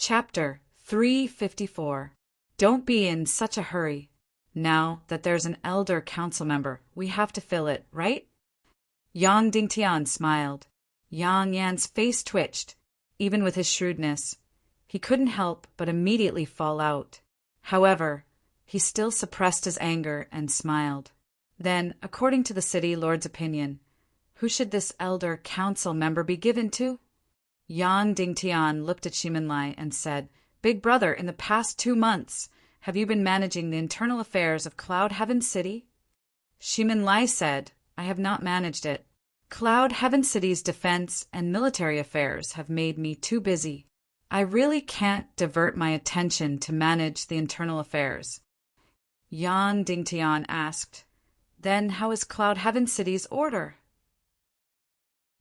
Chapter 354. Don't be in such a hurry. Now that there's an elder council member, we have to fill it, right? Yang Dingtian smiled. Yang Yan's face twitched. Even with his shrewdness, he couldn't help but immediately fall out. However, he still suppressed his anger and smiled. Then, according to the city lord's opinion, who should this elder council member be given to? Yang Dingtian looked at Ximenlai and said, "Big brother, in the past 2 months, have you been managing the internal affairs of Cloud Heaven City?" Ximenlai said, "I have not managed it. Cloud Heaven City's defense and military affairs have made me too busy. I really can't divert my attention to manage the internal affairs." Yang Dingtian asked, "Then how is Cloud Heaven City's order?"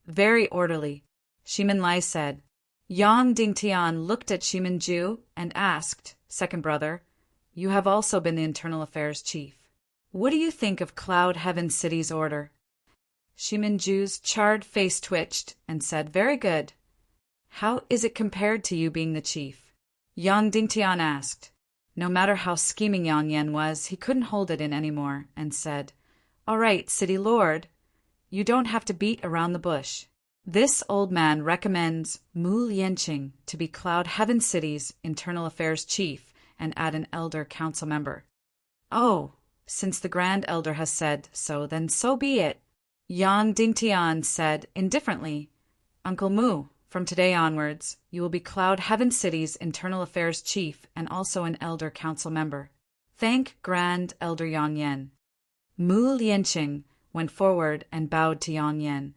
"Very orderly," Ximenlai said. Yang Dingtian looked at Ximenju and asked, "Second brother, you have also been the internal affairs chief. What do you think of Cloud Heaven City's order?" Ximenju's charred face twitched and said, "Very good." "How is it compared to you being the chief?" Yang Dingtian asked. No matter how scheming Yang Yan was, he couldn't hold it in anymore, and said, "All right, city lord, you don't have to beat around the bush. This old man recommends Mu Lianqing to be Cloud Heaven City's internal affairs chief and add an elder council member." "Oh, since the grand elder has said so, then so be it." Yang Dingtian said indifferently, "Uncle Mu, from today onwards, you will be Cloud Heaven City's internal affairs chief and also an elder council member. Thank Grand Elder Yang Yan." Mu Lianqing went forward and bowed to Yang Yan.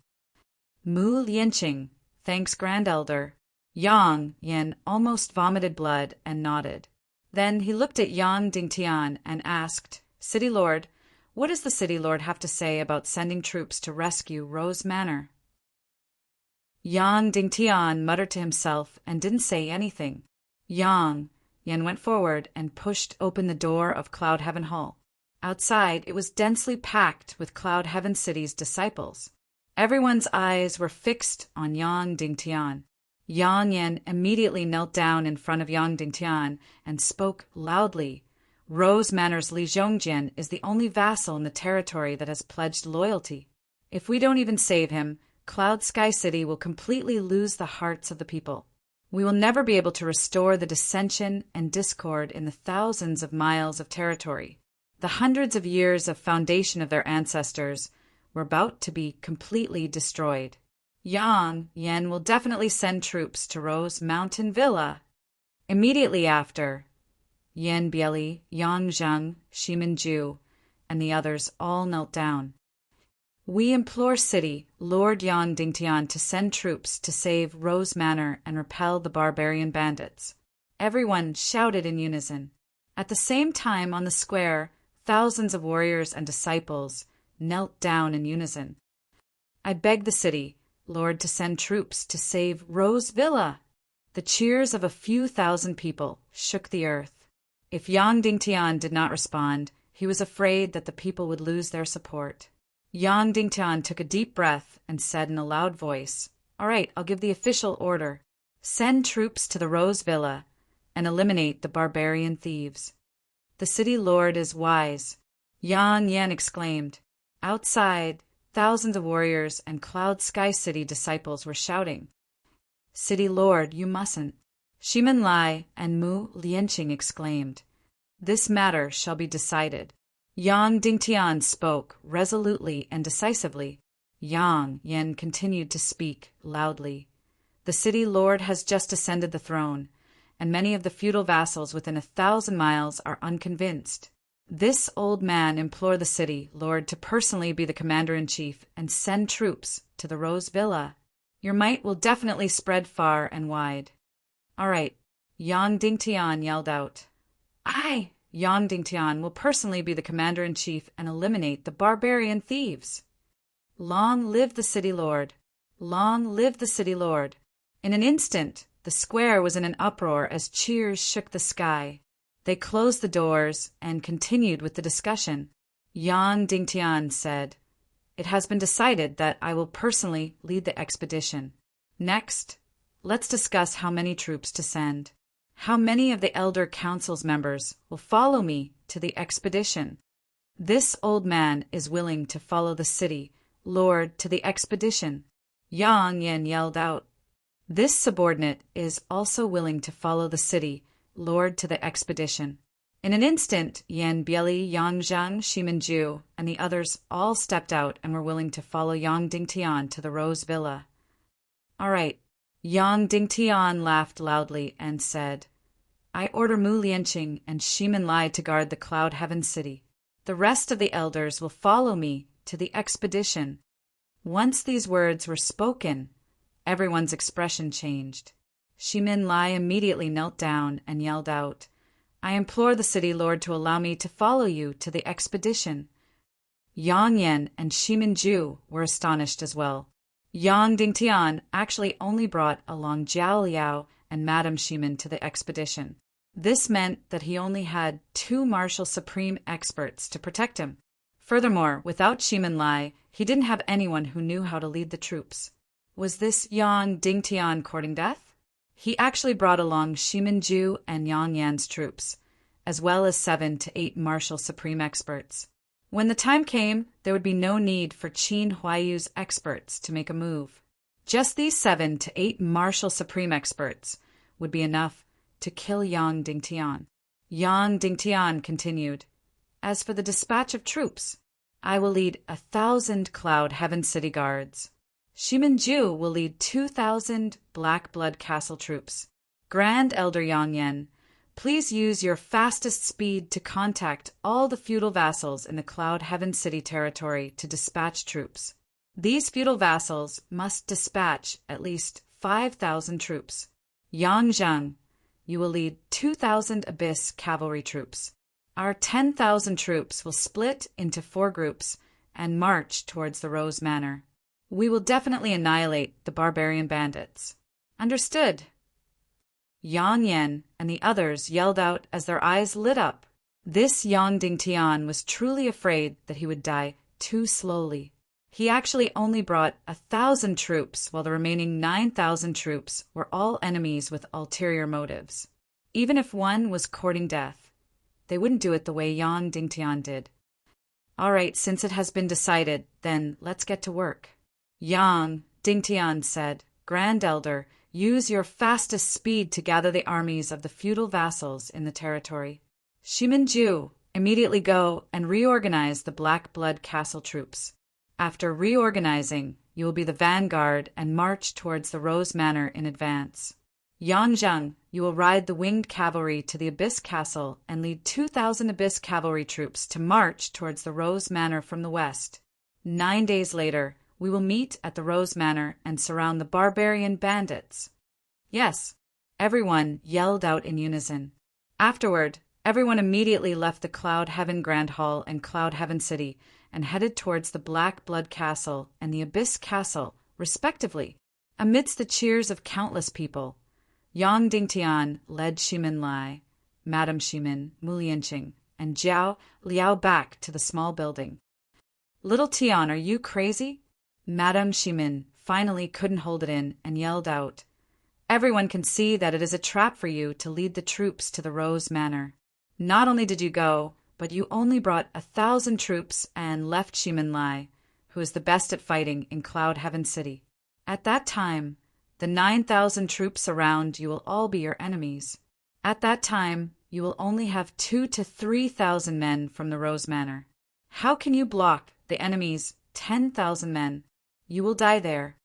"Mu Lianqing, thanks Grand Elder." Yang Yan almost vomited blood and nodded. Then he looked at Yang Dingtian and asked, "City Lord, what does the City Lord have to say about sending troops to rescue Rose Manor?" Yang Dingtian muttered to himself and didn't say anything. Yang Yan went forward and pushed open the door of Cloud Heaven Hall. Outside, it was densely packed with Cloud Heaven City's disciples. Everyone's eyes were fixed on Yang Dingtian. Yang Yan immediately knelt down in front of Yang Dingtian and spoke loudly. "Rose Manor's Li Zhongjian is the only vassal in the territory that has pledged loyalty. If we don't even save him, Cloud Sky City will completely lose the hearts of the people. We will never be able to restore the dissension and discord in the thousands of miles of territory. The hundreds of years of foundation of their ancestors were about to be completely destroyed. Yang Yan will definitely send troops to Rose Mountain Villa." Immediately after, Yan Bieli, Yang Zheng, Ximenju, and the others all knelt down. "We implore City Lord Yang Dingtian to send troops to save Rose Manor and repel the barbarian bandits." Everyone shouted in unison. At the same time on the square, thousands of warriors and disciples knelt down in unison. "I beg the City Lord to send troops to save Rose Villa." The cheers of a few thousand people shook the earth. If Yang Dingtian did not respond, he was afraid that the people would lose their support. Yang Dingtian took a deep breath and said in a loud voice, "All right, I'll give the official order. Send troops to the Rose Villa and eliminate the barbarian thieves." "The city lord is wise," Yang Yan exclaimed. Outside, thousands of warriors and Cloud Sky City disciples were shouting, "City Lord, you mustn't." Ximenlai and Mu Lianqing exclaimed, "This matter shall be decided." Yang Dingtian spoke resolutely and decisively. Yang Yan continued to speak loudly. "The City Lord has just ascended the throne, and many of the feudal vassals within 1,000 miles are unconvinced. This old man implored the City Lord to personally be the commander-in-chief and send troops to the Rose Villa. Your might will definitely spread far and wide." "All right," Yang Dingtian yelled out. "I, Yang Dingtian, will personally be the commander-in-chief and eliminate the barbarian thieves." "Long live the City Lord! Long live the City Lord!" In an instant, the square was in an uproar as cheers shook the sky. They closed the doors and continued with the discussion. Yang Dingtian said, "It has been decided that I will personally lead the expedition. Next, let's discuss how many troops to send." How many of the elder council's members will follow me to the expedition? This old man is willing to follow the city lord to the expedition. Yang Yan yelled out. This subordinate is also willing to follow the city lord to the expedition. In an instant, Yan Bieli, Yang Zhang, Shiminju, and the others all stepped out and were willing to follow Yang Dingtian to the Rose Villa. All right. Yang Dingtian laughed loudly and said, I order Mu Lianqing and Shimin Lai to guard the Cloud Heaven City. The rest of the elders will follow me to the expedition. Once these words were spoken, everyone's expression changed. Shimin Lai immediately knelt down and yelled out, I implore the city lord to allow me to follow you to the expedition. Yang Yan and Shiminju were astonished as well. Yang Dingtian actually only brought along Jiao Liao and Madame Shimin to the expedition. This meant that he only had 2 martial supreme experts to protect him. Furthermore, without Shimin Lai, he didn't have anyone who knew how to lead the troops. Was this Yang Dingtian courting death? He actually brought along Shiminju and Yang Yan's troops, as well as 7 to 8 martial supreme experts. When the time came, there would be no need for Qin Huaiyu's experts to make a move. Just these 7 to 8 martial supreme experts would be enough to kill Yang Dingtian. Yang Dingtian continued, As for the dispatch of troops, I will lead 1,000 Cloud Heaven City guards. Shiminju will lead 2,000 Black Blood Castle troops. Grand Elder Yang Yan, please use your fastest speed to contact all the feudal vassals in the Cloud Heaven City territory to dispatch troops. These feudal vassals must dispatch at least 5,000 troops. Yang Zhang, you will lead 2,000 Abyss cavalry troops. Our 10,000 troops will split into 4 groups and march towards the Rose Manor. We will definitely annihilate the barbarian bandits. Understood. Yang Yan and the others yelled out as their eyes lit up. This Yang Dingtian was truly afraid that he would die too slowly. He actually only brought 1,000 troops, while the remaining 9,000 troops were all enemies with ulterior motives. Even if one was courting death, they wouldn't do it the way Yang Dingtian did. All right, since it has been decided, then let's get to work. Yang Dingtian said, Grand Elder, use your fastest speed to gather the armies of the feudal vassals in the territory. Shiminju, immediately go and reorganize the Black Blood Castle troops. After reorganizing, you will be the vanguard and march towards the Rose Manor in advance. Yang Zhang, you will ride the winged cavalry to the Abyss Castle and lead 2,000 Abyss cavalry troops to march towards the Rose Manor from the west. 9 days later, we will meet at the Rose Manor and surround the barbarian bandits. Yes, everyone yelled out in unison. Afterward, everyone immediately left the Cloud Heaven Grand Hall and Cloud Heaven City and headed towards the Black Blood Castle and the Abyss Castle, respectively. Amidst the cheers of countless people, Yang Dingtian led Shimin Lai, Madame Shimin, Mu Lianqing, and Jiao Liao back to the small building. Little Tian, are you crazy? Madame Shimin finally couldn't hold it in and yelled out, Everyone can see that it is a trap for you to lead the troops to the Rose Manor. Not only did you go, but you only brought 1,000 troops and left Shimin Lai, who is the best at fighting in Cloud Heaven City. At that time, the 9,000 troops around you will all be your enemies. At that time, you will only have 2,000 to 3,000 men from the Rose Manor. How can you block the enemy's 10,000 men? You will die there.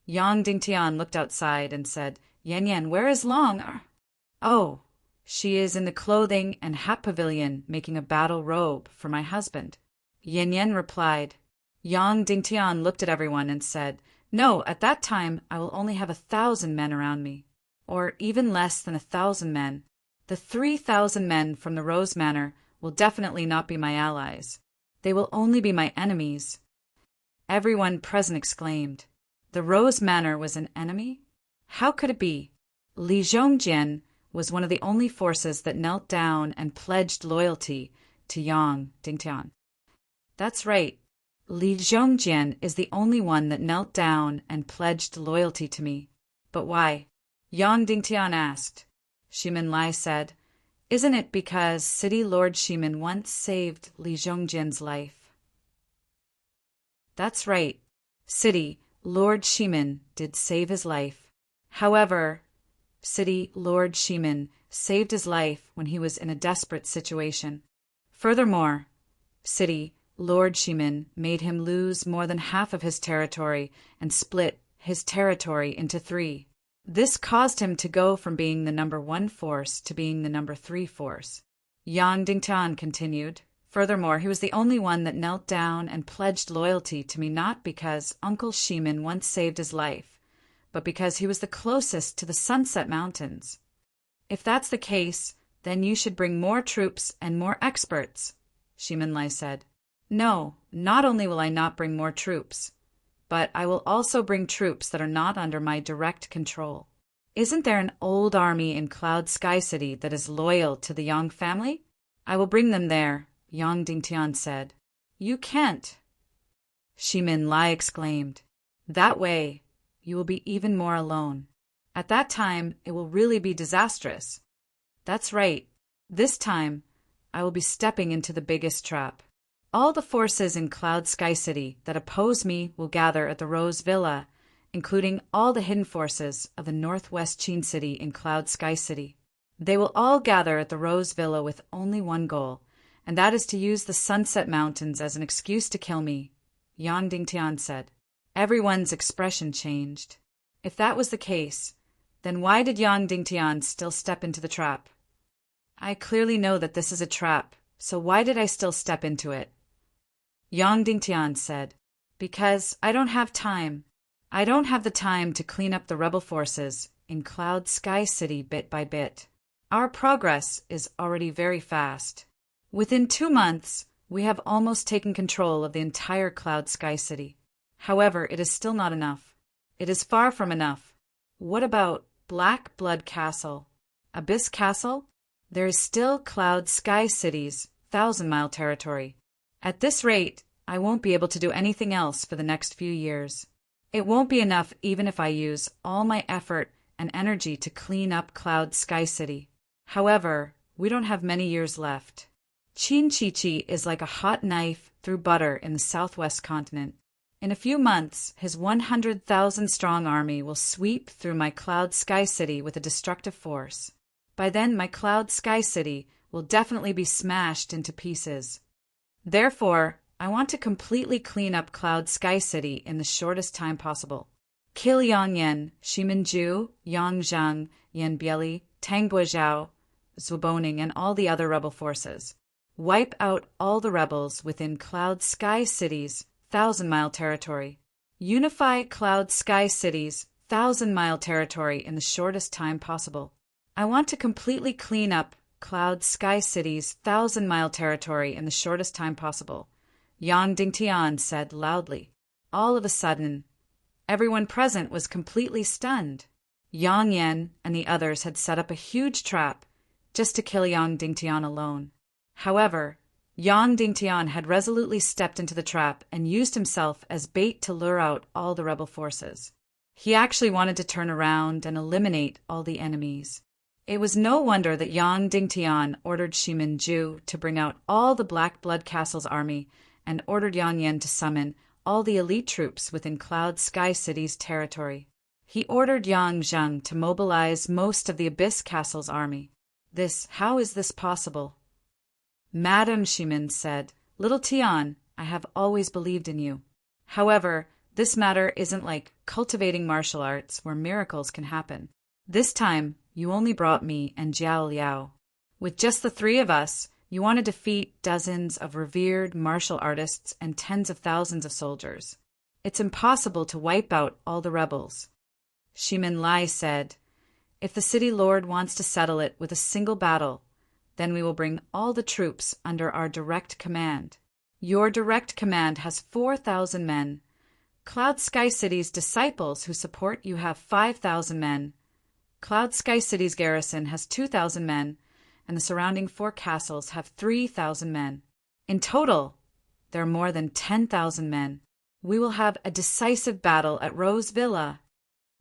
Yang Dingtian looked outside and said, Yan Yan, where is Long? Oh, she is in the clothing and hat pavilion making a battle robe for my husband. Yan Yan replied. Yang Dingtian looked at everyone and said, No, at that time I will only have 1,000 men around me, or even less than 1,000 men. The 3,000 men from the Rose Manor will definitely not be my allies. They will only be my enemies. Everyone present exclaimed, The Rose Manor was an enemy? How could it be? Li Zhongjian was one of the only forces that knelt down and pledged loyalty to Yang Dingtian. That's right. Li Zhongjian is the only one that knelt down and pledged loyalty to me. But why? Yang Dingtian asked. Shimin Lai said. Isn't it because City Lord Shimin once saved Li Zhongjian's life? That's right. City Lord Shimin did save his life. However, City Lord Shimin saved his life when he was in a desperate situation. Furthermore, City Lord Shimin made him lose more than half of his territory and split his territory into 3. This caused him to go from being the number 1 force to being the number 3 force. Yang Dingtian continued. Furthermore, he was the only one that knelt down and pledged loyalty to me not because Uncle Shimin once saved his life, but because he was the closest to the Sunset Mountains. If that's the case, then you should bring more troops and more experts, Shimin Lai said. No, not only will I not bring more troops, but I will also bring troops that are not under my direct control. Isn't there an old army in Cloud Sky City that is loyal to the Yang family? I will bring them there, Yang Dingtian said. You can't, Shimin Lai exclaimed. That way, you will be even more alone. At that time, it will really be disastrous. That's right. This time, I will be stepping into the biggest trap. All the forces in Cloud Sky City that oppose me will gather at the Rose Villa, including all the hidden forces of the Northwest Qin City in Cloud Sky City. They will all gather at the Rose Villa with only one goal, and that is to use the Sunset Mountains as an excuse to kill me, Yang Dingtian said. Everyone's expression changed. If that was the case, then why did Yang Dingtian still step into the trap? I clearly know that this is a trap, so why did I still step into it? Yang Dingtian said, Because I don't have time. I don't have the time to clean up the rebel forces in Cloud Sky City bit by bit. Our progress is already very fast. Within 2 months, we have almost taken control of the entire Cloud Sky City. However, it is still not enough. It is far from enough. What about Black Blood Castle? Abyss Castle? There is still Cloud Sky City's 1,000-mile territory. At this rate, I won't be able to do anything else for the next few years. It won't be enough even if I use all my effort and energy to clean up Cloud Sky City. However, we don't have many years left. Qin Chi Chi is like a hot knife through butter in the southwest continent. In a few months, his 100,000-strong army will sweep through my Cloud Sky City with a destructive force. By then, my Cloud Sky City will definitely be smashed into pieces. Therefore, I want to completely clean up Cloud Sky City in the shortest time possible. Kill Yang Yan, Shimin Ju, Yang Zhang, Yan Bieli, Tang Guozhao, Zhuboning, and all the other rebel forces. Wipe out all the rebels within Cloud Sky City's 1,000-mile territory. Unify Cloud Sky City's 1,000-mile territory in the shortest time possible. I want to completely clean up Cloud Sky City's 1,000-mile territory in the shortest time possible, Yang Dingtian said loudly. All of a sudden, everyone present was completely stunned. Yang Yan and the others had set up a huge trap just to kill Yang Dingtian alone. However, Yang Dingtian had resolutely stepped into the trap and used himself as bait to lure out all the rebel forces. He actually wanted to turn around and eliminate all the enemies. It was no wonder that Yang Dingtian ordered Shimin Ju to bring out all the Black Blood Castle's army and ordered Yang Yan to summon all the elite troops within Cloud Sky City's territory. He ordered Yang Zhang to mobilize most of the Abyss Castle's army. How is this possible? Madam, Shimin said, Little Tian, I have always believed in you. However, this matter isn't like cultivating martial arts where miracles can happen. This time, you only brought me and Jiao Liao. With just the 3 of us, you want to defeat dozens of revered martial artists and tens of thousands of soldiers. It's impossible to wipe out all the rebels. Shimin Lai said, If the city lord wants to settle it with a single battle, then we will bring all the troops under our direct command. Your direct command has 4,000 men. Cloud Sky City's disciples who support you have 5,000 men. Cloud Sky City's garrison has 2,000 men, and the surrounding 4 castles have 3,000 men. In total, there are more than 10,000 men. We will have a decisive battle at Rose Villa.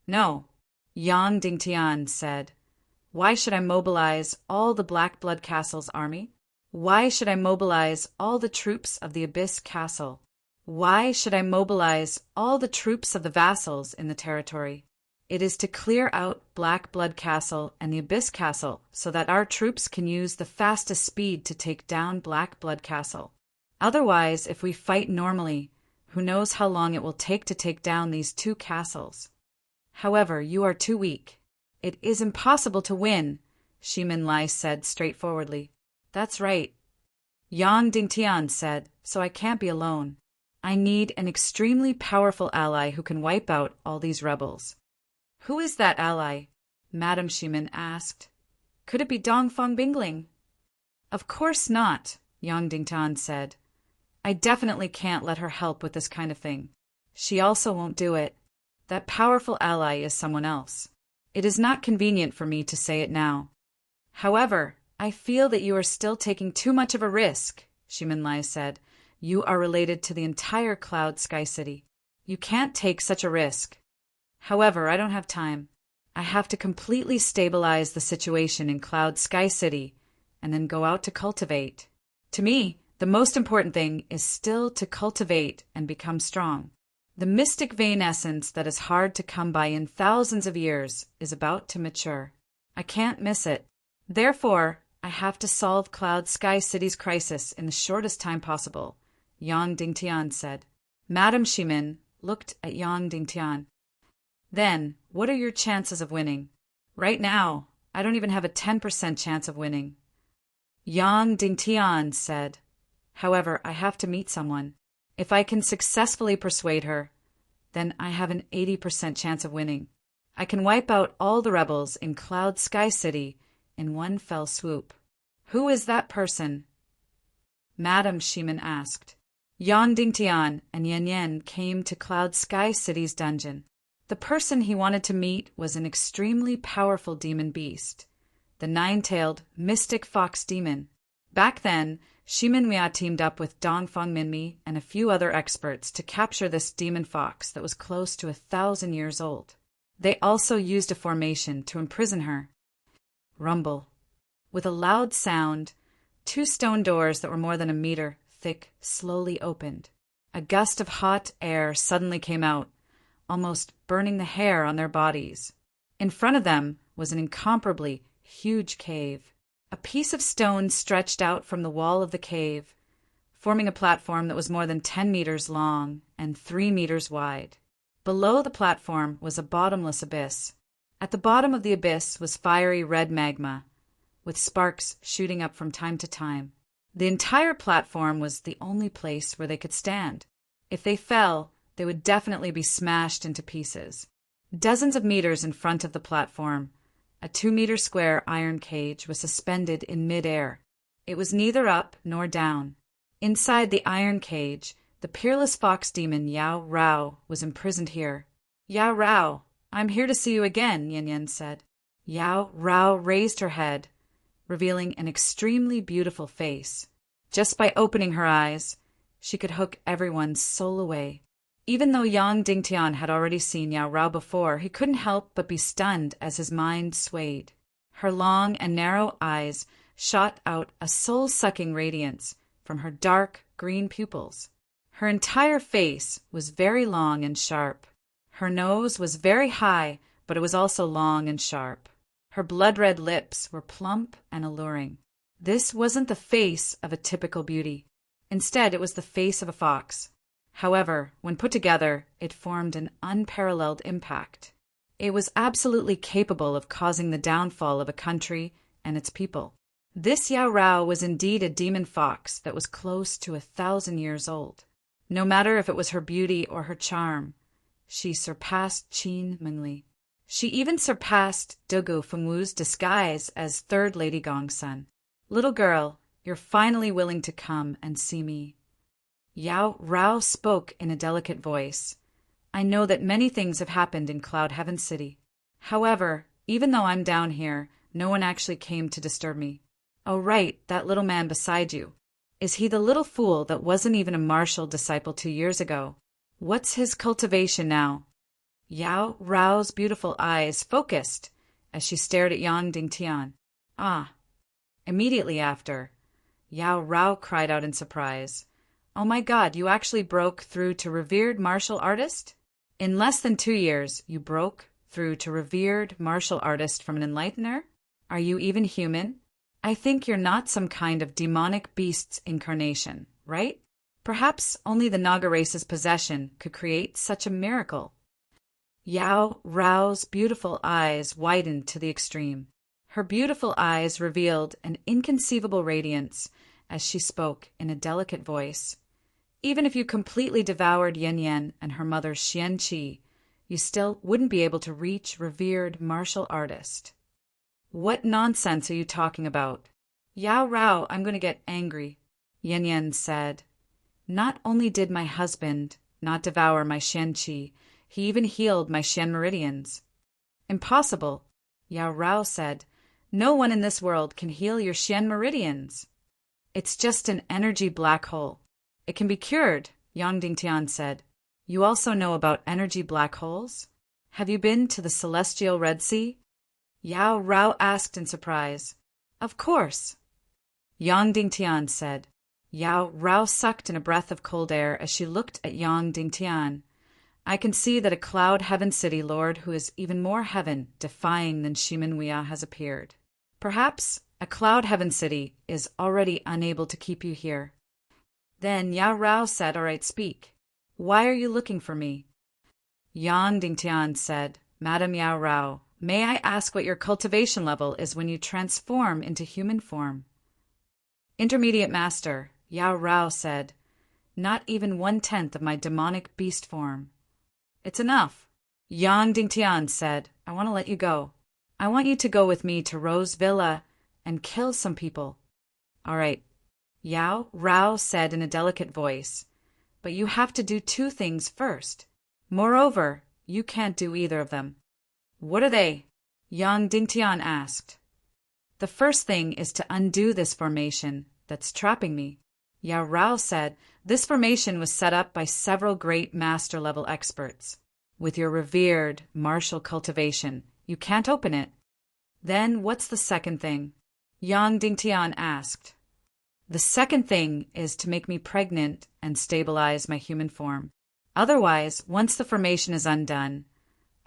No, Yang Dingtian said. Why should I mobilize all the Black Blood Castle's army? Why should I mobilize all the troops of the Abyss Castle? Why should I mobilize all the troops of the vassals in the territory? It is to clear out Black Blood Castle and the Abyss Castle so that our troops can use the fastest speed to take down Black Blood Castle. Otherwise, if we fight normally, who knows how long it will take to take down these two castles. However, you are too weak. It is impossible to win, Shimin Lai said straightforwardly. That's right, Yang Dingtian said, so I can't be alone. I need an extremely powerful ally who can wipe out all these rebels. Who is that ally? Madame Shimin asked. Could it be Dongfeng Bingling? Of course not, Yang Dingtian said. I definitely can't let her help with this kind of thing. She also won't do it. That powerful ally is someone else. It is not convenient for me to say it now. However, I feel that you are still taking too much of a risk, Shimin Lai said. You are related to the entire Cloud Sky City. You can't take such a risk. However, I don't have time. I have to completely stabilize the situation in Cloud Sky City and then go out to cultivate. To me, the most important thing is still to cultivate and become strong. The mystic vein essence that is hard to come by in thousands of years is about to mature. I can't miss it. Therefore, I have to solve Cloud Sky City's crisis in the shortest time possible, Yang Dingtian said. Madame Shimin looked at Yang Dingtian. Then, what are your chances of winning? Right now, I don't even have a 10% chance of winning. Yang Dingtian said. However, I have to meet someone. If I can successfully persuade her, then I have an 80% chance of winning. I can wipe out all the rebels in Cloud Sky City in one fell swoop. Who is that person? Madame Shimin asked. Yang Dingtian and Yan Yan came to Cloud Sky City's dungeon. The person he wanted to meet was an extremely powerful demon beast, the nine-tailed mystic fox demon. Back then, Shimin Mia teamed up with Dongfeng Minmi and a few other experts to capture this demon fox that was close to 1,000 years old. They also used a formation to imprison her. Rumble. With a loud sound, two stone doors that were more than a meter thick slowly opened. A gust of hot air suddenly came out, almost burning the hair on their bodies. In front of them was an incomparably huge cave. A piece of stone stretched out from the wall of the cave, forming a platform that was more than 10 meters long and 3 meters wide. Below the platform was a bottomless abyss. At the bottom of the abyss was fiery red magma, with sparks shooting up from time to time. The entire platform was the only place where they could stand. If they fell, they would definitely be smashed into pieces. Dozens of meters in front of the platform, a 2-meter square iron cage was suspended in mid-air. It was neither up nor down. Inside the iron cage, the peerless fox demon Yao Rao was imprisoned here. Yao Rao, I'm here to see you again, Yan Yan said. Yao Rao raised her head, revealing an extremely beautiful face. Just by opening her eyes, she could hook everyone's soul away. Even though Yang Dingtian had already seen Yao Rao before, he couldn't help but be stunned as his mind swayed. Her long and narrow eyes shot out a soul-sucking radiance from her dark green pupils. Her entire face was very long and sharp. Her nose was very high, but it was also long and sharp. Her blood-red lips were plump and alluring. This wasn't the face of a typical beauty. Instead, it was the face of a fox. However, when put together, it formed an unparalleled impact. It was absolutely capable of causing the downfall of a country and its people. This Yao Rao was indeed a demon fox that was close to 1,000 years old. No matter if it was her beauty or her charm, she surpassed Qin Mengli. She even surpassed Dugu Fengwu's disguise as Third Lady Gongsun. Little girl, you're finally willing to come and see me. Yao Rao spoke in a delicate voice. I know that many things have happened in Cloud Heaven City. However, even though I'm down here, no one actually came to disturb me. Oh right, that little man beside you. Is he the little fool that wasn't even a martial disciple 2 years ago? What's his cultivation now? Yao Rao's beautiful eyes focused as she stared at Yang Dingtian. Ah! Immediately after, Yao Rao cried out in surprise. Oh my God, you actually broke through to revered martial artist? In less than 2 years, you broke through to revered martial artist from an enlightener? Are you even human? I think you're not some kind of demonic beast's incarnation, right? Perhaps only the Naga race's possession could create such a miracle. Yao Rao's beautiful eyes widened to the extreme. Her beautiful eyes revealed an inconceivable radiance as she spoke in a delicate voice. Even if you completely devoured Yan Yan and her mother Xian Qi, you still wouldn't be able to reach revered martial artist. What nonsense are you talking about? Yao Rao, I'm going to get angry, Yan Yan said. Not only did my husband not devour my Xian Qi, he even healed my Xian meridians. Impossible, Yao Rao said. No one in this world can heal your Xian meridians. It's just an energy black hole. It can be cured, Yang Dingtian said. You also know about energy black holes? Have you been to the celestial Red Sea? Yao Rao asked in surprise. Of course, Yang Dingtian said. Yao Rao sucked in a breath of cold air as she looked at Yang Dingtian. I can see that a cloud heaven city lord who is even more heaven-defying than Shimenwia has appeared. Perhaps a cloud heaven city is already unable to keep you here. Then Yao Rao said, all right, speak. Why are you looking for me? Yang Dingtian said, Madam Yao Rao, may I ask what your cultivation level is when you transform into human form? Intermediate Master, Yao Rao said, not even 1/10 of my demonic beast form. It's enough. Yang Dingtian said, I want to let you go. I want you to go with me to Rose Villa and kill some people. All right, Yao Rao said in a delicate voice, but you have to do 2 things first. Moreover, you can't do either of them. What are they? Yang Dingtian asked. The first thing is to undo this formation that's trapping me. Yao Rao said, this formation was set up by several great master-level experts. With your revered martial cultivation, you can't open it. Then what's the second thing? Yang Dingtian asked. The second thing is to make me pregnant and stabilize my human form. Otherwise, once the formation is undone,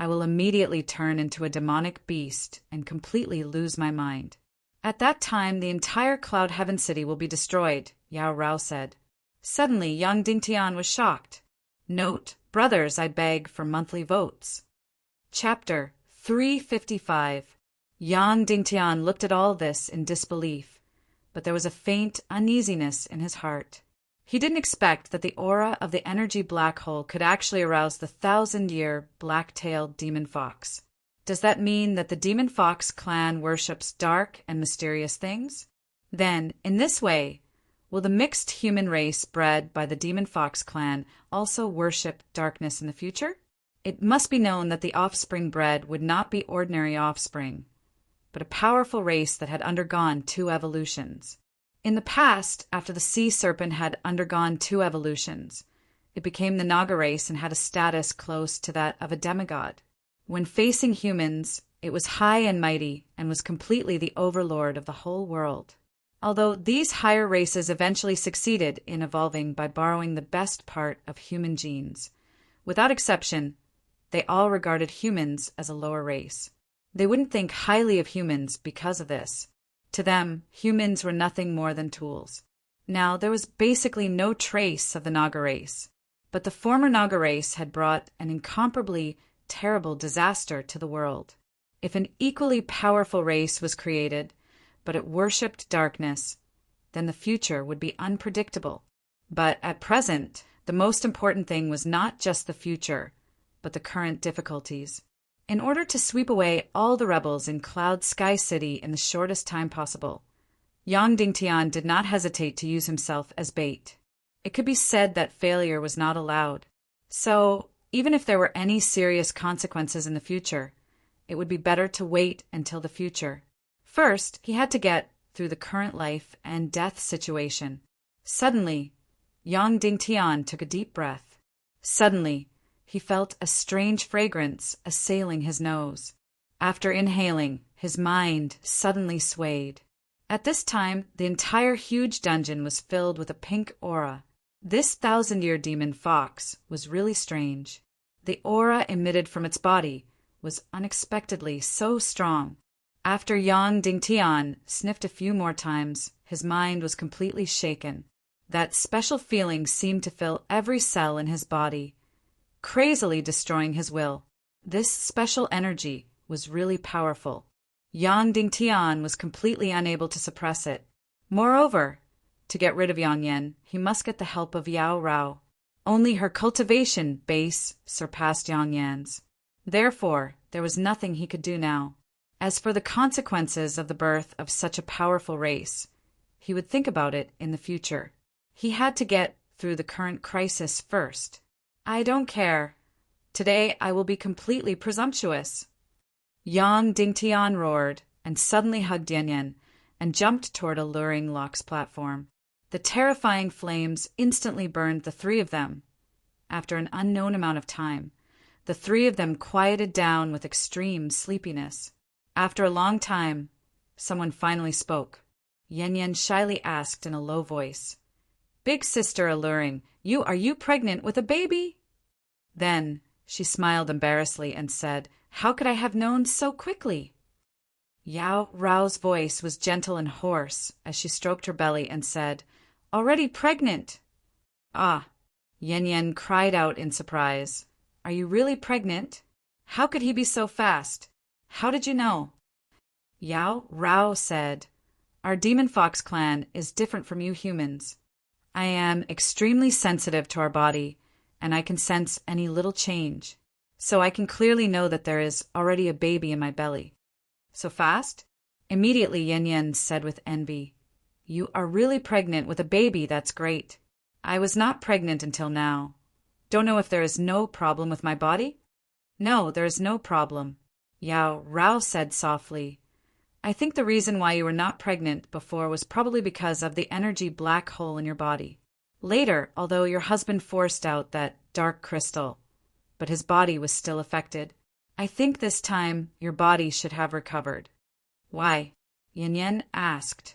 I will immediately turn into a demonic beast and completely lose my mind. At that time, the entire Cloud Heaven City will be destroyed, Yao Rao said. Suddenly, Yang Dingtian was shocked. Note, brothers, I beg for monthly votes. Chapter 355. Yang Dingtian looked at all this in disbelief, but there was a faint uneasiness in his heart. He didn't expect that the aura of the energy black hole could actually arouse the 1,000-year black-tailed demon fox. Does that mean that the demon fox clan worships dark and mysterious things? Then, in this way, will the mixed human race bred by the demon fox clan also worship darkness in the future? It must be known that the offspring bred would not be ordinary offspring, but a powerful race that had undergone 2 evolutions. In the past, after the sea serpent had undergone 2 evolutions, it became the Naga race and had a status close to that of a demigod. When facing humans, it was high and mighty and was completely the overlord of the whole world. Although these higher races eventually succeeded in evolving by borrowing the best part of human genes, without exception, they all regarded humans as a lower race. They wouldn't think highly of humans because of this. To them, humans were nothing more than tools. Now, there was basically no trace of the Naga race, but the former Naga race had brought an incomparably terrible disaster to the world. If an equally powerful race was created, but it worshipped darkness, then the future would be unpredictable. But at present, the most important thing was not just the future, but the current difficulties. In order to sweep away all the rebels in Cloud Sky City in the shortest time possible, Yang Dingtian did not hesitate to use himself as bait. It could be said that failure was not allowed. So, even if there were any serious consequences in the future, it would be better to wait until the future. First, he had to get through the current life and death situation. Suddenly, Yang Dingtian took a deep breath. Suddenly, he felt a strange fragrance assailing his nose. After inhaling, his mind suddenly swayed. At this time, the entire huge dungeon was filled with a pink aura. This 1,000-year demon fox was really strange. The aura emitted from its body was unexpectedly so strong. After Yang Dingtian sniffed a few more times, his mind was completely shaken. That special feeling seemed to fill every cell in his body, crazily destroying his will. This special energy was really powerful. Yang Dingtian was completely unable to suppress it. Moreover, to get rid of Yang Yan, he must get the help of Yao Rao. Only her cultivation base surpassed Yang Yan's. Therefore, there was nothing he could do now. As for the consequences of the birth of such a powerful race, he would think about it in the future. He had to get through the current crisis first. I don't care. Today I will be completely presumptuous. Yang Dingtian roared and suddenly hugged Yan Yan and jumped toward a luring Locke's platform. The terrifying flames instantly burned the three of them. After an unknown amount of time, the three of them quieted down with extreme sleepiness. After a long time, someone finally spoke. Yan Yan shyly asked in a low voice, "Big sister alluring, are you pregnant with a baby?" Then she smiled embarrassedly and said, "How could I have known so quickly?" Yao Rao's voice was gentle and hoarse as she stroked her belly and said, "Already pregnant." "Ah!" Yan Yan cried out in surprise. "Are you really pregnant? How could he be so fast? How did you know?" Yao Rao said, "Our Demon Fox clan is different from you humans. I am extremely sensitive to our body, and I can sense any little change. So I can clearly know that there is already a baby in my belly." "So fast?" Immediately Yan Yan said with envy, "You are really pregnant with a baby, that's great. I was not pregnant until now. Don't know if there is no problem with my body?" "No, there is no problem," Yao Rao said softly. "I think the reason why you were not pregnant before was probably because of the energy black hole in your body. Later, although your husband forced out that dark crystal, but his body was still affected, I think this time your body should have recovered." "Why?" Yan Yan asked.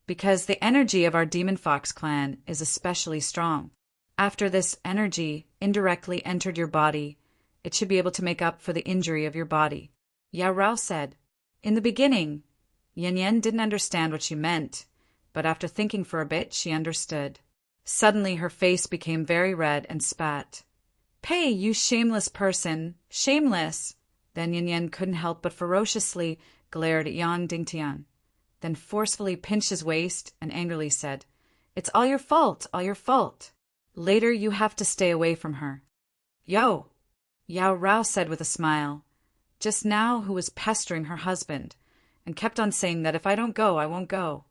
"Because the energy of our Demon Fox clan is especially strong. After this energy indirectly entered your body, it should be able to make up for the injury of your body," Yao Rao said. In the beginning, Yan Yan didn't understand what she meant, but after thinking for a bit, she understood. Suddenly her face became very red and spat. "Pay, you shameless person! Shameless!" Then Yan Yan couldn't help but ferociously glared at Yang Dingtian, then forcefully pinched his waist and angrily said, "It's all your fault, all your fault. Later you have to stay away from her." "Yo!" Yao Rao said with a smile, just now who was pestering her husband, and kept on saying that if I don't go, I won't go.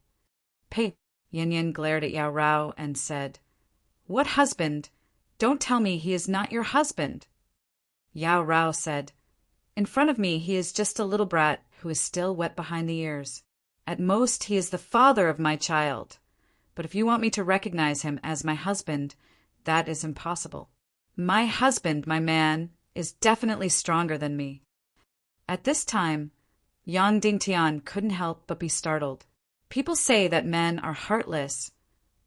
"Pay!" Yan Yan glared at Yao Rao and said, "What husband? Don't tell me he is not your husband." Yao Rao said, "In front of me he is just a little brat who is still wet behind the ears. At most he is the father of my child. But if you want me to recognize him as my husband, that is impossible. My husband, my man, is definitely stronger than me." At this time, Yang Dingtian couldn't help but be startled. People say that men are heartless,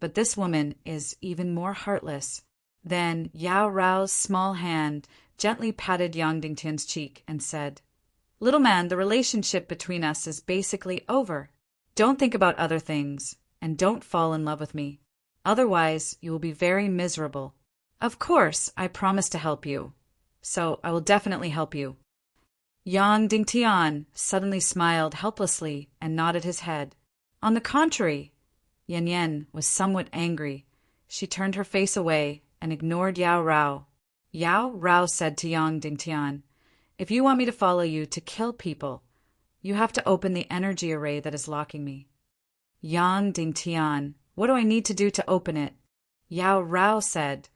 but this woman is even more heartless. Then Yao Rao's small hand gently patted Yang Dingtian's cheek and said, "Little man, the relationship between us is basically over. Don't think about other things, and don't fall in love with me. Otherwise, you will be very miserable. Of course, I promise to help you. So I will definitely help you." Yang Dingtian suddenly smiled helplessly and nodded his head. On the contrary, Yan Yan was somewhat angry. She turned her face away and ignored Yao Rao. Yao Rao said to Yang Dingtian, "If you want me to follow you to kill people, you have to open the energy array that is locking me." Yang Dingtian, "What do I need to do to open it?" Yao Rao said,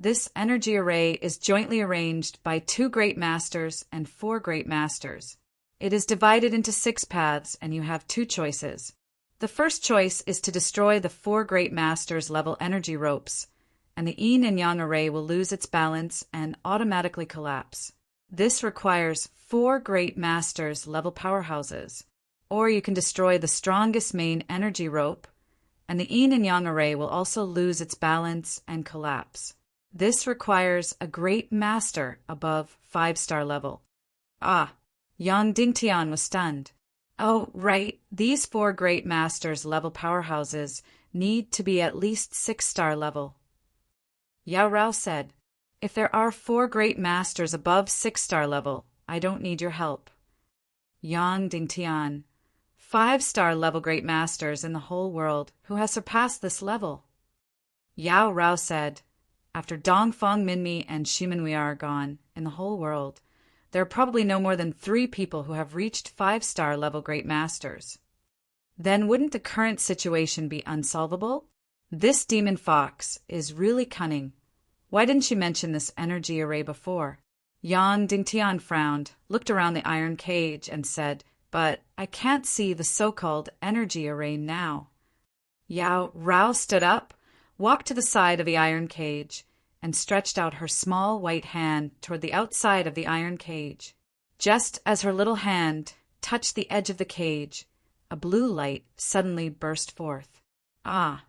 "This energy array is jointly arranged by 2 great masters and 4 great masters. It is divided into 6 paths, and you have 2 choices. The first choice is to destroy the 4 great masters' level energy ropes, and the yin and yang array will lose its balance and automatically collapse. This requires 4 great masters level powerhouses, or you can destroy the strongest main energy rope, and the yin and yang array will also lose its balance and collapse. This requires a great master above 5-star level. Ah, Yang Dingtian was stunned. Oh, right, these 4 great masters level powerhouses need to be at least 6-star level. Yao Rao said, if there are 4 great masters above 6-star level, I don't need your help. Yang Dingtian, 5-star level great masters in the whole world who has surpassed this level. Yao Rao said, after Dongfang Minmi and Shimenwei are gone in the whole world, there are probably no more than 3 people who have reached 5-star level great masters. Then wouldn't the current situation be unsolvable? This demon fox is really cunning. Why didn't you mention this energy array before? Yang Dingtian frowned, looked around the iron cage, and said, but I can't see the so-called energy array now. Yao Rao stood up, walked to the side of the iron cage, and stretched out her small white hand toward the outside of the iron cage. Just as her little hand touched the edge of the cage, a blue light suddenly burst forth. Ah!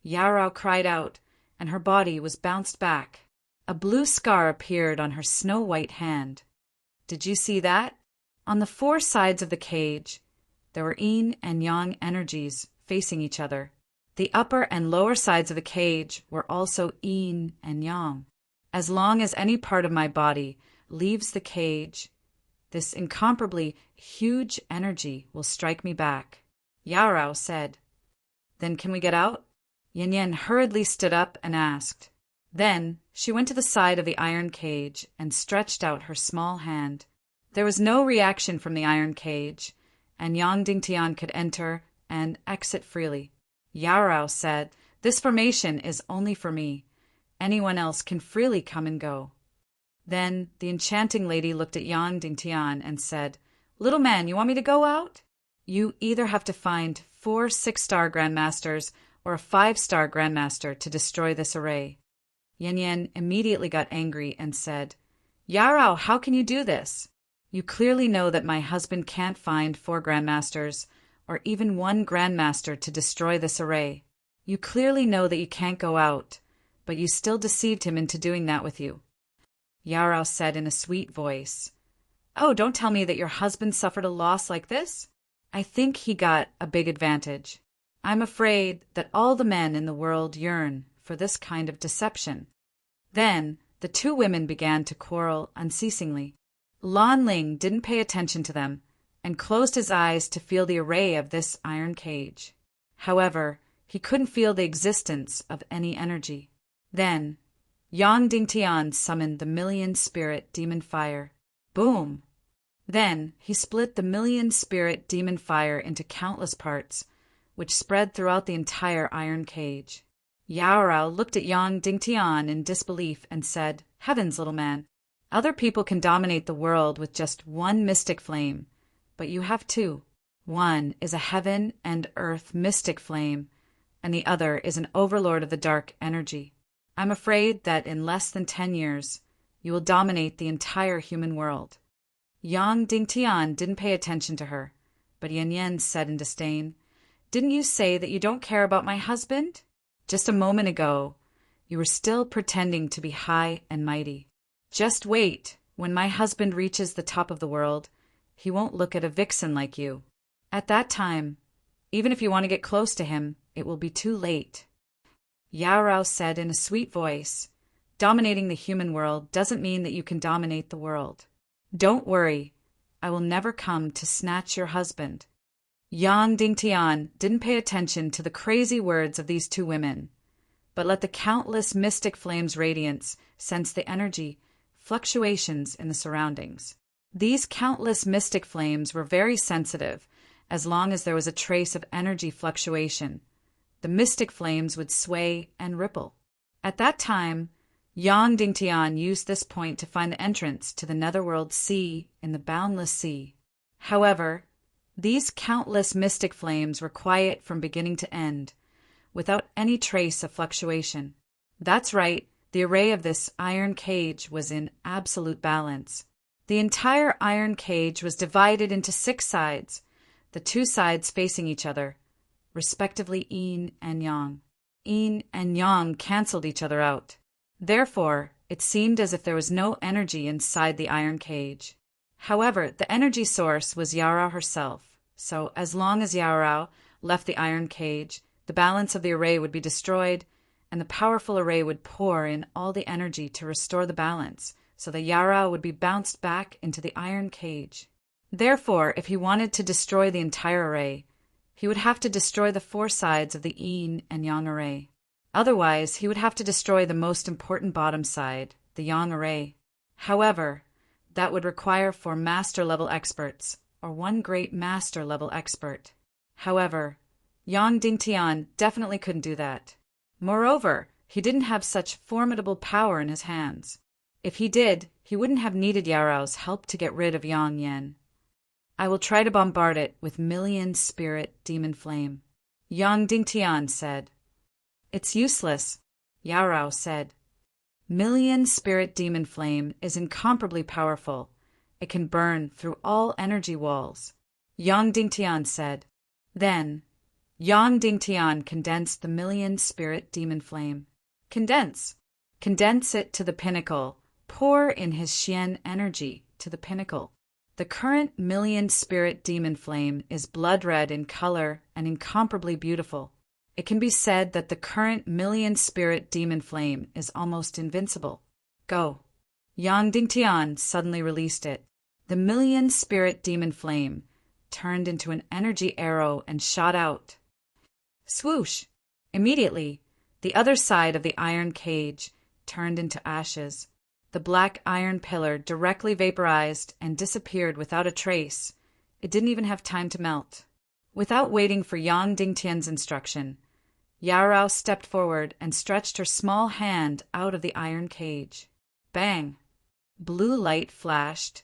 Yao Rao cried out, and her body was bounced back. A blue scar appeared on her snow-white hand. Did you see that? On the 4 sides of the cage, there were yin and yang energies facing each other. The upper and lower sides of the cage were also yin and yang. As long as any part of my body leaves the cage, this incomparably huge energy will strike me back. Yao Rao said, then can we get out? Yan Yan hurriedly stood up and asked. Then she went to the side of the iron cage and stretched out her small hand. There was no reaction from the iron cage, and Yang Dingtian could enter and exit freely. Yao Rao said, this formation is only for me. Anyone else can freely come and go. Then the enchanting lady looked at Yang Dingtian and said, little man, you want me to go out? You either have to find 4 6-star grandmasters or a 5-star grandmaster to destroy this array. Yan Yan immediately got angry and said, Yao Rao, how can you do this? You clearly know that my husband can't find 4 grandmasters or even 1 grandmaster to destroy this array. You clearly know that you can't go out, but you still deceived him into doing that with you. Yao Rao said in a sweet voice, oh, don't tell me that your husband suffered a loss like this. I think he got a big advantage. I'm afraid that all the men in the world yearn for this kind of deception. Then the 2 women began to quarrel unceasingly. Lan Ling didn't pay attention to them and closed his eyes to feel the array of this iron cage. However, he couldn't feel the existence of any energy. Then Yang Dingtian summoned the million-spirit demon fire. Boom! Then he split the million-spirit demon fire into countless parts, which spread throughout the entire iron cage. Yao Rao looked at Yang Dingtian in disbelief and said, heavens, little man, other people can dominate the world with just 1 mystic flame, but you have 2. One is a heaven and earth mystic flame, and the other is an overlord of the dark energy. I'm afraid that in less than 10 years, you will dominate the entire human world. Yang Dingtian didn't pay attention to her, but Yan Yan said in disdain, didn't you say that you don't care about my husband? Just a moment ago, you were still pretending to be high and mighty. Just wait. When my husband reaches the top of the world, he won't look at a vixen like you. At that time, even if you want to get close to him, it will be too late. Yao Rao said in a sweet voice, dominating the human world doesn't mean that you can dominate the world. Don't worry, I will never come to snatch your husband. Yang Dingtian didn't pay attention to the crazy words of these 2 women, but let the countless mystic flames' radiance sense the energy fluctuations in the surroundings. These countless mystic flames were very sensitive. As long as there was a trace of energy fluctuation, the mystic flames would sway and ripple. At that time, Yang Dingtian used this point to find the entrance to the netherworld sea in the boundless sea. However, these countless mystic flames were quiet from beginning to end, without any trace of fluctuation. That's right, the array of this iron cage was in absolute balance. The entire iron cage was divided into 6 sides, the 2 sides facing each other, respectively yin and yang. Yin and yang cancelled each other out. Therefore, it seemed as if there was no energy inside the iron cage. However, the energy source was Yarao herself, so as long as Yarao left the iron cage, the balance of the array would be destroyed, and the powerful array would pour in all the energy to restore the balance, so the Yarao would be bounced back into the iron cage. Therefore, if he wanted to destroy the entire array, he would have to destroy the 4 sides of the yin and yang array. Otherwise, he would have to destroy the most important bottom side, the yang array. However, that would require 4 master-level experts, or 1 great master-level expert. However, Yang Dingtian definitely couldn't do that. Moreover, he didn't have such formidable power in his hands. If he did, he wouldn't have needed Yarao's help to get rid of Yang Yen. I will try to bombard it with million spirit demon flame, Yang Dingtian said. It's useless, Yarao said. Million spirit demon flame is incomparably powerful. It can burn through all energy walls, Yang Dingtian said. Then, Yang Dingtian condensed the million spirit demon flame. Condense it to the pinnacle. Pour in his Xian energy to the pinnacle. The current million spirit demon flame is blood red in color and incomparably beautiful. It can be said that the current million spirit demon flame is almost invincible. Go. Yang Dingtian suddenly released it. The million spirit demon flame turned into an energy arrow and shot out. Swoosh! Immediately, the other side of the iron cage turned into ashes. The black iron pillar directly vaporized and disappeared without a trace. It didn't even have time to melt. Without waiting for Yang Dingtian's instruction, Yarao stepped forward and stretched her small hand out of the iron cage. Bang! Blue light flashed.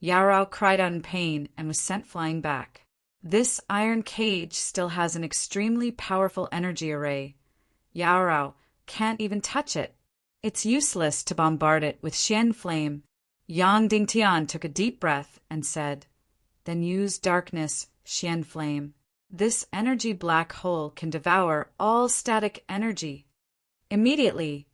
Yarao cried out in pain and was sent flying back. This iron cage still has an extremely powerful energy array. Yarao can't even touch it. It's useless to bombard it with Xian flame. Yang Dingtian took a deep breath and said, Then use darkness, Xian flame. This energy black hole can devour all static energy. Immediately,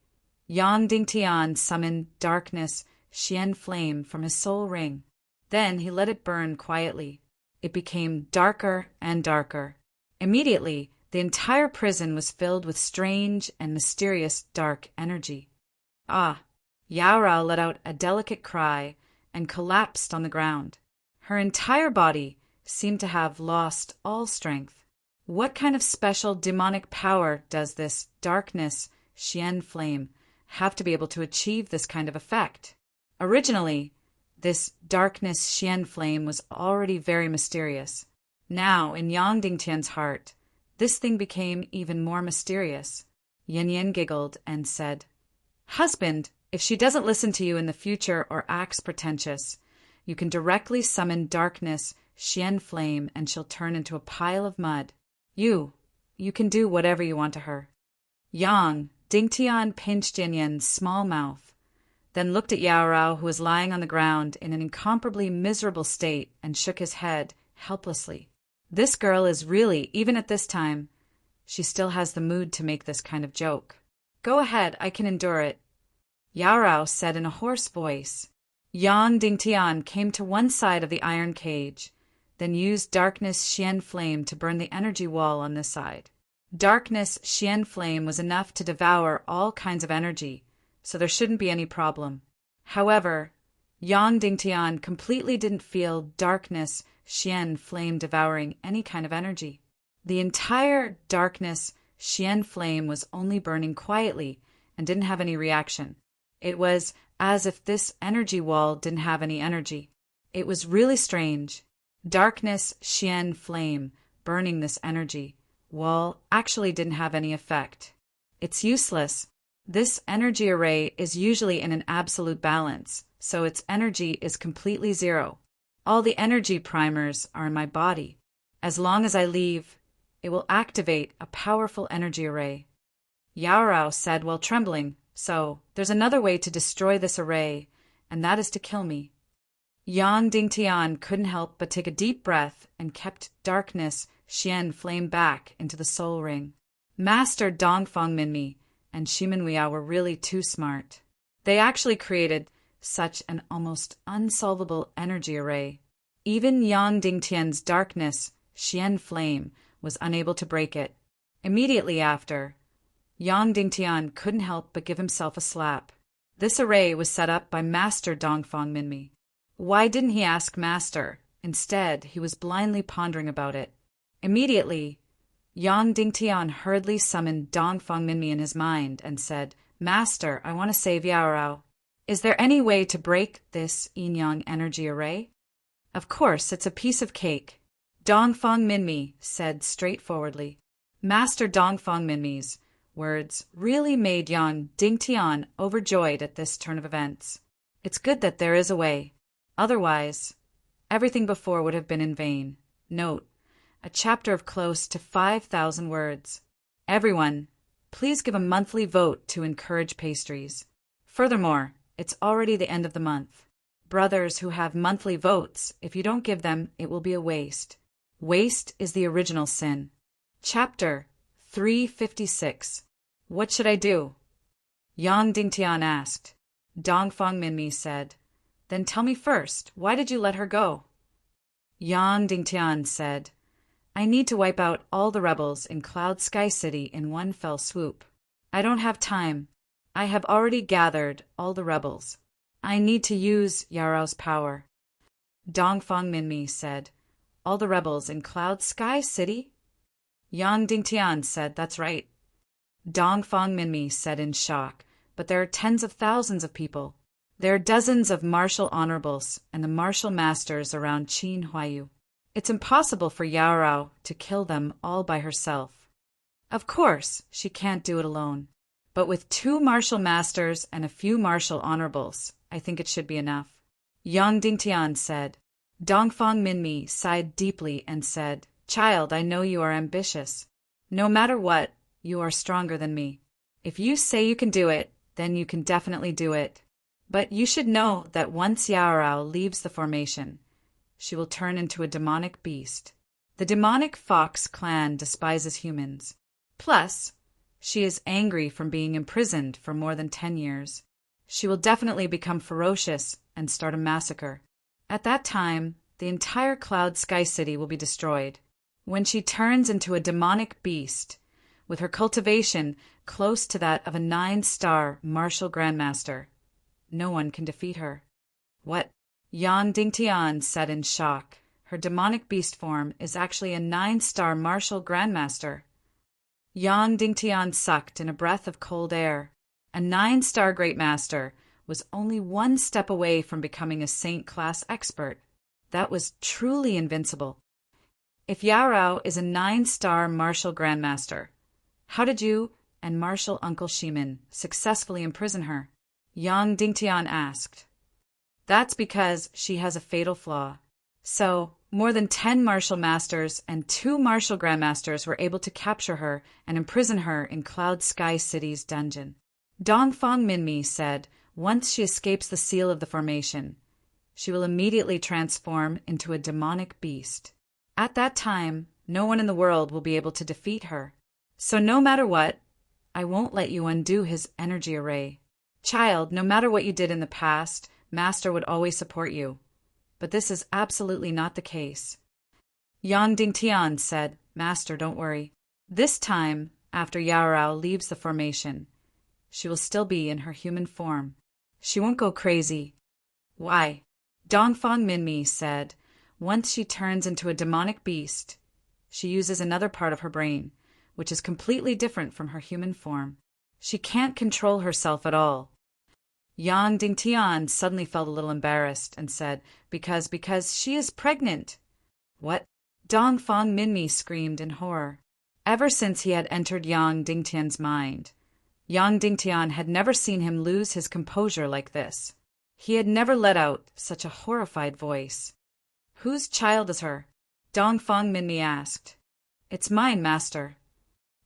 Yang Dingtian summoned darkness, Xian flame from his soul ring. Then he let it burn quietly. It became darker and darker. Immediately, the entire prison was filled with strange and mysterious dark energy. Ah! Yarao let out a delicate cry and collapsed on the ground. Her entire body seemed to have lost all strength. What kind of special demonic power does this darkness, Xian flame, have to be able to achieve this kind of effect? Originally, this darkness Xian flame was already very mysterious. Now, in Yang Dingtian's heart, this thing became even more mysterious. Yin Yin giggled and said, Husband, if she doesn't listen to you in the future or acts pretentious, you can directly summon darkness, Xian flame, and she'll turn into a pile of mud. You can do whatever you want to her. Yang Dingtian pinched Yin Yin's small mouth, then looked at Yarao, who was lying on the ground in an incomparably miserable state, and shook his head helplessly. This girl is really, even at this time, she still has the mood to make this kind of joke. Go ahead, I can endure it, Yarao said in a hoarse voice. Yang Dingtian came to one side of the iron cage, then used darkness Xian flame to burn the energy wall on this side. Darkness Xian flame was enough to devour all kinds of energy, so there shouldn't be any problem. However, Yang Dingtian completely didn't feel darkness Xian flame devouring any kind of energy. The entire darkness Xian flame was only burning quietly and didn't have any reaction. It was as if this energy wall didn't have any energy. It was really strange. Darkness Xian flame burning this energy wall actually didn't have any effect. It's useless. This energy array is usually in an absolute balance, so its energy is completely zero. All the energy primers are in my body. As long as I leave, it will activate a powerful energy array. Yarao said while trembling, So, there's another way to destroy this array, and that is to kill me. Yang Dingtian couldn't help but take a deep breath and kept darkness Xian flame back into the soul ring. Master Dongfang Minmi and Shimin Miao were really too smart. They actually created such an almost unsolvable energy array. Even Yang Dingtian's darkness Xian flame was unable to break it. Immediately after, Yang Dingtian couldn't help but give himself a slap. This array was set up by Master Dongfang Minmi. Why didn't he ask Master? Instead, he was blindly pondering about it. Immediately, Yang Dingtian hurriedly summoned Dongfang Minmi in his mind and said, Master, I want to save Yaorao. Is there any way to break this yin-yang energy array? Of course, it's a piece of cake. Dongfang Minmi said straightforwardly. Master Dongfang Minmi's words really made Yang Dingtian overjoyed at this turn of events. It's good that there is a way. Otherwise, everything before would have been in vain. Note, a chapter of close to 5,000 words. Everyone, please give a monthly vote to encourage pastries. Furthermore, it's already the end of the month. Brothers who have monthly votes, if you don't give them, it will be a waste. Waste is the original sin. Chapter 356. What should I do? Yang Dingtian asked. Dongfang Minmi said, Then tell me first, why did you let her go? Yang Dingtian said, I need to wipe out all the rebels in Cloud Sky City in one fell swoop. I don't have time. I have already gathered all the rebels. I need to use Yaorao's power. Dongfang Minmi said, All the rebels in Cloud Sky City? Yang Dingtian said, That's right. Dongfang Minmi said in shock, But there are tens of thousands of people. There are dozens of martial honorables and the martial masters around Qin Huayu. It's impossible for Yaorao to kill them all by herself. Of course, she can't do it alone. But with 2 martial masters and a few martial honorables, I think it should be enough. Yang Dingtian said. Dongfang Minmi sighed deeply and said, Child, I know you are ambitious. No matter what, you are stronger than me. If you say you can do it, then you can definitely do it. But you should know that once Yaorao leaves the formation, she will turn into a demonic beast. The demonic fox clan despises humans. Plus, she is angry from being imprisoned for more than 10 years. She will definitely become ferocious and start a massacre. At that time, the entire Cloud Sky City will be destroyed. When she turns into a demonic beast, with her cultivation close to that of a 9-star martial grandmaster, no one can defeat her. What? Yang Dingtian said in shock. Her demonic beast form is actually a 9-star martial grandmaster. Yang Dingtian sucked in a breath of cold air. A 9-star great master was only 1 step away from becoming a saint-class expert. That was truly invincible. If Yaorao is a 9-star martial grandmaster, how did you and martial Uncle Shimin successfully imprison her? Yang Dingtian asked. That's because she has a fatal flaw. So, more than 10 martial masters and 2 martial grandmasters were able to capture her and imprison her in Cloud Sky City's dungeon. Dongfang Minmi said, once she escapes the seal of the formation, she will immediately transform into a demonic beast. At that time, no one in the world will be able to defeat her. So no matter what, I won't let you undo his energy array. Child, no matter what you did in the past, Master would always support you. But this is absolutely not the case. Yang Dingtian said, Master, don't worry. This time, after Yaorao leaves the formation, she will still be in her human form. She won't go crazy. Why? Dongfang Minmi said, once she turns into a demonic beast, she uses another part of her brain, which is completely different from her human form. She can't control herself at all. Yang Dingtian suddenly felt a little embarrassed and said, because she is pregnant. What? Dongfang Minmi screamed in horror. Ever since he had entered Yang Dingtian's mind, Yang Dingtian had never seen him lose his composure like this. He had never let out such a horrified voice. Whose child is her? Dongfang Minmi asked. It's mine, Master.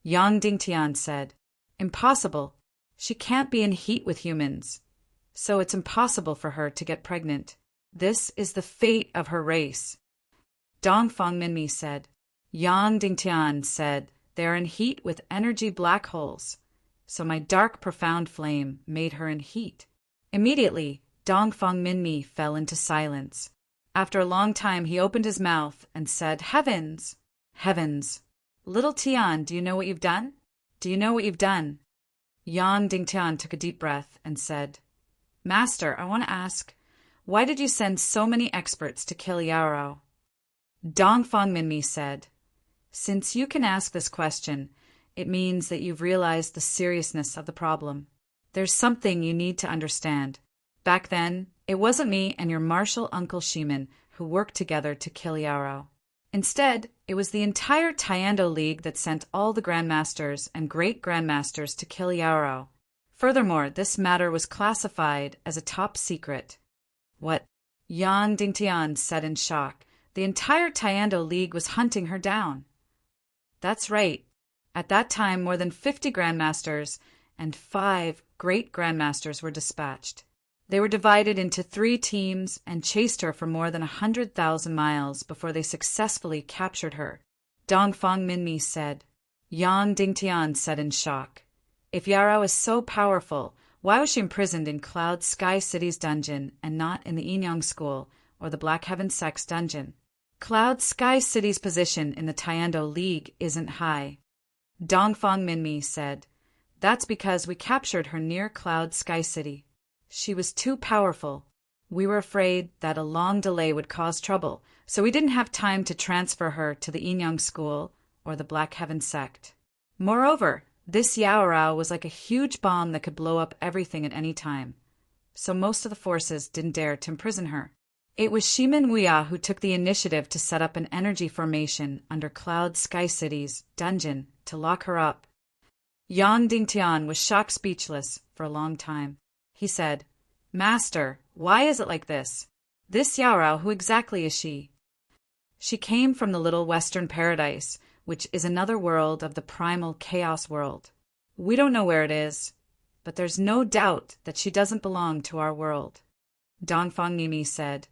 Yang Dingtian said. Impossible. She can't be in heat with humans. So it's impossible for her to get pregnant. This is the fate of her race. Dongfang Minmi said. Yang Dingtian said, they are in heat with energy black holes. So my dark, profound flame made her in heat. Immediately, Dongfang Minmi fell into silence. After a long time, he opened his mouth and said, Heavens! Heavens! Little Tian, do you know what you've done? Do you know what you've done? Yang Dingtian took a deep breath and said, Master, I want to ask, why did you send so many experts to kill Yarao? Dongfang Minmi said, Since you can ask this question, it means that you've realized the seriousness of the problem. There's something you need to understand. Back then, it wasn't me and your martial uncle Shimin who worked together to kill Yarao. Instead, it was the entire Taekwondo League that sent all the grandmasters and great-grandmasters to kill Yarao. Furthermore, this matter was classified as a top secret. What? Yang Dingtian said in shock. The entire Taekwondo League was hunting her down. That's right. At that time, more than 50 grandmasters and 5 great-grandmasters were dispatched. They were divided into 3 teams and chased her for more than 100,000 miles before they successfully captured her. Dongfang Minmi said. Yang Dingtian said in shock. If Yarao is so powerful, why was she imprisoned in Cloud Sky City's dungeon and not in the Inyang School or the Black Heaven Sect's dungeon? Cloud Sky City's position in the Taekwondo League isn't high. Dongfang Minmi said. That's because we captured her near Cloud Sky City. She was too powerful. We were afraid that a long delay would cause trouble, so we didn't have time to transfer her to the Inyang School or the Black Heaven Sect. Moreover, this Yarao was like a huge bomb that could blow up everything at any time, so most of the forces didn't dare to imprison her. It was Shimin Wuya who took the initiative to set up an energy formation under Cloud Sky City's dungeon to lock her up. Yang Dingtian was shocked speechless for a long time. He said, Master, why is it like this? This Yarao, who exactly is she? She came from the little Western Paradise, which is another world of the primal chaos world. We don't know where it is, but there's no doubt that she doesn't belong to our world. Dongfang Minmi said,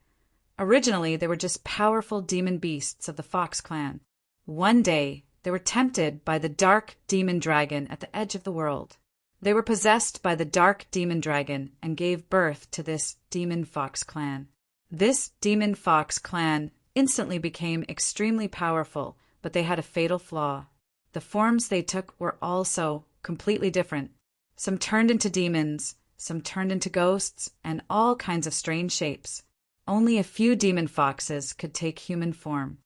Originally, they were just powerful demon beasts of the Fox clan. One day, they were tempted by the dark demon dragon at the edge of the world. They were possessed by the dark demon dragon and gave birth to this demon fox clan. This demon fox clan instantly became extremely powerful, but they had a fatal flaw. The forms they took were also completely different. Some turned into demons, some turned into ghosts, and all kinds of strange shapes. Only a few demon foxes could take human form.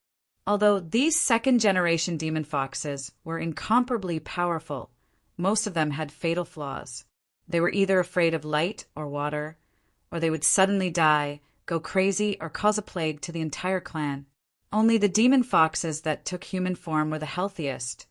Although these second-generation demon foxes were incomparably powerful, most of them had fatal flaws. They were either afraid of light or water, or they would suddenly die, go crazy, or cause a plague to the entire clan. Only the demon foxes that took human form were the healthiest,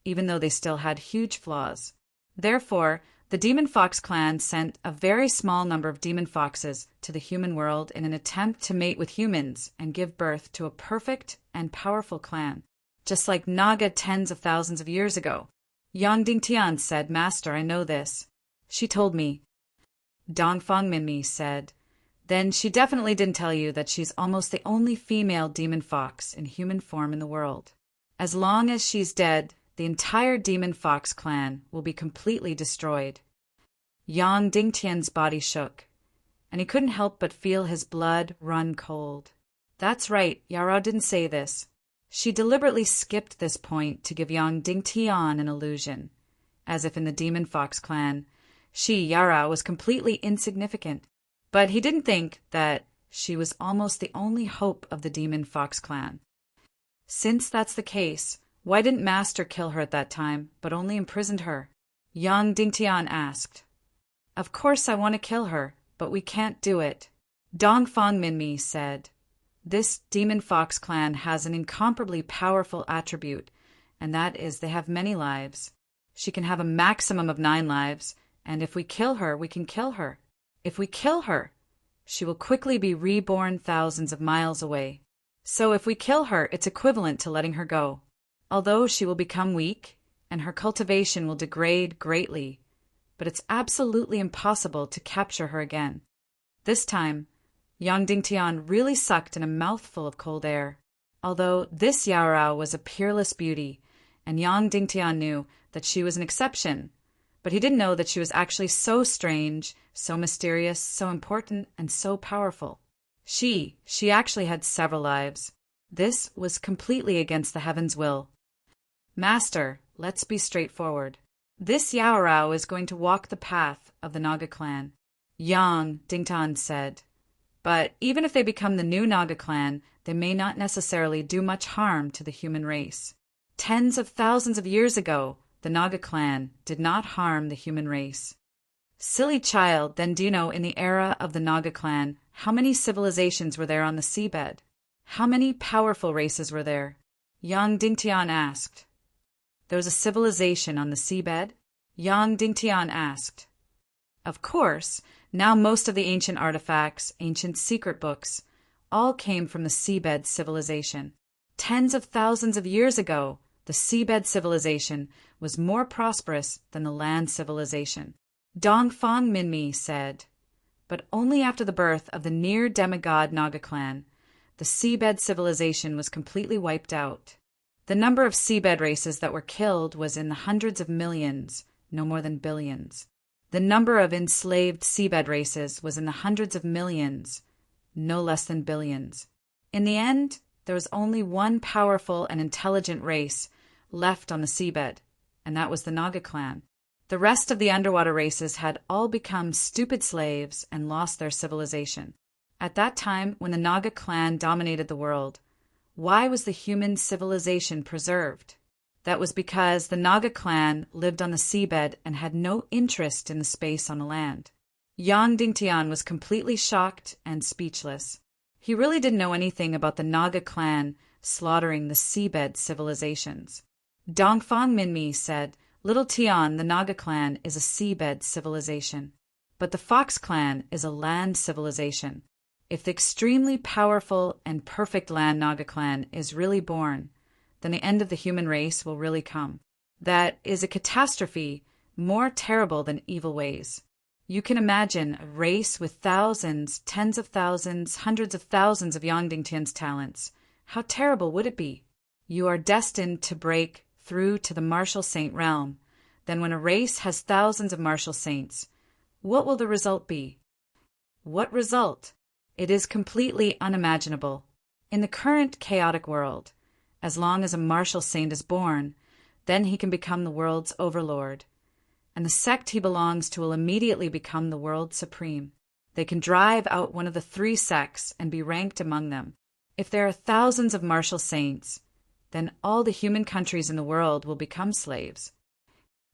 even though they still had huge flaws. Therefore, the demon fox clan sent a very small number of demon foxes to the human world in an attempt to mate with humans and give birth to a perfect and powerful clan, just like Naga tens of thousands of years ago. Yang Dingtian said, Master, I know this. She told me. Dongfang Minmi said, Then she definitely didn't tell you that she's almost the only female demon fox in human form in the world. As long as she's dead, the entire demon fox clan will be completely destroyed. Yang Dingtian's body shook, and he couldn't help but feel his blood run cold. That's right, Yarao didn't say this. She deliberately skipped this point to give Yang Dingtian an illusion, as if in the demon fox clan, she, Yarao, was completely insignificant. But he didn't think that she was almost the only hope of the demon fox clan. Since that's the case, why didn't Master kill her at that time, but only imprisoned her? Yang Dingtian asked. Of course I want to kill her, but we can't do it. Dongfang Minmi said. This demon fox clan has an incomparably powerful attribute, and that is they have many lives. She can have a maximum of 9 lives, and if we kill her, we can kill her. If we kill her, she will quickly be reborn thousands of miles away. So if we kill her, it's equivalent to letting her go. Although she will become weak, and her cultivation will degrade greatly, but it's absolutely impossible to capture her again. This time, Yang Dingtian really sucked in a mouthful of cold air. Although this Yarao was a peerless beauty, and Yang Dingtian knew that she was an exception, but he didn't know that she was actually so strange, so mysterious, so important, and so powerful. She actually had several lives. This was completely against the heaven's will. Master, let's be straightforward. This Yarao is going to walk the path of the Naga clan, Yang Dingtian said. But even if they become the new Naga clan, they may not necessarily do much harm to the human race. Tens of thousands of years ago, the Naga clan did not harm the human race. Silly child, then do you know in the era of the Naga clan, how many civilizations were there on the seabed? How many powerful races were there? Yang Dingtian asked. There was a civilization on the seabed? Yang Dingtian asked. Of course, now most of the ancient artifacts, ancient secret books, all came from the seabed civilization. Tens of thousands of years ago, the seabed civilization was more prosperous than the land civilization. Dongfang Minmi said. But only after the birth of the near demigod Naga clan, the seabed civilization was completely wiped out. The number of seabed races that were killed was in the hundreds of millions, no more than billions. The number of enslaved seabed races was in the hundreds of millions, no less than billions. In the end, there was only one powerful and intelligent race left on the seabed, and that was the Naga clan. The rest of the underwater races had all become stupid slaves and lost their civilization. At that time, when the Naga clan dominated the world, why was the human civilization preserved? That was because the Naga clan lived on the seabed and had no interest in the space on the land. Yang Dingtian was completely shocked and speechless. He really didn't know anything about the Naga clan slaughtering the seabed civilizations. Dongfang Minmi said, Little Tian, the Naga clan, is a seabed civilization, but the Fox clan is a land civilization. If the extremely powerful and perfect land Naga clan is really born, then the end of the human race will really come. That is a catastrophe more terrible than evil ways. You can imagine a race with thousands, tens of thousands, hundreds of thousands of Yang Dingtian's talents. How terrible would it be? You are destined to break through to the martial saint realm. Then when a race has thousands of martial saints, what will the result be? What result? It is completely unimaginable. In the current chaotic world, as long as a martial saint is born, then he can become the world's overlord, and the sect he belongs to will immediately become the world supreme. They can drive out one of the three sects and be ranked among them. If there are thousands of martial saints, then all the human countries in the world will become slaves.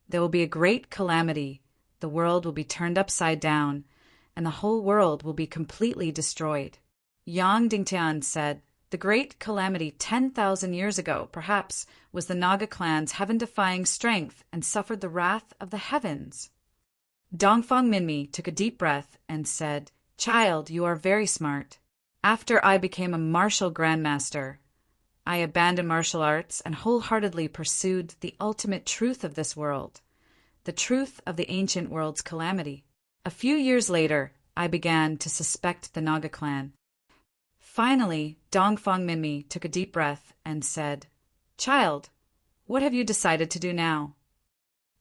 There will be a great calamity. The world will be turned upside down, and the whole world will be completely destroyed. Yang Dingtian said, The great calamity 10,000 years ago, perhaps, was the Naga clan's heaven-defying strength and suffered the wrath of the heavens. Dongfang Minmi took a deep breath and said, Child, you are very smart. After I became a martial grandmaster, I abandoned martial arts and wholeheartedly pursued the ultimate truth of this world, the truth of the ancient world's calamity. A few years later, I began to suspect the Naga clan. Finally, Dongfang Minmi took a deep breath and said, Child, what have you decided to do now?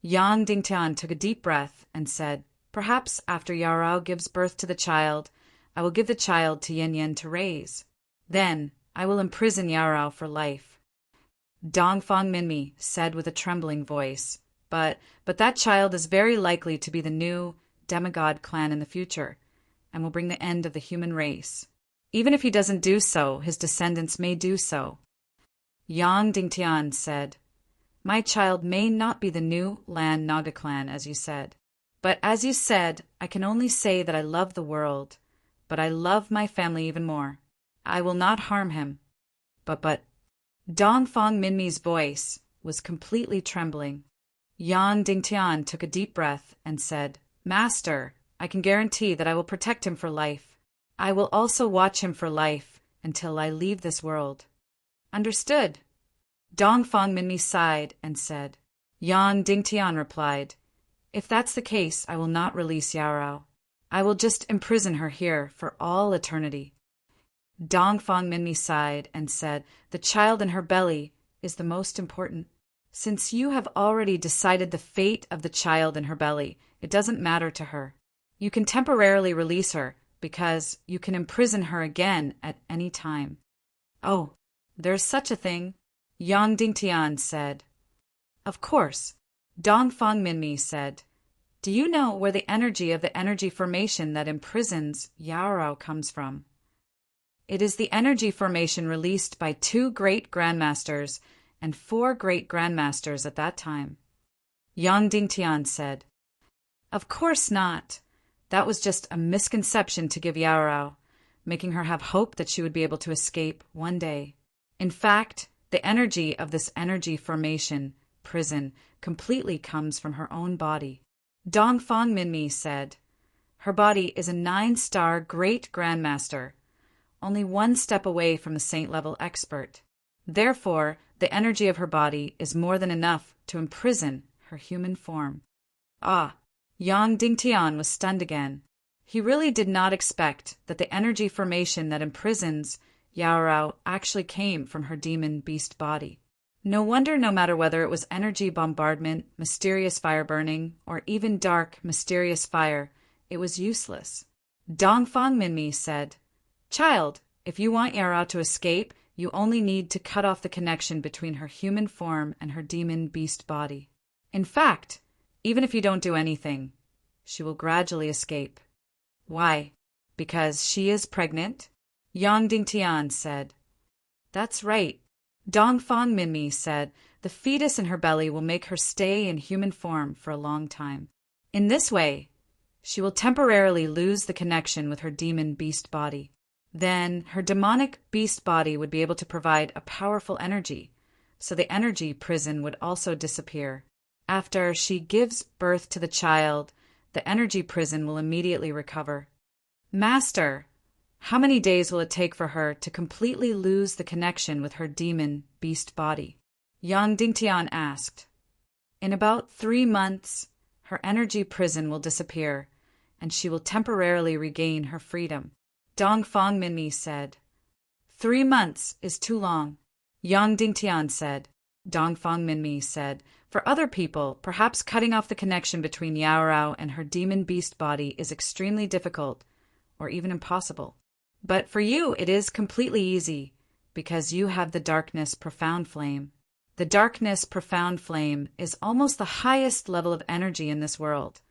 Yang Dingtian took a deep breath and said, Perhaps after Yarao gives birth to the child, I will give the child to Yin Yin to raise. Then I will imprison Yarao for life. Dongfang Minmi said with a trembling voice, But that child is very likely to be the new demigod clan in the future, and will bring the end of the human race. Even if he doesn't do so, his descendants may do so. Yang Dingtian said, My child may not be the new land Naga clan, as you said. But as you said, I can only say that I love the world, but I love my family even more. I will not harm him. But Dongfang Minmi's voice was completely trembling. Yang Dingtian took a deep breath and said, Master, I can guarantee that I will protect him for life. I will also watch him for life until I leave this world. Understood. Dongfang Minmi sighed and said. Yang Dingtian replied, If that's the case, I will not release Yarao. I will just imprison her here for all eternity. Dongfang Minmi sighed and said, "The child in her belly is the most important. Since you have already decided the fate of the child in her belly, it doesn't matter to her. You can temporarily release her, because you can imprison her again at any time." "Oh, there's such a thing," Yang Dingtian said. "Of course," Dongfang Minmi said. "Do you know where the energy of the energy formation that imprisons Yaorao comes from? It is the energy formation released by 2 great grandmasters and 4 great grandmasters at that time." Yang Dingtian said, "Of course not. That was just a misconception to give Yaorao, making her have hope that she would be able to escape one day. In fact, the energy of this energy formation, prison, completely comes from her own body." Dongfang Minmi said, "Her body is a 9-star great grandmaster, only 1 step away from the saint-level expert. Therefore, the energy of her body is more than enough to imprison her human form." Ah, Yang Dingtian was stunned again. He really did not expect that the energy formation that imprisons Yaorao actually came from her demon beast body. No wonder, no matter whether it was energy bombardment, mysterious fire burning, or even dark, mysterious fire, it was useless. Dongfang Minmi said, "Child, if you want Yaorao to escape, you only need to cut off the connection between her human form and her demon beast body. In fact, even if you don't do anything, she will gradually escape." "Why? Because she is pregnant?" Yang Dingtian said. "That's right," Dongfang Minmi said. "The fetus in her belly will make her stay in human form for a long time. In this way, she will temporarily lose the connection with her demon beast body. Then her demonic beast body would be able to provide a powerful energy, so the energy prison would also disappear. After she gives birth to the child, the energy prison will immediately recover." "Master, how many days will it take for her to completely lose the connection with her demon beast body?" Yang Dingtian asked. "In about 3 months, her energy prison will disappear, and she will temporarily regain her freedom." Dongfang Minmi said. 3 months is too long," Yang Dingtian said. Dongfang Minmi said, "For other people, perhaps cutting off the connection between Yaorao and her demon beast body is extremely difficult, or even impossible. But for you it is completely easy, because you have the darkness profound flame. The darkness profound flame is almost the highest level of energy in this world,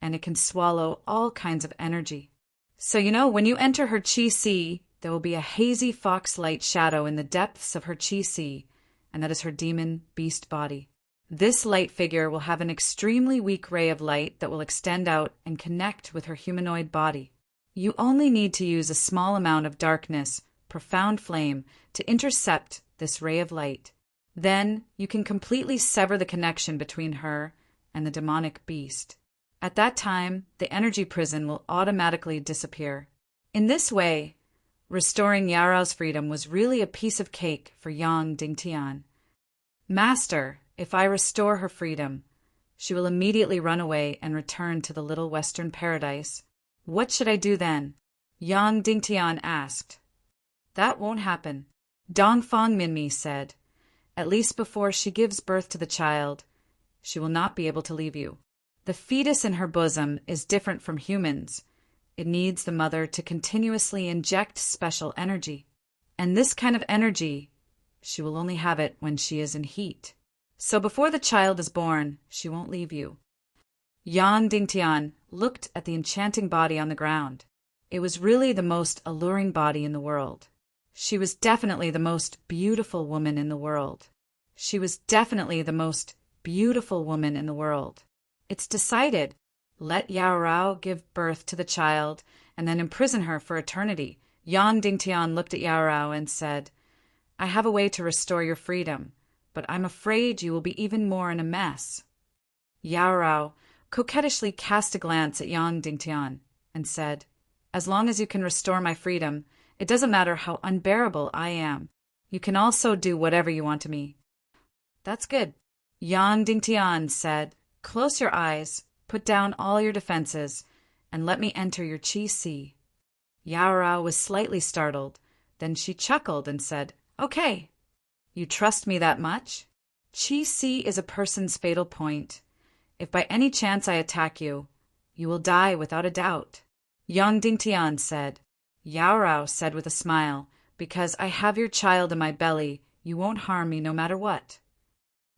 and it can swallow all kinds of energy. So when you enter her Qi Sea, there will be a hazy fox-light shadow in the depths of her Qi Sea, and that is her demon beast body. This light figure will have an extremely weak ray of light that will extend out and connect with her humanoid body. You only need to use a small amount of darkness, profound flame, to intercept this ray of light. Then you can completely sever the connection between her and the demonic beast. At that time, the energy prison will automatically disappear." In this way, restoring Yaorao's freedom was really a piece of cake for Yang Dingtian. "Master, if I restore her freedom, she will immediately run away and return to the little western paradise. What should I do then?" Yang Dingtian asked. "That won't happen," Dongfang Minmi said. "At least before she gives birth to the child, she will not be able to leave you. The fetus in her bosom is different from humans. It needs the mother to continuously inject special energy. And this kind of energy, she will only have it when she is in heat. So before the child is born, she won't leave you." Yang Dingtian looked at the enchanting body on the ground. It was really the most alluring body in the world. She was definitely the most beautiful woman in the world. She was definitely the most beautiful woman in the world. "It's decided. Let Yaorao give birth to the child and then imprison her for eternity." Yang Dingtian looked at Yaorao and said, "I have a way to restore your freedom, but I'm afraid you will be even more in a mess." Yaorao coquettishly cast a glance at Yang Dingtian and said, "As long as you can restore my freedom, it doesn't matter how unbearable I am. You can also do whatever you want to me." "That's good." Yang Dingtian said, "Close your eyes, put down all your defenses, and let me enter your Qi Sea." Yao Rao was slightly startled. Then she chuckled and said, "Okay. You trust me that much? Qi Sea is a person's fatal point. If by any chance I attack you, you will die without a doubt." Yang Dingtian said. Yao Rao said with a smile, "Because I have your child in my belly, you won't harm me no matter what."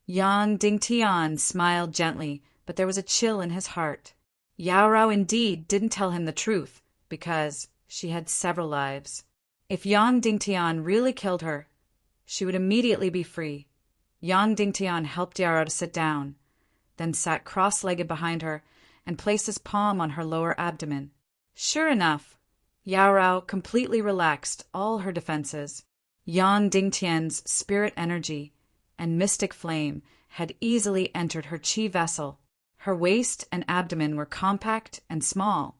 Yang Dingtian smiled gently, but there was a chill in his heart. Yao Rao indeed didn't tell him the truth, because she had several lives. If Yang Dingtian really killed her, she would immediately be free. Yang Dingtian helped Yao Rao to sit down, then sat cross-legged behind her and placed his palm on her lower abdomen. Sure enough, Yao Rao completely relaxed all her defenses. Yang Dingtian's spirit energy and mystic flame had easily entered her qi vessel. Her waist and abdomen were compact and small,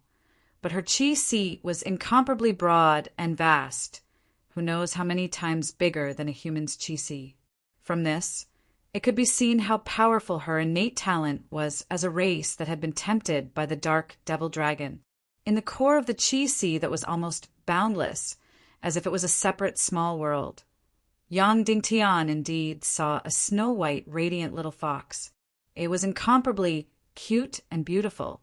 but her qi sea was incomparably broad and vast, who knows how many times bigger than a human's qi sea. From this, it could be seen how powerful her innate talent was as a race that had been tempted by the dark devil dragon. In the core of the qi sea that was almost boundless, as if it was a separate small world, Yang Dingtian indeed saw a snow-white, radiant little fox. It was incomparably cute and beautiful,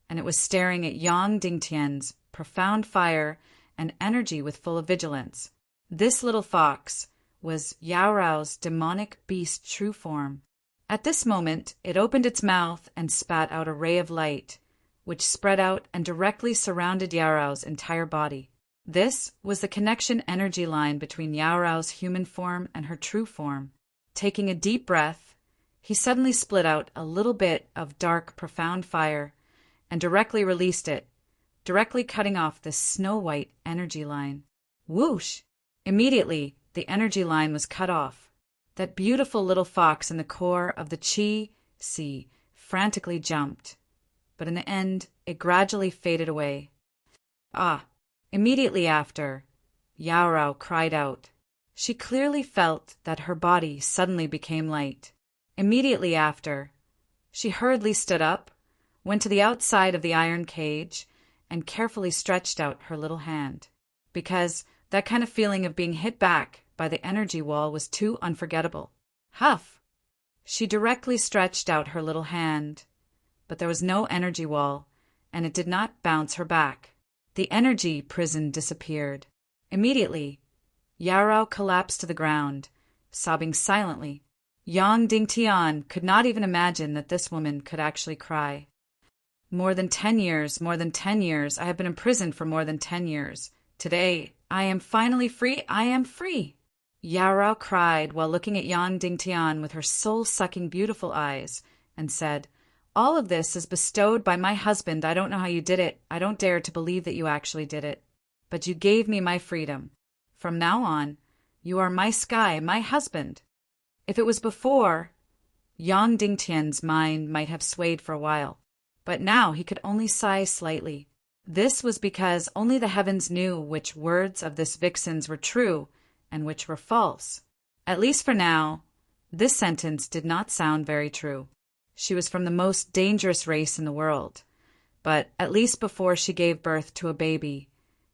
and it was staring at Yang Dingtian's profound fire and energy with full of vigilance. This little fox was Yao Rao's demonic beast true form. At this moment, it opened its mouth and spat out a ray of light, which spread out and directly surrounded Yao Rao's entire body. This was the connection energy line between Yao Rao's human form and her true form. Taking a deep breath, he suddenly split out a little bit of dark, profound fire and directly released it, directly cutting off this snow-white energy line. Whoosh! Immediately, the energy line was cut off. That beautiful little fox in the core of the Qi Sea frantically jumped, but in the end, it gradually faded away. Ah! Immediately after, Yao Rao cried out. She clearly felt that her body suddenly became light. Immediately after, she hurriedly stood up, went to the outside of the iron cage, and carefully stretched out her little hand, because that kind of feeling of being hit back by the energy wall was too unforgettable. Huff! She directly stretched out her little hand, but there was no energy wall, and it did not bounce her back. The energy prison disappeared. Immediately, Yao Rao collapsed to the ground, sobbing silently. Yang Dingtian could not even imagine that this woman could actually cry. More than 10 years, I have been imprisoned for more than 10 years. Today, I am finally free, I am free. Yao Rao cried while looking at Yang Dingtian with her soul-sucking beautiful eyes, and said, "All of this is bestowed by my husband. I don't know how you did it. I don't dare to believe that you actually did it. But you gave me my freedom. From now on, you are my sky, my husband." If it was before, Yang Dingtian's mind might have swayed for a while, but now he could only sigh slightly. This was because only the heavens knew which words of this vixen's were true and which were false. At least for now, this sentence did not sound very true. She was from the most dangerous race in the world, but at least before she gave birth to a baby,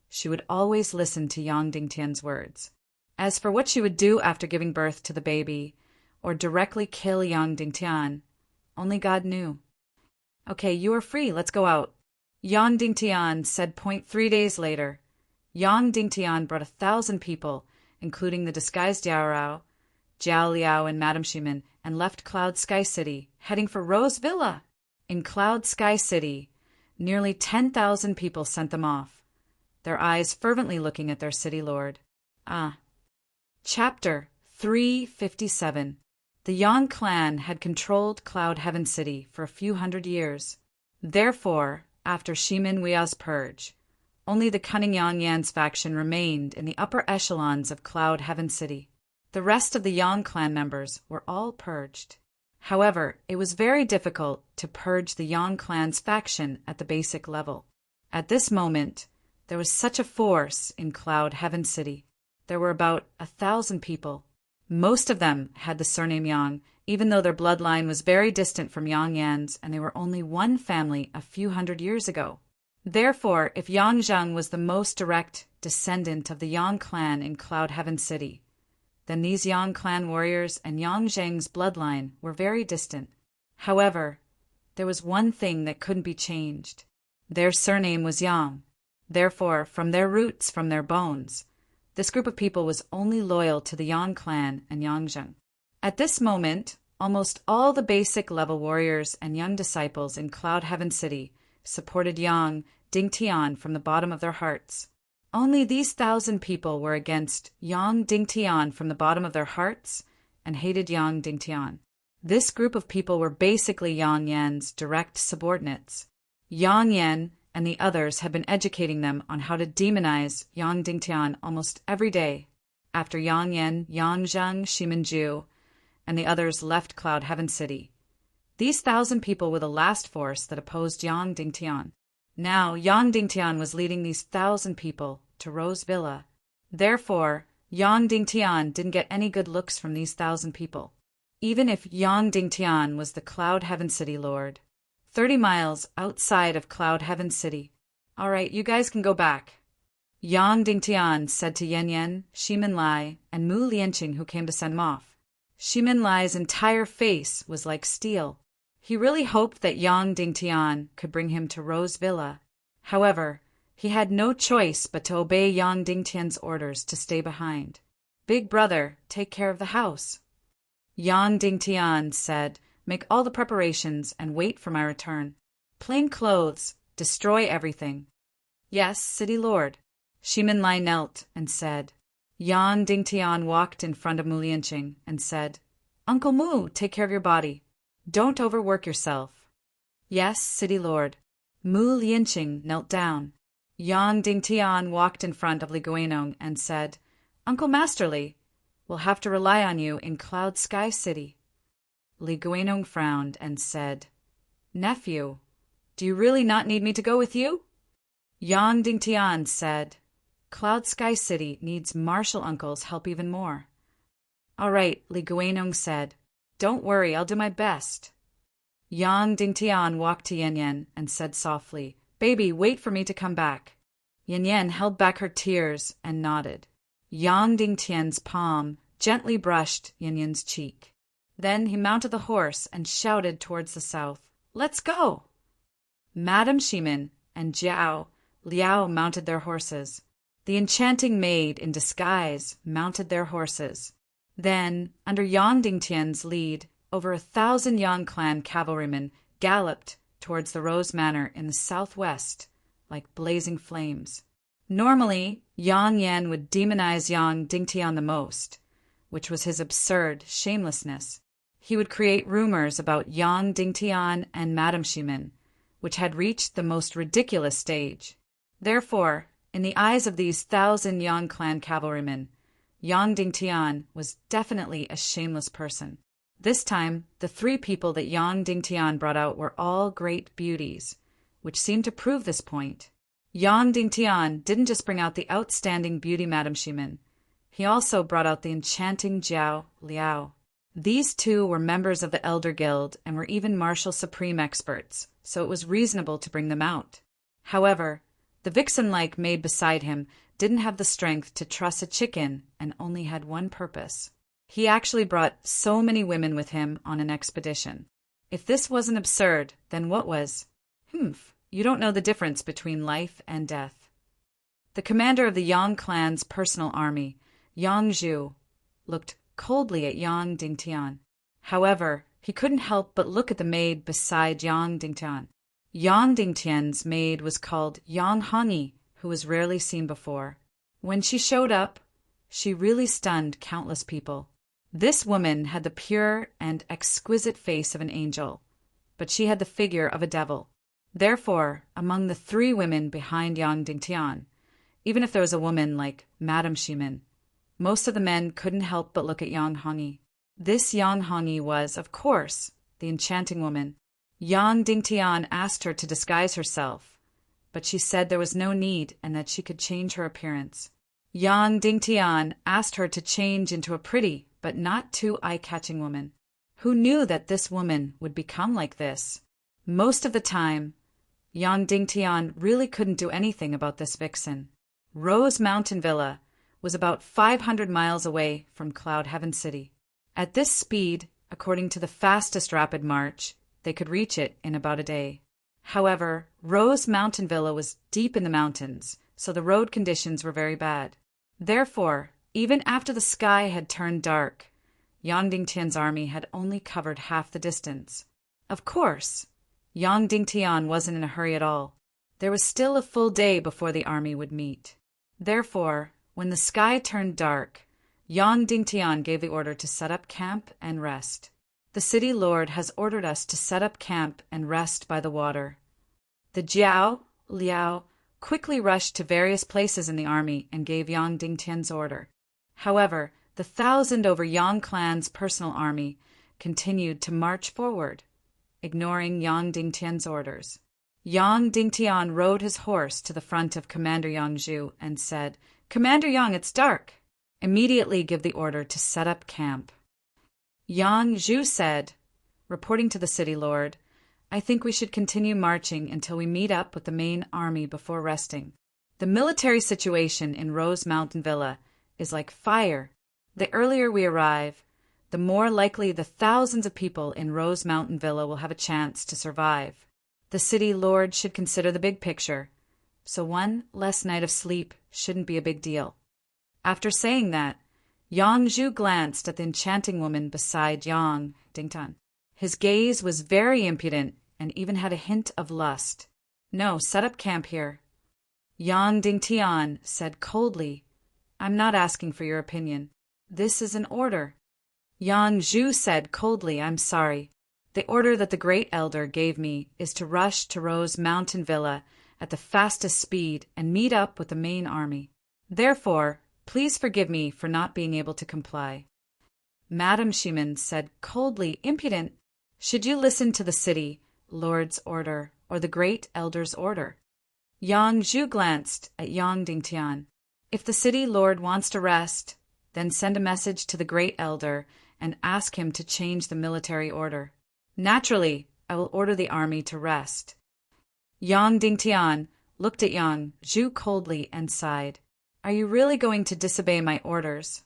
she would always listen to Yang Dingtian's words. As for what she would do after giving birth to the baby, or directly kill Yang Dingtian, only God knew. "Okay, you are free, let's go out." Yang Dingtian said 3 days later. Yang Dingtian brought 1,000 people, including the disguised Yao Rao, Jiao Liao, and Madame Shimin, and left Cloud Sky City, heading for Rose Villa. In Cloud Sky City, nearly 10,000 people sent them off, their eyes fervently looking at their city lord. Chapter 357. The Yang clan had controlled Cloud Heaven City for a few hundred years. Therefore, after Shimin Wea's purge, only the cunning Yang Yan's faction remained in the upper echelons of Cloud Heaven City. The rest of the Yang clan members were all purged. However, it was very difficult to purge the Yang clan's faction at the basic level. At this moment, there was such a force in Cloud Heaven City. There were about 1,000 people. Most of them had the surname Yang, even though their bloodline was very distant from Yang Yan's, and they were only one family a few hundred years ago. Therefore, if Yang Zheng was the most direct descendant of the Yang clan in Cloud Heaven City, then these Yang clan warriors and Yang Zheng's bloodline were very distant. However, there was one thing that couldn't be changed. Their surname was Yang. Therefore, from their roots, from their bones, this group of people was only loyal to the Yang clan and Yang Zheng. At this moment, almost all the basic level warriors and young disciples in Cloud Heaven City supported Yang Dingtian from the bottom of their hearts. Only these 1,000 people were against Yang Dingtian from the bottom of their hearts and hated Yang Dingtian. This group of people were basically Yang Yan's direct subordinates. Yang Yan and the others had been educating them on how to demonize Yang Dingtian almost every day. After Yang Yan, Yang Zheng, Shimanju, and the others left Cloud Heaven City, these 1,000 people were the last force that opposed Yang Dingtian. Now, Yang Dingtian was leading these 1,000 people to Rose Villa. Therefore, Yang Dingtian didn't get any good looks from these 1,000 people. Even if Yang Dingtian was the Cloud Heaven City Lord, 30 miles outside of Cloud Heaven City. All right, you guys can go back. Yang Dingtian said to Yan Yan, Shimin Lai, and Mu Lianqing, who came to send him off. Shimin Lai's entire face was like steel. He really hoped that Yang Dingtian could bring him to Rose Villa. However, he had no choice but to obey Yang Dingtian's orders to stay behind. Big brother, take care of the house. Yang Dingtian said, make all the preparations and wait for my return. Plain clothes, destroy everything. Yes, city lord. Shimin Lai knelt and said. Yang Dingtian walked in front of Mu Lianqing and said, Uncle Mu, take care of your body. Don't overwork yourself. Yes, city lord. Mu Lianqing knelt down. Yang Dingtian walked in front of Li Guanong and said, Uncle Masterly, we'll have to rely on you in Cloud Sky City. Li Guanong frowned and said, Nephew, do you really not need me to go with you? Yang Dingtian said, Cloud Sky City needs Marshal Uncle's help even more. All right, Li Guanong said, don't worry, I'll do my best. Yang Dingtian walked to Yan Yan and said softly, Baby, wait for me to come back. Yan Yan held back her tears and nodded. Yang Dingtian's palm gently brushed Yan Yan's cheek. Then he mounted the horse and shouted towards the south, Let's go! Madame Shimin and Jiao Liao mounted their horses. The enchanting maid in disguise mounted their horses. Then, under Yang Dingtian's lead, over 1,000 Yang clan cavalrymen galloped towards the Rose Manor in the southwest like blazing flames. Normally, Yang Yan would demonize Yang Dingtian the most, which was his absurd shamelessness. He would create rumors about Yang Dingtian and Madame Shimin, which had reached the most ridiculous stage. Therefore, in the eyes of these 1,000 Yang clan cavalrymen, Yang Dingtian was definitely a shameless person. This time, the 3 people that Yang Dingtian brought out were all great beauties, which seemed to prove this point. Yang Dingtian didn't just bring out the outstanding beauty Madame Shimin, he also brought out the enchanting Jiao Liao. These 2 were members of the Elder Guild and were even Martial Supreme experts, so it was reasonable to bring them out. However, the vixen-like maid beside him didn't have the strength to truss a chicken and only had one purpose. He actually brought so many women with him on an expedition. If this wasn't absurd, then what was? You don't know the difference between life and death. The commander of the Yang clan's personal army, Yang Zhu, looked coldly at Yang Dingtian. However, he couldn't help but look at the maid beside Yang Dingtian. Yang Dingtian's maid was called Yang Hanyi, who was rarely seen before. When she showed up, she really stunned countless people. This woman had the pure and exquisite face of an angel, but she had the figure of a devil. Therefore, among the 3 women behind Yang Dingtian, even if there was a woman like Madame Shimin, most of the men couldn't help but look at Yang Hanyi. This Yang Hanyi was, of course, the enchanting woman. Yang Dingtian asked her to disguise herself, but she said there was no need and that she could change her appearance. Yang Dingtian asked her to change into a pretty but not too eye-catching woman. Who knew that this woman would become like this? Most of the time, Yang Dingtian really couldn't do anything about this vixen. Rose Mountain Villa was about 500 miles away from Cloud Heaven City. At this speed, according to the fastest rapid march, they could reach it in about a day. However, Rose Mountain Villa was deep in the mountains, so the road conditions were very bad. Therefore, even after the sky had turned dark, Yang Dingtian's army had only covered half the distance. Of course, Yang Dingtian wasn't in a hurry at all. There was still a full day before the army would meet. Therefore, when the sky turned dark, Yang Dingtian gave the order to set up camp and rest. The city lord has ordered us to set up camp and rest by the water. The Jiao, Liao, quickly rushed to various places in the army and gave Yang Dingtian's order. However, the 1,000 over Yang clan's personal army continued to march forward, ignoring Yang Dingtian's orders. Yang Dingtian rode his horse to the front of Commander Yang Zhu and said, "Commander Yang, it's dark. Immediately give the order to set up camp." Yang Zhu said, reporting to the city lord, "I think we should continue marching until we meet up with the main army before resting. The military situation in Rose Mountain Villa is like fire. The earlier we arrive, the more likely the thousands of people in Rose Mountain Villa will have a chance to survive. The city lord should consider the big picture, so one less night of sleep shouldn't be a big deal." After saying that, Yang Zhu glanced at the enchanting woman beside Yang Dingtian. His gaze was very impudent and even had a hint of lust. "No, set up camp here." Yang Dingtian said coldly, "I'm not asking for your opinion. This is an order." Yang Zhu said coldly, "I'm sorry. The order that the Great Elder gave me is to rush to Rose Mountain Villa at the fastest speed and meet up with the main army. Therefore, please forgive me for not being able to comply." Madame Shimen said coldly, "Impudent! Should you listen to the city lord's order or the Great Elder's order?" Yang Zhu glanced at Yang Dingtian. "If the city lord wants to rest, then send a message to the Great Elder and ask him to change the military order. Naturally, I will order the army to rest." Yang Dingtian looked at Yang Zhu coldly and sighed. "Are you really going to disobey my orders?"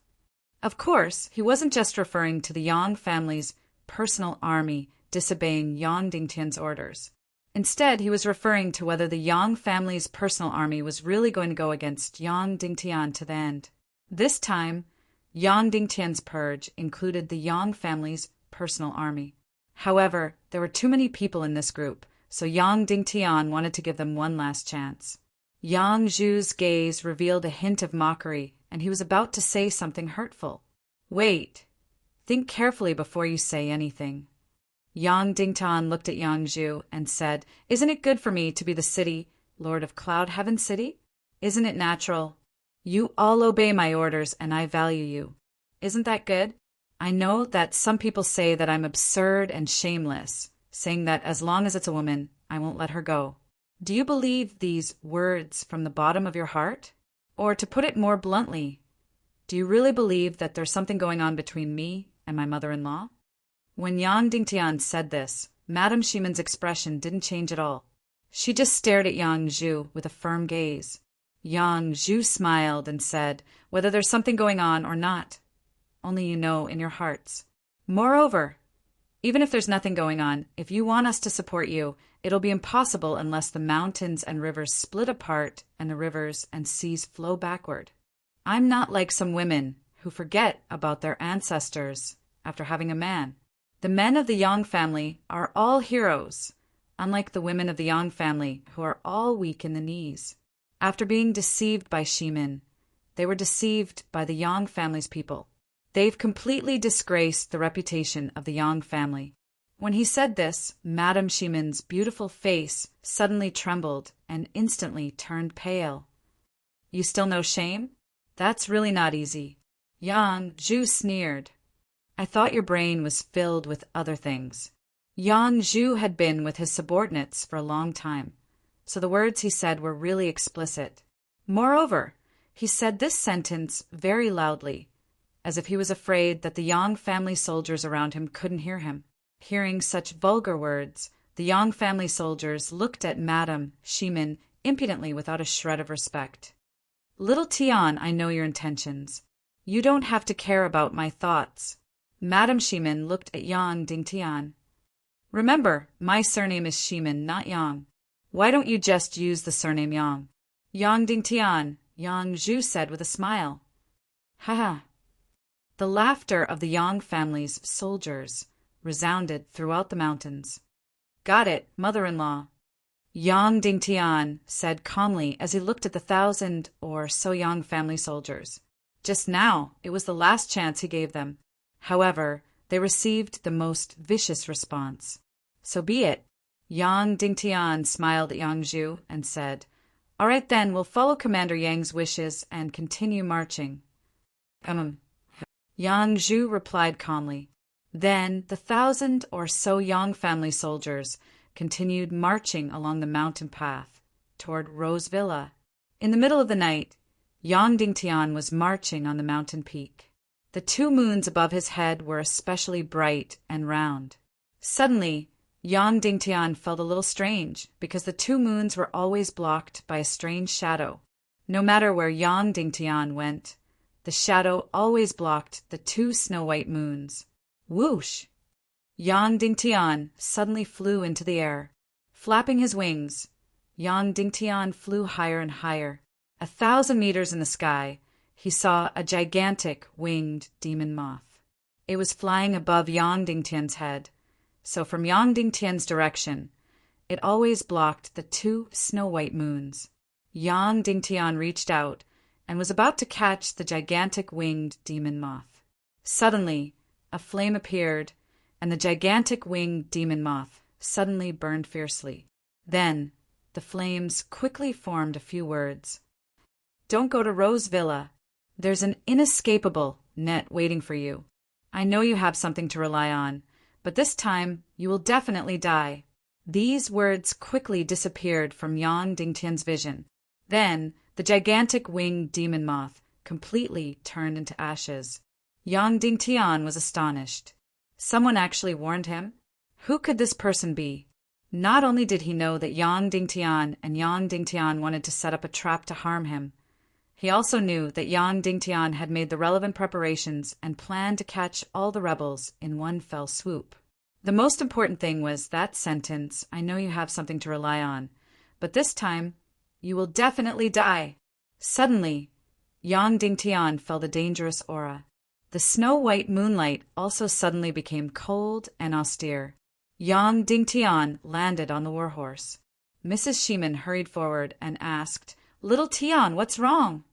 Of course, he wasn't just referring to the Yang family's personal army disobeying Yang Dingtian's orders. Instead, he was referring to whether the Yang family's personal army was really going to go against Yang Dingtian to the end. This time, Yang Dingtian's purge included the Yang family's personal army. However, there were too many people in this group, so Yang Dingtian wanted to give them one last chance. Yang Zhu's gaze revealed a hint of mockery, and he was about to say something hurtful. "Wait. Think carefully before you say anything." Yang Dingtian looked at Yang Zhu and said, "Isn't it good for me to be the city lord of Cloud Heaven City? Isn't it natural? You all obey my orders and I value you. Isn't that good? I know that some people say that I'm absurd and shameless, saying that as long as it's a woman, I won't let her go. Do you believe these words from the bottom of your heart? Or to put it more bluntly, do you really believe that there's something going on between me and my mother-in-law?" When Yang Dingtian said this, Madame Shimen's expression didn't change at all. She just stared at Yang Zhu with a firm gaze. Yang Zhu smiled and said, "Whether there's something going on or not, only you know in your hearts. Moreover, even if there's nothing going on, if you want us to support you, it'll be impossible unless the mountains and rivers split apart and the rivers and seas flow backward. I'm not like some women who forget about their ancestors after having a man. The men of the Yang family are all heroes, unlike the women of the Yang family who are all weak in the knees. After being deceived by Shimen, they were deceived by the Yang family's people. They've completely disgraced the reputation of the Yang family." When he said this, Madame Shimen's beautiful face suddenly trembled and instantly turned pale. "You still know shame? That's really not easy." Yang Zhu sneered. "I thought your brain was filled with other things." Yang Zhu had been with his subordinates for a long time, so the words he said were really explicit. Moreover, he said this sentence very loudly, as if he was afraid that the Yang family soldiers around him couldn't hear him. Hearing such vulgar words, The Yang family soldiers looked at Madame Shimin impudently without a shred of respect. "Little Tian, I know your intentions. You don't have to care about my thoughts." Madame Shimin looked at Yang Dingtian. "Remember, my surname is Shimin, not Yang. Why don't you just use the surname Yang?" "Yang Dingtian," Yang Zhu said with a smile. "Ha ha." The laughter of the Yang family's soldiers resounded throughout the mountains. "Got it, mother-in-law," Yang Dingtian said calmly as he looked at the 1,000 or so Yang family soldiers. Just now, it was the last chance he gave them. However, they received the most vicious response. "So be it." Yang Dingtian smiled at Yang Zhu and said, "All right then, we'll follow Commander Yang's wishes and continue marching." Yang Zhu replied calmly. Then the 1,000 or so Yang family soldiers continued marching along the mountain path toward Rose Villa. In the middle of the night, Yang Dingtian was marching on the mountain peak. The 2 moons above his head were especially bright and round. Suddenly, Yang Dingtian felt a little strange because the 2 moons were always blocked by a strange shadow. No matter where Yang Dingtian went, the shadow always blocked the 2 snow-white moons. Whoosh! Yang Dingtian suddenly flew into the air. Flapping his wings, Yang Dingtian flew higher and higher. 1,000 meters in the sky, he saw a gigantic winged demon moth. It was flying above Yang Dingtian's head, so from Yang Dingtian's direction, it always blocked the 2 snow-white moons. Yang Dingtian reached out and was about to catch the gigantic winged demon moth. Suddenly, a flame appeared, and the gigantic winged demon moth suddenly burned fiercely. Then, the flames quickly formed a few words. "Don't go to Rose Villa. There's an inescapable net waiting for you. I know you have something to rely on, but this time you will definitely die." These words quickly disappeared from Yang Dingtian's vision. Then, the gigantic winged demon moth completely turned into ashes. Yang Dingtian was astonished. Someone actually warned him? Who could this person be? Not only did he know that Yang Dingtian and Yang Dingtian wanted to set up a trap to harm him, he also knew that Yang Dingtian had made the relevant preparations and planned to catch all the rebels in one fell swoop. The most important thing was that sentence, "I know you have something to rely on, but this time you will definitely die." Suddenly, Yang Dingtian felt a dangerous aura. The snow-white moonlight also suddenly became cold and austere. Yang Dingtian landed on the warhorse. Mrs. Shimin hurried forward and asked, "Little Tian, what's wrong?"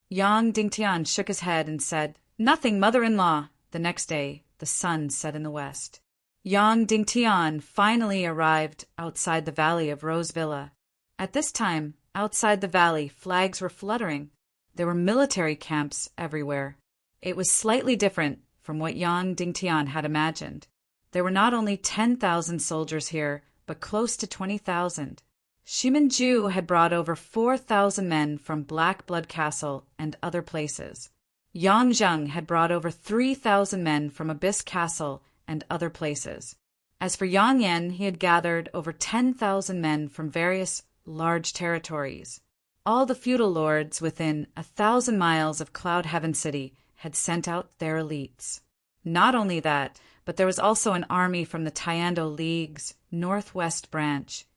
Yang Dingtian shook his head and said, "Nothing, mother-in-law." The next day, the sun set in the west. Yang Dingtian finally arrived outside the valley of Rose Villa. At this time, outside the valley, flags were fluttering. There were military camps everywhere. It was slightly different from what Yang Dingtian had imagined. There were not only 10,000 soldiers here, but close to 20,000. Shimin Ju had brought over 4,000 men from Black Blood Castle and other places. Yang Zheng had brought over 3,000 men from Abyss Castle and other places. As for Yang Yan, he had gathered over 10,000 men from various large territories. All the feudal lords within 1,000 miles of Cloud Heaven City had sent out their elites. Not only that, but there was also an army from the Tiando League's northwest branch,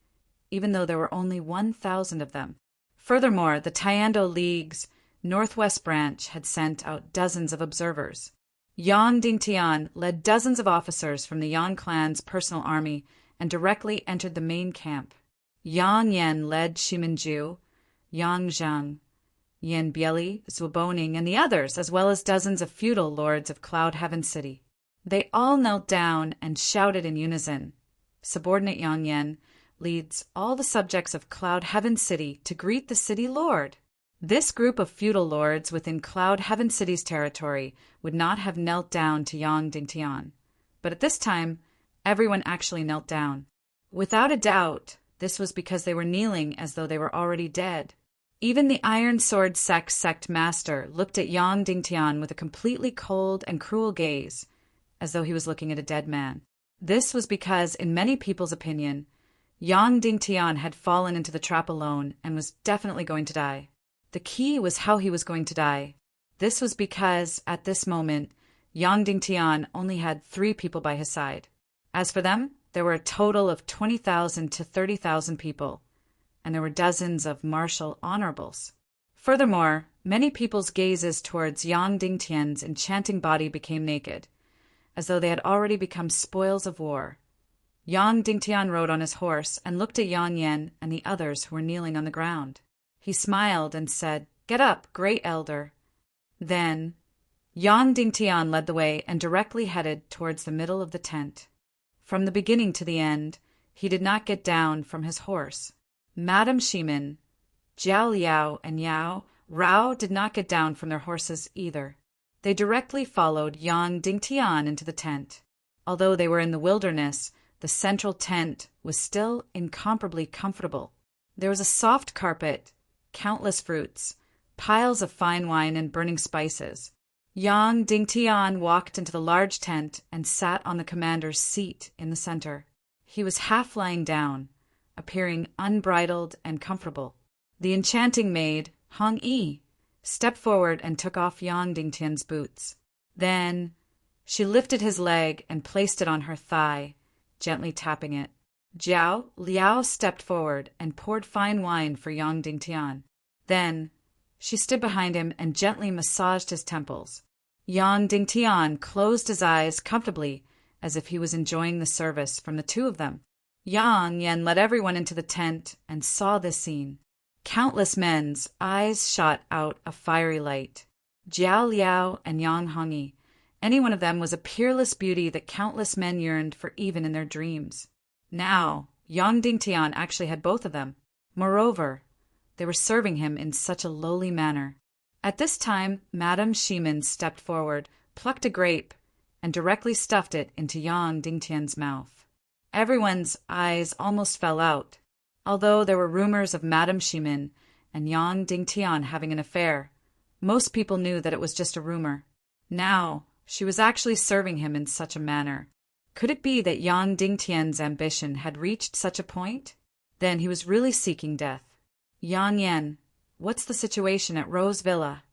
even though there were only 1,000 of them. Furthermore, the Tiando League's northwest branch had sent out dozens of observers. Yang Dingtian led dozens of officers from the Yang clan's personal army and directly entered the main camp. Yang Yan led Shimin Ju, Yang Zheng, Yan Bieli, Zwiboning, and the others, as well as dozens of feudal lords of Cloud Heaven City. They all knelt down and shouted in unison. Subordinate Yang Yan leads all the subjects of Cloud Heaven City to greet the city lord. This group of feudal lords within Cloud Heaven City's territory would not have knelt down to Yang Dingtian. But at this time, everyone actually knelt down. Without a doubt, this was because they were kneeling as though they were already dead. Even the Iron Sword sect master looked at Yang Dingtian with a completely cold and cruel gaze, as though he was looking at a dead man. This was because, in many people's opinion, Yang Dingtian had fallen into the trap alone and was definitely going to die. The key was how he was going to die. This was because, at this moment, Yang Dingtian only had 3 people by his side. As for them, there were a total of 20,000 to 30,000 people, and there were dozens of martial honorables. Furthermore, many people's gazes towards Yang Dingtian's enchanting body became naked, as though they had already become spoils of war. Yang Dingtian rode on his horse and looked at Yang Yan and the others who were kneeling on the ground. He smiled and said, "Get up, great elder." Then, Yang Dingtian led the way and directly headed towards the middle of the tent. From the beginning to the end, he did not get down from his horse. Madame Shimin, Jiao Liao, and Yao Rao did not get down from their horses either. They directly followed Yang Dingtian into the tent. Although they were in the wilderness, the central tent was still incomparably comfortable. There was a soft carpet, countless fruits, piles of fine wine and burning spices. Yang Dingtian walked into the large tent and sat on the commander's seat in the center. He was half lying down, appearing unbridled and comfortable. The enchanting maid, Hong Yi, stepped forward and took off Yang Dingtian's boots. Then she lifted his leg and placed it on her thigh, gently tapping it. Jiao Liao stepped forward and poured fine wine for Yang Dingtian. Then she stood behind him and gently massaged his temples. Yang Dingtian closed his eyes comfortably, as if he was enjoying the service from the 2 of them. Yang Yan led everyone into the tent and saw this scene. Countless men's eyes shot out a fiery light. Jiao Liao and Yang Hongyi, any one of them was a peerless beauty that countless men yearned for even in their dreams. Now, Yang Dingtian actually had both of them. Moreover, they were serving him in such a lowly manner. At this time, Madame Shimin stepped forward, plucked a grape, and directly stuffed it into Yang Dingtian's mouth. Everyone's eyes almost fell out. Although there were rumors of Madame Shimin and Yang Dingtian having an affair, most people knew that it was just a rumor. Now, she was actually serving him in such a manner. Could it be that Yang Dingtian's ambition had reached such a point? Then he was really seeking death. Yang Yan, what's the situation at Rose Villa?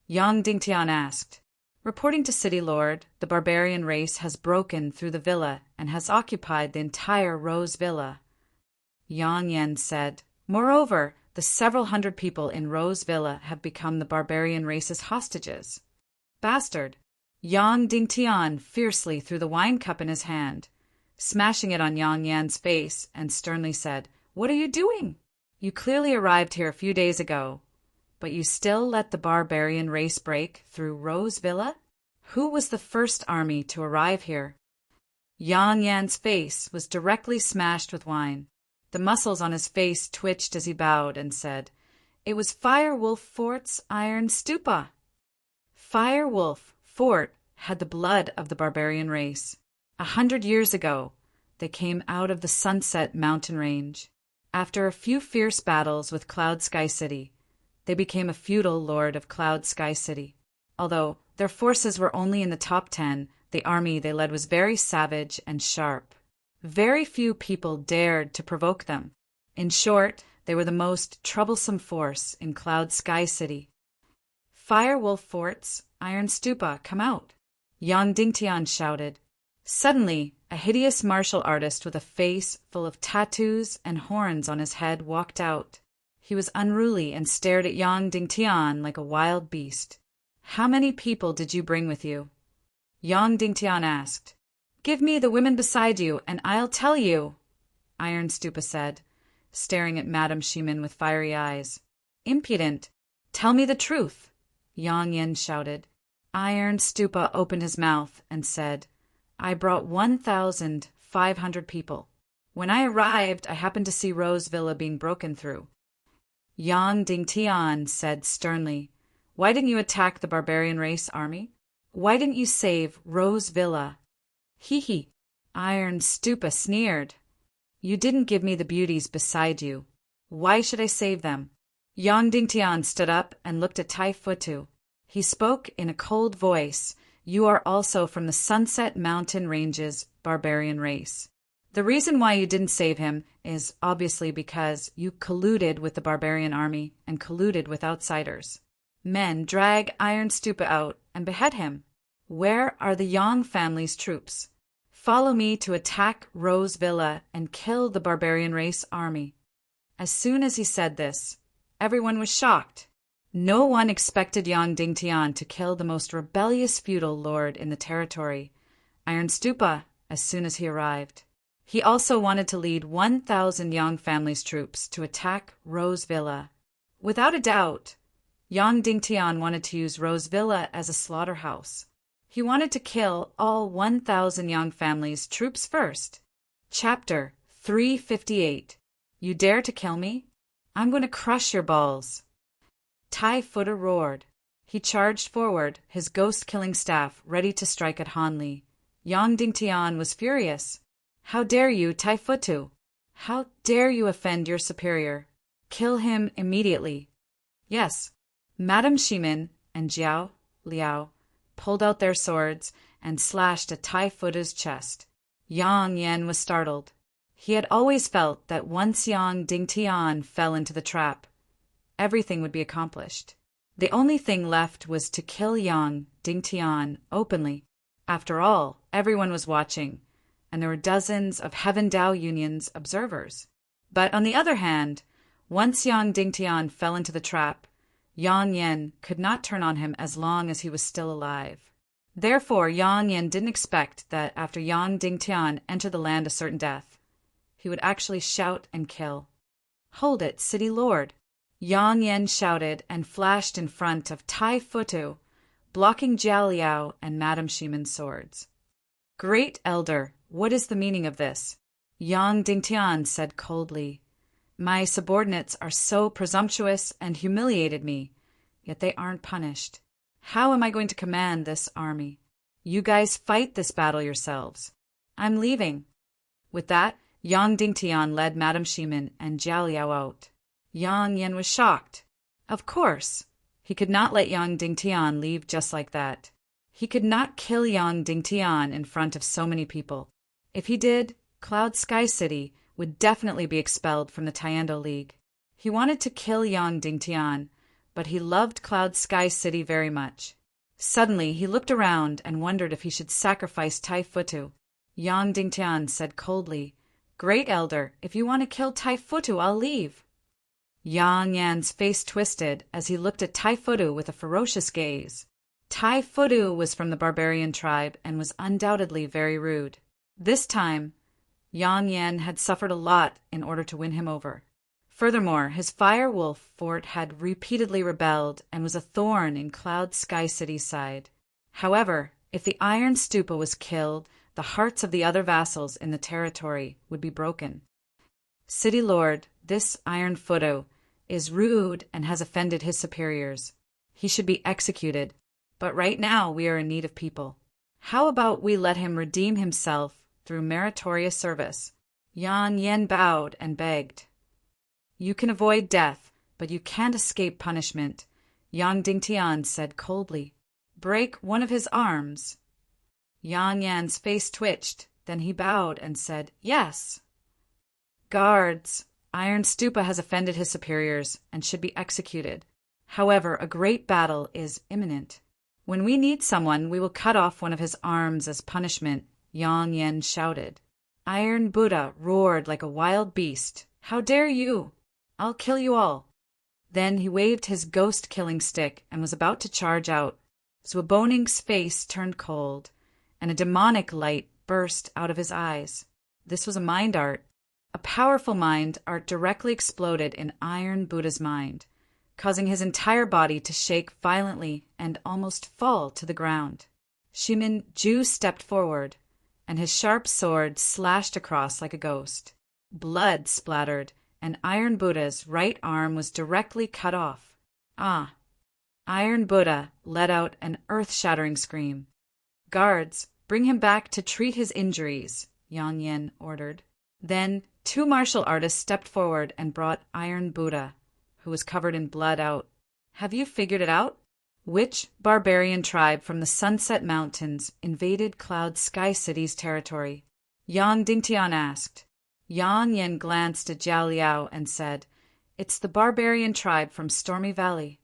Yang Dingtian asked. Reporting to City Lord, the barbarian race has broken through the villa and has occupied the entire Rose Villa. Yang Yan said, Moreover, the several hundred people in Rose Villa have become the barbarian race's hostages. Bastard! Yang Dingtian fiercely threw the wine cup in his hand, smashing it on Yang Yan's face, and sternly said, What are you doing? You clearly arrived here a few days ago, but you still let the barbarian race break through Rose Villa? Who was the first army to arrive here? Yang Yan's face was directly smashed with wine. The muscles on his face twitched as he bowed and said, It was Firewolf Fort's iron stupa. Firewolf Fort had the blood of the barbarian race. 100 years ago, they came out of the Sunset Mountain Range. After a few fierce battles with Cloud Sky City, they became a feudal lord of Cloud Sky City. Although their forces were only in the top 10, the army they led was very savage and sharp. Very few people dared to provoke them. In short, they were the most troublesome force in Cloud Sky City. Firewolf Fort's iron stupa, come out! Yang Dingtian shouted. Suddenly, a hideous martial artist with a face full of tattoos and horns on his head walked out. He was unruly and stared at Yang Dingtian like a wild beast. How many people did you bring with you? Yang Dingtian asked. Give me the women beside you, and I'll tell you, Iron Stupa said, staring at Madame Shimin with fiery eyes. Impudent! Tell me the truth, Yang Yan shouted. Iron Stupa opened his mouth and said, I brought 1,500 people. When I arrived, I happened to see Rose Villa being broken through. Yang Dingtian said sternly, Why didn't you attack the barbarian race army? Why didn't you save Rose Villa? Hee. Iron Stupa sneered. You didn't give me the beauties beside you. Why should I save them? Yang Dingtian stood up and looked at Tai Futu. He spoke in a cold voice, you are also from the Sunset Mountain Ranges barbarian race. The reason why you didn't save him is obviously because you colluded with the barbarian army and colluded with outsiders. Men drag Iron Stupa out and behead him. Where are the Yang family's troops? Follow me to attack Rose Villa and kill the barbarian race army. As soon as he said this, everyone was shocked. No one expected Yang Dingtian to kill the most rebellious feudal lord in the territory, Iron Stupa, as soon as he arrived. He also wanted to lead 1,000 Yang family's troops to attack Rose Villa. Without a doubt, Yang Dingtian wanted to use Rose Villa as a slaughterhouse. He wanted to kill all 1,000 Yang family's troops first. Chapter 358. You dare to kill me? I'm going to crush your balls. Tai Footer roared. He charged forward, his ghost-killing staff ready to strike at Hanli. Yang Dingtian was furious. How dare you, Tai Futu? How dare you offend your superior? Kill him immediately. Yes. Madame Shimin and Jiao Liao pulled out their swords and slashed at Tai Futu's chest. Yang Yan was startled. He had always felt that once Yang Dingtian fell into the trap, everything would be accomplished. The only thing left was to kill Yang Dingtian openly. After all, everyone was watching, and there were dozens of Heaven Dao Union's observers. But on the other hand, once Yang Dingtian fell into the trap, Yang Yan could not turn on him as long as he was still alive. Therefore, Yang Yan didn't expect that after Yang Dingtian entered the land of certain death, he would actually shout and kill. Hold it, City Lord! Yang Yan shouted and flashed in front of Tai Futu, blocking Jiao Liao and Madame Shimin's swords. Great Elder, what is the meaning of this? Yang Dingtian said coldly. My subordinates are so presumptuous and humiliated me, yet they aren't punished. How am I going to command this army? You guys fight this battle yourselves. I'm leaving. With that, Yang Dingtian led Madame Shimin and Jiao Liao out. Yang Yan was shocked. Of course, he could not let Yang Dingtian leave just like that. He could not kill Yang Dingtian in front of so many people. If he did, Cloud Sky City would definitely be expelled from the Tiando League. He wanted to kill Yang Dingtian, but he loved Cloud Sky City very much. Suddenly, he looked around and wondered if he should sacrifice Tai Futu. Yang Dingtian said coldly, Great Elder, if you want to kill Tai Futu, I'll leave. Yang Yan's face twisted as he looked at Tai Futu with a ferocious gaze. Tai Futu was from the barbarian tribe and was undoubtedly very rude. This time, Yang Yan had suffered a lot in order to win him over. Furthermore, his fire wolf fort had repeatedly rebelled and was a thorn in Cloud Sky City's side. However, if the Iron Stupa was killed, the hearts of the other vassals in the territory would be broken. City Lord, this Iron Futu is rude and has offended his superiors. He should be executed. But right now we are in need of people. How about we let him redeem himself through meritorious service? Yang Yan bowed and begged. You can avoid death, but you can't escape punishment, Yang Dingtian said coldly. Break one of his arms. Yang Yan's face twitched, then he bowed and said, Yes. Guards, Iron Stupa has offended his superiors and should be executed. However, a great battle is imminent. When we need someone, we will cut off one of his arms as punishment, Yang Yan shouted. Iron Buddha roared like a wild beast. How dare you? I'll kill you all. Then he waved his ghost-killing stick and was about to charge out. Zwaboning's face turned cold, and a demonic light burst out of his eyes. This was a mind art. A powerful mind art directly exploded in Iron Buddha's mind, causing his entire body to shake violently and almost fall to the ground. Shimin Ju stepped forward, and his sharp sword slashed across like a ghost. Blood splattered, and Iron Buddha's right arm was directly cut off. Ah! Iron Buddha let out an earth-shattering scream. Guards, bring him back to treat his injuries, Yang Yan ordered. Then 2 martial artists stepped forward and brought Iron Buddha, who was covered in blood, out. Have you figured it out? Which barbarian tribe from the Sunset Mountains invaded Cloud Sky City's territory? Yang Dingtian asked. Yang Yan glanced at Zhao Liao and said, "It's the barbarian tribe from Stormy Valley."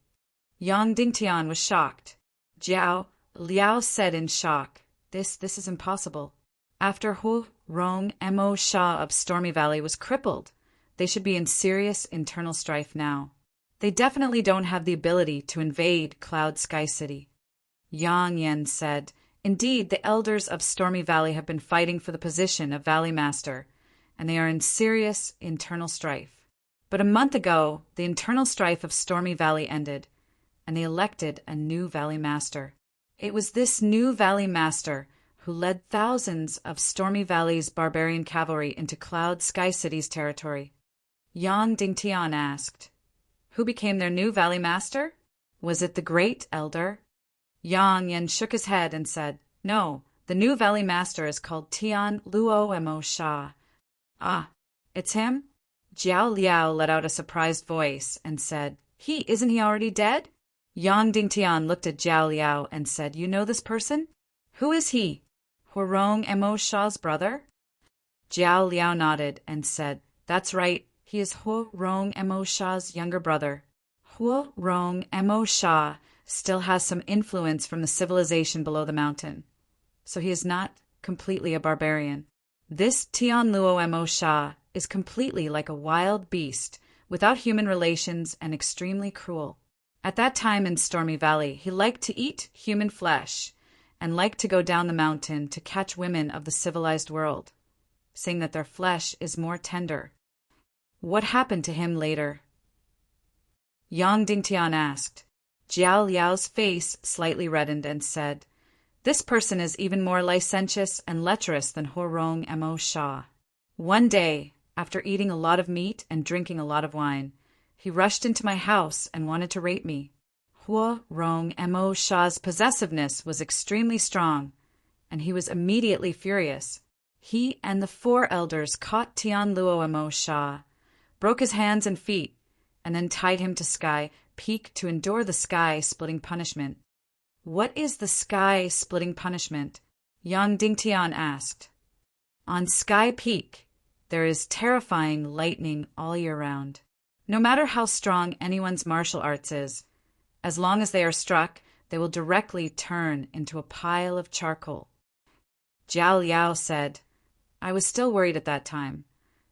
Yang Dingtian was shocked. Zhao Liao said in shock, This is impossible. After Hu Rong Mo Sha of Stormy Valley was crippled, they should be in serious internal strife now. They definitely don't have the ability to invade Cloud Sky City. Yang Yan said, "Indeed, the elders of Stormy Valley have been fighting for the position of Valley Master, and they are in serious internal strife. But a month ago, the internal strife of Stormy Valley ended, and they elected a new Valley Master. It was this new Valley Master who led thousands of Stormy Valley's barbarian cavalry into Cloud Sky City's territory." Yang Dingtian asked, "Who became their new Valley Master? Was it the Great Elder?" Yang Yan shook his head and said, "No, the new Valley Master is called Tian Luo Mo Sha." "Ah, it's him?" Zhao Liao let out a surprised voice and said, Isn't he already dead?" Yang Dingtian looked at Zhao Liao and said, "You know this person? Who is he? Huarong Mo Sha's brother?" Zhao Liao nodded and said, "That's right. He is Huarong Mo Sha's younger brother. Huarong Mo Sha still has some influence from the civilization below the mountain, so he is not completely a barbarian. This Tian Luo Mo Sha is completely like a wild beast, without human relations and extremely cruel. At that time in Stormy Valley, he liked to eat human flesh and liked to go down the mountain to catch women of the civilized world, saying that their flesh is more tender." "What happened to him later?" Yang Dingtian asked. Zhao Liao's face slightly reddened and said, "This person is even more licentious and lecherous than Huarong Mo Sha. One day, after eating a lot of meat and drinking a lot of wine, he rushed into my house and wanted to rape me. Huarong Mo Sha's possessiveness was extremely strong, and he was immediately furious. He and the 4 elders caught Tian Luo Mo Sha, broke his hands and feet, and then tied him to Sky Peak to endure the sky-splitting punishment." "What is the sky-splitting punishment?" Yang Dingtian asked. "On Sky Peak, there is terrifying lightning all year round. No matter how strong anyone's martial arts is, as long as they are struck, they will directly turn into a pile of charcoal." Zhao Liao said, "I was still worried at that time,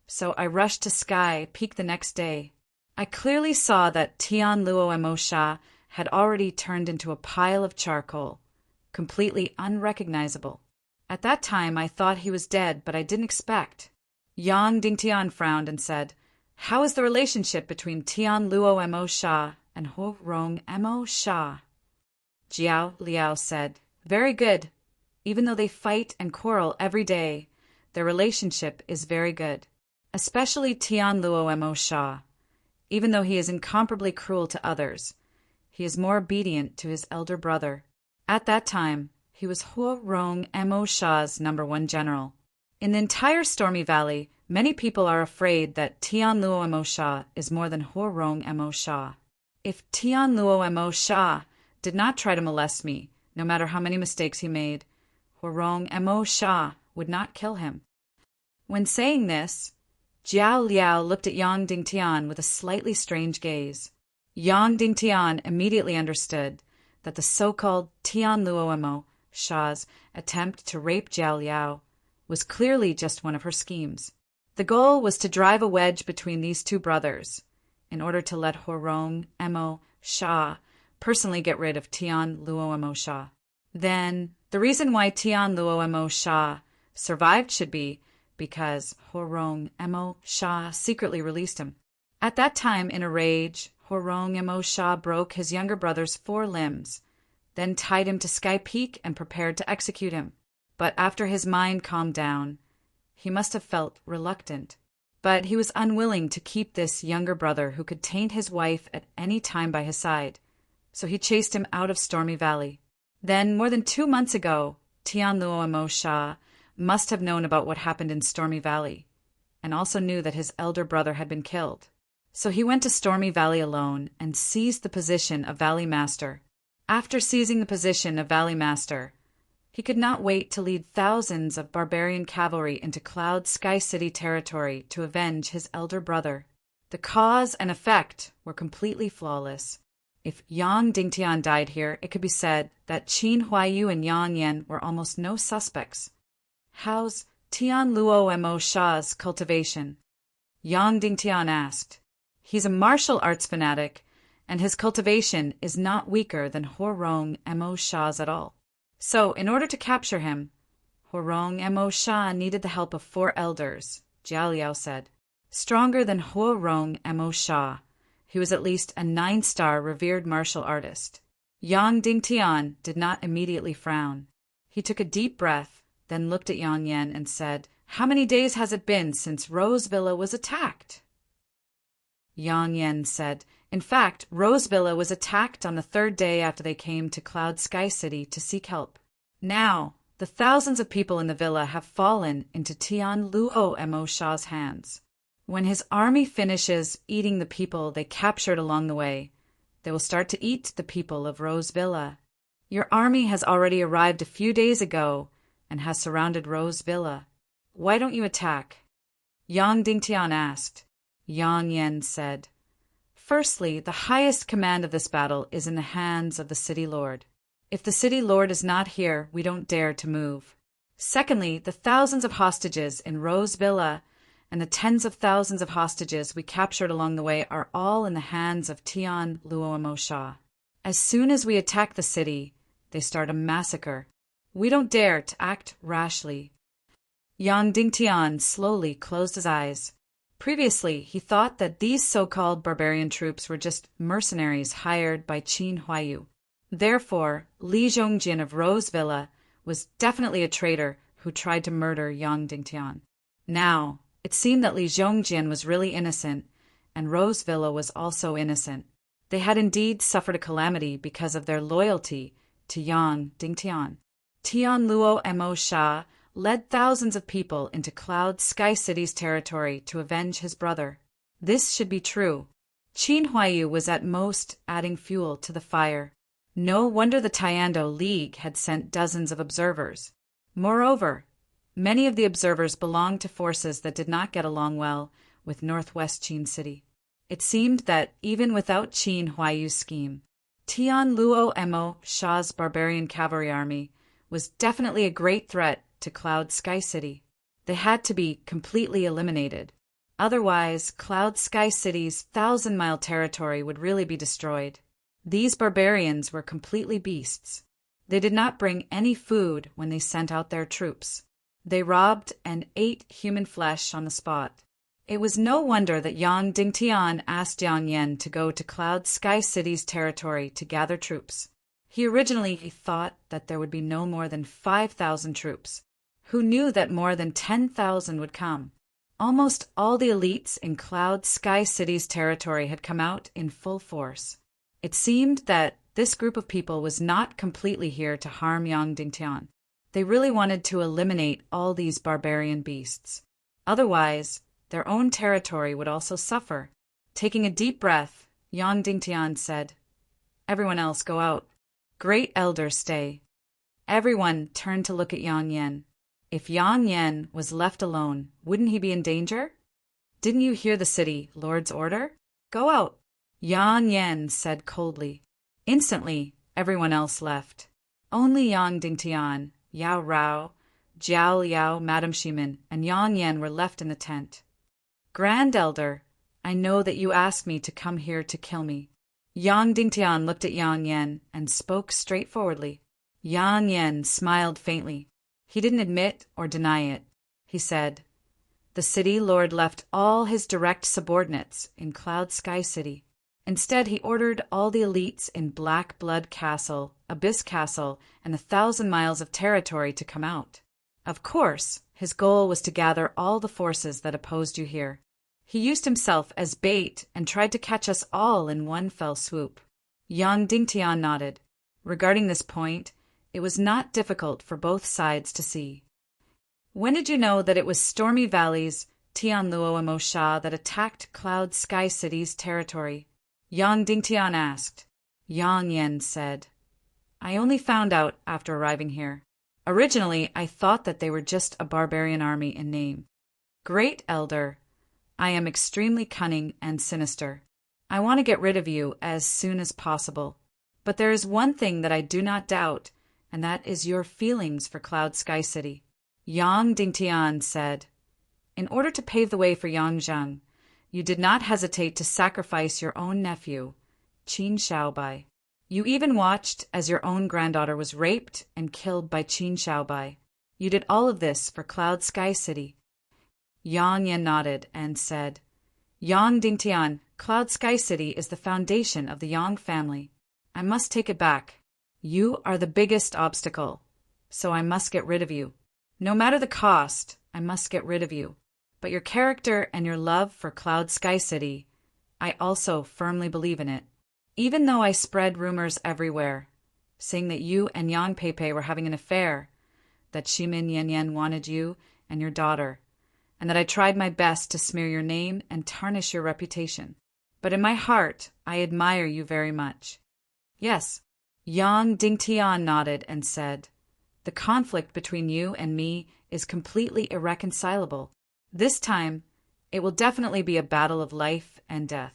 so I rushed to Sky Peak the next day. I clearly saw that Tian Luo Mo Sha had already turned into a pile of charcoal, completely unrecognizable. At that time I thought he was dead, but I didn't expect." Yang Dingtian frowned and said, "How is the relationship between Tian Luo Mo Sha and Huarong Mo Sha?" Zhao Liao said, "Very good. Even though they fight and quarrel every day, their relationship is very good. Especially Tian Luo Mo Sha. Even though he is incomparably cruel to others, he is more obedient to his elder brother. At that time, he was Huarong Mo Sha's #1 general. In the entire Stormy Valley, many people are afraid that Tian Luo Mo Sha is more than Huarong Mo Sha. If Tian Luo Mo Sha did not try to molest me, no matter how many mistakes he made, Huarong Mo Sha would not kill him." When saying this, Zhao Liao looked at Yang Dingtian with a slightly strange gaze. Yang Dingtian immediately understood that the so-called Tian Luo Mo Sha's attempt to rape Zhao Liao was clearly just one of her schemes. The goal was to drive a wedge between these 2 brothers, in order to let Huarong Mo Sha personally get rid of Tian Luo Mo Sha. Then, the reason why Tian Luo Mo Sha survived should be because Huarong Mo Sha secretly released him. At that time, in a rage, Huarong Mo Sha broke his younger brother's 4 limbs, then tied him to Sky Peak and prepared to execute him. But after his mind calmed down, he must have felt reluctant. But he was unwilling to keep this younger brother who could taint his wife at any time by his side, so he chased him out of Stormy Valley. Then, more than 2 months ago, Tian Luo Mo Sha must have known about what happened in Stormy Valley, and also knew that his elder brother had been killed. So he went to Stormy Valley alone and seized the position of Valley Master. After seizing the position of Valley Master, he could not wait to lead thousands of barbarian cavalry into Cloud Sky City territory to avenge his elder brother. The cause and effect were completely flawless. If Yang Dingtian died here, it could be said that Qin Huaiyu and Yang Yan were almost no suspects. How's Tian Luo Mo Sha's cultivation? Yang Dingtian asked. He's a martial arts fanatic, and his cultivation is not weaker than Horong Mo Sha's at all. So, in order to capture him, Horong Mo Sha needed the help of 4 elders, Jiao Liao said. Stronger than Horong Mo Sha, he was at least a 9-star revered martial artist. Yang Dingtian did not immediately frown. He took a deep breath, then looked at Yang Yan and said, "How many days has it been since Rose Villa was attacked?" Yang Yan said, "In fact, Rose Villa was attacked on the 3rd day after they came to Cloud Sky City to seek help. Now, the thousands of people in the villa have fallen into Tian Luo Mo Sha's hands. When his army finishes eating the people they captured along the way, they will start to eat the people of Rose Villa. Your army has already arrived a few days ago and has surrounded Rose Villa. Why don't you attack?" Yang Dingtian asked. Yang Yan said, "Firstly, the highest command of this battle is in the hands of the city lord. If the city lord is not here, we don't dare to move. Secondly, the thousands of hostages in Rose Villa and the tens of thousands of hostages we captured along the way are all in the hands of Tian Luo Mo Sha. As soon as we attack the city, they start a massacre. We don't dare to act rashly." Yang Dingtian slowly closed his eyes. Previously, he thought that these so-called barbarian troops were just mercenaries hired by Qin Huaiyu. Therefore, Li Zhongjin of Rose Villa was definitely a traitor who tried to murder Yang Dingtian. Now, it seemed that Li Zhongjin was really innocent, and Rose Villa was also innocent. They had indeed suffered a calamity because of their loyalty to Yang Dingtian. Tian Luo Mo Sha led thousands of people into Cloud Sky City's territory to avenge his brother. This should be true. Qin Huaiyu was at most adding fuel to the fire. No wonder the Tiando League had sent dozens of observers. Moreover, many of the observers belonged to forces that did not get along well with Northwest Qin City. It seemed that even without Qin Huaiyu's scheme, Tian Luo Mo Sha's barbarian cavalry army was definitely a great threat to Cloud Sky City. They had to be completely eliminated. Otherwise, Cloud Sky City's 1,000-mile territory would really be destroyed. These barbarians were completely beasts. They did not bring any food when they sent out their troops. They robbed and ate human flesh on the spot. It was no wonder that Yang Dingtian asked Yang Yan to go to Cloud Sky City's territory to gather troops. He originally thought that there would be no more than 5,000 troops. Who knew that more than 10,000 would come? Almost all the elites in Cloud Sky City's territory had come out in full force. It seemed that this group of people was not completely here to harm Yang Dingtian. They really wanted to eliminate all these barbarian beasts. Otherwise, their own territory would also suffer. Taking a deep breath, Yang Dingtian said, "Everyone else go out. Great Elder stay." Everyone turned to look at Yang Yan. If Yang Yan was left alone, wouldn't he be in danger? "Didn't you hear the city lord's order? Go out," Yang Yan said coldly. Instantly, everyone else left. Only Yang Dingtian, Yao Rao, Jiao Liao, Madame Shimin, and Yang Yan were left in the tent. "Grand Elder, I know that you asked me to come here to kill me." Yang Dingtian looked at Yang Yan and spoke straightforwardly. Yang Yan smiled faintly. He didn't admit or deny it. He said, "The city lord left all his direct subordinates in Cloud Sky City. Instead, he ordered all the elites in Black Blood Castle, Abyss Castle, and 1,000 miles of territory to come out. Of course, his goal was to gather all the forces that opposed you here. He used himself as bait and tried to catch us all in one fell swoop." Yang Dingtian nodded. Regarding this point, it was not difficult for both sides to see. "When did you know that it was Stormy Valley's Tian Luo Mo Sha that attacked Cloud Sky City's territory?" Yang Dingtian asked. Yang Yan said, I only found out after arriving here. Originally, I thought that they were just a barbarian army in name. Great Elder, I am extremely cunning and sinister. I want to get rid of you as soon as possible. But there is one thing that I do not doubt, and that is your feelings for Cloud Sky City. Yang Dingtian said, in order to pave the way for Yang Zheng, you did not hesitate to sacrifice your own nephew, Qin Shaobai. You even watched as your own granddaughter was raped and killed by Qin Shaobai. You did all of this for Cloud Sky City. Yang Yan nodded and said, Yang Dingtian, Cloud Sky City is the foundation of the Yang family. I must take it back. You are the biggest obstacle, so I must get rid of you. No matter the cost, I must get rid of you. But your character and your love for Cloud Sky City, I also firmly believe in it. Even though I spread rumors everywhere, saying that you and Yang Peipei were having an affair, that Shimin Yan wanted you and your daughter, and that I tried my best to smear your name and tarnish your reputation. But in my heart, I admire you very much. Yes, Yang Dingtian nodded and said, the conflict between you and me is completely irreconcilable. This time, it will definitely be a battle of life and death.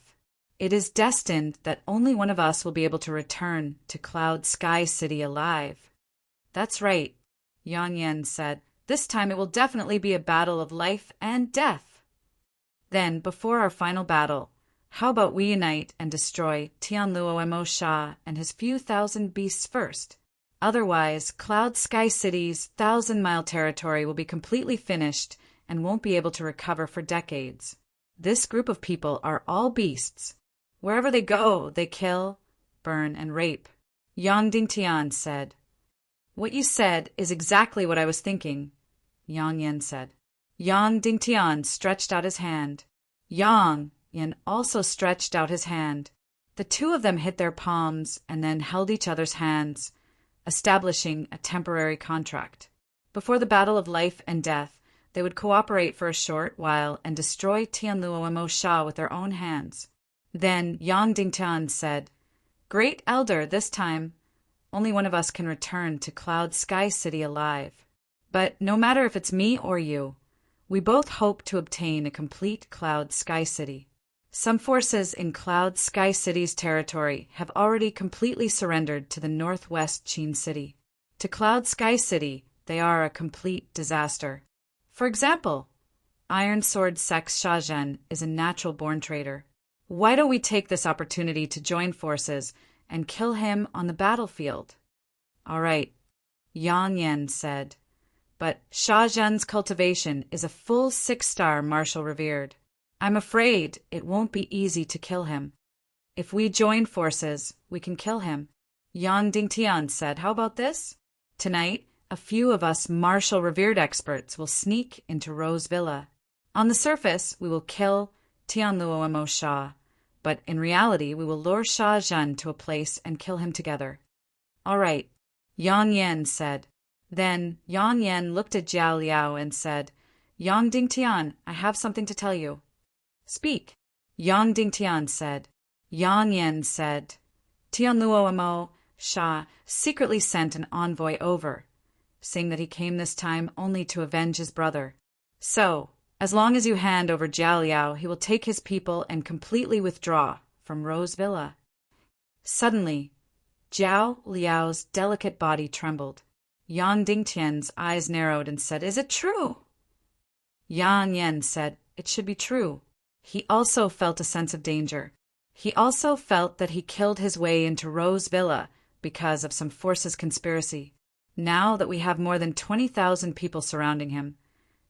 It is destined that only one of us will be able to return to Cloud Sky City alive. That's right, Yang Yan said. This time it will definitely be a battle of life and death. Then, before our final battle, how about we unite and destroy Tianluo Mo Sha and his few thousand beasts first? Otherwise, Cloud Sky City's 1,000-mile territory will be completely finished and won't be able to recover for decades. This group of people are all beasts. Wherever they go, they kill, burn, and rape. Yang Dingtian said. What you said is exactly what I was thinking, Yang Yan said. Yang Dingtian stretched out his hand. Yang Yan also stretched out his hand. The two of them hit their palms and then held each other's hands, establishing a temporary contract. Before the battle of life and death, they would cooperate for a short while and destroy Tianluo Mo Sha with their own hands. Then Yang Dingtian said, Great Elder, this time, only one of us can return to Cloud Sky City alive. But no matter if it's me or you, we both hope to obtain a complete Cloud Sky City. Some forces in Cloud Sky City's territory have already completely surrendered to the northwest Qin City. To Cloud Sky City, they are a complete disaster. For example, Iron Sword Sex Shazhen is a natural-born traitor. Why don't we take this opportunity to join forces and kill him on the battlefield? All right, Yang Yan said. But Sha Zhen's cultivation is a full 6-star marshal revered. I'm afraid it won't be easy to kill him. If we join forces, we can kill him. Yang Dingtian said, how about this? Tonight, a few of us marshal revered experts will sneak into Rose Villa. On the surface, we will kill Tianluo Mo Sha, but in reality, we will lure Sha Zhen to a place and kill him together. All right, Yang Yan said. Then Yang Yan looked at Jiao Liao and said, Yang Dingtian, I have something to tell you. Speak, Yang Dingtian said. Yang Yan said, Tianluo Mo Sha secretly sent an envoy over, saying that he came this time only to avenge his brother. So, as long as you hand over Jiao Liao, he will take his people and completely withdraw from Rose Villa. Suddenly, Jiao Liao's delicate body trembled. Yang Dingtian's eyes narrowed and said, Is it true? Yang Yan said, It should be true. He also felt a sense of danger. He also felt that he killed his way into Rose Villa because of some forces' conspiracy. Now that we have more than 20,000 people surrounding him,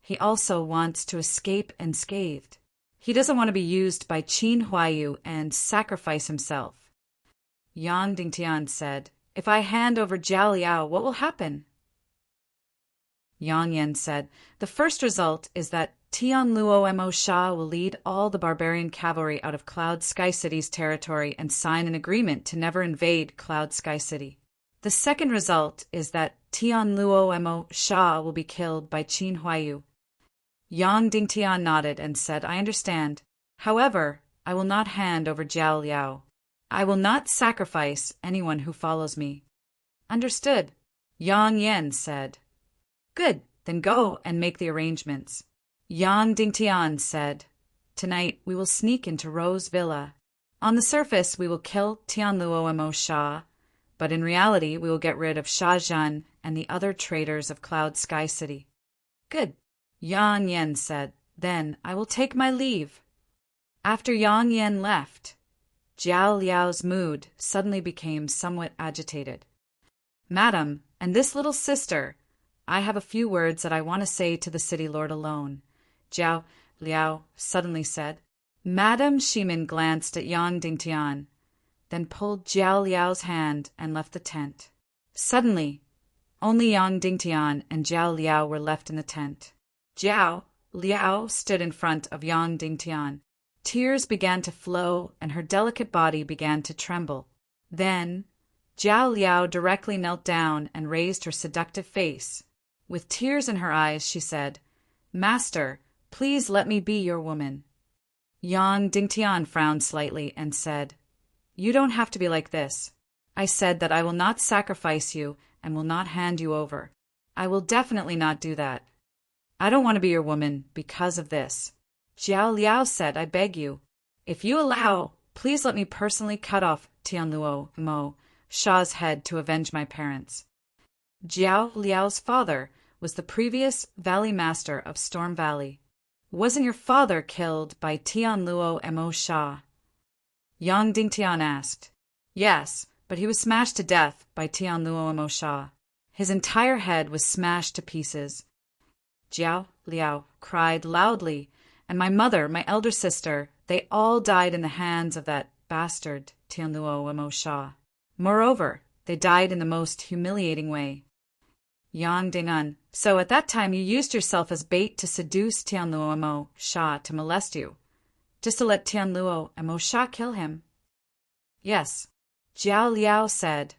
he also wants to escape unscathed. He doesn't want to be used by Qin Huayu and sacrifice himself. Yang Dingtian said, If I hand over Jiao Liao, what will happen? Yang Yan said, The first result is that Tianluo Mo Sha will lead all the barbarian cavalry out of Cloud Sky City's territory and sign an agreement to never invade Cloud Sky City. The second result is that Tianluo Mo Sha will be killed by Qin Huayu. Yang Dingtian nodded and said, I understand. However, I will not hand over Jiao Liao. I will not sacrifice anyone who follows me. Understood, Yang Yan said. Good, then go and make the arrangements. Yang Dingtian said, Tonight we will sneak into Rose Villa. On the surface we will kill Tianluo and Mo Sha, but in reality we will get rid of Sha Zhan and the other traitors of Cloud Sky City. Good, Yang Yan said. Then I will take my leave. After Yang Yan left, Jiao Liao's mood suddenly became somewhat agitated. Madam, and this little sister, I have a few words that I want to say to the city lord alone, Jiao Liao suddenly said. Madam Shimin glanced at Yang Dingtian, then pulled Jiao Liao's hand and left the tent. Suddenly, only Yang Dingtian and Jiao Liao were left in the tent. Jiao Liao stood in front of Yang Dingtian. Tears began to flow and her delicate body began to tremble. Then, Jiao Liao directly knelt down and raised her seductive face. With tears in her eyes, she said, Master, please let me be your woman. Yang Dingtian frowned slightly and said, You don't have to be like this. I said that I will not sacrifice you and will not hand you over. I will definitely not do that. I don't want to be your woman because of this. Jiao Liao said, I beg you. If you allow, please let me personally cut off Tianluo Mo Sha's head to avenge my parents. Jiao Liao's father was the previous valley master of Storm Valley. Wasn't your father killed by Tianluo Mo Sha? Yang Dingtian asked. Yes, but he was smashed to death by Tianluo Mo Sha. His entire head was smashed to pieces. Jiao Liao cried loudly, and my mother, my elder sister, they all died in the hands of that bastard Tianluo Mo Sha. Moreover, they died in the most humiliating way. Yang Dingan, so at that time you used yourself as bait to seduce Tianluo Mo Sha to molest you, just to let Tianluo Mo Sha kill him? Yes, Jiao Liao said,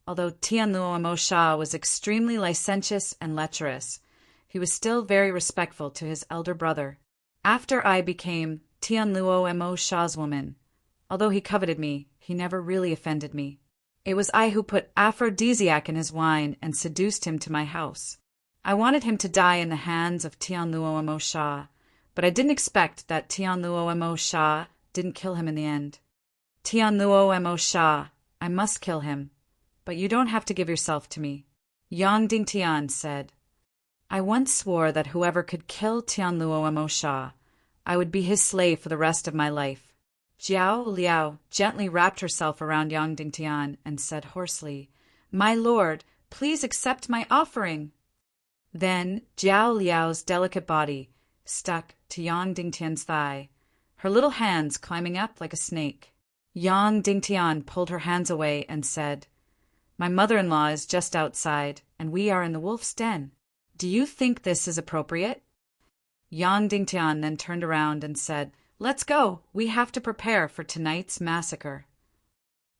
although Tianluo Mo Sha was extremely licentious and lecherous, he was still very respectful to his elder brother. After I became Tianluo Mo Sha's woman, although he coveted me, he never really offended me. It was I who put aphrodisiac in his wine and seduced him to my house. I wanted him to die in the hands of Tianluo Mo Sha, but I didn't expect that Tianluo Mo Sha didn't kill him in the end. Tianluo Mo Sha, I must kill him, but you don't have to give yourself to me. Yang Dingtian said, I once swore that whoever could kill Tianluo Mo Sha, I would be his slave for the rest of my life. Jiao Liao gently wrapped herself around Yang Dingtian and said hoarsely, My lord, please accept my offering. Then Jiao Liao's delicate body stuck to Yang Dingtian's thigh, her little hands climbing up like a snake. Yang Dingtian pulled her hands away and said, My mother-in-law is just outside, and we are in the wolf's den. Do you think this is appropriate? Yang Dingtian then turned around and said, Let's go. We have to prepare for tonight's massacre.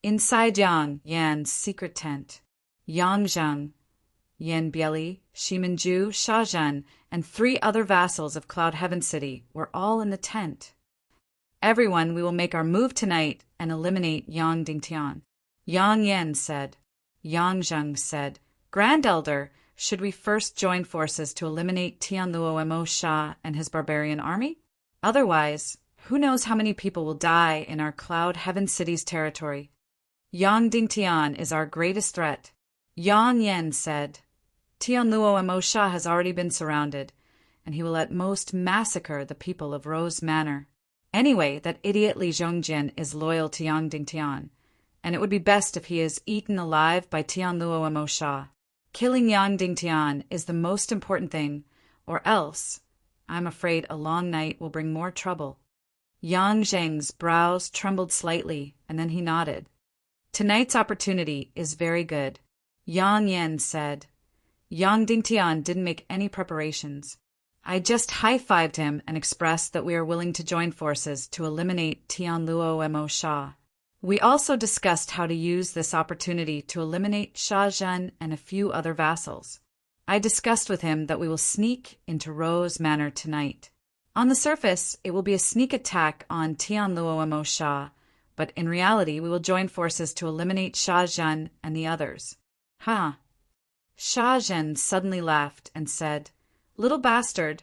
Inside Yang Yan's secret tent, Yang Zhang, Yan Bieli, Shiminju, Sha Zhan, and 3 other vassals of Cloud Heaven City were all in the tent. Everyone, we will make our move tonight and eliminate Yang Dingtian. Yang Yan said. Yang Zhang said, Grand Elder, should we first join forces to eliminate Tianluo Mo Sha and his barbarian army? Otherwise, who knows how many people will die in our Cloud Heaven City's territory? Yang Dingtian is our greatest threat. Yang Yan said, Tianluo Mo Sha has already been surrounded, and he will at most massacre the people of Rose Manor. Anyway, that idiot Li Zhongjin is loyal to Yang Dingtian, and it would be best if he is eaten alive by Tianluo Mo Sha. Killing Yang Dingtian is the most important thing, or else, I'm afraid a long night will bring more trouble. Yang Zheng's brows trembled slightly, and then he nodded. Tonight's opportunity is very good. Yang Yan said. Yang Dingtian didn't make any preparations. I just high-fived him and expressed that we are willing to join forces to eliminate Tianluo Mo Sha. We also discussed how to use this opportunity to eliminate Sha Zhan and a few other vassals. I discussed with him that we will sneak into Rose Manor tonight. On the surface, it will be a sneak attack on Tianluo Mo Sha, but in reality we will join forces to eliminate Sha Zhan and the others. Ha! Sha Zhen suddenly laughed and said, "Little bastard,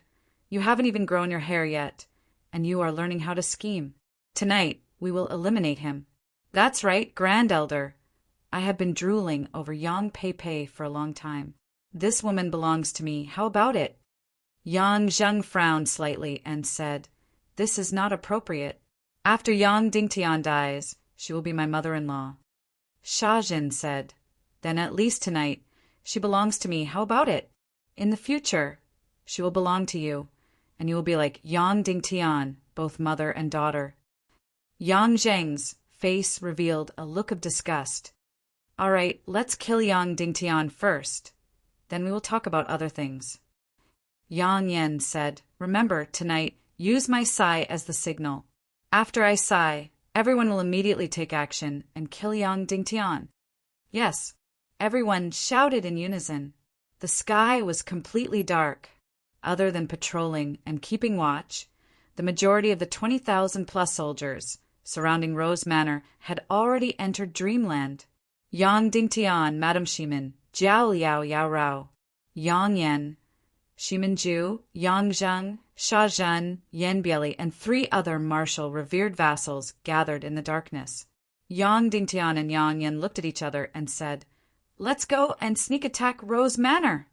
you haven't even grown your hair yet, and you are learning how to scheme. Tonight we will eliminate him." "That's right, Grand Elder. I have been drooling over Yang Pei Pei for a long time. This woman belongs to me. How about it?" Yang Zheng frowned slightly and said, "This is not appropriate. After Yang Dingtian dies, she will be my mother-in-law." Sha Zhen said, "Then at least tonight, she belongs to me. How about it? In the future, she will belong to you, and you will be like Yang Dingtian, both mother and daughter." Yang Zheng's face revealed a look of disgust. "All right, let's kill Yang Dingtian first. Then we will talk about other things." Yang Yan said, "Remember, tonight, use my sigh as the signal. After I sigh, everyone will immediately take action and kill Yang Dingtian." Yes, everyone shouted in unison. The sky was completely dark. Other than patrolling and keeping watch, the majority of the 20,000-plus soldiers surrounding Rose Manor had already entered Dreamland. Yang Dingtian, Madame Shimin, Jiao Liao Yao Rao, Yang Yan, Shimin Ju, Yang Zheng, Sha Zhen, Yan Bieli, and 3 other martial revered vassals gathered in the darkness. Yang Dingtian and Yang Yan looked at each other and said, "Let's go and sneak attack Rose Manor."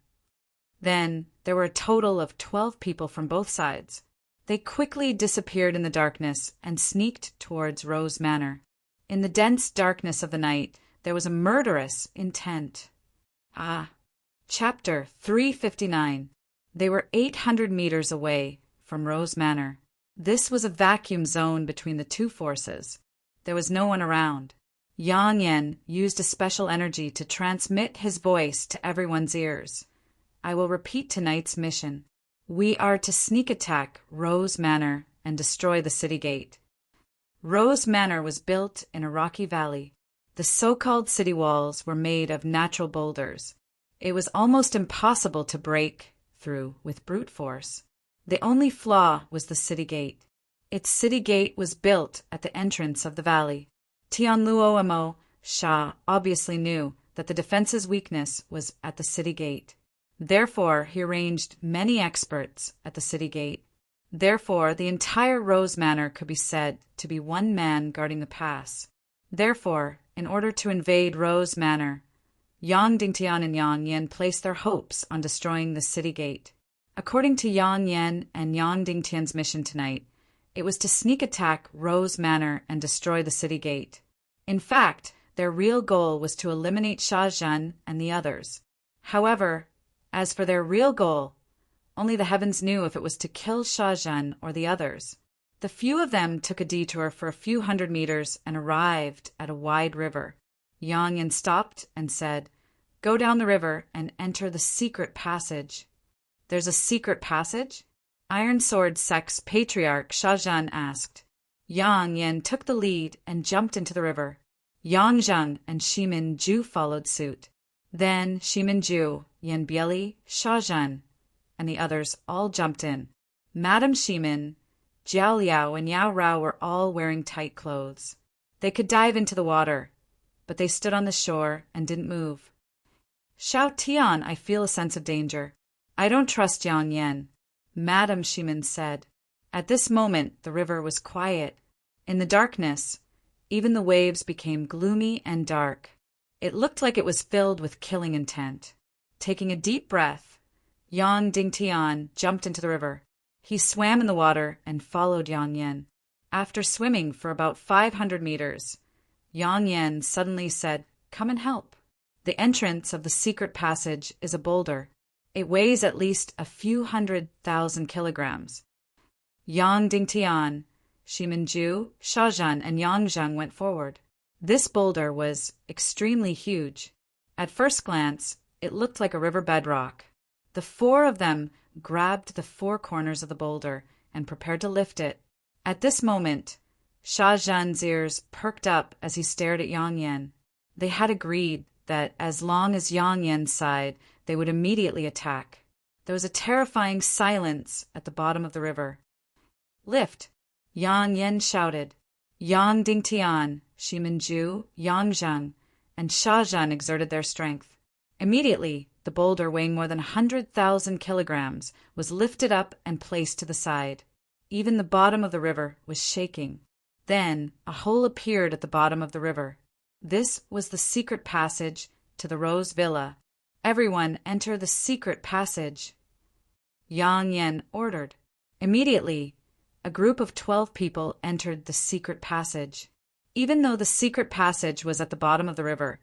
Then there were a total of 12 people from both sides. They quickly disappeared in the darkness and sneaked towards Rose Manor. In the dense darkness of the night, there was a murderous intent. Chapter 359. They were 800 meters away from Rose Manor. This was a vacuum zone between the two forces. There was no one around. Yang Yan used a special energy to transmit his voice to everyone's ears. "I will repeat tonight's mission. We are to sneak attack Rose Manor and destroy the city gate." Rose Manor was built in a rocky valley. The so-called city walls were made of natural boulders. It was almost impossible to break through with brute force. The only flaw was the city gate. Its city gate was built at the entrance of the valley. Tianluo Sha obviously knew that the defense's weakness was at the city gate. Therefore, he arranged many experts at the city gate. Therefore, the entire Rose Manor could be said to be one man guarding the pass. Therefore, in order to invade Rose Manor, Yang Dingtian and Yang Yan placed their hopes on destroying the city gate. According to Yang Yan and Yang Dingtian's mission tonight, it was to sneak attack Rose Manor and destroy the city gate. In fact, their real goal was to eliminate Sha Zhen and the others. However, as for their real goal, only the heavens knew if it was to kill Sha Zhen or the others. The few of them took a detour for a few hundred meters and arrived at a wide river. Yang Yan stopped and said, "Go down the river and enter the secret passage." "There's a secret passage?" Iron Sword Sect's patriarch Sha Zhen asked. Yang Yan took the lead and jumped into the river. Yang Zheng and Shimin Ju followed suit. Then Shimin Ju, Yan Bieli, Sha Zhen, and the others all jumped in. Madame Shimin, Jiao Liao, and Yao Rao were all wearing tight clothes. They could dive into the water, but they stood on the shore and didn't move. "Shao Tian, I feel a sense of danger. I don't trust Yang Yan," Madame Shimin said. At this moment, the river was quiet. In the darkness, even the waves became gloomy and dark. It looked like it was filled with killing intent. Taking a deep breath, Yang Dingtian jumped into the river. He swam in the water and followed Yang Yan. After swimming for about 500 meters, Yang Yan suddenly said, "Come and help." The entrance of the secret passage is a boulder. It weighs at least a few 100,000 kilograms. Yang Dingtian, Shimin Ju, Sha Zhen, and Yang Zheng went forward. This boulder was extremely huge. At first glance, it looked like a river bedrock. The 4 of them grabbed the 4 corners of the boulder and prepared to lift it. At this moment, Sha Zhen's ears perked up as he stared at Yang Yan. They had agreed that as long as Yang Yan sighed, they would immediately attack. There was a terrifying silence at the bottom of the river. "Lift!" Yang Yan shouted. Yang Dingtian, Shimin Ju, Yang Zheng, and Sha Zhen exerted their strength. Immediately, the boulder weighing more than 100,000 kilograms was lifted up and placed to the side. Even the bottom of the river was shaking. Then a hole appeared at the bottom of the river. This was the secret passage to the Rose Villa. Everyone enter the secret passage, Yang Yen ordered. Immediately, a group of 12 people entered the secret passage. Even though the secret passage was at the bottom of the river,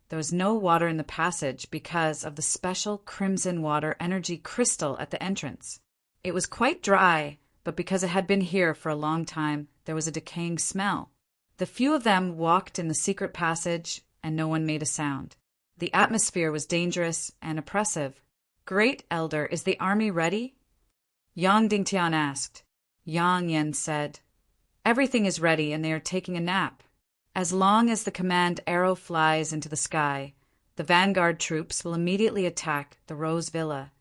there was no water in the passage because of the special crimson water energy crystal at the entrance. It was quite dry, but because it had been here for a long time, there was a decaying smell. The few of them walked in the secret passage, and no one made a sound. The atmosphere was dangerous and oppressive. Great Elder, is the army ready? Yang Dingtian asked. Yang Yen said, everything is ready and they are taking a nap. As long as the command arrow flies into the sky, the vanguard troops will immediately attack the Rose Villa.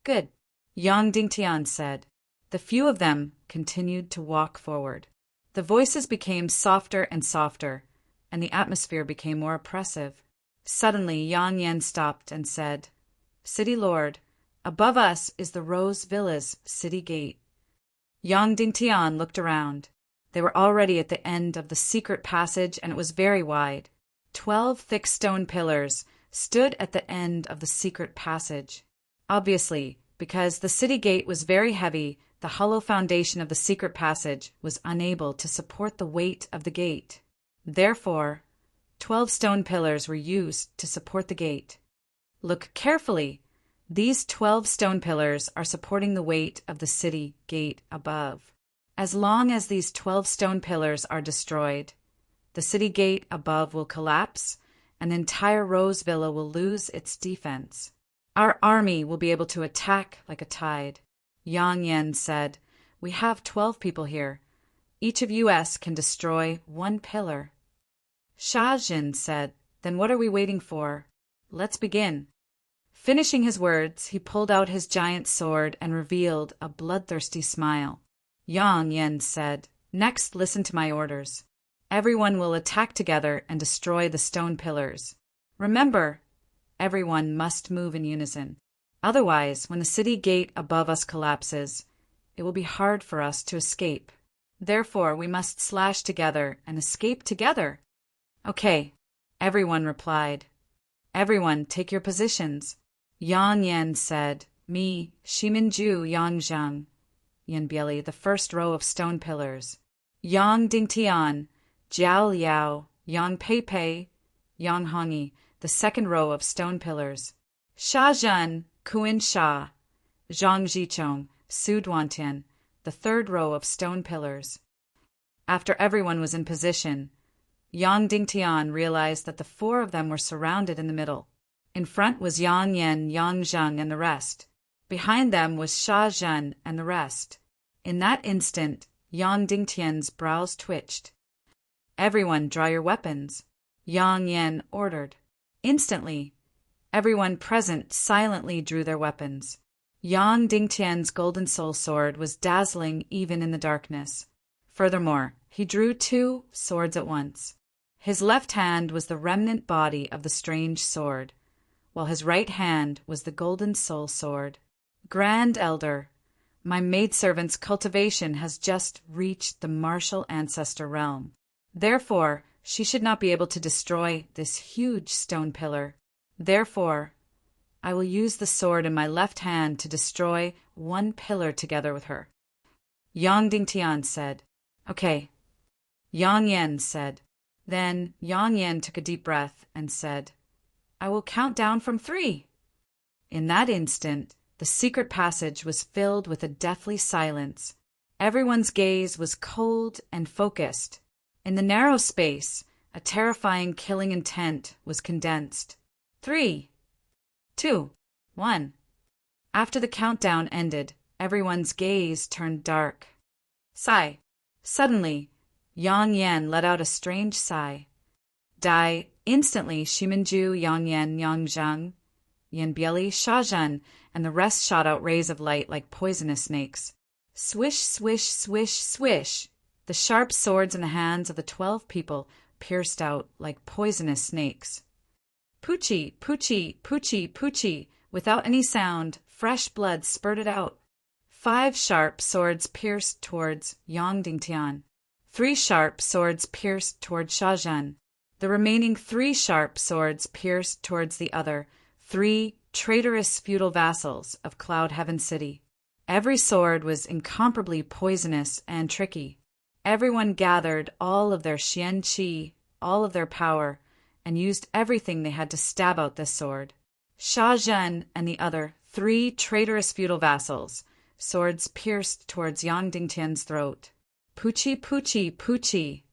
Good, Yang Dingtian said. The few of them continued to walk forward. The voices became softer and softer, and the atmosphere became more oppressive. Suddenly, Yang Yen stopped and said, City Lord, above us is the Rose Villa's city gate. Yang Dingtian looked around. They were already at the end of the secret passage, and it was very wide. 12 thick stone pillars stood at the end of the secret passage. Obviously, because the city gate was very heavy, the hollow foundation of the secret passage was unable to support the weight of the gate. Therefore, 12 stone pillars were used to support the gate. Look carefully. These 12 stone pillars are supporting the weight of the city gate above. As long as these 12 stone pillars are destroyed, the city gate above will collapse, and the entire Rose Villa will lose its defense. Our army will be able to attack like a tide. Yang Yen said, we have 12 people here. Each of us can destroy 1 pillar. Sha Jin said, then what are we waiting for? Let's begin. Finishing his words, he pulled out his giant sword and revealed a bloodthirsty smile. Yang Yen said, next listen to my orders. Everyone will attack together and destroy the stone pillars. Remember, everyone must move in unison. Otherwise, when the city gate above us collapses, it will be hard for us to escape. Therefore, we must slash together and escape together. Okay, everyone replied. Everyone, take your positions. Yang Yen said, me, Shiminju Yang Zhang, Yanbieli, the first row of stone pillars. Yang Dingtian, Jiao Liao, Yang Peipei, Yang Hongyi, the second row of stone pillars. Sha Zhen, Kuin Sha, Zhang Jichong, Su Duantian, the third row of stone pillars. After everyone was in position, Yang Dingtian realized that the 4 of them were surrounded in the middle. In front was Yang Yen, Yang Zheng, and the rest. Behind them was Sha Zhen and the rest. In that instant, Yang Dingtian's brows twitched. Everyone draw your weapons, Yang Yen ordered. Instantly, everyone present silently drew their weapons. Yang Dingtian's golden soul sword was dazzling even in the darkness. Furthermore, he drew 2 swords at once. His left hand was the remnant body of the strange sword, while his right hand was the golden soul sword. Grand Elder, my maidservant's cultivation has just reached the martial ancestor realm. Therefore, she should not be able to destroy this huge stone pillar. Therefore, I will use the sword in my left hand to destroy 1 pillar together with her. Yang Dingtian said, okay. Yang Yen said. Then Yang Yen took a deep breath and said, I will count down from 3. In that instant, the secret passage was filled with a deathly silence. Everyone's gaze was cold and focused. In the narrow space, a terrifying killing intent was condensed. 3, 2, 1. After the countdown ended, everyone's gaze turned dark. Sigh. Suddenly, Yang Yen let out a strange sigh. Die. Instantly, Shiminju, Yang Yen, Yang Zheng, Yanbieli, Sha Zhen, and the rest shot out rays of light like poisonous snakes. Swish, swish, swish, swish. The sharp swords in the hands of the 12 people pierced out like poisonous snakes. Poochie, Poochie, Poochie, Poochie. Without any sound, fresh blood spurted out. 5 sharp swords pierced towards Yang Dingtian. 3 sharp swords pierced towards Shazhen. The remaining 3 sharp swords pierced towards the other 3 traitorous feudal vassals of Cloud Heaven City. Every sword was incomparably poisonous and tricky. Everyone gathered all of their xian qi, all of their power, and used everything they had to stab out this sword. Sha Zhen and the other 3 traitorous feudal vassals, swords pierced towards Yang Dingtian's throat. Poochie, Poochie, Poochie.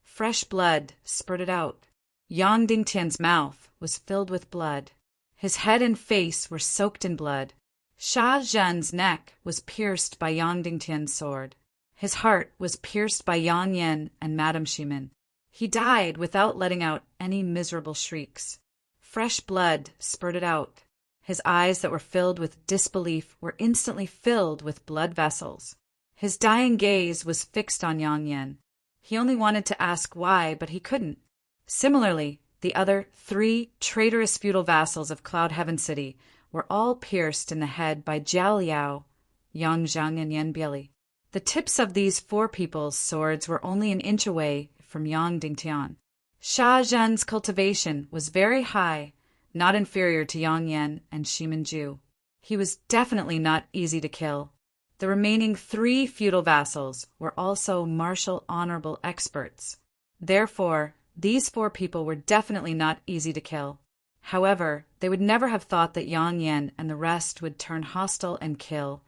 Fresh blood spurted out. Yang Dingtian's mouth was filled with blood. His head and face were soaked in blood. Sha Zhen's neck was pierced by Yang Dingtian's sword. His heart was pierced by Yang Yan and Madame Shimin. He died without letting out any miserable shrieks. Fresh blood spurted out. His eyes that were filled with disbelief were instantly filled with blood vessels. His dying gaze was fixed on Yang Yan. He only wanted to ask why, but he couldn't. Similarly, the other 3 traitorous feudal vassals of Cloud Heaven City were all pierced in the head by Jiao Liao, Yang Zhang, and Yan Bieli. The tips of these 4 people's swords were only an inch away from Yang Dingtian. Sha Zhen's cultivation was very high, not inferior to Yang Yan and Shimin Ju. He was definitely not easy to kill. The remaining 3 feudal vassals were also martial honorable experts. Therefore, these 4 people were definitely not easy to kill. However, they would never have thought that Yang Yan and the rest would turn hostile and kill,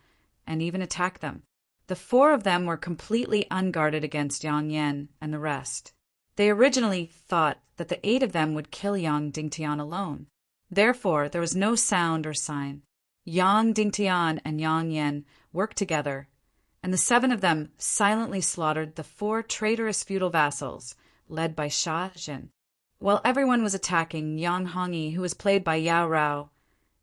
and even attack them. The 4 of them were completely unguarded against Yang Yan and the rest. They originally thought that the 8 of them would kill Yang Dingtian alone. Therefore, there was no sound or sign. Yang Dingtian and Yang Yan worked together, and the 7 of them silently slaughtered the 4 traitorous feudal vassals, led by Sha Zhen. While everyone was attacking, Yang Hongyi, who was played by Yao Rao,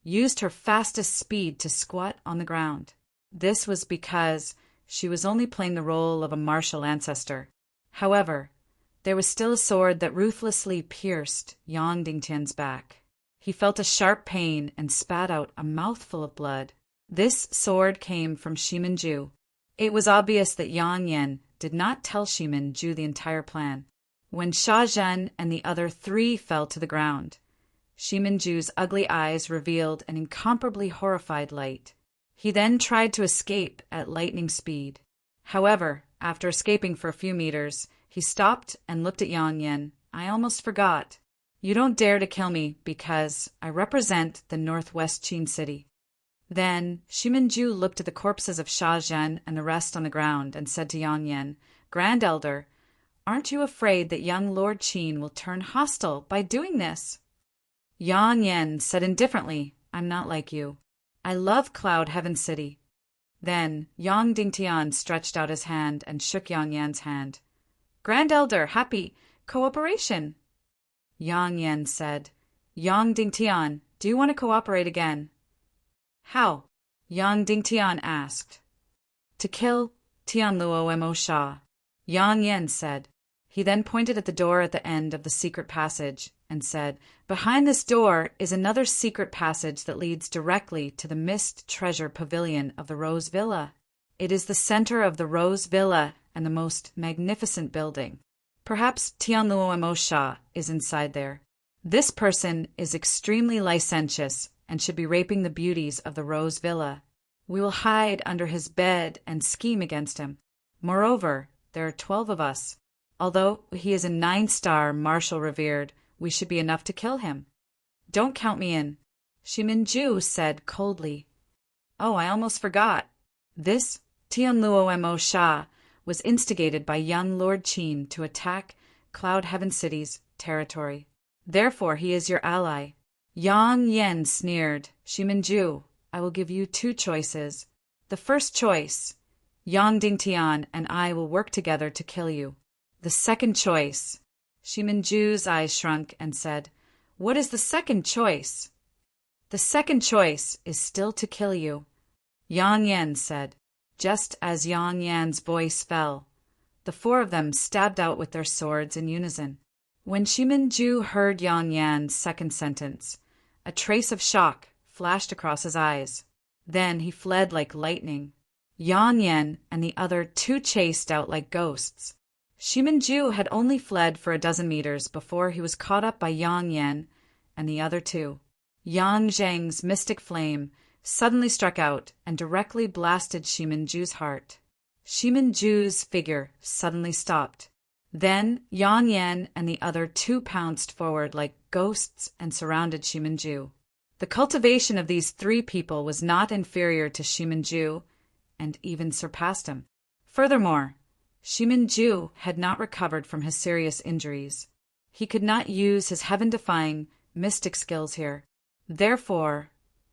used her fastest speed to squat on the ground. This was because she was only playing the role of a martial ancestor. However, there was still a sword that ruthlessly pierced Yang Dingtian's back. He felt a sharp pain and spat out a mouthful of blood. This sword came from Shimin Ju. It was obvious that Yang Yan did not tell Shimin Ju the entire plan. When Sha Zhen and the other 3 fell to the ground, Shimin Ju's ugly eyes revealed an incomparably horrified light. He then tried to escape at lightning speed. However, after escaping for a few meters, he stopped and looked at Yang Yan. I almost forgot. You don't dare to kill me because I represent the Northwest Qin City. Then Shimin Ju looked at the corpses of Sha Zhen and the rest on the ground and said to Yang Yan, Grand Elder, aren't you afraid that young Lord Qin will turn hostile by doing this? Yang Yan said indifferently, I'm not like you. I love Cloud Heaven City. Then Yang Dingtian stretched out his hand and shook Yang Yan's hand. Grand Elder, happy cooperation. Yang Yan said, Yang Dingtian, do you want to cooperate again? How? Yang Dingtian asked. To kill Tianluo Mo Sha, Yang Yan said. He then pointed at the door at the end of the secret passage and said, Behind this door is another secret passage that leads directly to the Mist Treasure Pavilion of the Rose Villa. It is the center of the Rose Villa and the most magnificent building. Perhaps Tianluo Mo Sha is inside there. This person is extremely licentious and should be raping the beauties of the Rose Villa. We will hide under his bed and scheme against him. Moreover, there are 12 of us. Although he is a 9-star marshal revered, we should be enough to kill him. Don't count me in. Shimin Ju said coldly. Oh, I almost forgot. This Tianluo Mo Sha was instigated by young Lord Qin to attack Cloud Heaven City's territory. Therefore, he is your ally. Yang Yan sneered. Shimin Ju, I will give you 2 choices. The first choice, Yang Dingtian and I will work together to kill you. The second choice. Shimin Ju's eyes shrunk and said, What is the second choice? The second choice is still to kill you, Yang Yan said. Just as Yang Yan's voice fell, the 4 of them stabbed out with their swords in unison. When Shimin-ju heard Yang Yan's second sentence, a trace of shock flashed across his eyes. Then he fled like lightning. Yang Yan and the other two chased out like ghosts. Shimin-ju had only fled for a dozen meters before he was caught up by Yang Yan and the other two. Yang Zheng's mystic flame suddenly struck out and directly blasted Shimin-ju's heart. Shimin-ju's figure suddenly stopped. Then Yang Yan and the other two pounced forward like ghosts and surrounded Shimin-ju. The cultivation of these three people was not inferior to Shimin-ju, and even surpassed him. Furthermore, Shimin-ju had not recovered from his serious injuries. He could not use his heaven-defying mystic skills here. Therefore,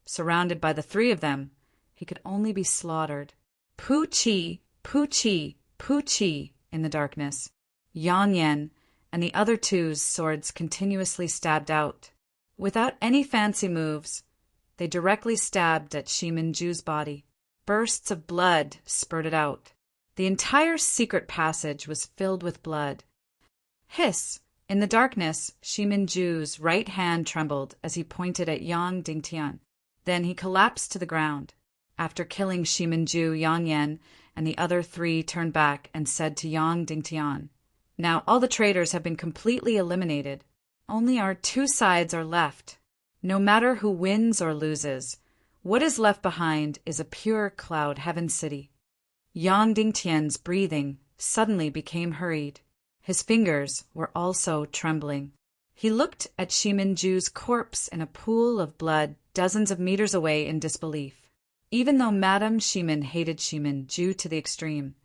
surrounded by the three of them, he could only be slaughtered. Pu-chi, Pu-chi, Pu-chi in the darkness. Yang Yan and the other two's swords continuously stabbed out. Without any fancy moves, they directly stabbed at Shimin-ju's body. Bursts of blood spurted out. The entire secret passage was filled with blood. Hiss! In the darkness, Shimin-ju's right hand trembled as he pointed at Yang Dingtian. Then he collapsed to the ground. After killing Shimin-ju, Yang Yan and the other three turned back and said to Yang Dingtian, "Now all the traitors have been completely eliminated. Only our two sides are left. No matter who wins or loses, what is left behind is a pure cloud heaven city." Yang Dingtian's breathing suddenly became hurried. His fingers were also trembling. He looked at Shimin-ju's corpse in a pool of blood dozens of meters away in disbelief. Even though Madame Shimin hated Shimin-ju to the extreme,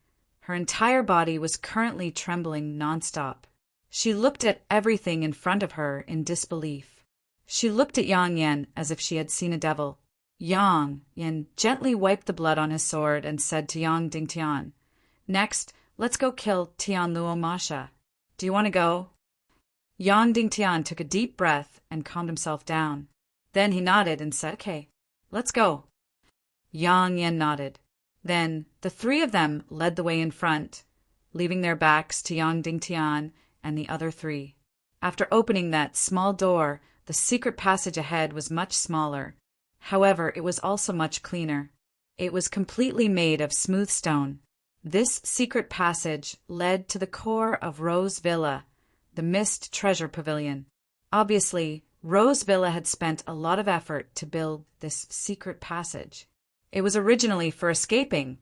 her entire body was currently trembling nonstop. She looked at everything in front of her in disbelief. She looked at Yang Yan as if she had seen a devil. Yang Yan gently wiped the blood on his sword and said to Yang Dingtian, "Next, let's go kill Tianluo Masha. Do you want to go?" Yang Dingtian took a deep breath and calmed himself down. Then he nodded and said, "Okay, let's go." Yang Yan nodded. Then the three of them led the way in front, leaving their backs to Yang Dingtian and the other three. After opening that small door, the secret passage ahead was much smaller. However, it was also much cleaner. It was completely made of smooth stone. This secret passage led to the core of Rose Villa, the Mist Treasure Pavilion. Obviously, Rose Villa had spent a lot of effort to build this secret passage. It was originally for escaping,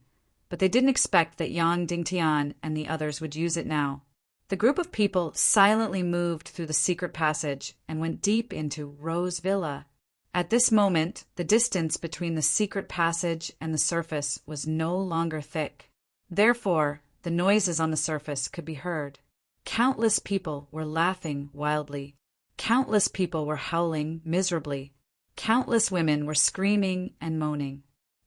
but they didn't expect that Yang Dingtian and the others would use it now. The group of people silently moved through the secret passage and went deep into Rose Villa. At this moment, the distance between the secret passage and the surface was no longer thick. Therefore, the noises on the surface could be heard. Countless people were laughing wildly. Countless people were howling miserably. Countless women were screaming and moaning.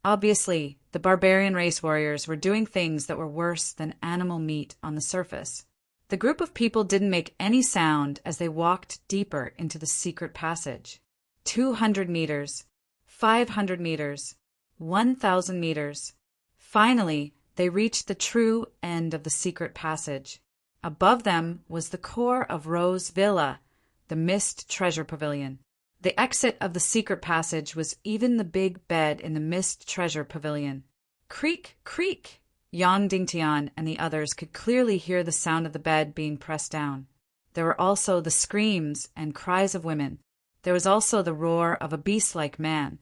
Obviously, the barbarian race warriors were doing things that were worse than animal meat on the surface. The group of people didn't make any sound as they walked deeper into the secret passage. 200 meters, 500 meters, 1,000 meters. Finally, they reached the true end of the secret passage. Above them was the core of Rose Villa, the Mist Treasure Pavilion. The exit of the secret passage was even the big bed in the Mist Treasure Pavilion. Creak, creak! Yang Dingtian and the others could clearly hear the sound of the bed being pressed down. There were also the screams and cries of women. There was also the roar of a beast-like man.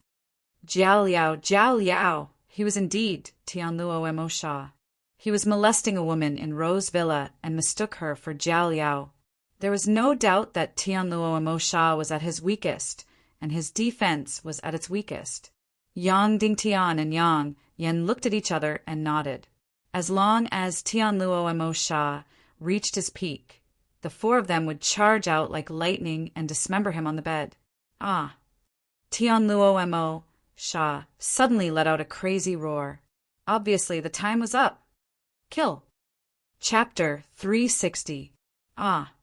Jiao Liao, Jiao Liao! He was indeed Tianluo Mo. He was molesting a woman in Rose Villa and mistook her for Jiao Liao. There was no doubt that Tianluo Mo was at his weakest, and his defense was at its weakest. Yang Dingtian and Yang Yan looked at each other and nodded. As long as Tianluo Mo reached his peak, the four of them would charge out like lightning and dismember him on the bed. Ah! Tianluo Mo suddenly let out a crazy roar. Obviously, the time was up. Kill. Chapter 360. Ah!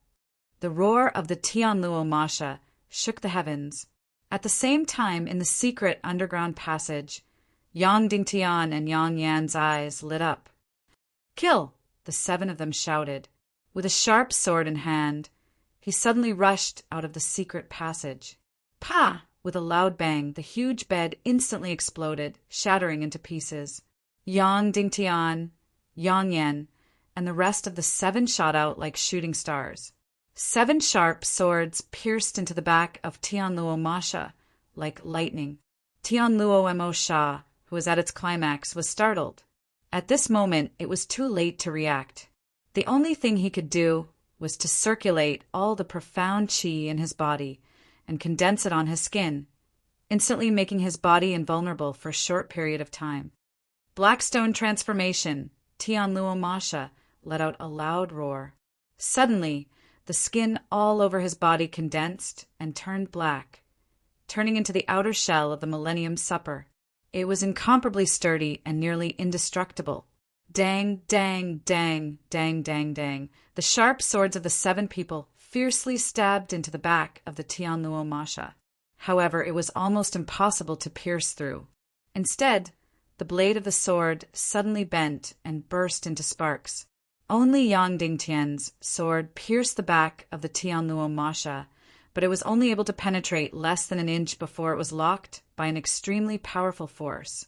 The roar of the Tianluo Masha shook the heavens. At the same time, in the secret underground passage, Yang Dingtian and Yang Yan's eyes lit up. Kill! The seven of them shouted. With a sharp sword in hand, he suddenly rushed out of the secret passage. Pa! With a loud bang, the huge bed instantly exploded, shattering into pieces. Yang Dingtian, Yang Yan, and the rest of the 7 shot out like shooting stars. 7 sharp swords pierced into the back of Tianluo Masha like lightning. Tianluo Mo Sha, who was at its climax, was startled. At this moment, it was too late to react. The only thing he could do was to circulate all the profound qi in his body and condense it on his skin, instantly making his body invulnerable for a short period of time. Blackstone transformation, Tianluo Masha let out a loud roar. Suddenly, the skin all over his body condensed and turned black, turning into the outer shell of the Millennium Supper. It was incomparably sturdy and nearly indestructible. Dang, dang, dang, dang, dang, dang. The sharp swords of the 7 people fiercely stabbed into the back of the Tianluo Masha. However, it was almost impossible to pierce through. Instead, the blade of the sword suddenly bent and burst into sparks. Only Yang Dingtian's sword pierced the back of the Tianluo Masha, but it was only able to penetrate less than an inch before it was locked by an extremely powerful force,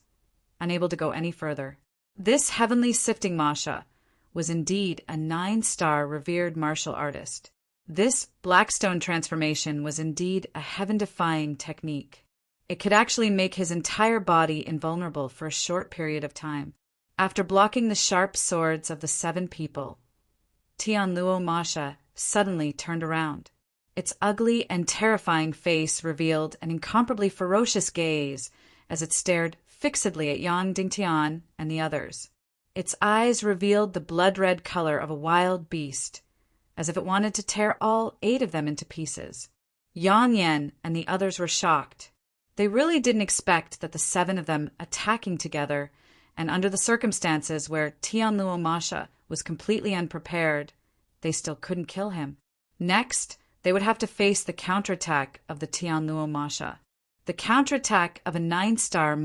unable to go any further. This heavenly sifting Masha was indeed a 9-star revered martial artist. This Blackstone transformation was indeed a heaven-defying technique. It could actually make his entire body invulnerable for a short period of time. After blocking the sharp swords of the 7 people, Tianluo Masha suddenly turned around. Its ugly and terrifying face revealed an incomparably ferocious gaze as it stared fixedly at Yang Dingtian and the others. Its eyes revealed the blood-red color of a wild beast, as if it wanted to tear all 8 of them into pieces. Yang Yan and the others were shocked. They really didn't expect that the 7 of them attacking together, and under the circumstances where Tianluo Masha was completely unprepared, they still couldn't kill him. Next, they would have to face the counterattack of the Tianluo Masha. The counterattack of a 9-star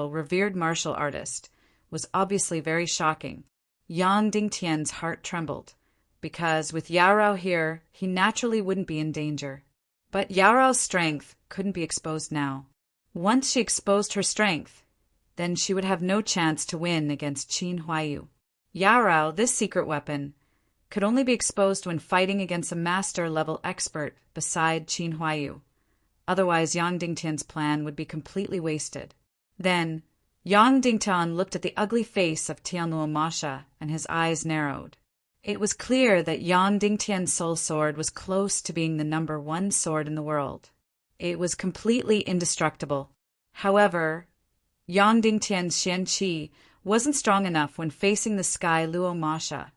revered martial artist was obviously very shocking. Yang Dingtian's heart trembled, because with Yarao here, he naturally wouldn't be in danger. But Yarao's strength couldn't be exposed now. Once she exposed her strength, then she would have no chance to win against Qin Huaiyu. Yarao, this secret weapon, could only be exposed when fighting against a master-level expert beside Qin Huaiyu. Otherwise, Yang Dingtian's plan would be completely wasted. Then, Yang Dingtian looked at the ugly face of Tianluo Masha, and his eyes narrowed. It was clear that Yang Dingtian's soul sword was close to being the number 1 sword in the world. It was completely indestructible. However, Yang Dingtian's Xian Qi wasn't strong enough when facing the sky Luo Masha,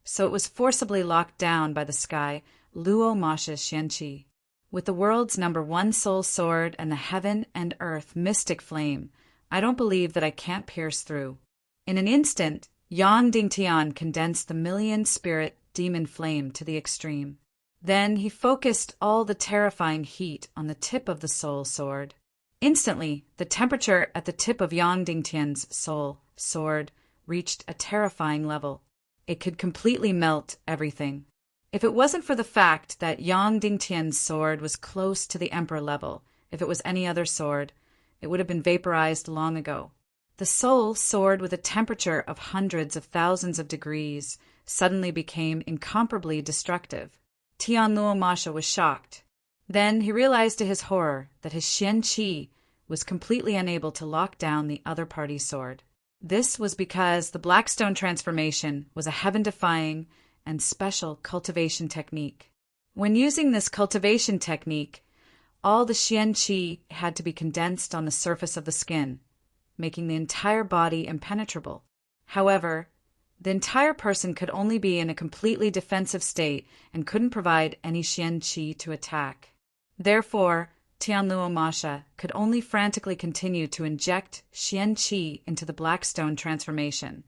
so it was forcibly locked down by the sky Luo Masha's Xian Qi. With the world's number 1 soul sword and the heaven and earth mystic flame, I don't believe that I can't pierce through. In an instant, Yang Dingtian condensed the million-spirit demon flame to the extreme. Then he focused all the terrifying heat on the tip of the soul sword. Instantly, the temperature at the tip of Yang Dingtian's soul sword reached a terrifying level. It could completely melt everything. If it wasn't for the fact that Yang Dingtian's sword was close to the emperor level, if it was any other sword, it would have been vaporized long ago. The soul sword with a temperature of hundreds of thousands of degrees suddenly became incomparably destructive. Tianluo Masha was shocked. Then he realized to his horror that his Xian Qi was completely unable to lock down the other party's sword. This was because the Blackstone transformation was a heaven-defying and special cultivation technique. When using this cultivation technique, all the Xian Qi had to be condensed on the surface of the skin, making the entire body impenetrable. However, the entire person could only be in a completely defensive state and couldn't provide any Xian Qi to attack. Therefore, Tianluo Masha could only frantically continue to inject Xian Qi into the Blackstone transformation,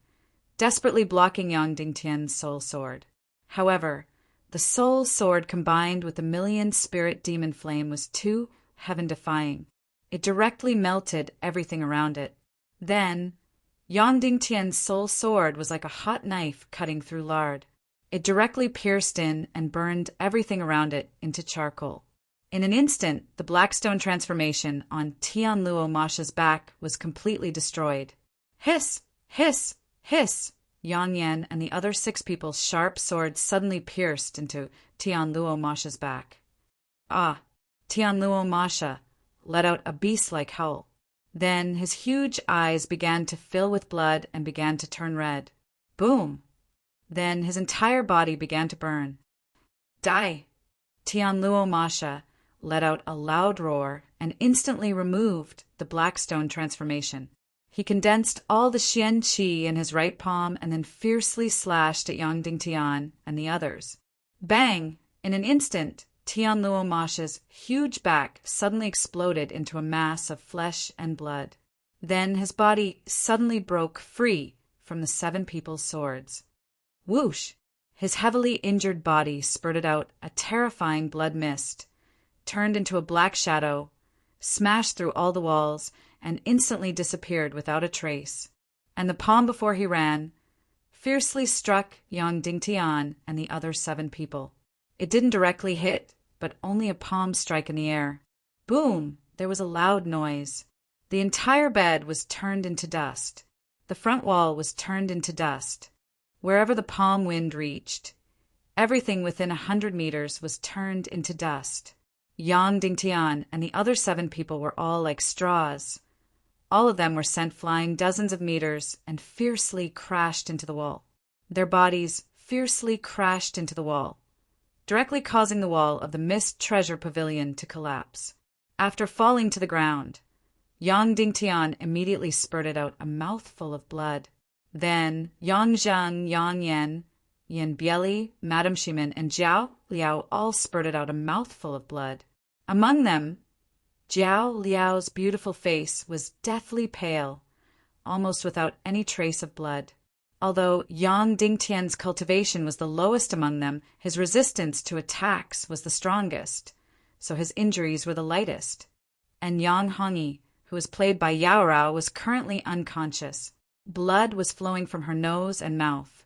desperately blocking Yang Dingtian's soul sword. However, the soul sword combined with the million-spirit demon flame was too heaven-defying. It directly melted everything around it. Then, Yang Dingtian's soul sword was like a hot knife cutting through lard. It directly pierced in and burned everything around it into charcoal. In an instant, the Blackstone transformation on Tianluo Masha's back was completely destroyed. Hiss! Hiss! Hiss! Yang Yan and the other 6 people's sharp swords suddenly pierced into Tianluo Masha's back. Ah! Tianluo Masha let out a beast-like howl. Then his huge eyes began to fill with blood and began to turn red. Boom! Then his entire body began to burn. Die! Tianluo Masha let out a loud roar and instantly removed the Blackstone transformation. He condensed all the Xian Qi in his right palm and then fiercely slashed at Yang Dingtian and the others. Bang! In an instant, Tianluo Masha's huge back suddenly exploded into a mass of flesh and blood. Then his body suddenly broke free from the 7 people's swords. Whoosh! His heavily injured body spurted out a terrifying blood mist, turned into a black shadow, smashed through all the walls, and instantly disappeared without a trace. And the palm before he ran fiercely struck Yang Dingtian and the other 7 people. It didn't directly hit, but only a palm strike in the air. Boom! There was a loud noise. The entire bed was turned into dust. The front wall was turned into dust. Wherever the palm wind reached, everything within 100 meters was turned into dust. Yang Dingtian and the other 7 people were all like straws. All of them were sent flying dozens of meters and fiercely crashed into the wall. Their bodies fiercely crashed into the wall, directly causing the wall of the Mist Treasure Pavilion to collapse. After falling to the ground, Yang Dingtian immediately spurted out a mouthful of blood. Then Yang Zhang, Yang Yan, Yan Bieli, Madame Shimin, and Zhao Liao all spurted out a mouthful of blood. Among them, Zhao Liao's beautiful face was deathly pale, almost without any trace of blood. Although Yang Dingtian's cultivation was the lowest among them, his resistance to attacks was the strongest, so his injuries were the lightest. And Yang Hongyi, who was played by Yao Rao, was currently unconscious. Blood was flowing from her nose and mouth,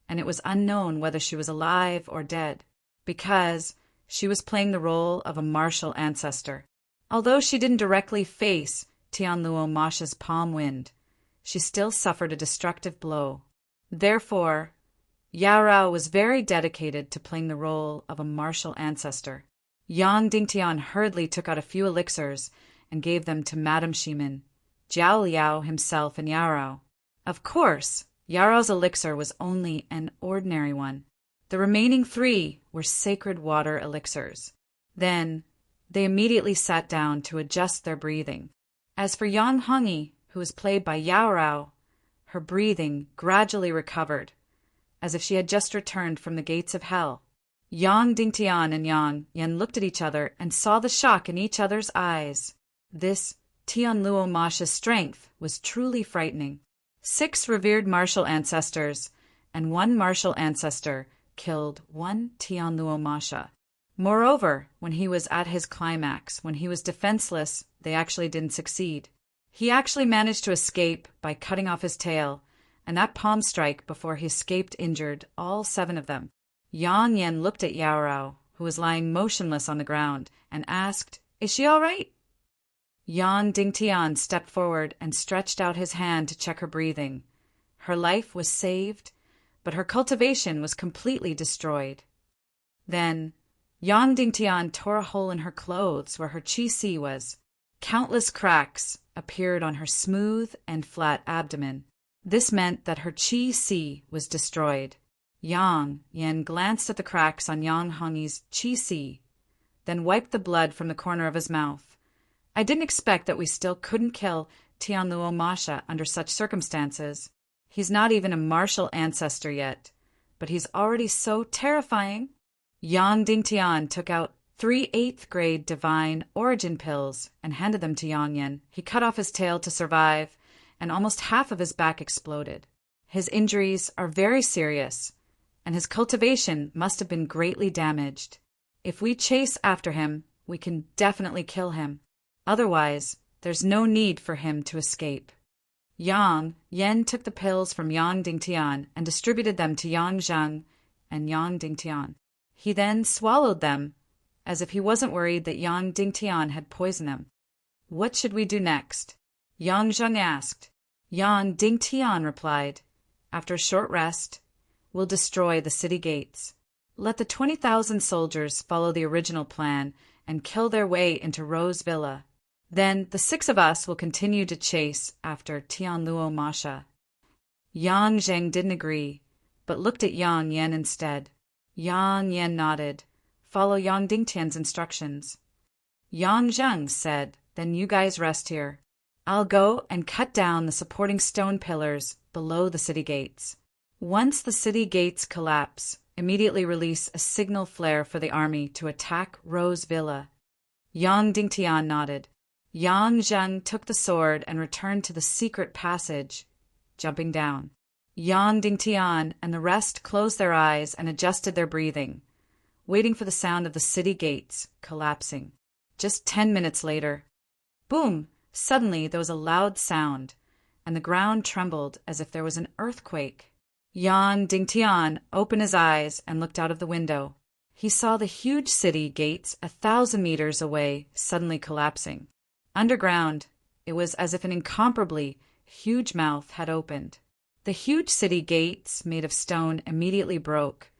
and it was unknown whether she was alive or dead, because she was playing the role of a martial ancestor. Although she didn't directly face Tianluo Masha's palm wind, she still suffered a destructive blow. Therefore, Yao Rao was very dedicated to playing the role of a martial ancestor. Yang Dingtian hurriedly took out a few elixirs and gave them to Madame Shimin, Zhao Liao himself, and Yao Rao. Of course, Yao Rao's elixir was only an ordinary one. The remaining 3 were sacred water elixirs. Then they immediately sat down to adjust their breathing. As for Yang Hongyi, who was played by Yao Rao, her breathing gradually recovered, as if she had just returned from the gates of hell. Yang Dingtian and Yang Yan looked at each other and saw the shock in each other's eyes. This Tianluo Masha's strength was truly frightening. 6 revered martial ancestors and 1 martial ancestor killed 1 Tianluo Masha. Moreover, when he was at his climax, when he was defenseless, they actually didn't succeed. He actually managed to escape by cutting off his tail, and that palm strike before he escaped injured all 7 of them. Yang Yan looked at Yao Rao, who was lying motionless on the ground, and asked, "Is she all right?" Yang Dingtian stepped forward and stretched out his hand to check her breathing. Her life was saved, but her cultivation was completely destroyed. Then Yang Dingtian tore a hole in her clothes where her qi-si was. Countless cracks appeared on her smooth and flat abdomen. This meant that her qi-si was destroyed. Yang Yan glanced at the cracks on Yang Hongyi's qi-si, then wiped the blood from the corner of his mouth. I didn't expect that we still couldn't kill Tianluo Masha under such circumstances. He's not even a martial ancestor yet, but he's already so terrifying. Yang Dingtian took out 3 8th-grade divine origin pills and handed them to Yang Yan. He cut off his tail to survive, and almost half of his back exploded. His injuries are very serious, and his cultivation must have been greatly damaged. If we chase after him, we can definitely kill him. Otherwise, there's no need for him to escape. Yang Yan took the pills from Yang Dingtian and distributed them to Yang Zhang and Yang Dingtian. He then swallowed them, as if he wasn't worried that Yang Dingtian had poisoned him. What should we do next? Yang Zheng asked. Yang Dingtian replied, after a short rest, we'll destroy the city gates. Let the 20,000 soldiers follow the original plan and kill their way into Rose Villa. Then the 6 of us will continue to chase after Tianluo Masha. Yang Zheng didn't agree, but looked at Yang Yan instead. Yang Yan nodded. Follow Yang Dingtian's instructions. Yang Zheng said, then you guys rest here. I'll go and cut down the supporting stone pillars below the city gates. Once the city gates collapse, immediately release a signal flare for the army to attack Rose Villa. Yang Dingtian nodded. Yang Zheng took the sword and returned to the secret passage, jumping down. Yang Dingtian and the rest closed their eyes and adjusted their breathing, waiting for the sound of the city gates collapsing. Just 10 minutes later, boom! Suddenly there was a loud sound, and the ground trembled as if there was an earthquake. Yang Dingtian opened his eyes and looked out of the window. He saw the huge city gates 1,000 meters away suddenly collapsing. Underground, it was as if an incomparably huge mouth had opened. The huge city gates, made of stone, immediately broke,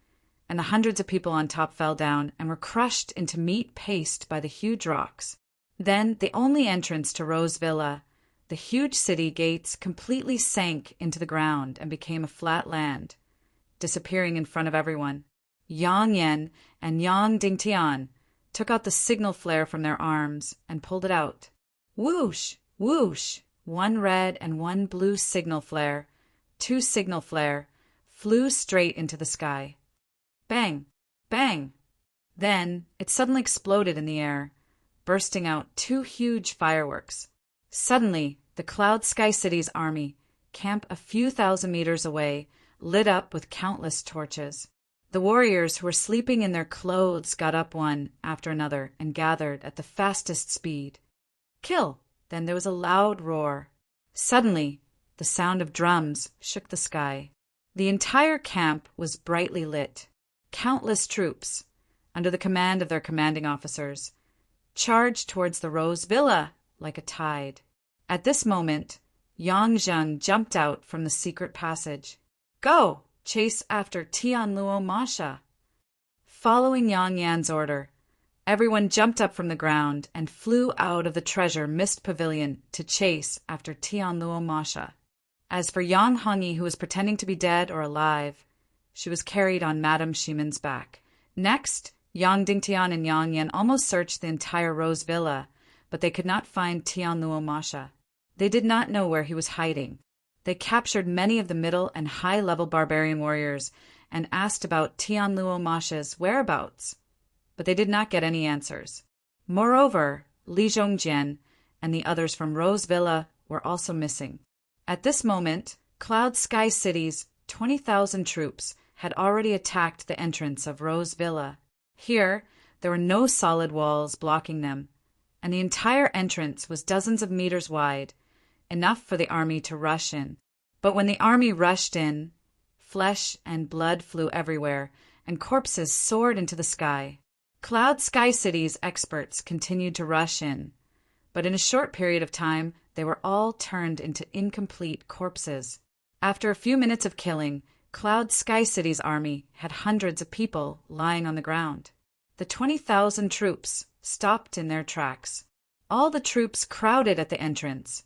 and the hundreds of people on top fell down and were crushed into meat paste by the huge rocks. Then, the only entrance to Rose Villa, the huge city gates completely sank into the ground and became a flat land, disappearing in front of everyone. Yang Yan and Yang Dingtian took out the signal flare from their arms and pulled it out. Whoosh! Whoosh! 1 red and 1 blue signal flare, 2 signal flare, flew straight into the sky. Bang! Bang! Then it suddenly exploded in the air, bursting out 2 huge fireworks. Suddenly, the Cloud Sky City's army, camped a few thousand meters away, lit up with countless torches. The warriors who were sleeping in their clothes got up one after another and gathered at the fastest speed. Kill! Then there was a loud roar. Suddenly, the sound of drums shook the sky. The entire camp was brightly lit. Countless troops, under the command of their commanding officers, charged towards the Rose Villa like a tide. At this moment, Yang Zheng jumped out from the secret passage. Go! Chase after Tianluo Masha. Following Yang Yan's order, everyone jumped up from the ground and flew out of the treasure mist pavilion to chase after Tianluo Masha. As for Yang Hongyi, who was pretending to be dead or alive, she was carried on Madame Shimen's back. Next, Yang Dingtian and Yang Yan almost searched the entire Rose Villa, but they could not find Tianluo Masha. They did not know where he was hiding. They captured many of the middle and high-level barbarian warriors and asked about Tianluo Masha's whereabouts, but they did not get any answers. Moreover, Li Zhongjian and the others from Rose Villa were also missing. At this moment, Cloud Sky City's 20,000 troops had already attacked the entrance of Rose Villa. Here, there were no solid walls blocking them, and the entire entrance was dozens of meters wide, enough for the army to rush in. But when the army rushed in, flesh and blood flew everywhere, and corpses soared into the sky. Cloud Sky City's experts continued to rush in, but in a short period of time, they were all turned into incomplete corpses. After a few minutes of killing, Cloud Sky City's army had hundreds of people lying on the ground. The 20,000 troops stopped in their tracks. All the troops crowded at the entrance,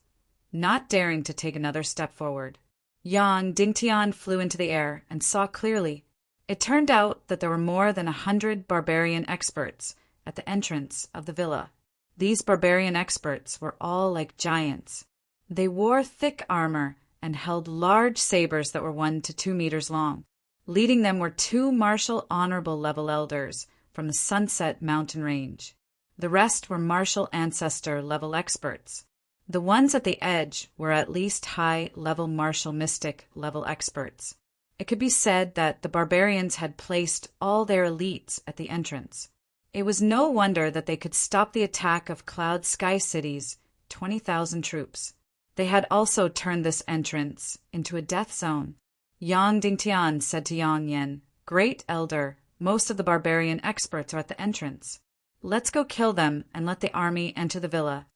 not daring to take another step forward. Yang Dingtian flew into the air and saw clearly. It turned out that there were more than 100 barbarian experts at the entrance of the villa. These barbarian experts were all like giants. They wore thick armor and held large sabers that were 1 to 2 meters long. Leading them were 2 martial honorable level elders from the Sunset Mountain Range. The rest were martial ancestor level experts. The ones at the edge were at least high-level martial mystic level experts. It could be said that the barbarians had placed all their elites at the entrance. It was no wonder that they could stop the attack of Cloud Sky City's 20,000 troops. They had also turned this entrance into a death zone. Yang Dingtian said to Yang Yan, "Great Elder, most of the barbarian experts are at the entrance. Let's go kill them and let the army enter the villa."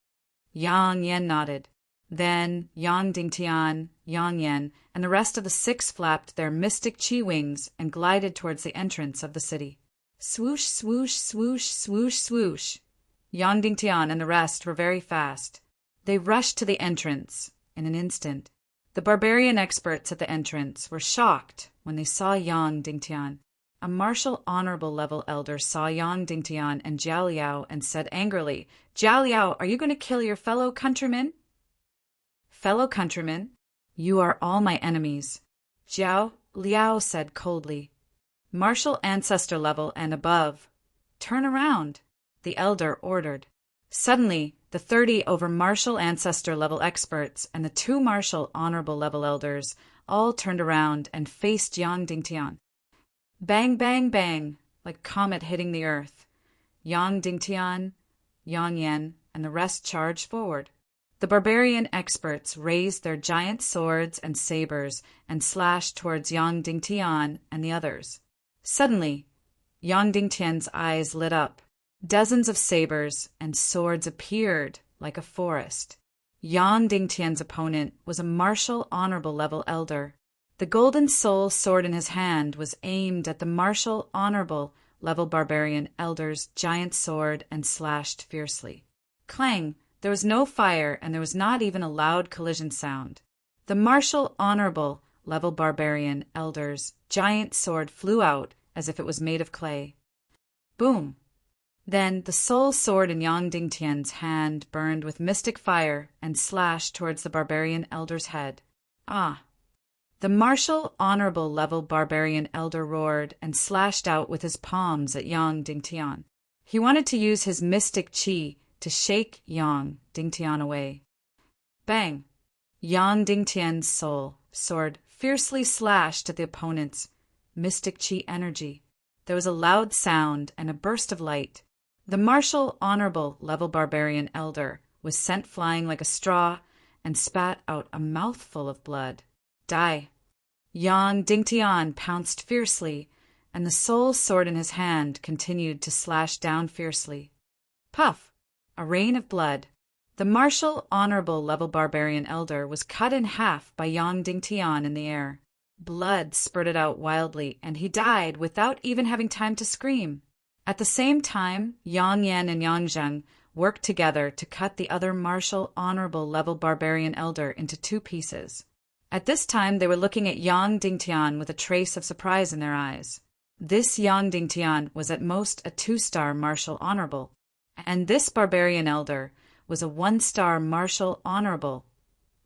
Yang Yan nodded. Then Yang Dingtian, Yang Yan, and the rest of the six flapped their mystic chi wings and glided towards the entrance of the city. Swoosh, swoosh, swoosh, swoosh, swoosh. Yang Dingtian and the rest were very fast. They rushed to the entrance in an instant. The barbarian experts at the entrance were shocked when they saw Yang Dingtian. A martial honorable level elder saw Yang Dingtian and Jiao Liao and said angrily, "Jiao Liao, are you going to kill your fellow countrymen?" "Fellow countrymen, you are all my enemies," Jiao Liao said coldly. "Martial ancestor level and above, turn around," the elder ordered. Suddenly, the 30 over martial ancestor level experts and the 2 martial honorable level elders all turned around and faced Yang Dingtian. Bang, bang, bang, like a comet hitting the earth. Yang Dingtian, Yang Yan, and the rest charged forward. The barbarian experts raised their giant swords and sabers and slashed towards Yang Dingtian and the others. Suddenly, Yang Dingtian's eyes lit up. Dozens of sabers and swords appeared like a forest. Yang Dingtian's opponent was a martial honorable level elder. The golden soul sword in his hand was aimed at the martial honorable level barbarian elder's giant sword and slashed fiercely. Clang! There was no fire and there was not even a loud collision sound. The martial honorable level barbarian elder's giant sword flew out as if it was made of clay. Boom! Then the soul sword in Yang Dingtian's hand burned with mystic fire and slashed towards the barbarian elder's head. Ah! The martial honorable level barbarian elder roared and slashed out with his palms at Yang Dingtian. He wanted to use his mystic chi to shake Yang Dingtian away. Bang! Yang Dingtian's soul sword fiercely slashed at the opponent's mystic chi energy. There was a loud sound and a burst of light. The martial honorable level barbarian elder was sent flying like a straw and spat out a mouthful of blood. Die! Yang Dingtian pounced fiercely, and the soul sword in his hand continued to slash down fiercely. Puff! A rain of blood. The martial honorable level barbarian elder was cut in half by Yang Dingtian in the air. Blood spurted out wildly, and he died without even having time to scream. At the same time, Yang Yan and Yang Zheng worked together to cut the other martial honorable level barbarian elder into 2 pieces. At this time, they were looking at Yang Dingtian with a trace of surprise in their eyes. This Yang Dingtian was at most a 2-star martial honorable, and this barbarian elder was a 1-star martial honorable,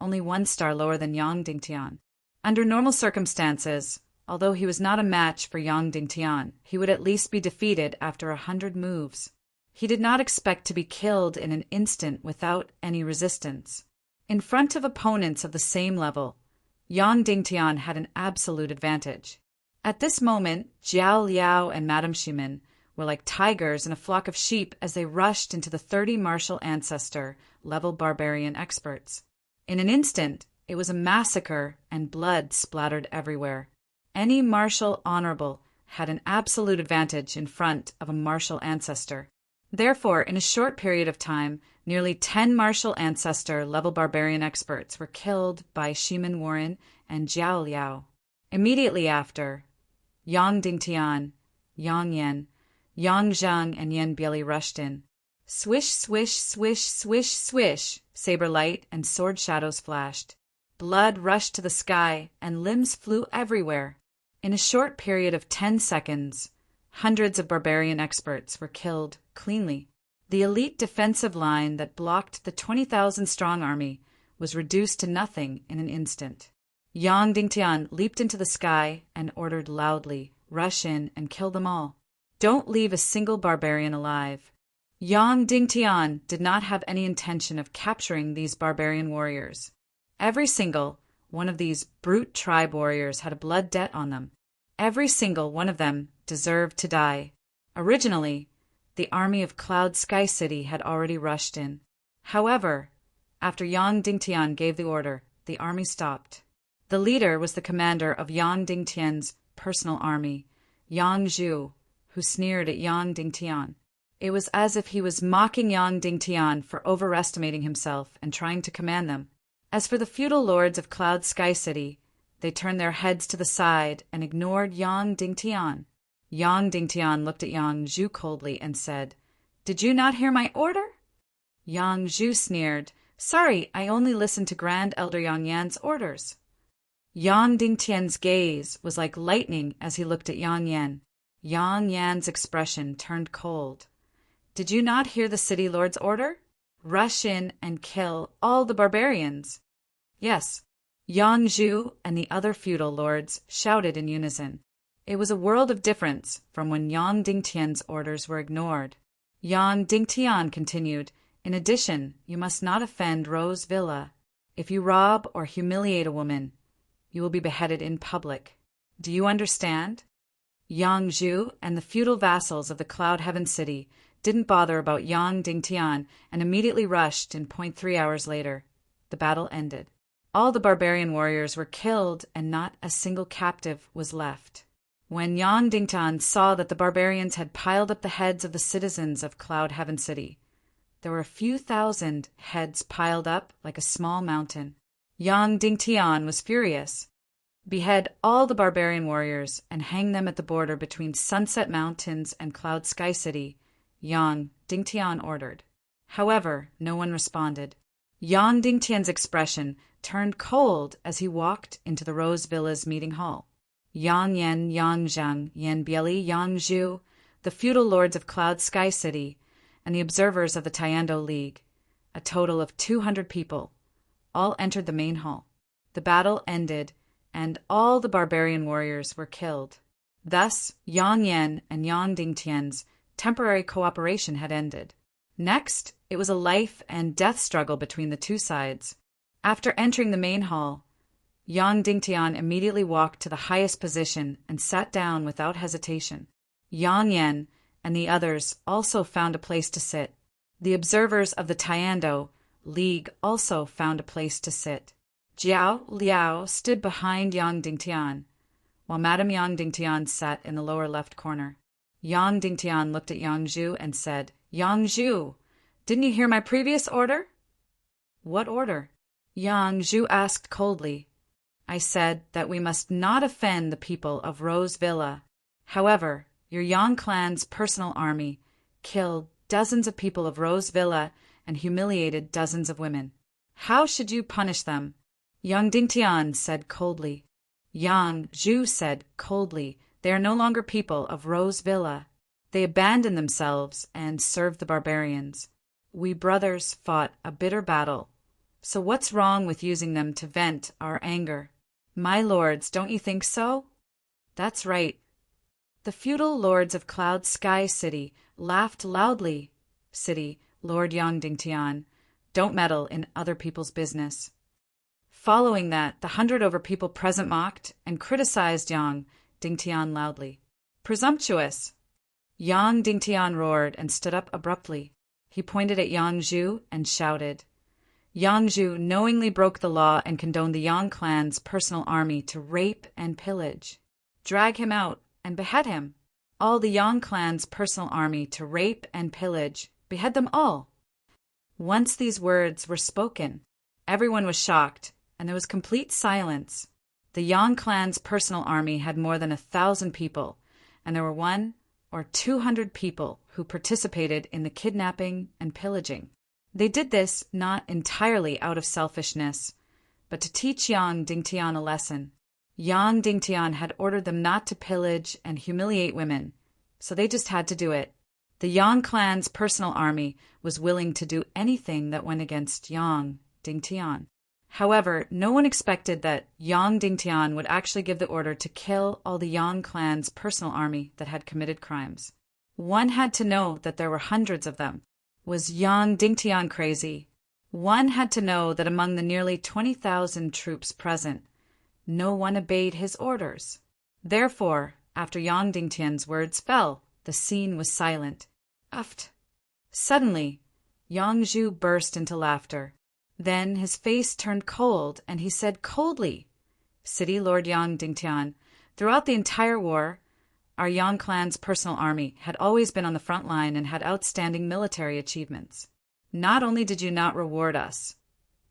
only 1 star lower than Yang Dingtian. Under normal circumstances, although he was not a match for Yang Dingtian, he would at least be defeated after 100 moves. He did not expect to be killed in an instant without any resistance. In front of opponents of the same level, Yang Dingtian had an absolute advantage. At this moment, Jiao Liao and Madame Shimin were like tigers in a flock of sheep as they rushed into the 30 martial ancestor level barbarian experts. In an instant, it was a massacre and blood splattered everywhere. Any martial honorable had an absolute advantage in front of a martial ancestor. Therefore, in a short period of time, nearly 10 martial ancestor level barbarian experts were killed by Shimin Warren and Jiao Liao. Immediately after, Yang Dingtian, Yang Yan, Yang Zheng, and Yan Bieli rushed in. Swish, swish, swish, swish, swish, saber light and sword shadows flashed. Blood rushed to the sky, and limbs flew everywhere. In a short period of 10 seconds, hundreds of barbarian experts were killed cleanly. The elite defensive line that blocked the 20,000-strong army was reduced to nothing in an instant. Yang Dingtian leaped into the sky and ordered loudly, "Rush in and kill them all. Don't leave a single barbarian alive." Yang Dingtian did not have any intention of capturing these barbarian warriors. Every single one of these brute tribe warriors had a blood debt on them. Every single one of them deserved to die. Originally, the army of Cloud Sky City had already rushed in. However, after Yang Dingtian gave the order, the army stopped. The leader was the commander of Yang Dingtian's personal army, Yang Zhu, who sneered at Yang Dingtian. It was as if he was mocking Yang Dingtian for overestimating himself and trying to command them. As for the feudal lords of Cloud Sky City, they turned their heads to the side and ignored Yang Dingtian. Yang Dingtian looked at Yang Zhu coldly and said, "Did you not hear my order?" Yang Zhu sneered, "Sorry, I only listened to Grand Elder Yang Yan's orders." Yang Dingtian's gaze was like lightning as he looked at Yang Yan. Yang Yan's expression turned cold. "Did you not hear the city lord's order? Rush in and kill all the barbarians." Yes, Yang Zhu and the other feudal lords shouted in unison. It was a world of difference from when Yang Dingtian's orders were ignored. Yang Dingtian continued, "In addition, you must not offend Rose Villa. If you rob or humiliate a woman, you will be beheaded in public. Do you understand?" Yang Zhu and the feudal vassals of the Cloud Heaven City didn't bother about Yang Dingtian and immediately rushed in 0.3 hours later. The battle ended. All the barbarian warriors were killed and not a single captive was left. When Yang Dingtian saw that the barbarians had piled up the heads of the citizens of Cloud Heaven City, there were a few thousand heads piled up like a small mountain. Yang Dingtian was furious. "Behead all the barbarian warriors and hang them at the border between Sunset Mountains and Cloud Sky City," Yang Dingtian ordered. However, no one responded. Yang Dingtian's expression turned cold as he walked into the Rose Villa's meeting hall. Yang Yan, Yang Zhang, Yan Bieli, Yang Zhu, the feudal lords of Cloud Sky City, and the observers of the Tiando League, a total of 200 people, all entered the main hall. The battle ended, and all the barbarian warriors were killed. Thus, Yang Yan and Yang Dingtian's temporary cooperation had ended. Next, it was a life and death struggle between the two sides. After entering the main hall, Yang Dingtian immediately walked to the highest position and sat down without hesitation. Yang Yan and the others also found a place to sit. The observers of the Tiando League also found a place to sit. Jiao Liao stood behind Yang Dingtian, while Madame Yang Dingtian sat in the lower left corner. Yang Dingtian looked at Yang Zhu and said, "Yang Zhu, didn't you hear my previous order?" "What order?" Yang Zhu asked coldly. "I said that we must not offend the people of Rose Villa. However, your Yang clan's personal army killed dozens of people of Rose Villa and humiliated dozens of women. How should you punish them?" Yang Dingtian said coldly. Yang Zhu said coldly, "They are no longer people of Rose Villa. They abandoned themselves and served the barbarians. We brothers fought a bitter battle. So what's wrong with using them to vent our anger? My lords, don't you think so?" "That's right." The feudal lords of Cloud Sky City laughed loudly. "City, Lord Yang Dingtian, don't meddle in other people's business." Following that, the 100 people present mocked and criticized Yang Dingtian loudly. "Presumptuous!" Yang Dingtian roared and stood up abruptly. He pointed at Yang Zhu and shouted. Yang Zhu knowingly broke the law and condoned the Yang clan's personal army to rape and pillage. "Drag him out and behead him. All the Yang clan's personal army to rape and pillage. Behead them all." Once these words were spoken, everyone was shocked, and there was complete silence. The Yang clan's personal army had more than 1,000 people, and there were 100 or 200 people who participated in the kidnapping and pillaging. They did this not entirely out of selfishness, but to teach Yang Dingtian a lesson. Yang Dingtian had ordered them not to pillage and humiliate women, so they just had to do it. The Yang clan's personal army was willing to do anything that went against Yang Dingtian. However, no one expected that Yang Dingtian would actually give the order to kill all the Yang clan's personal army that had committed crimes. One had to know that there were hundreds of them. Was Yang Dingtian crazy? One had to know that among the nearly 20,000 troops present, no one obeyed his orders. Therefore, after Yang Dingtian's words fell, the scene was silent. Uft. Suddenly, Yang Zhu burst into laughter. Then his face turned cold, and he said coldly, "City Lord Yang Dingtian, throughout the entire war, our Yang clan's personal army, had always been on the front line and had outstanding military achievements. Not only did you not reward us,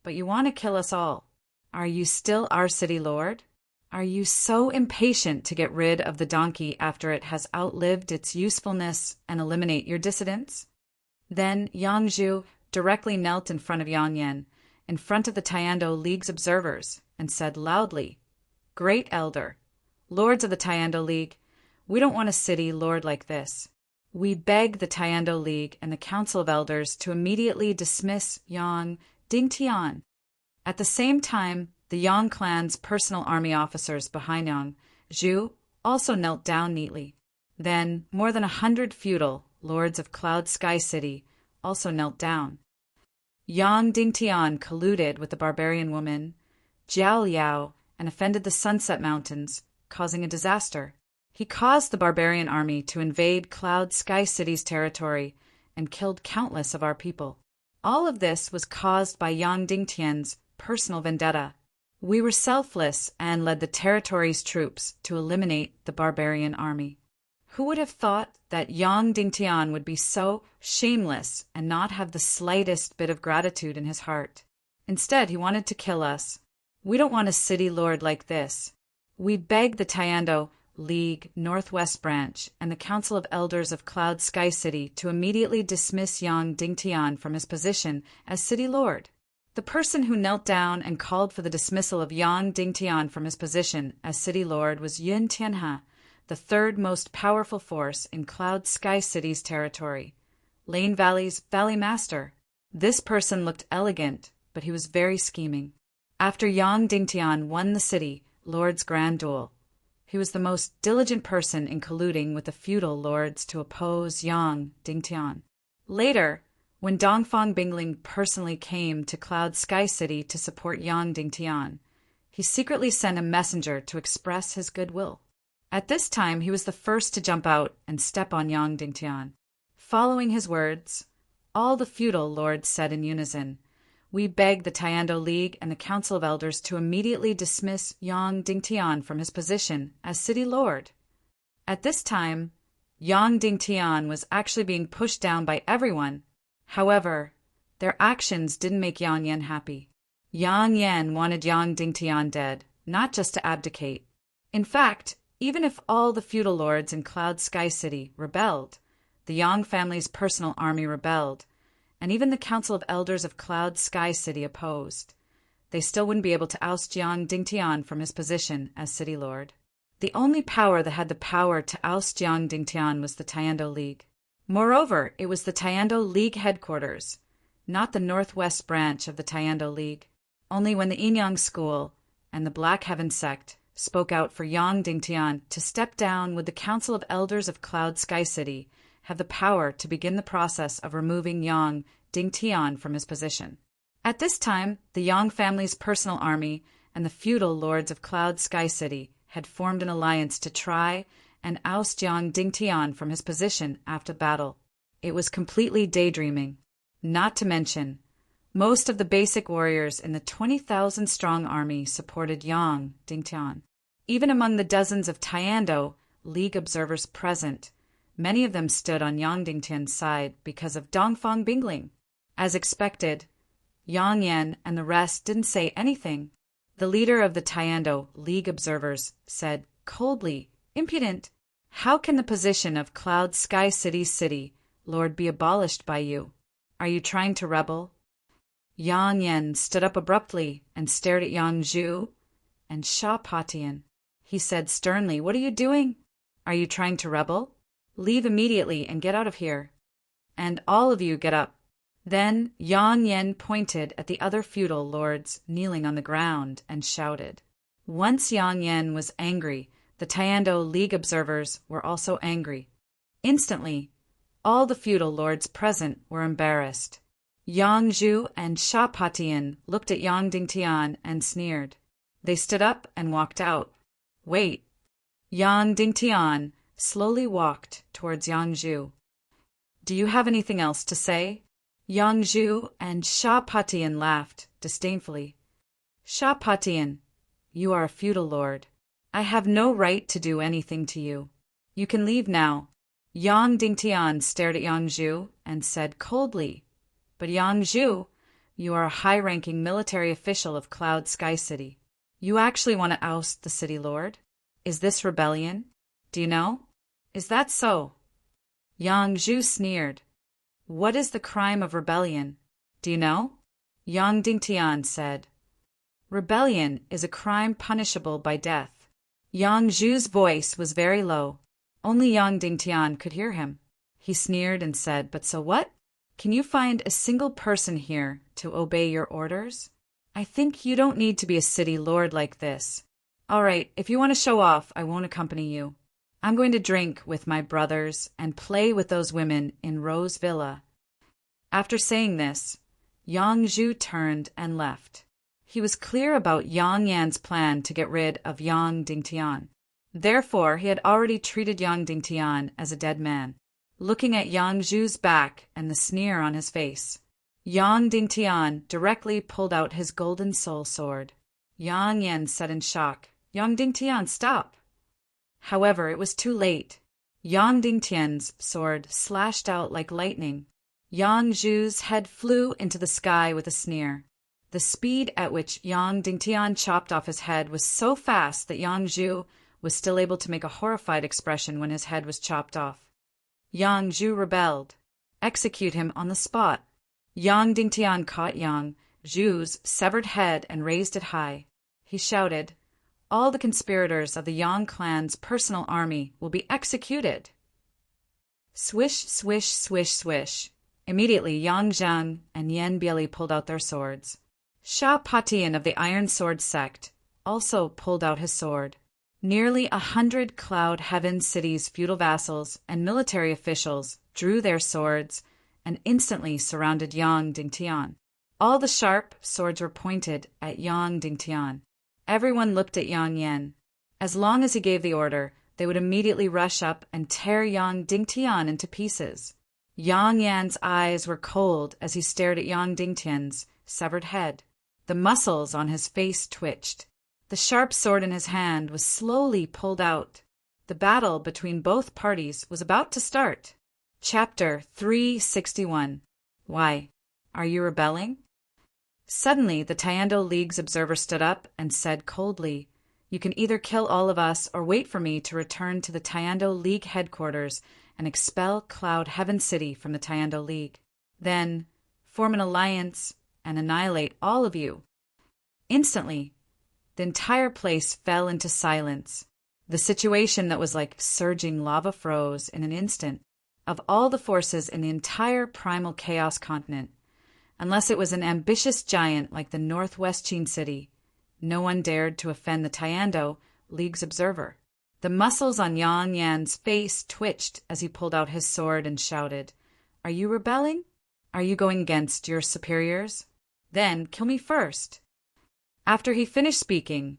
but you want to kill us all. Are you still our city lord? Are you so impatient to get rid of the donkey after it has outlived its usefulness and eliminate your dissidents? Then Yang Zhu directly knelt in front of Yang Yan, in front of the Taiando League's observers, and said loudly, "Great Elder, Lords of the Taiando League, we don't want a city lord like this. We beg the Taiando League and the Council of Elders to immediately dismiss Yang Dingtian." At the same time, the Yang clan's personal army officers behind Yang Zhu also knelt down neatly. Then, more than 100 feudal lords of Cloud Sky City also knelt down. Yang Dingtian colluded with the barbarian woman, Jiao Liao, and offended the Sunset Mountains, causing a disaster. He caused the barbarian army to invade Cloud Sky City's territory and killed countless of our people. All of this was caused by Yang Dingtian's personal vendetta. We were selfless and led the territory's troops to eliminate the barbarian army. Who would have thought that Yang Dingtian would be so shameless and not have the slightest bit of gratitude in his heart? Instead, he wanted to kill us. We don't want a city lord like this. We beg the Taiando League Northwest Branch and the Council of Elders of Cloud Sky City to immediately dismiss Yang Dingtian from his position as city lord. The person who knelt down and called for the dismissal of Yang Dingtian from his position as city lord was Yun Tianhe, the third most powerful force in Cloud Sky City's territory, Lane Valley's Valley Master. This person looked elegant, but he was very scheming. After Yang Dingtian won the city lord's grand duel, he was the most diligent person in colluding with the feudal lords to oppose Yang Dingtian. Later, when Dongfang Bingling personally came to Cloud Sky City to support Yang Dingtian, he secretly sent a messenger to express his goodwill. At this time, he was the first to jump out and step on Yang Dingtian. Following his words, all the feudal lords said in unison, "We beg the Taiando League and the Council of Elders to immediately dismiss Yang Dingtian from his position as city lord." At this time, Yang Dingtian was actually being pushed down by everyone. However, their actions didn't make Yang Yan happy. Yang Yan wanted Yang Dingtian dead, not just to abdicate. In fact, even if all the feudal lords in Cloud Sky City rebelled, the Yang family's personal army rebelled, and even the Council of Elders of Cloud Sky City opposed, they still wouldn't be able to oust Yang Dingtian from his position as city lord. The only power that had the power to oust Yang Dingtian was the Taiando League. Moreover, it was the Taiando League headquarters, not the Northwest branch of the Taiando League. Only when the Inyang School and the Black Heaven sect spoke out for Yang Dingtian to step down would the Council of Elders of Cloud Sky City have the power to begin the process of removing Yang Dingtian from his position. At this time, the Yang family's personal army and the feudal lords of Cloud Sky City had formed an alliance to try and oust Yang Dingtian from his position after battle. It was completely daydreaming. Not to mention, most of the basic warriors in the 20,000-strong army supported Yang Dingtian. Even among the dozens of Taiando League observers present, many of them stood on Yang Dingtian's side because of Dongfang Bingling. As expected, Yang Yan and the rest didn't say anything. The leader of the Taiando League observers said coldly, "Impudent! How can the position of Cloud Sky City's city lord be abolished by you? Are you trying to rebel?" Yang Yan stood up abruptly and stared at Yang Zhu and Sha Patian. He said sternly, "What are you doing? Are you trying to rebel? Leave immediately and get out of here. And all of you get up." Then Yang Yan pointed at the other feudal lords kneeling on the ground and shouted. Once Yang Yan was angry, the Taiando League observers were also angry. Instantly, all the feudal lords present were embarrassed. Yang Zhu and Sha Patian looked at Yang Dingtian and sneered. They stood up and walked out. "Wait." Yang Dingtian slowly walked towards Yang Zhu. "Do you have anything else to say?" Yang Zhu and Sha Patian laughed disdainfully. "Sha Patian, you are a feudal lord. I have no right to do anything to you. You can leave now. Yang Dingtian stared at Yang Zhu and said coldly, But Yang Zhu, you are a high-ranking military official of Cloud Sky City. You actually want to oust the city lord? Is this rebellion? Do you know? Is that so? Yang Zhu sneered. What is the crime of rebellion? Do you know? Yang Dingtian said. Rebellion is a crime punishable by death. Yang Zhu's voice was very low. Only Yang Dingtian could hear him. He sneered and said, But so what? Can you find a single person here to obey your orders? I think you don't need to be a city lord like this. All right, if you want to show off, I won't accompany you. I'm going to drink with my brothers and play with those women in Rose Villa. After saying this, Yang Zhu turned and left. He was clear about Yang Yan's plan to get rid of Yang Dingtian. Therefore, he had already treated Yang Dingtian as a dead man. Looking at Yang Zhu's back and the sneer on his face, Yang Dingtian directly pulled out his golden soul sword. Yang Yan said in shock, Yang Dingtian, stop! However, it was too late. Yang Dingtian's sword slashed out like lightning. Yang Zhu's head flew into the sky with a sneer. The speed at which Yang Dingtian chopped off his head was so fast that Yang Zhu was still able to make a horrified expression when his head was chopped off. Yang Zhu rebelled. Execute him on the spot. Yang Dingtian caught Yang Zhu's severed head and raised it high. He shouted, All the conspirators of the Yang clan's personal army will be executed. Swish, swish, swish, swish. Immediately Yang Zhang and Yan Bieli pulled out their swords. Sha Patian of the Iron Sword sect also pulled out his sword. Nearly 100 Cloud Heaven City's feudal vassals and military officials drew their swords and instantly surrounded Yang Dingtian. All the sharp swords were pointed at Yang Dingtian. Everyone looked at Yang Yan. As long as he gave the order, they would immediately rush up and tear Yang Dingtian into pieces. Yang Yan's eyes were cold as he stared at Yang Dingtian's severed head. The muscles on his face twitched. The sharp sword in his hand was slowly pulled out. The battle between both parties was about to start. Chapter 361. Why? Are you rebelling? Suddenly, the Taiando League's observer stood up and said coldly, You can either kill all of us or wait for me to return to the Taiando League headquarters and expel Cloud Heaven City from the Taiando League. Then, form an alliance and annihilate all of you. Instantly, the entire place fell into silence. The situation that was like surging lava froze in an instant. Of all the forces in the entire primal chaos continent, unless it was an ambitious giant like the Northwest Qin City, no one dared to offend the Taiando League's observer. The muscles on Yang Yan's face twitched as he pulled out his sword and shouted, Are you rebelling? Are you going against your superiors? Then kill me first. After he finished speaking,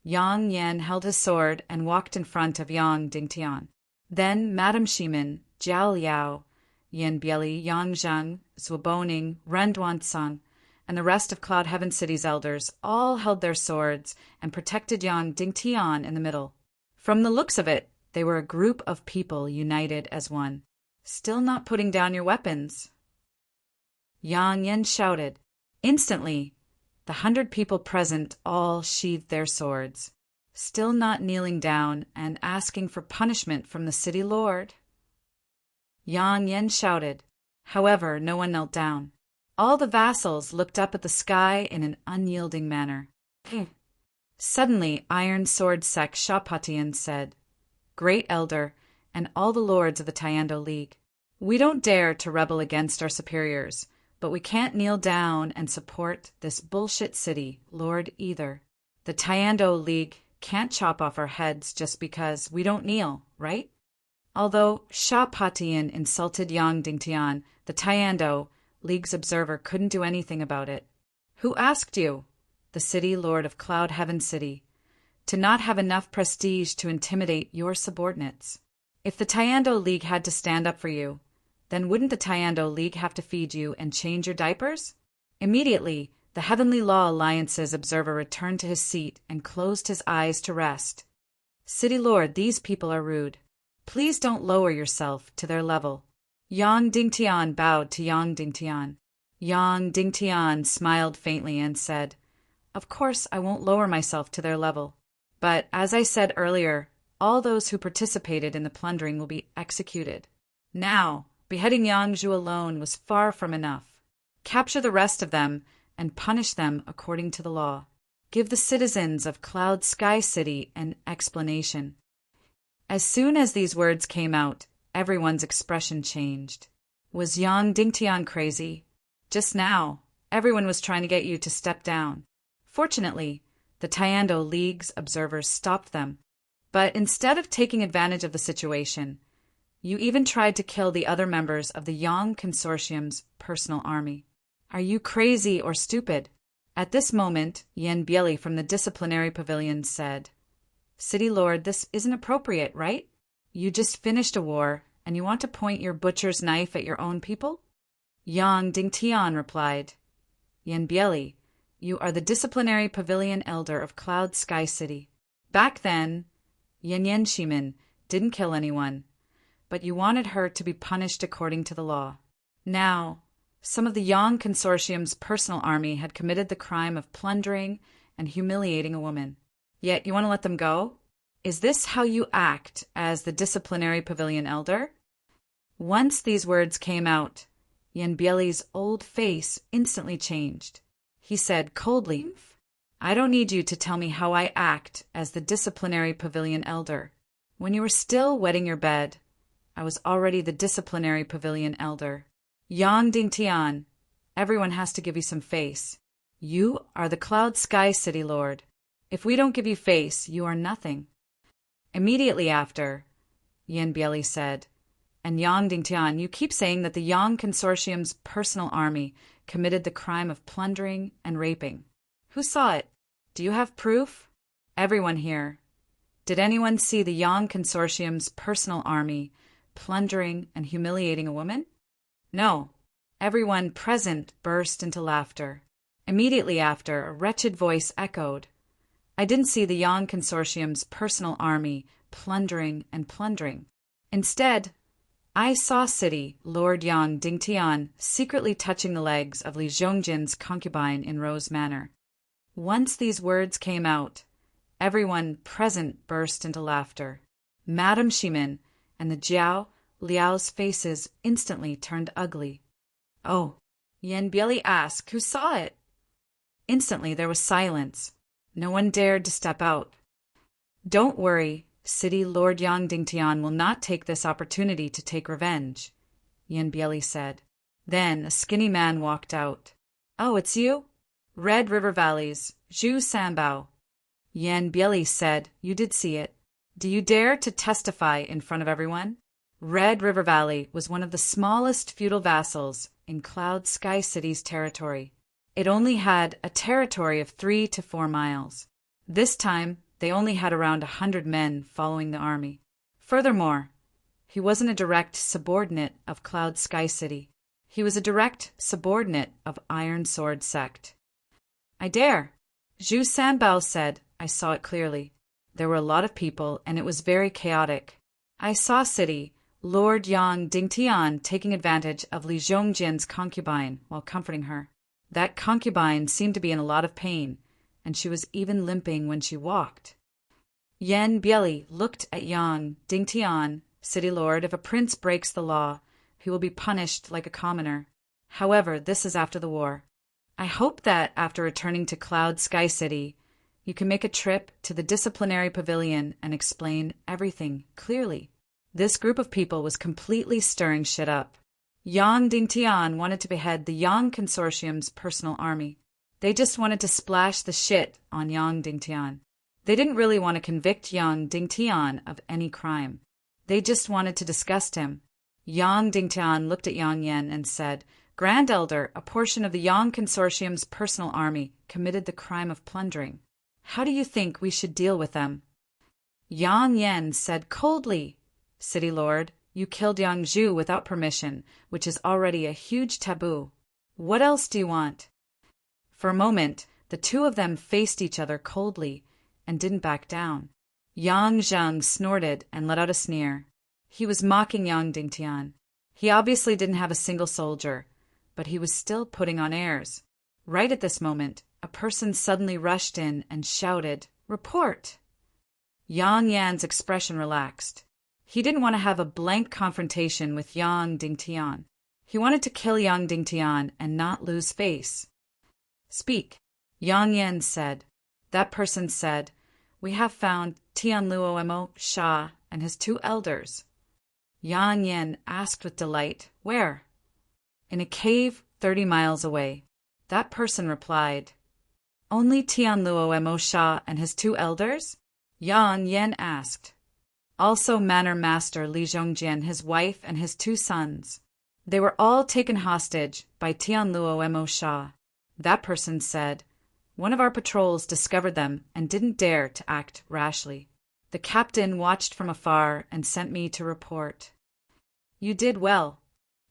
Yang Yan held his sword and walked in front of Yang Dingtian. Then Madame Shimin, Jiao Liao, Yan Bieli, Yang Zhang, Zhuoboning, Ren Duansang, and the rest of Cloud Heaven City's elders all held their swords and protected Yang Dingtian in the middle. From the looks of it, they were a group of people united as one. Still not putting down your weapons? Yang Yan shouted. Instantly, the 100 people present all sheathed their swords, still not kneeling down and asking for punishment from the city lord. Yang Yan shouted. However, no one knelt down. All the vassals looked up at the sky in an unyielding manner. Suddenly, Iron Sword Sect Shapatian said, Great Elder, and all the lords of the Taiando League, we don't dare to rebel against our superiors, but we can't kneel down and support this bullshit city lord either. The Taiando League can't chop off our heads just because we don't kneel, right? Although Sha Patian insulted Yang Dingtian, the Taiando League's observer couldn't do anything about it. Who asked you, the city lord of Cloud Heaven City, to not have enough prestige to intimidate your subordinates? If the Taiando League had to stand up for you, then wouldn't the Taiando League have to feed you and change your diapers? Immediately, the Heavenly Law Alliance's observer returned to his seat and closed his eyes to rest. City Lord, these people are rude. Please don't lower yourself to their level. Yang Dingtian bowed to Yang Dingtian. Yang Dingtian smiled faintly and said, "Of course I won't lower myself to their level. But, as I said earlier, all those who participated in the plundering will be executed." Now, beheading Yang Zhu alone was far from enough. Capture the rest of them and punish them according to the law. Give the citizens of Cloud Sky City an explanation. As soon as these words came out, everyone's expression changed. Was Yang Dingtian crazy? Just now, everyone was trying to get you to step down. Fortunately, the Tiando League's observers stopped them. But instead of taking advantage of the situation, you even tried to kill the other members of the Yang Consortium's personal army. Are you crazy or stupid? At this moment, Yen Bieli from the disciplinary pavilion said, "City Lord, this isn't appropriate, right? You just finished a war, and you want to point your butcher's knife at your own people?" Yang Dingtian replied, "Yen Bieli, you are the disciplinary pavilion elder of Cloud Sky City. Back then, Yen Shimin didn't kill anyone, but you wanted her to be punished according to the law. Now, some of the Yang Consortium's personal army had committed the crime of plundering and humiliating a woman. Yet you want to let them go? Is this how you act as the disciplinary pavilion elder?" Once these words came out, Yen Bieli's old face instantly changed. He said coldly, "I don't need you to tell me how I act as the disciplinary pavilion elder. When you were still wetting your bed, I was already the disciplinary pavilion elder. Yang Dingtian, everyone has to give you some face. You are the Cloud Sky City Lord. If we don't give you face, you are nothing." Immediately after, Yen Bieli said, "And Yang Dingtian, you keep saying that the Yang Consortium's personal army committed the crime of plundering and raping. Who saw it? Do you have proof? Everyone here. Did anyone see the Yang Consortium's personal army plundering and humiliating a woman?" No. Everyone present burst into laughter. Immediately after, a wretched voice echoed, "I didn't see the Yang Consortium's personal army plundering and plundering. Instead, I saw City Lord Yang Dingtian secretly touching the legs of Li Zhongjin's concubine in Rose Manor." Once these words came out, everyone present burst into laughter. Madame Shimin and the Jiao Liao's faces instantly turned ugly. "Oh," Yen Bieli asked, "who saw it?" Instantly there was silence. No one dared to step out. "Don't worry, City Lord Yang Dingtian will not take this opportunity to take revenge," Yen Bieli said. Then a skinny man walked out. "Oh, it's you? Red River Valley's Zhu Sanbao." Yen Bieli said, "You did see it. Do you dare to testify in front of everyone?" Red River Valley was one of the smallest feudal vassals in Cloud Sky City's territory. It only had a territory of 3 to 4 miles. This time, they only had around 100 men following the army. Furthermore, he wasn't a direct subordinate of Cloud Sky City. He was a direct subordinate of Iron Sword Sect. "I dare." Zhu Sanbao said, "I saw it clearly. There were a lot of people, and it was very chaotic. I saw City Lord Yang Dingtian taking advantage of Li Zhongjin's concubine while comforting her. That concubine seemed to be in a lot of pain, and she was even limping when she walked." Yen Bieli looked at Yang Dingtian, "City Lord, if a prince breaks the law, he will be punished like a commoner. However, this is after the war. I hope that after returning to Cloud Sky City, you can make a trip to the disciplinary pavilion and explain everything clearly." This group of people was completely stirring shit up. Yang Dingtian wanted to behead the Yang Consortium's personal army. They just wanted to splash the shit on Yang Dingtian. They didn't really want to convict Yang Dingtian of any crime. They just wanted to disgust him. Yang Dingtian looked at Yang Yen and said, "Grand Elder, a portion of the Yang Consortium's personal army committed the crime of plundering. How do you think we should deal with them?" Yang Yen said coldly, "City Lord, you killed Yang Zhu without permission, which is already a huge taboo. What else do you want?" For a moment, the two of them faced each other coldly and didn't back down. Yang Zheng snorted and let out a sneer. He was mocking Yang Dingtian. He obviously didn't have a single soldier, but he was still putting on airs. Right at this moment, a person suddenly rushed in and shouted, "Report!" Yang Yan's expression relaxed. He didn't want to have a blank confrontation with Yang Dingtian. He wanted to kill Yang Dingtian and not lose face. "Speak," Yang Yan said. That person said, "We have found Tianluo Shah and his 2 elders." Yang Yan asked with delight, "Where?" "In a cave 30 miles away." That person replied, "Only Tianluo Shah and his 2 elders?" Yang Yan asked, "Also Manor Master Li Zhongjian, his wife, and his 2 sons. They were all taken hostage by Tianluo Shah." That person said, "One of our patrols discovered them and didn't dare to act rashly. The captain watched from afar and sent me to report." "You did well,"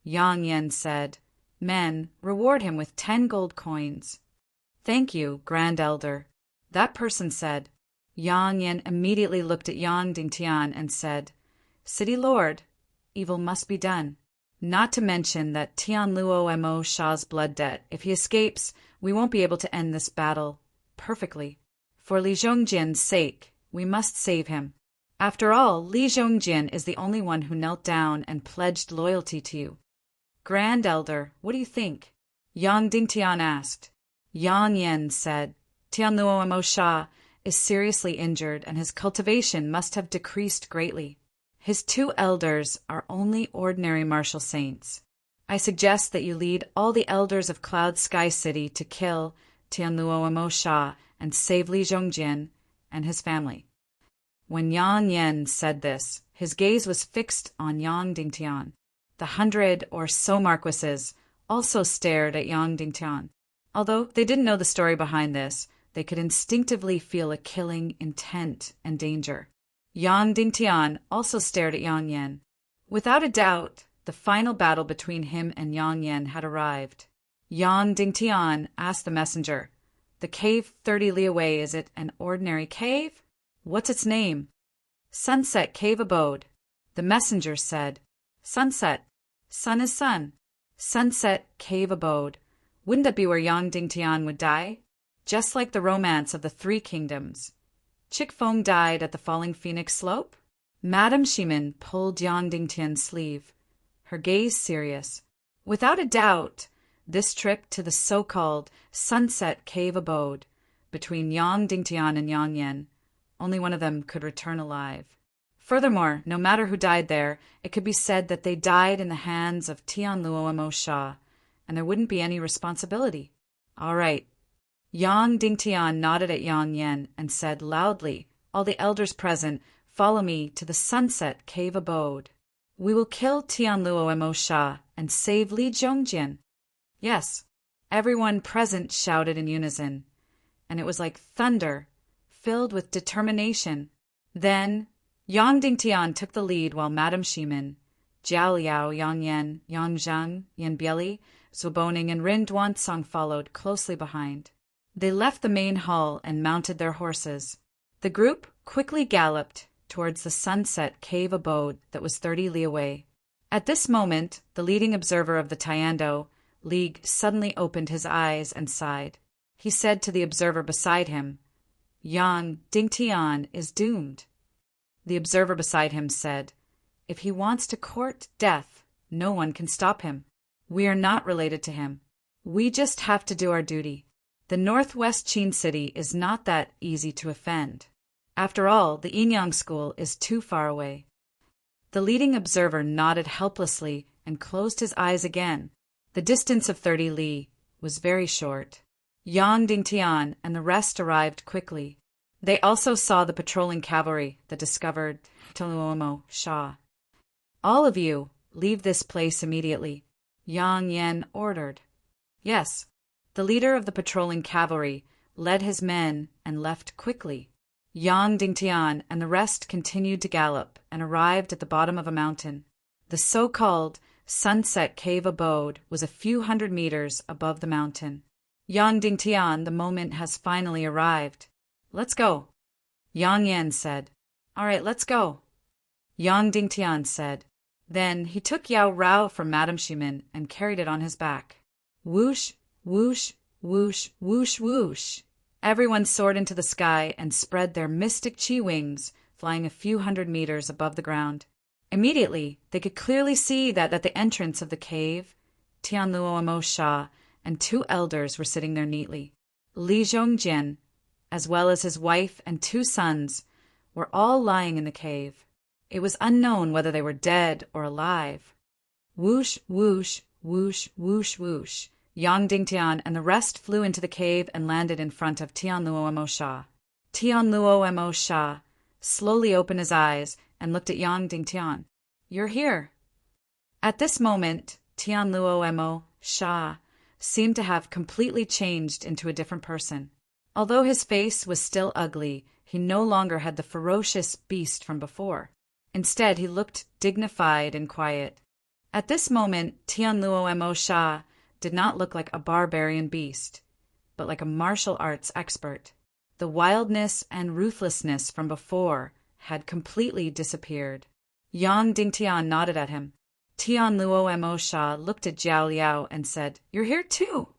Yang Yan said. "Men, reward him with 10 gold coins." "Thank you, Grand Elder." That person said. Yang Yan immediately looked at Yang Dingtian and said, "City Lord, evil must be done. Not to mention that Tianluo Shah's blood debt. If he escapes, we won't be able to end this battle perfectly. For Li Zhongjian's sake, we must save him. After all, Li Zhongjian is the only one who knelt down and pledged loyalty to you." "Grand Elder, what do you think?" Yang Dingtian asked. Yang Yan said, "Tianluo Shah is seriously injured and his cultivation must have decreased greatly. His 2 elders are only ordinary martial saints. I suggest that you lead all the elders of Cloud Sky City to kill Tianluo Shah and save Li Zhongjian and his family." When Yang Yan said this, his gaze was fixed on Yang Dingtian. The 100 or so marquises also stared at Yang Dingtian. Although they didn't know the story behind this, they could instinctively feel a killing intent and danger. Yang Dingtian also stared at Yang Yan. Without a doubt, the final battle between him and Yang Yan had arrived. Yang Dingtian asked the messenger, "The cave 30 li away, is it an ordinary cave? What's its name?" "Sunset Cave Abode." The messenger said, "Sunset. Sun is sun. Sunset Cave Abode. Wouldn't that be where Yang Dingtian would die? Just like the romance of the 3 kingdoms. Chick Fong died at the Falling Phoenix Slope?" Madame Shimin pulled Yang Dingtian's sleeve, her gaze serious. Without a doubt, this trip to the so-called Sunset Cave Abode between Yang Dingtian and Yang Yan, only one of them could return alive. Furthermore, no matter who died there, it could be said that they died in the hands of Tianluo Shah, and there wouldn't be any responsibility. "All right." Yang Dingtian nodded at Yang Yan and said loudly, "All the elders present, follow me to the Sunset Cave Abode. We will kill Tianluo Shah and save Li Zhongjian." "Yes," everyone present shouted in unison, and it was like thunder, filled with determination. Then Yang Dingtian took the lead while Madame Shimin, Jiao Liao, Yang Yan, Yang Zhang, Yan Bieli, Zuoboning, and Rin Duansong followed closely behind. They left the main hall and mounted their horses. The group quickly galloped towards the Sunset Cave Abode that was 30 li away. At this moment, the leading observer of the Tiando League suddenly opened his eyes and sighed. He said to the observer beside him, "Yang Dingtian is doomed." The observer beside him said, "If he wants to court death, no one can stop him. We are not related to him. We just have to do our duty. The Northwest Qin City is not that easy to offend. After all, the Yinyang School is too far away." The leading observer nodded helplessly and closed his eyes again. The distance of 30 li was very short. Yang Dingtian and the rest arrived quickly. They also saw the patrolling cavalry that discovered Tianluo Shah. "All of you, leave this place immediately," Yang Yan ordered. Yes, the leader of the patrolling cavalry led his men and left quickly. Yang Dingtian and the rest continued to gallop and arrived at the bottom of a mountain. The so-called Sunset Cave Abode was a few hundred meters above the mountain. "Yang Dingtian, the moment has finally arrived. Let's go," Yang Yan said. "All right, let's go." Yang Dingtian said. Then he took Yao Rao from Madame Ximen and carried it on his back. Whoosh, whoosh, whoosh, whoosh, whoosh. Everyone soared into the sky and spread their mystic chi wings, flying a few hundred meters above the ground. Immediately, they could clearly see that at the entrance of the cave, Tianluo Sha and 2 elders were sitting there neatly. Li Zhongjian, as well as his wife and 2 sons, were all lying in the cave. It was unknown whether they were dead or alive. Whoosh, whoosh, whoosh, whoosh, whoosh. Yang Dingtian and the rest flew into the cave and landed in front of Tianluo Sha. Tianluo Sha slowly opened his eyes and looked at Yang Dingtian. "You're here." At this moment, Tianluo Sha seemed to have completely changed into a different person. Although his face was still ugly, he no longer had the ferocious beast from before. Instead, he looked dignified and quiet. At this moment, Tianluo Sha did not look like a barbarian beast, but like a martial arts expert. The wildness and ruthlessness from before had completely disappeared. Yang Dingtian nodded at him. Tianluo Sha looked at Zhao Liao and said, "You're here too."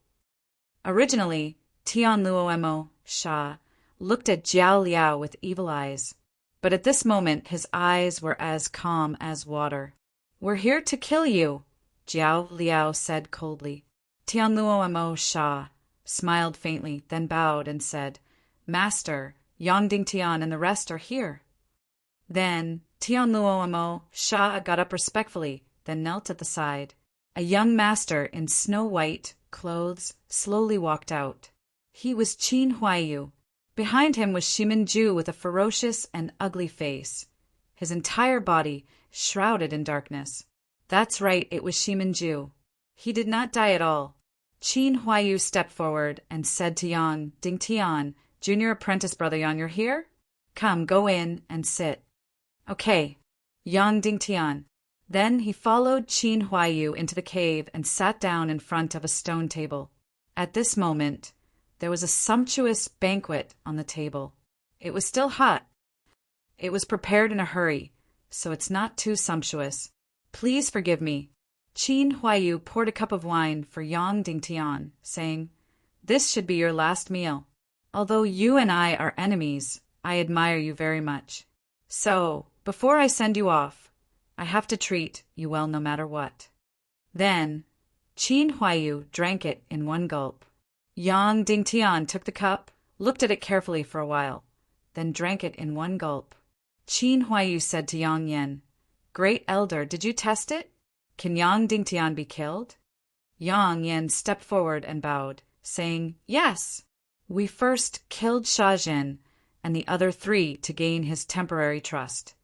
Originally, Tianluo Sha looked at Zhao Liao with evil eyes, but at this moment his eyes were as calm as water. "We're here to kill you," Zhao Liao said coldly. Tianluo Sha smiled faintly, then bowed and said, "Master, Yang Dingtian and the rest are here." Then Tianluo Sha got up respectfully, then knelt at the side. A young master in snow-white clothes slowly walked out. He was Qin Huaiyu. Behind him was Shimin Ju with a ferocious and ugly face, his entire body shrouded in darkness. That's right, it was Shimin Ju. He did not die at all. Qin Huaiyu stepped forward and said to Yang Dingtian, "Junior apprentice brother Yang, you're here? Come, go in and sit." "Okay." Yang Dingtian. Then he followed Qin Huaiyu into the cave and sat down in front of a stone table. At this moment, there was a sumptuous banquet on the table. It was still hot. It was prepared in a hurry, so it's not too sumptuous. "Please forgive me." Qin Huaiyu poured a cup of wine for Yang Dingtian, saying, "This should be your last meal. Although you and I are enemies, I admire you very much. So, before I send you off, I have to treat you well no matter what." Then, Qin Huaiyu drank it in one gulp. Yang Dingtian took the cup, looked at it carefully for a while, then drank it in one gulp. Qin Huaiyu said to Yang Yan, "Great Elder, did you test it? Can Yang Dingtian be killed?" Yang Yan stepped forward and bowed, saying, "Yes. We first killed Sha Zhen and the other 3 to gain his temporary trust.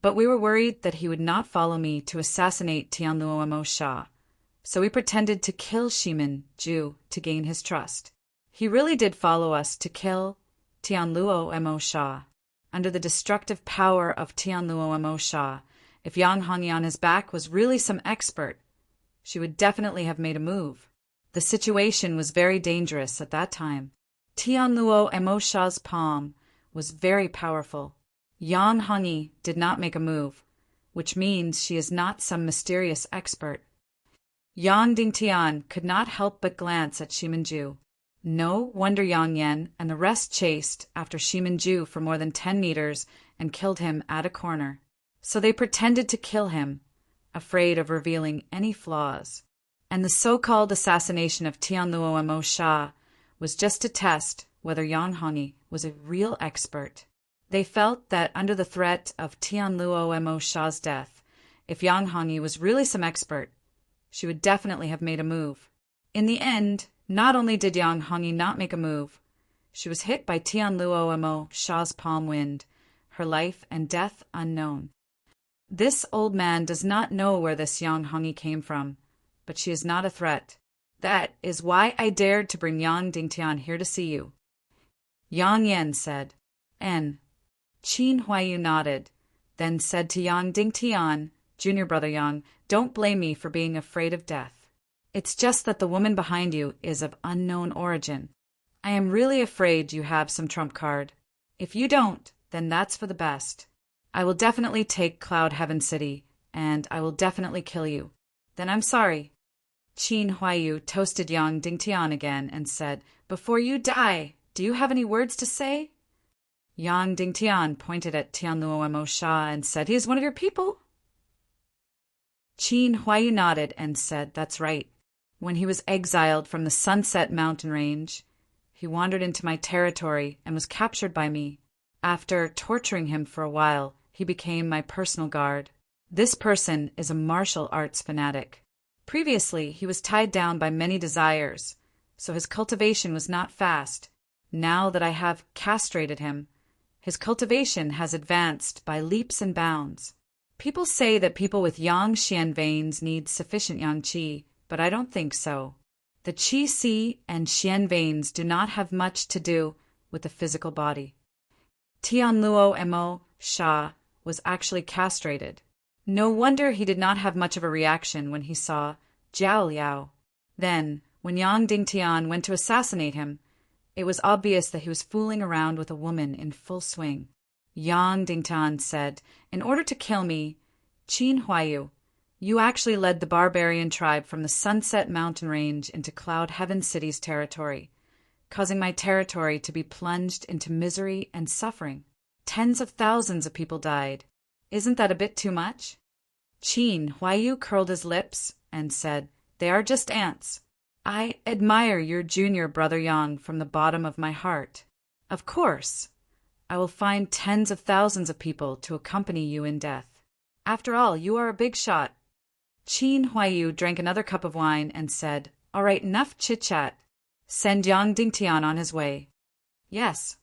But we were worried that he would not follow me to assassinate Tianluo Sha, so we pretended to kill Shimin Ju to gain his trust. He really did follow us to kill Tianluo Sha. Under the destructive power of Tianluo Sha, if Yang Hongyi on his back was really some expert, she would definitely have made a move. The situation was very dangerous at that time. Tianluo Sha's palm was very powerful. Yang Hongyi did not make a move, which means she is not some mysterious expert. Yang Dingtian could not help but glance at Shimin Ju. No wonder Yang Yan and the rest chased after Shimin Ju for more than 10 meters and killed him at a corner. So they pretended to kill him, afraid of revealing any flaws. And the so-called assassination of Tianluo Sha was just to test whether Yang Hongyi was a real expert. They felt that under the threat of Tianluo Sha's death, if Yang Hongyi was really some expert, she would definitely have made a move. In the end, not only did Yang Hongyi not make a move, she was hit by Tianluo Sha's palm wind, her life and death unknown. This old man does not know where this Yang Hongyi came from, but she is not a threat. That is why I dared to bring Yang Dingtian here to see you." Yang Yan said. "N." Qin Huaiyu nodded, then said to Yang Dingtian, "Junior brother Yang, don't blame me for being afraid of death. It's just that the woman behind you is of unknown origin. I am really afraid you have some trump card. If you don't, then that's for the best. I will definitely take Cloud Heaven City, and I will definitely kill you. Then I'm sorry. Qin Huaiyu toasted Yang Dingtian again and said, Before you die, do you have any words to say? Yang Dingtian pointed at Tianluo Sha and said, He is one of your people. Qin Huaiyu nodded and said, That's right. When he was exiled from the Sunset Mountain Range, he wandered into my territory and was captured by me. After torturing him for a while, he became my personal guard. This person is a martial arts fanatic. Previously, he was tied down by many desires, so his cultivation was not fast. Now that I have castrated him, his cultivation has advanced by leaps and bounds. People say that people with yang xian veins need sufficient yang qi, but I don't think so. The qi si and xian veins do not have much to do with the physical body. Tianluo Sha was actually castrated. No wonder he did not have much of a reaction when he saw Jiao Liao. Then, when Yang Dingtian went to assassinate him, it was obvious that he was fooling around with a woman in full swing. Yang Dingtian said, In order to kill me, Qin Huaiyu, you actually led the barbarian tribe from the Sunset Mountain Range into Cloud Heaven City's territory, causing my territory to be plunged into misery and suffering. Tens of thousands of people died. Isn't that a bit too much? Qin Huaiyu curled his lips and said, They are just ants. I admire your junior brother Yang from the bottom of my heart. Of course, I will find tens of thousands of people to accompany you in death. After all, you are a big shot. Qin Huaiyu drank another cup of wine and said, All right, enough chit-chat. Send Yang Dingtian on his way. Yes.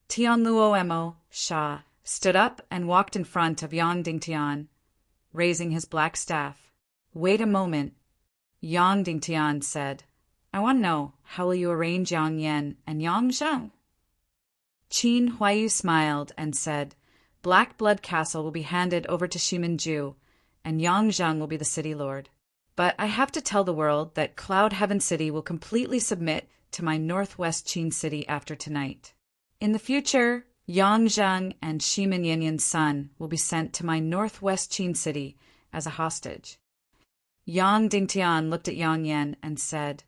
Tianluo Sha stood up and walked in front of Yang Dingtian, raising his black staff. Wait a moment. Yang Dingtian said, I want to know, how will you arrange Yang Yan and Yang Zheng? Qin Huaiyu smiled and said, Black Blood Castle will be handed over to Shiminju, and Yang Zheng will be the city lord. But I have to tell the world that Cloud Heaven City will completely submit to my Northwest Qin City after tonight. In the future, Yang Zheng and Shimin Yanyan's son will be sent to my Northwest Qin City as a hostage. Yang Dingtian looked at Yang Yan and said,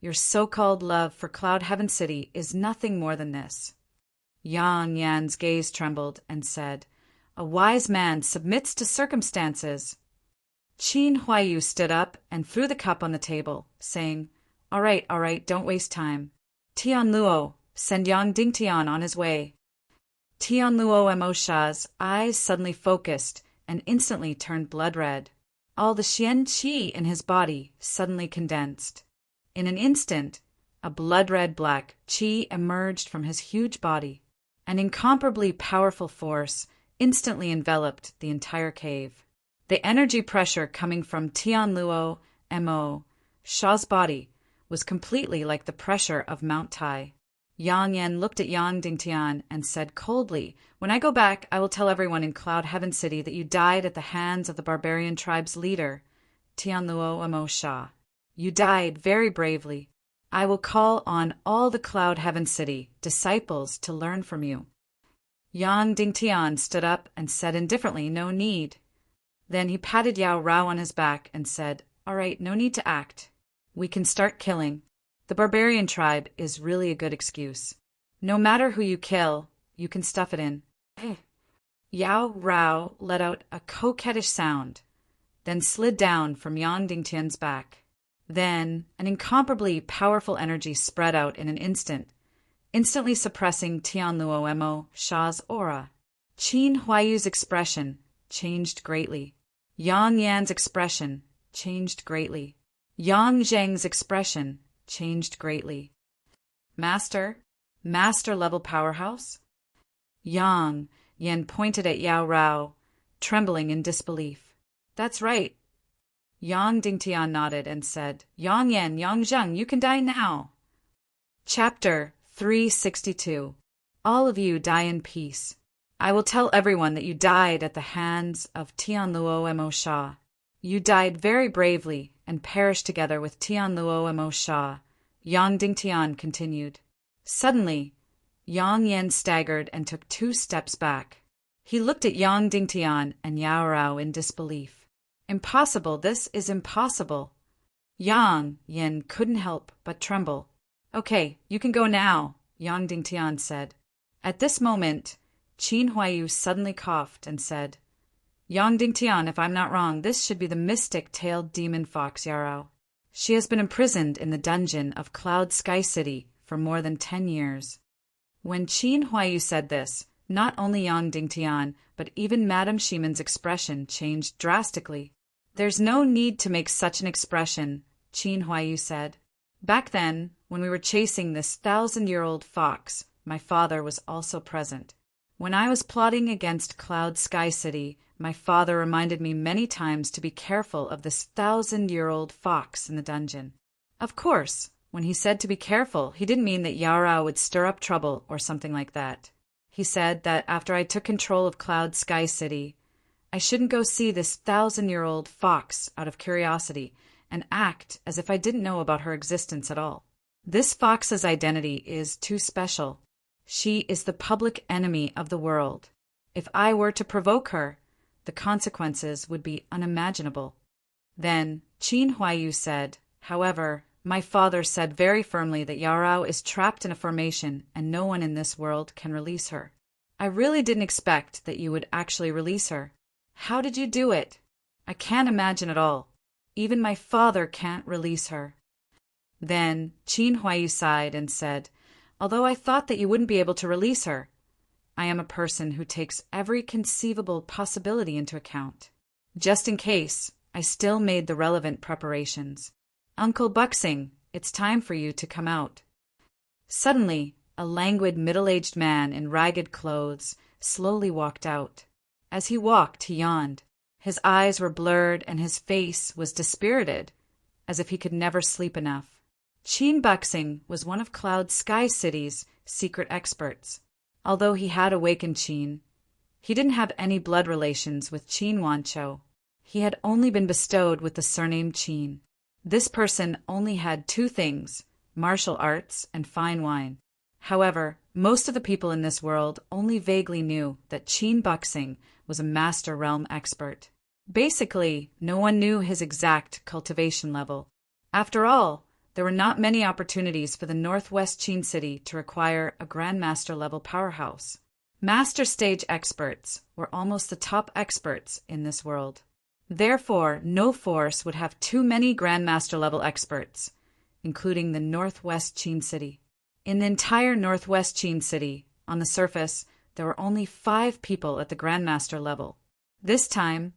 Your so-called love for Cloud Heaven City is nothing more than this. Yang Yan's gaze trembled and said, A wise man submits to circumstances. Qin Huaiyu stood up and threw the cup on the table, saying, all right, don't waste time. Tianluo, send Yang Dingtian on his way. Tianluo Sha's eyes suddenly focused and instantly turned blood red. All the xian qi in his body suddenly condensed. In an instant, a blood-red black qi emerged from his huge body. An incomparably powerful force instantly enveloped the entire cave. The energy pressure coming from Tianluo Sha's body was completely like the pressure of Mount Tai. Yang Yan looked at Yang Dingtian and said coldly, When I go back, I will tell everyone in Cloud Heaven City that you died at the hands of the barbarian tribe's leader, Tianluo Sha. You died very bravely. I will call on all the Cloud Heaven City disciples to learn from you. Yang Dingtian stood up and said indifferently, No need. Then he patted Yao Rao on his back and said, All right, no need to act. We can start killing. The barbarian tribe is really a good excuse. No matter who you kill, you can stuff it in. Yao Rao let out a coquettish sound, then slid down from Yang Dingtian's back. Then an incomparably powerful energy spread out in an instant, instantly suppressing Tianluo Sha's aura. Qin Huaiyu's expression changed greatly. Yang Yan's expression changed greatly. Yang Zheng's expression changed greatly. Master level powerhouse? Yang Yan pointed at Yao Rao, trembling in disbelief. That's right. Yang Dingtian nodded and said, Yang Yan, Yang Zheng, you can die now. Chapter 362. All of you die in peace. I will tell everyone that you died at the hands of Tianluo Sha. You died very bravely and perished together with Tianluo Sha, Yang Dingtian continued. Suddenly, Yang Yan staggered and took 2 steps back. He looked at Yang Dingtian and Yao Rao in disbelief. Impossible, this is impossible. Yang Yin couldn't help but tremble. Okay, you can go now, Yang Dingtian said. At this moment, Qin Huaiyu suddenly coughed and said, Yang Dingtian, if I'm not wrong, this should be the mystic-tailed demon fox Yao Rao. She has been imprisoned in the dungeon of Cloud Sky City for more than 10 years. When Qin Huaiyu said this, not only Yang Dingtian, but even Madame Shimon's expression changed drastically. There's no need to make such an expression, Qin Huaiyu said. Back then, when we were chasing this 1,000-year-old fox, my father was also present. When I was plotting against Cloud Sky City, my father reminded me many times to be careful of this 1,000-year-old fox in the dungeon. Of course, when he said to be careful, he didn't mean that Yao Rao would stir up trouble or something like that. He said that after I took control of Cloud Sky City, I shouldn't go see this 1,000-year-old fox out of curiosity and act as if I didn't know about her existence at all. This fox's identity is too special. She is the public enemy of the world. If I were to provoke her, the consequences would be unimaginable. Then Qin Huaiyu said, however, my father said very firmly that Yao Rao is trapped in a formation and no one in this world can release her. I really didn't expect that you would actually release her. How did you do it? I can't imagine at all. Even my father can't release her. Then Qin Huaiyu sighed and said, although I thought that you wouldn't be able to release her, I am a person who takes every conceivable possibility into account. Just in case, I still made the relevant preparations. Uncle Buxing, it's time for you to come out. Suddenly, a languid middle-aged man in ragged clothes slowly walked out. As he walked, he yawned. His eyes were blurred and his face was dispirited, as if he could never sleep enough. Qin Buxing was one of Cloud Sky City's secret experts. Although he had awakened Qin, he didn't have any blood relations with Qin Wanchou. He had only been bestowed with the surname Qin. This person only had two things, martial arts and fine wine. However, most of the people in this world only vaguely knew that Qin Buxing was a Master Realm expert. Basically, no one knew his exact cultivation level. After all, there were not many opportunities for the Northwest Qin City to require a Grandmaster level powerhouse. Master stage experts were almost the top experts in this world. Therefore, no force would have too many Grandmaster level experts, including the Northwest Qin City. In the entire Northwest Qin City, on the surface, there were only 5 people at the Grandmaster level. This time,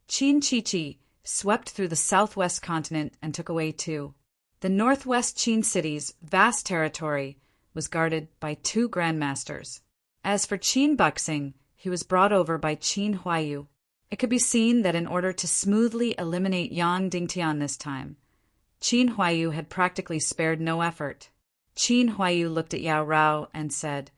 Qin Chi swept through the southwest continent and took away 2. The Northwest Qin City's vast territory was guarded by 2 Grandmasters. As for Qin Buxing, he was brought over by Qin Huaiyu. It could be seen that in order to smoothly eliminate Yang Dingtian this time, Qin Huaiyu had practically spared no effort. Qin Huaiyu looked at Yao Rao and said,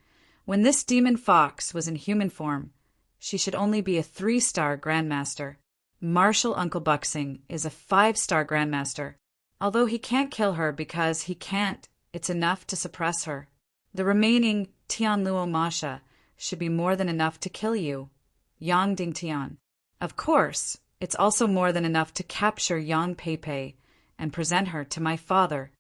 when this demon fox was in human form, she should only be a 3-star Grandmaster. Martial Uncle Buxing is a 5-star Grandmaster. Although he can't kill her because he can't, it's enough to suppress her. The remaining Tianluo Masha should be more than enough to kill you, Yang Dingtian. Of course, it's also more than enough to capture Yang Peipei and present her to my father.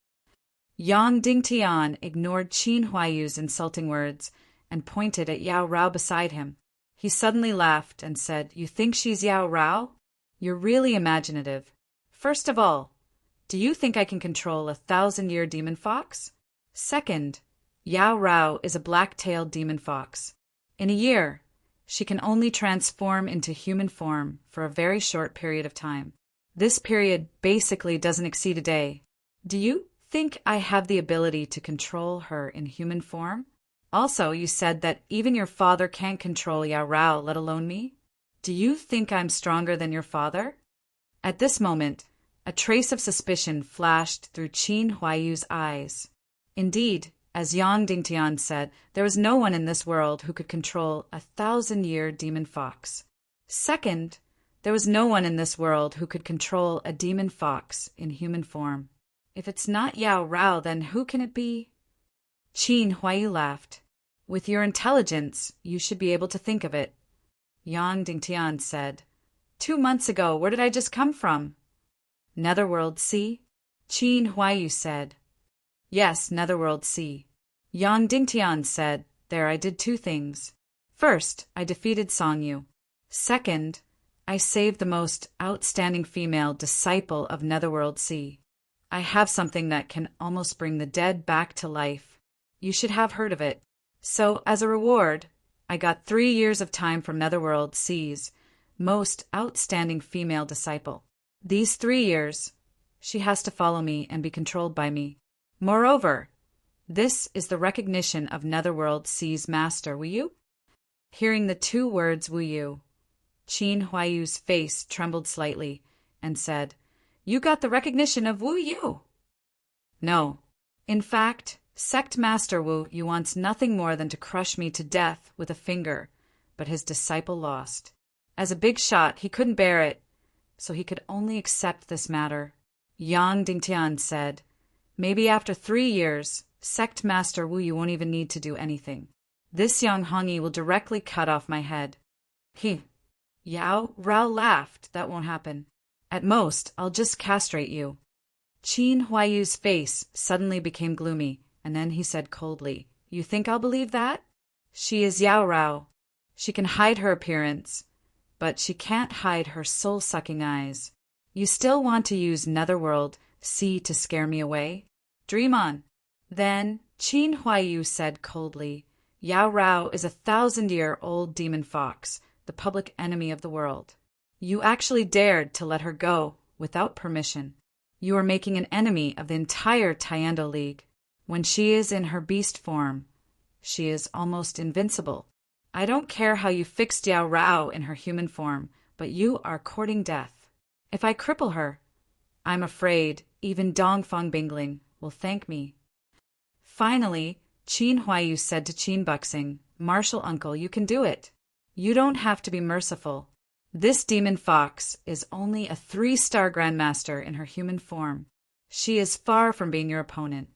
Yang Dingtian ignored Qin Huaiyu's insulting words and pointed at Yao Rao beside him. He suddenly laughed and said, you think she's Yao Rao? You're really imaginative. First of all, do you think I can control a 1,000-year demon fox? Second, Yao Rao is a black-tailed demon fox. In a year, she can only transform into human form for a very short period of time. This period basically doesn't exceed a day. Do you think I have the ability to control her in human form? Also, you said that even your father can't control Yao Rao, let alone me. Do you think I'm stronger than your father? At this moment, a trace of suspicion flashed through Qin Huaiyu's eyes. Indeed, as Yang Dingtian said, there was no one in this world who could control a 1,000-year demon fox. Second, there was no one in this world who could control a demon fox in human form. If it's not Yao Rao, then who can it be? Qin Huaiyu laughed. With your intelligence, you should be able to think of it. Yang Dingtian said. 2 months ago, where did I just come from? Netherworld Sea? Qin Huaiyu said. Yes, Netherworld Sea. Yang Dingtian said, there I did 2 things. First, I defeated Songyu. Second, I saved the most outstanding female disciple of Netherworld Sea. I have something that can almost bring the dead back to life. You should have heard of it. So, as a reward, I got 3 years of time from Netherworld Sea's most outstanding female disciple. These 3 years, she has to follow me and be controlled by me. Moreover, this is the recognition of Netherworld Sea's master, Wu Yu? Hearing the 2 words Wu Yu, Qin Huaiyu's face trembled slightly and said, You got the recognition of Wu Yu? No. In fact, Sect Master Wu Yu wants nothing more than to crush me to death with a finger, but his disciple lost. As a big shot, he couldn't bear it, so he could only accept this matter. Yang Dingtian said, Maybe after 3 years, Sect Master Wu Yu won't even need to do anything. This Yang Hongyi will directly cut off my head. Yao Rao laughed. That won't happen. At most, I'll just castrate you. Qin Huaiyu's face suddenly became gloomy, and then he said coldly, You think I'll believe that? She is Yao Rao. She can hide her appearance, but she can't hide her soul-sucking eyes. You still want to use Netherworld Sea to scare me away? Dream on. Then Qin Huaiyu said coldly, Yao Rao is a 1,000-year-old demon fox, the public enemy of the world. You actually dared to let her go without permission. You are making an enemy of the entire Tiando League. When she is in her beast form, she is almost invincible. I don't care how you fixed Yao Rao in her human form, but you are courting death. If I cripple her, I'm afraid even Dongfang Bingling will thank me. Finally, Qin Huaiyu said to Qin Buxing, Martial uncle, you can do it. You don't have to be merciful. This demon fox is only a 3-star grandmaster in her human form. She is far from being your opponent.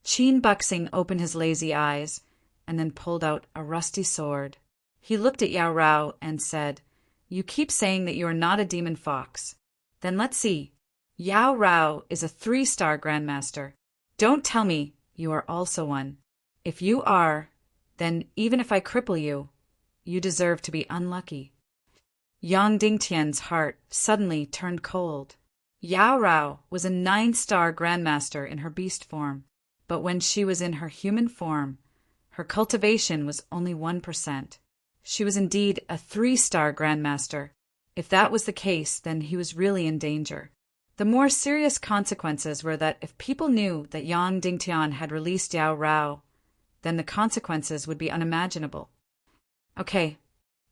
Qin Buxing opened his lazy eyes and then pulled out a rusty sword. He looked at Yao Rao and said, You keep saying that you are not a demon fox. Then let's see. Yao Rao is a 3-star grandmaster. Don't tell me you are also one. If you are, then even if I cripple you, you deserve to be unlucky. Yang Dingtian's heart suddenly turned cold. Yao Rao was a 9-star grandmaster in her beast form, but when she was in her human form, her cultivation was only 1%. She was indeed a 3-star grandmaster. If that was the case, then he was really in danger. The more serious consequences were that if people knew that Yang Dingtian had released Yao Rao, then the consequences would be unimaginable. Okay,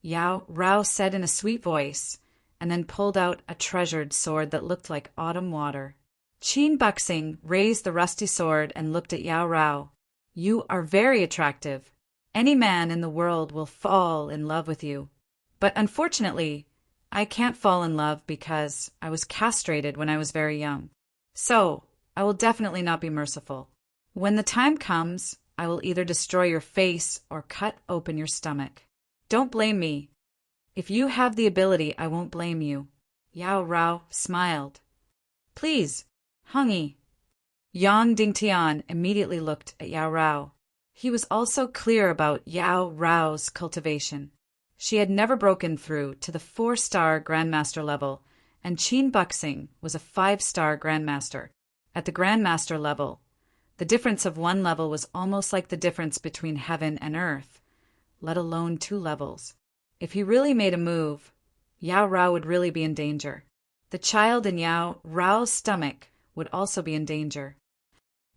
Yao Rao said in a sweet voice, and then pulled out a treasured sword that looked like autumn water. Qin Buxing raised the rusty sword and looked at Yao Rao. You are very attractive. Any man in the world will fall in love with you. But unfortunately, I can't fall in love because I was castrated when I was very young. So, I will definitely not be merciful. When the time comes, I will either destroy your face or cut open your stomach. Don't blame me. If you have the ability, I won't blame you. Yao Rao smiled. Please, Hongyi. Yang Dingtian immediately looked at Yao Rao. He was also clear about Yao Rao's cultivation. She had never broken through to the 4-star grandmaster level, and Qin Buxing was a 5-star grandmaster. At the grandmaster level, the difference of 1 level was almost like the difference between heaven and earth, let alone 2 levels. If he really made a move, Yao Rao would really be in danger. The child in Yao Rao's stomach would also be in danger.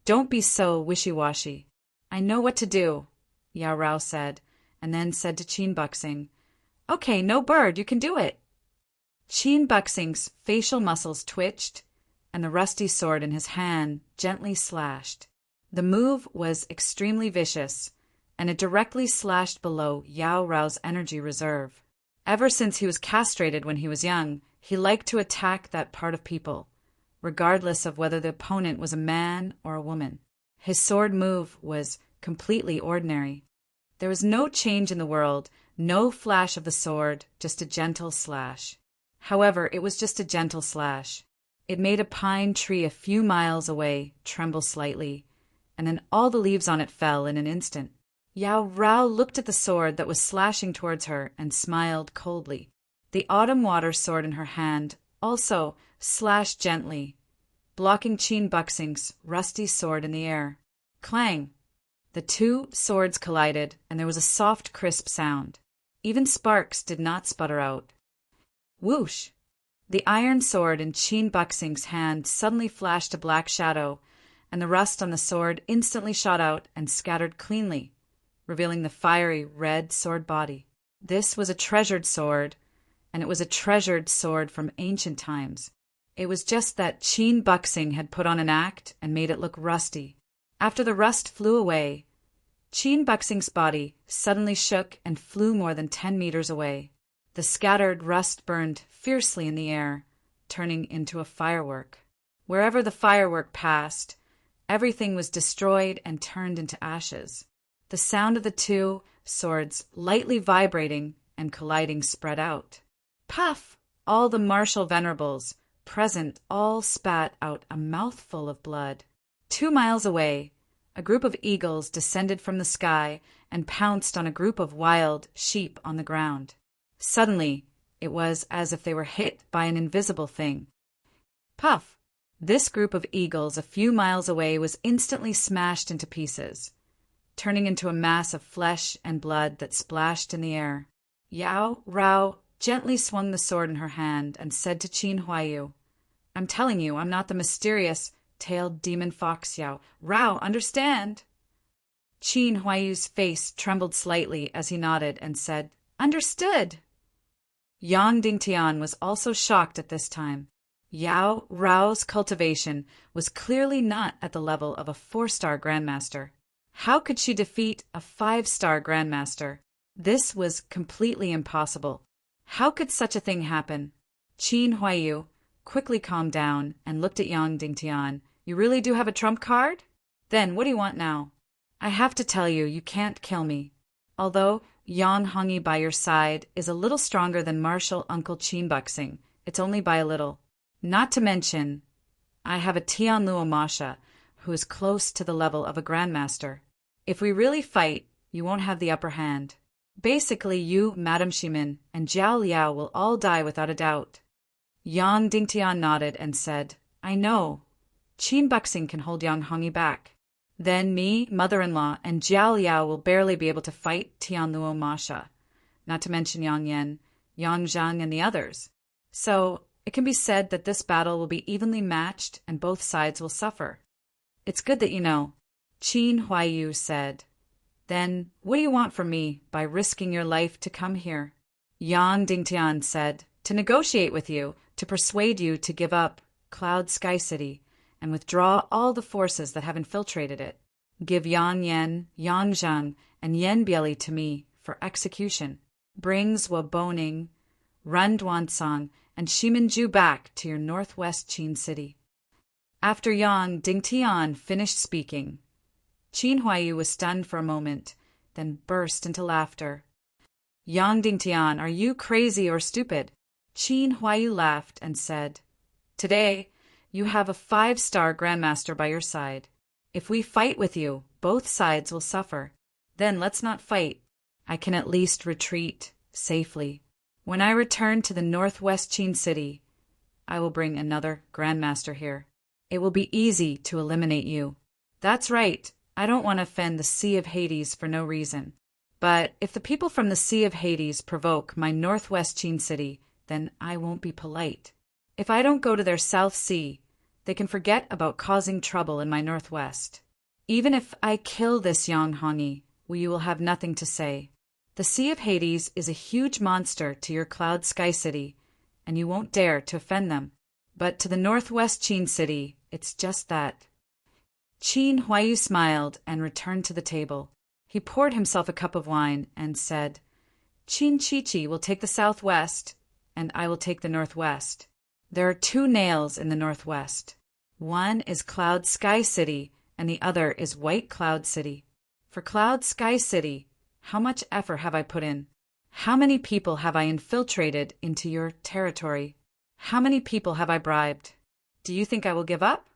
Don't be so wishy-washy. I know what to do, Yao Rao said, and then said to Qin Buxing, Okay, no bird, you can do it. Qin Buxing's facial muscles twitched, and the rusty sword in his hand gently slashed. The move was extremely vicious, and it directly slashed below Yao Rao's energy reserve. Ever since he was castrated when he was young, he liked to attack that part of people, regardless of whether the opponent was a man or a woman. His sword move was completely ordinary. There was no change in the world, No flash of the sword, just a gentle slash. However, it was just a gentle slash. It made a pine tree a few miles away tremble slightly, and then all the leaves on it fell in an instant. Yao Rao looked at the sword that was slashing towards her and smiled coldly. The autumn water sword in her hand also slashed gently, blocking Qin Buxing's rusty sword in the air. Clang! The two swords collided, and there was a soft, crisp sound. Even sparks did not sputter out. Whoosh! The iron sword in Qin Buxing's hand suddenly flashed a black shadow, and the rust on the sword instantly shot out and scattered cleanly, revealing the fiery red sword body. This was a treasured sword, and it was a treasured sword from ancient times. It was just that Qin Buxing had put on an act and made it look rusty. After the rust flew away, Qin Buxing's body suddenly shook and flew more than 10 meters away. The scattered rust burned fiercely in the air, turning into a firework. Wherever the firework passed, everything was destroyed and turned into ashes. The sound of the two swords lightly vibrating and colliding spread out. Puff! All the martial venerables present all spat out a mouthful of blood. 2 miles away, a group of eagles descended from the sky and pounced on a group of wild sheep on the ground. Suddenly, it was as if they were hit by an invisible thing. Puff! This group of eagles a few miles away was instantly smashed into pieces, turning into a mass of flesh and blood that splashed in the air. Yao Rao gently swung the sword in her hand and said to Qin Huaiyu, "I'm telling you, I'm not the mysterious tailed demon fox Yao Rao, understand?" Qin Huaiyu's face trembled slightly as he nodded and said, "Understood." Yang Dingtian was also shocked at this time. Yao Rao's cultivation was clearly not at the level of a 4-star grandmaster. How could she defeat a 5-star grandmaster? This was completely impossible. How could such a thing happen? Qin Huaiyu quickly calmed down and looked at Yang Dingtian. "You really do have a trump card? Then what do you want now?" "I have to tell you, you can't kill me. Although Yang Hongyi by your side is a little stronger than Marshal Uncle Qin Buxing, it's only by a little. Not to mention, I have a Tianluo Masha who is close to the level of a grandmaster. If we really fight, you won't have the upper hand. Basically, you, Madame Shimin, and Jiao Liao will all die without a doubt." Yang Dingtian nodded and said, "I know. Qin Buxing can hold Yang Hongyi back. Then me, mother-in-law, and Jiao Liao will barely be able to fight Tianluo Masha, not to mention Yang Yan, Yang Zhang, and the others. So it can be said that this battle will be evenly matched and both sides will suffer. It's good that you know," Qin Huaiyu said. "Then what do you want from me by risking your life to come here?" Yang Dingtian said, "To negotiate with you, to persuade you to give up Cloud Sky City and withdraw all the forces that have infiltrated it. Give Yang Yan, Yang Zhang, and Yan Bieli to me for execution. Bring Zhuo Boning, Ren Duansong, and Shiminju back to your northwest Qin city." After Yang Dingtian finished speaking, Qin Huaiyu was stunned for a moment, then burst into laughter. "Yang Dingtian, are you crazy or stupid?" Qin Huaiyu laughed and said, "Today, you have a 5-star grandmaster by your side. If we fight with you, both sides will suffer. Then let's not fight. I can at least retreat safely. When I return to the northwest Qin city, I will bring another grandmaster here. It will be easy to eliminate you. That's right. I don't want to offend the Sea of Hades for no reason. But if the people from the Sea of Hades provoke my northwest Qin city, then I won't be polite. If I don't go to their South Sea, they can forget about causing trouble in my northwest. Even if I kill this Yang Hongyi, you will have nothing to say. The Sea of Hades is a huge monster to your Cloud Sky City, and you won't dare to offend them. But to the northwest Qin city, it's just that." Qin Huaiyu smiled and returned to the table. He poured himself a cup of wine and said, "Qin Chichi will take the southwest, and I will take the northwest. There are 2 nails in the northwest. One is Cloud Sky City, and the other is White Cloud City. For Cloud Sky City, how much effort have I put in? How many people have I infiltrated into your territory? How many people have I bribed? Do you think I will give up?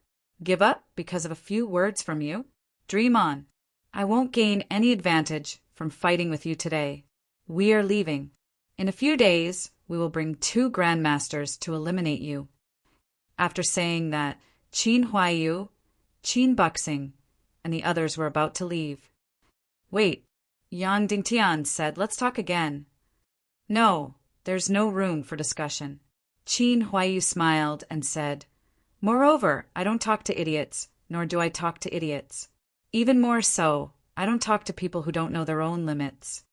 Give up because of a few words from you? Dream on. I won't gain any advantage from fighting with you today. We are leaving. In a few days, we will bring 2 grandmasters to eliminate you. After saying that, Qin Huaiyu, Qin Buxing, and the others were about to leave. Wait, Yang Dingtian said, let's talk again. No, there's no room for discussion. Qin Huaiyu smiled and said, moreover, I don't talk to idiots, nor do I talk to idiots. Even more so, I don't talk to people who don't know their own limits.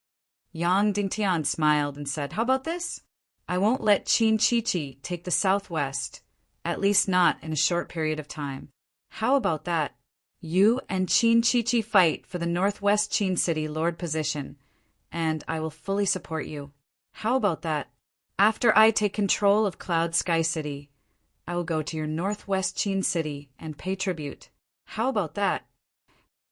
Yang Dingtian smiled and said, how about this? I won't let Qin Chichi take the southwest, at least not in a short period of time. How about that? You and Qin Chichi fight for the northwest Qin City Lord position, and I will fully support you. How about that? After I take control of Cloud Sky City, I will go to your northwest Qin City and pay tribute. How about that?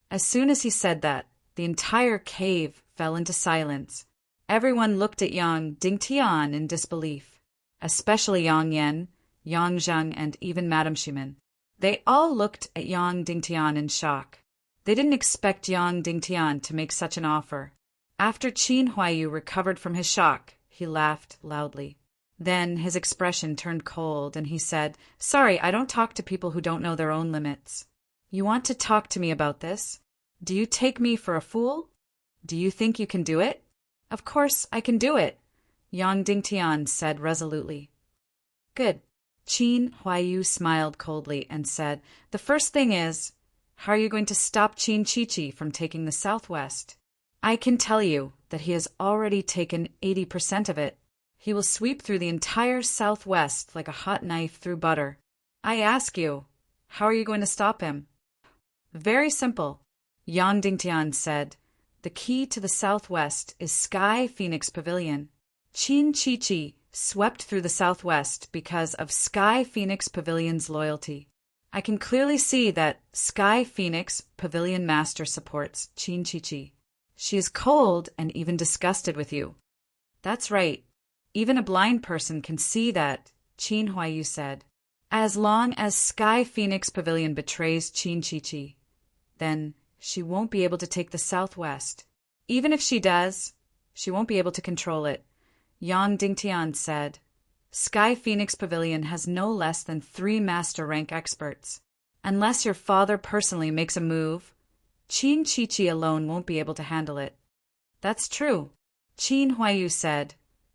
As soon as he said that, the entire cave fell into silence. Everyone looked at Yang Dingtian in disbelief, especially Yang Yan, Yang Zheng, and even Madame Ximen. They all looked at Yang Dingtian in shock. They didn't expect Yang Dingtian to make such an offer. After Qin Huaiyu recovered from his shock, he laughed loudly. Then his expression turned cold, and he said, sorry, I don't talk to people who don't know their own limits. You want to talk to me about this? Do you take me for a fool? Do you think you can do it? Of course I can do it, Yang Dingtian said resolutely. Good. Qin Huaiyu smiled coldly and said, the first thing is, how are you going to stop Qin Chichi from taking the southwest? I can tell you that he has already taken 80% of it. He will sweep through the entire southwest like a hot knife through butter. I ask you, how are you going to stop him? Very simple, Yang Dingtian said. The key to the southwest is Sky Phoenix Pavilion. Qin Chichi swept through the southwest because of Sky Phoenix Pavilion's loyalty. I can clearly see that Sky Phoenix Pavilion Master supports Qin Chichi. She is cold and even disgusted with you. That's right. Even a blind person can see that, Qin Huaiyu said. As long as Sky Phoenix Pavilion betrays Qin Chichi, then she won't be able to take the southwest. Even if she does, she won't be able to control it. Yang Dingtian said, Sky Phoenix Pavilion has no less than 3 master rank experts. Unless your father personally makes a move, Qin Chichi alone won't be able to handle it. That's true, Qin Huaiyu said.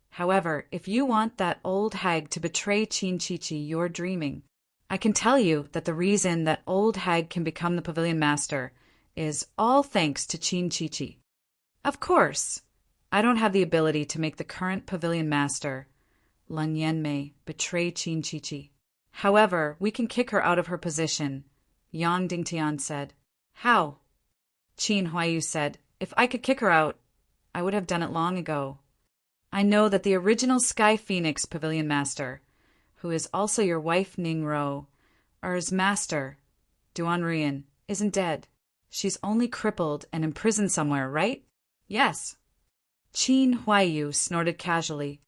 However, if you want that old hag to betray Qin Chichi, you're dreaming. I can tell you that the reason that old hag can become the pavilion master is all thanks to Qin Chichi. Of course, I don't have the ability to make the current pavilion master, Leng Yanmei, betray Qin Chichi. However, we can kick her out of her position, Yang Dingtian said. How? Qin Huaiyu said, if I could kick her out, I would have done it long ago. I know that the original Sky Phoenix Pavilion Master, who is also your wife Ning Ro, Er's master, Duan Rian, isn't dead. She's only crippled and imprisoned somewhere, right? Yes. Qin Huaiyu snorted casually.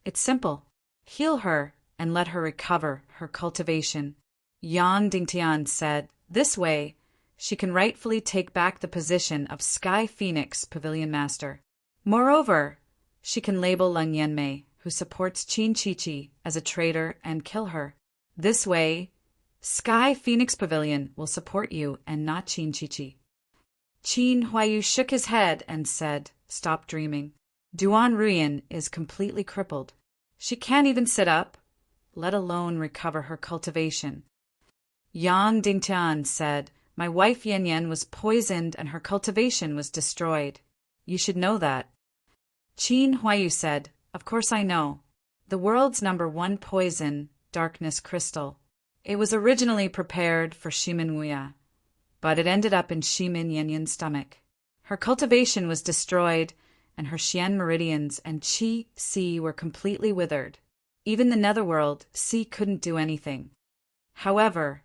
It's simple. Heal her and let her recover her cultivation. Yang Dingtian said, this way, she can rightfully take back the position of Sky Phoenix Pavilion Master. Moreover, she can label Leng Yanmei, who supports Qin Chichi, as a traitor and kill her. This way, Sky Phoenix Pavilion will support you and not Qin Chichi. Qin Huaiyu shook his head and said, stop dreaming. Duan Rian is completely crippled. She can't even sit up, let alone recover her cultivation. Yang Dingtian said, my wife Yan Yan was poisoned and her cultivation was destroyed. You should know that. Qin Huaiyu said, of course I know. The world's #1 poison, darkness crystal. It was originally prepared for Shimin Wuya, but it ended up in Shimin Yanyan's stomach. Her cultivation was destroyed, and her Xian meridians and Qi Si were completely withered. Even the netherworld, Si couldn't do anything. However,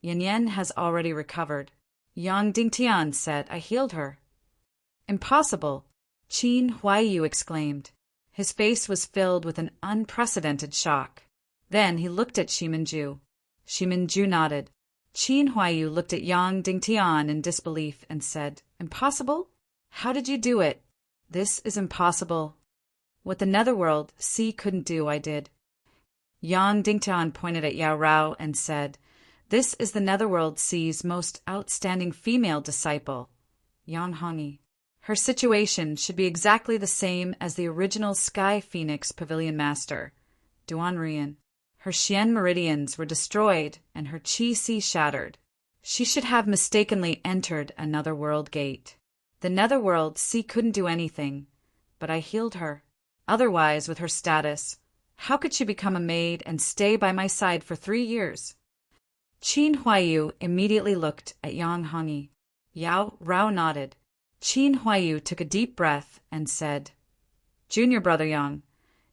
Yan has already recovered. Yang Dingtian said, I healed her. Impossible. Qin Huaiyu exclaimed. His face was filled with an unprecedented shock. Then he looked at Shiminju. Shiminju nodded. Qin Huaiyu looked at Yang Dingtian in disbelief and said, "Impossible? How did you do it?" "This is impossible. What the netherworld sea couldn't do, I did." Yang Dingtian pointed at Yao Rao and said, "This is the netherworld sea's most outstanding female disciple, Yang Hongyi. Her situation should be exactly the same as the original Sky Phoenix Pavilion Master, Duan Rian. Her Xian meridians were destroyed and her Qi Sea shattered. She should have mistakenly entered another world gate. The netherworld sea couldn't do anything, but I healed her. Otherwise, with her status, how could she become a maid and stay by my side for 3 years?" Qin Huaiyu immediately looked at Yang Hongyi. Yao Rao nodded. Qin Huaiyu took a deep breath and said, "Junior brother Yang,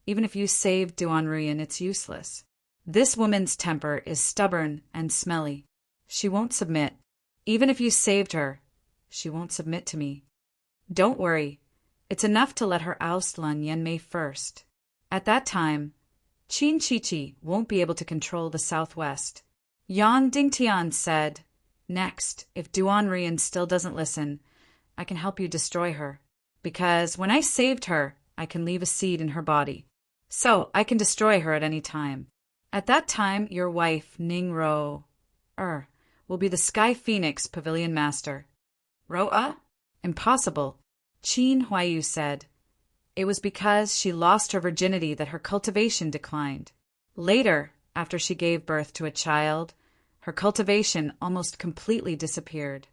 even if you saved Duan Rian, it's useless. This woman's temper is stubborn and smelly. She won't submit. Even if you saved her, she won't submit to me. Don't worry. It's enough to let her oust Lun Yanmei first. At that time, Qin Chichi won't be able to control the southwest." Yang Dingtian said, "Next, if Duan Rian still doesn't listen, I can help you destroy her. Because when I saved her, I can leave a seed in her body. So I can destroy her at any time. At that time, your wife, Ningro, will be the Sky Phoenix Pavilion Master." "Roa? Impossible," Qin Huaiyu said. "It was because she lost her virginity that her cultivation declined. Later, after she gave birth to a child, her cultivation almost completely disappeared.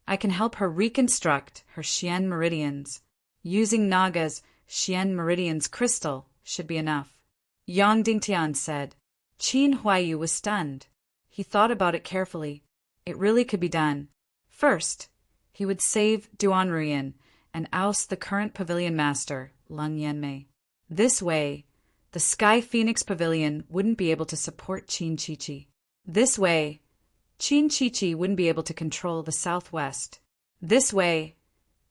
I can help her reconstruct her Xian meridians. Using Naga's Xian meridians crystal should be enough." Yang Dingtian said. Qin Huaiyu was stunned. He thought about it carefully. It really could be done. First, he would save Duan Rian and oust the current pavilion master, Lun Yanmei. This way, the Sky Phoenix Pavilion wouldn't be able to support Qin Chichi. This way, Qin Chichi wouldn't be able to control the southwest. This way,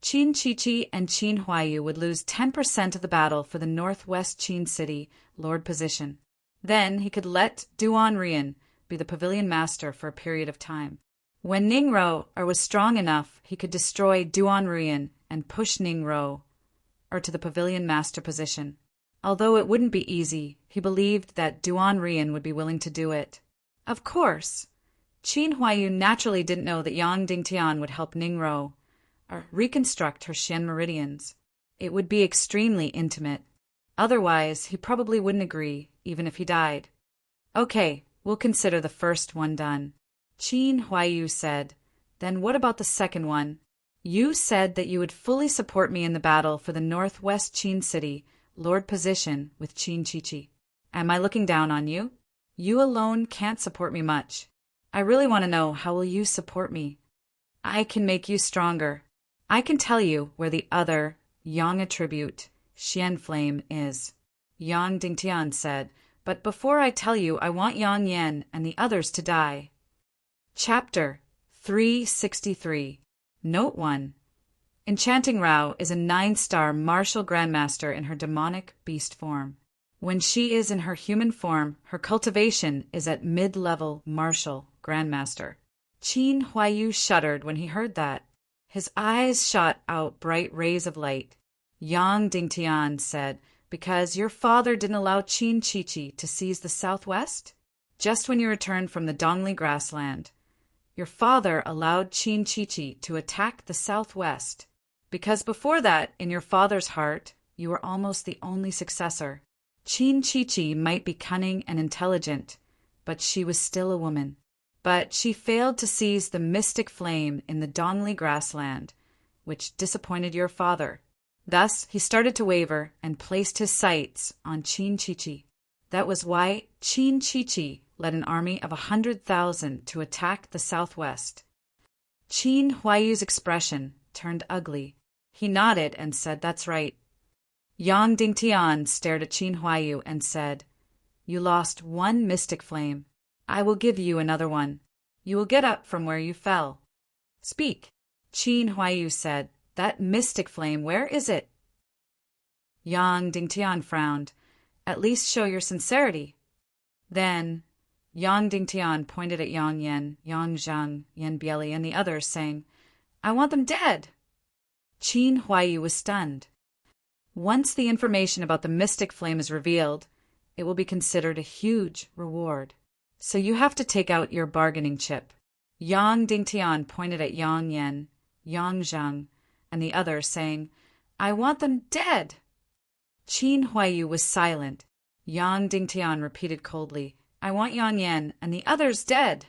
Qin Chichi and Qin Huaiyu would lose 10% of the battle for the northwest Qin city lord position. Then he could let Duan Rian be the pavilion master for a period of time. When Ningro was strong enough, he could destroy Duan Rian and push Ningro to the pavilion master position. Although it wouldn't be easy, he believed that Duan Rian would be willing to do it. Of course, Qin Huaiyu naturally didn't know that Yang Dingtian would help Ningro reconstruct her Xian meridians. It would be extremely intimate. Otherwise, he probably wouldn't agree, even if he died. "Okay, we'll consider the first one done," Qin Huaiyu said. "Then what about the second one? You said that you would fully support me in the battle for the northwest Qin city lord position with Qin Chichi. Am I looking down on you? You alone can't support me much. I really want to know, how will you support me? I can make you stronger. I can tell you where the other Yang attribute, Xian flame, is," Yang Dingtian said. "But before I tell you, I want Yang Yan and the others to die." Chapter 363. Note 1. Enchanting Rao is a 9-star martial grandmaster in her demonic beast form. When she is in her human form, her cultivation is at mid-level martial grandmaster. Qin Huaiyu shuddered when he heard that. His eyes shot out bright rays of light. Yang Dingtian said, "Because your father didn't allow Qin Chichi to seize the southwest? Just when you returned from the Dongli grassland, your father allowed Qin Chichi to attack the southwest. Because before that, in your father's heart, you were almost the only successor. Qin Chichi might be cunning and intelligent, but she was still a woman. But she failed to seize the mystic flame in the Dongli grassland, which disappointed your father. Thus he started to waver and placed his sights on Qin Chichi. That was why Qin Chichi led an army of 100,000 to attack the southwest." Qin Huaiyu's expression turned ugly. He nodded and said, "That's right." Yang Dingtian stared at Qin Huaiyu and said, "You lost one mystic flame. I will give you another one. You will get up from where you fell." "Speak." Qin Huaiyu said, "That mystic flame, where is it?" Yang Dingtian frowned. At least show your sincerity. Then Yang Dingtian pointed at Yang Yan, Yang Zhang, Yan Bieli, and the others, saying, I want them dead. Qin Huaiyu was stunned. Once the information about the mystic flame is revealed, it will be considered a huge reward. So you have to take out your bargaining chip. Yang Dingtian pointed at Yang Yan, Yang Zhang, and the others, saying, I want them dead. Qin Huaiyu was silent. Yang Dingtian repeated coldly, I want Yang Yan and the others dead.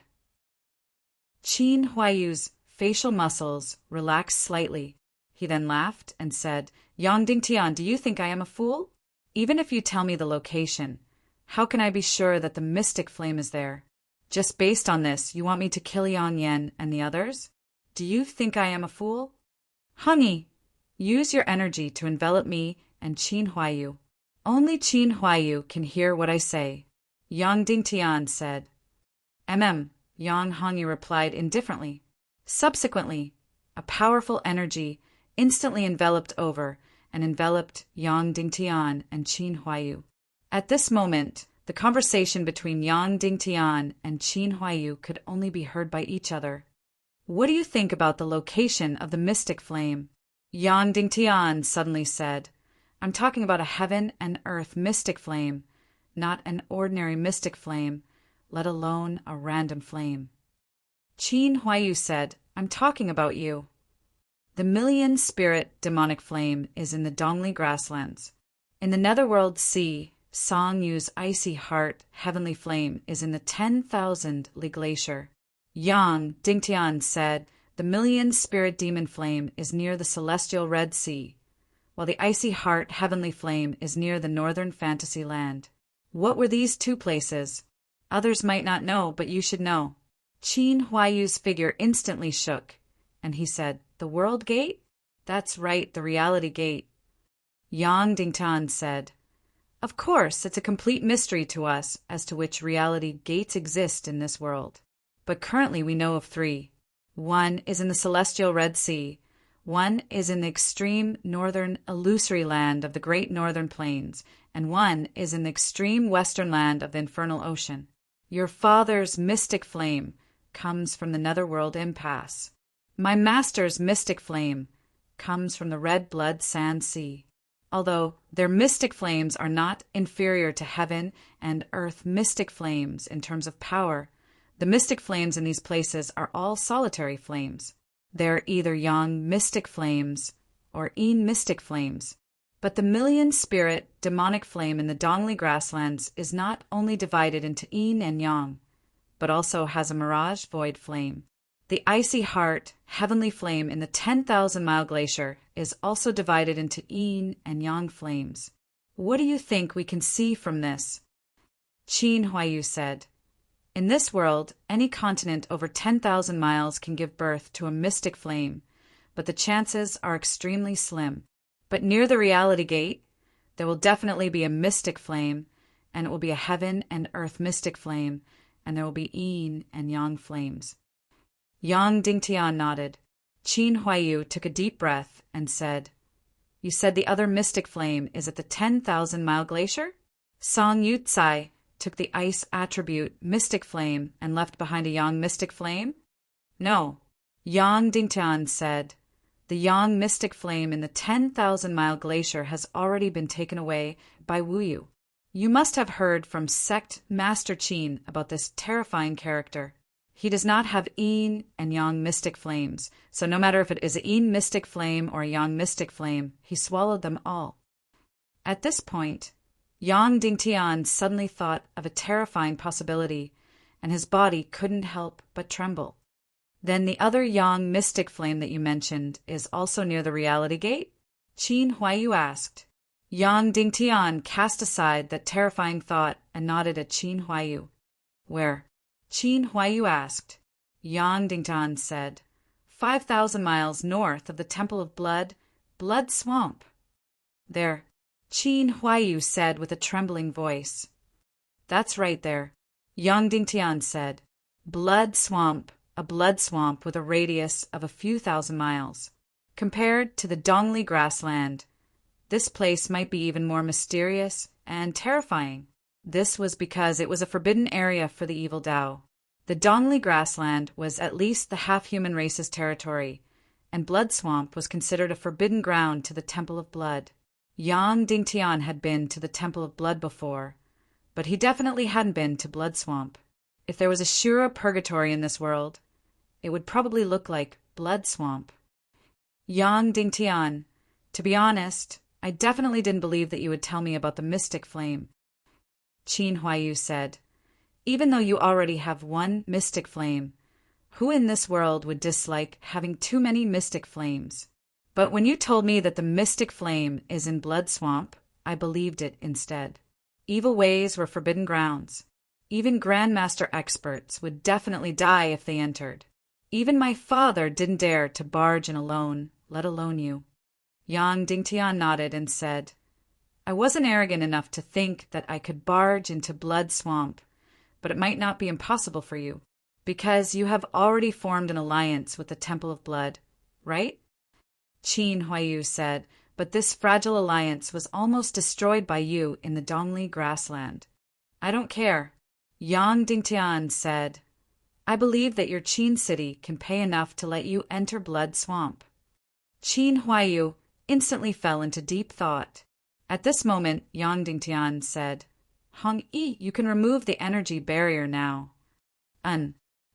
Qin Huaiyu's facial muscles relaxed slightly. He then laughed and said, Yang Dingtian, do you think I am a fool? Even if you tell me the location, how can I be sure that the mystic flame is there? Just based on this, you want me to kill Yang Yan and the others? Do you think I am a fool? Hungyi, use your energy to envelop me and Qin Huaiyu. Only Qin Huaiyu can hear what I say. Yang Dingtian said. Yang Hongyi replied indifferently. Subsequently, a powerful energy instantly enveloped Yang Dingtian and Qin Huaiyu. At this moment, the conversation between Yang Dingtian and Qin Huaiyu could only be heard by each other. What do you think about the location of the mystic flame? Yang Dingtian suddenly said, I'm talking about a heaven and earth mystic flame, not an ordinary mystic flame, let alone a random flame. Qin Huaiyu said, I'm talking about you. The million-spirit demonic flame is in the Dongli grasslands. In the Netherworld Sea, Song Yu's icy heart heavenly flame is in the 10,000 Li Glacier. Yang Dingtian said, the million-spirit demon flame is near the celestial Red Sea, while the icy heart heavenly flame is near the northern fantasy land. What were these two places? Others might not know, but you should know. Qin Huaiyu's figure instantly shook, and he said, the World Gate? That's right, the Reality Gate. Yang Dingtian said, of course, it's a complete mystery to us as to which reality gates exist in this world. But currently we know of 3. One is in the celestial Red Sea, one is in the extreme northern illusory land of the Great Northern Plains, and one is in the extreme western land of the Infernal Ocean. Your father's mystic flame comes from the Netherworld Impasse. My master's mystic flame comes from the Red Blood Sand Sea. Although their mystic flames are not inferior to heaven and earth mystic flames in terms of power, the mystic flames in these places are all solitary flames. They're either Yang mystic flames or Yin mystic flames. But the million-spirit demonic flame in the Dongli grasslands is not only divided into Yin and Yang, but also has a mirage void flame. The icy heart heavenly flame in the 10,000-mile glacier is also divided into Yin and Yang flames. What do you think we can see from this? Qin Huaiyu said, in this world, any continent over 10,000 miles can give birth to a mystic flame, but the chances are extremely slim. But near the Reality Gate, there will definitely be a mystic flame, and it will be a heaven and earth mystic flame, and there will be Yin and Yang flames. Yang Dingtian nodded. Qin Huaiyu took a deep breath and said, you said the other mystic flame is at the 10,000-mile glacier? Song Yutsai took the ice attribute mystic flame and left behind a Yang mystic flame? No. Yang Dingtian said, the Yang mystic flame in the 10,000-mile glacier has already been taken away by Wu Yu. You must have heard from Sect Master Qin about this terrifying character. He does not have Yin and Yang mystic flames, so no matter if it is a Yin mystic flame or a Yang mystic flame, he swallowed them all. At this point, Yang Dingtian suddenly thought of a terrifying possibility, and his body couldn't help but tremble. Then the other Yang mystic flame that you mentioned is also near the Reality Gate? Qin Huaiyu asked. Yang Dingtian cast aside that terrifying thought and nodded at Qin Huaiyu. Where? Qin Huaiyu asked. Yang Dingtian said, 5,000 miles north of the Temple of Blood, Blood Swamp. There, Qin Huaiyu said with a trembling voice. That's right there, Yang Dingtian said. Blood Swamp, a blood swamp with a radius of a few thousand miles. Compared to the Dongli grassland, This place might be even more mysterious and terrifying. This was because it was a forbidden area for the evil Tao. The Dongli grassland was at least the half-human race's territory, and Blood Swamp was considered a forbidden ground to the Temple of Blood. Yang Dingtian had been to the Temple of Blood before, but he definitely hadn't been to Blood Swamp. If there was a Shura purgatory in this world, it would probably look like Blood Swamp. Yang Dingtian, to be honest, I definitely didn't believe that you would tell me about the mystic flame. Qin Huayu said, even though you already have one mystic flame, who in this world would dislike having too many mystic flames? But when you told me that the mystic flame is in Blood Swamp, I believed it instead. Evil ways were forbidden grounds. Even Grandmaster experts would definitely die if they entered. Even my father didn't dare to barge in alone, let alone you. Yang Dingtian nodded and said, I wasn't arrogant enough to think that I could barge into Blood Swamp, but it might not be impossible for you, because you have already formed an alliance with the Temple of Blood, right? Qin Huayu said, but this fragile alliance was almost destroyed by you in the Dongli grassland. I don't care. Yang Dingtian said, I believe that your Qin city can pay enough to let you enter Blood Swamp. Qin Huayu instantly fell into deep thought. At this moment, Yang Dingtian said, Hong Yi, you can remove the energy barrier now.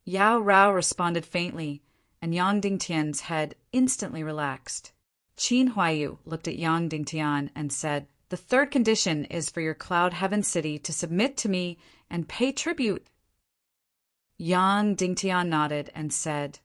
Yao Rao responded faintly, and Yang Dingtian's head instantly relaxed. Qin Huayu looked at Yang Dingtian and said, the third condition is for your Cloud Heaven City to submit to me and pay tribute. Yang Dingtian nodded and said,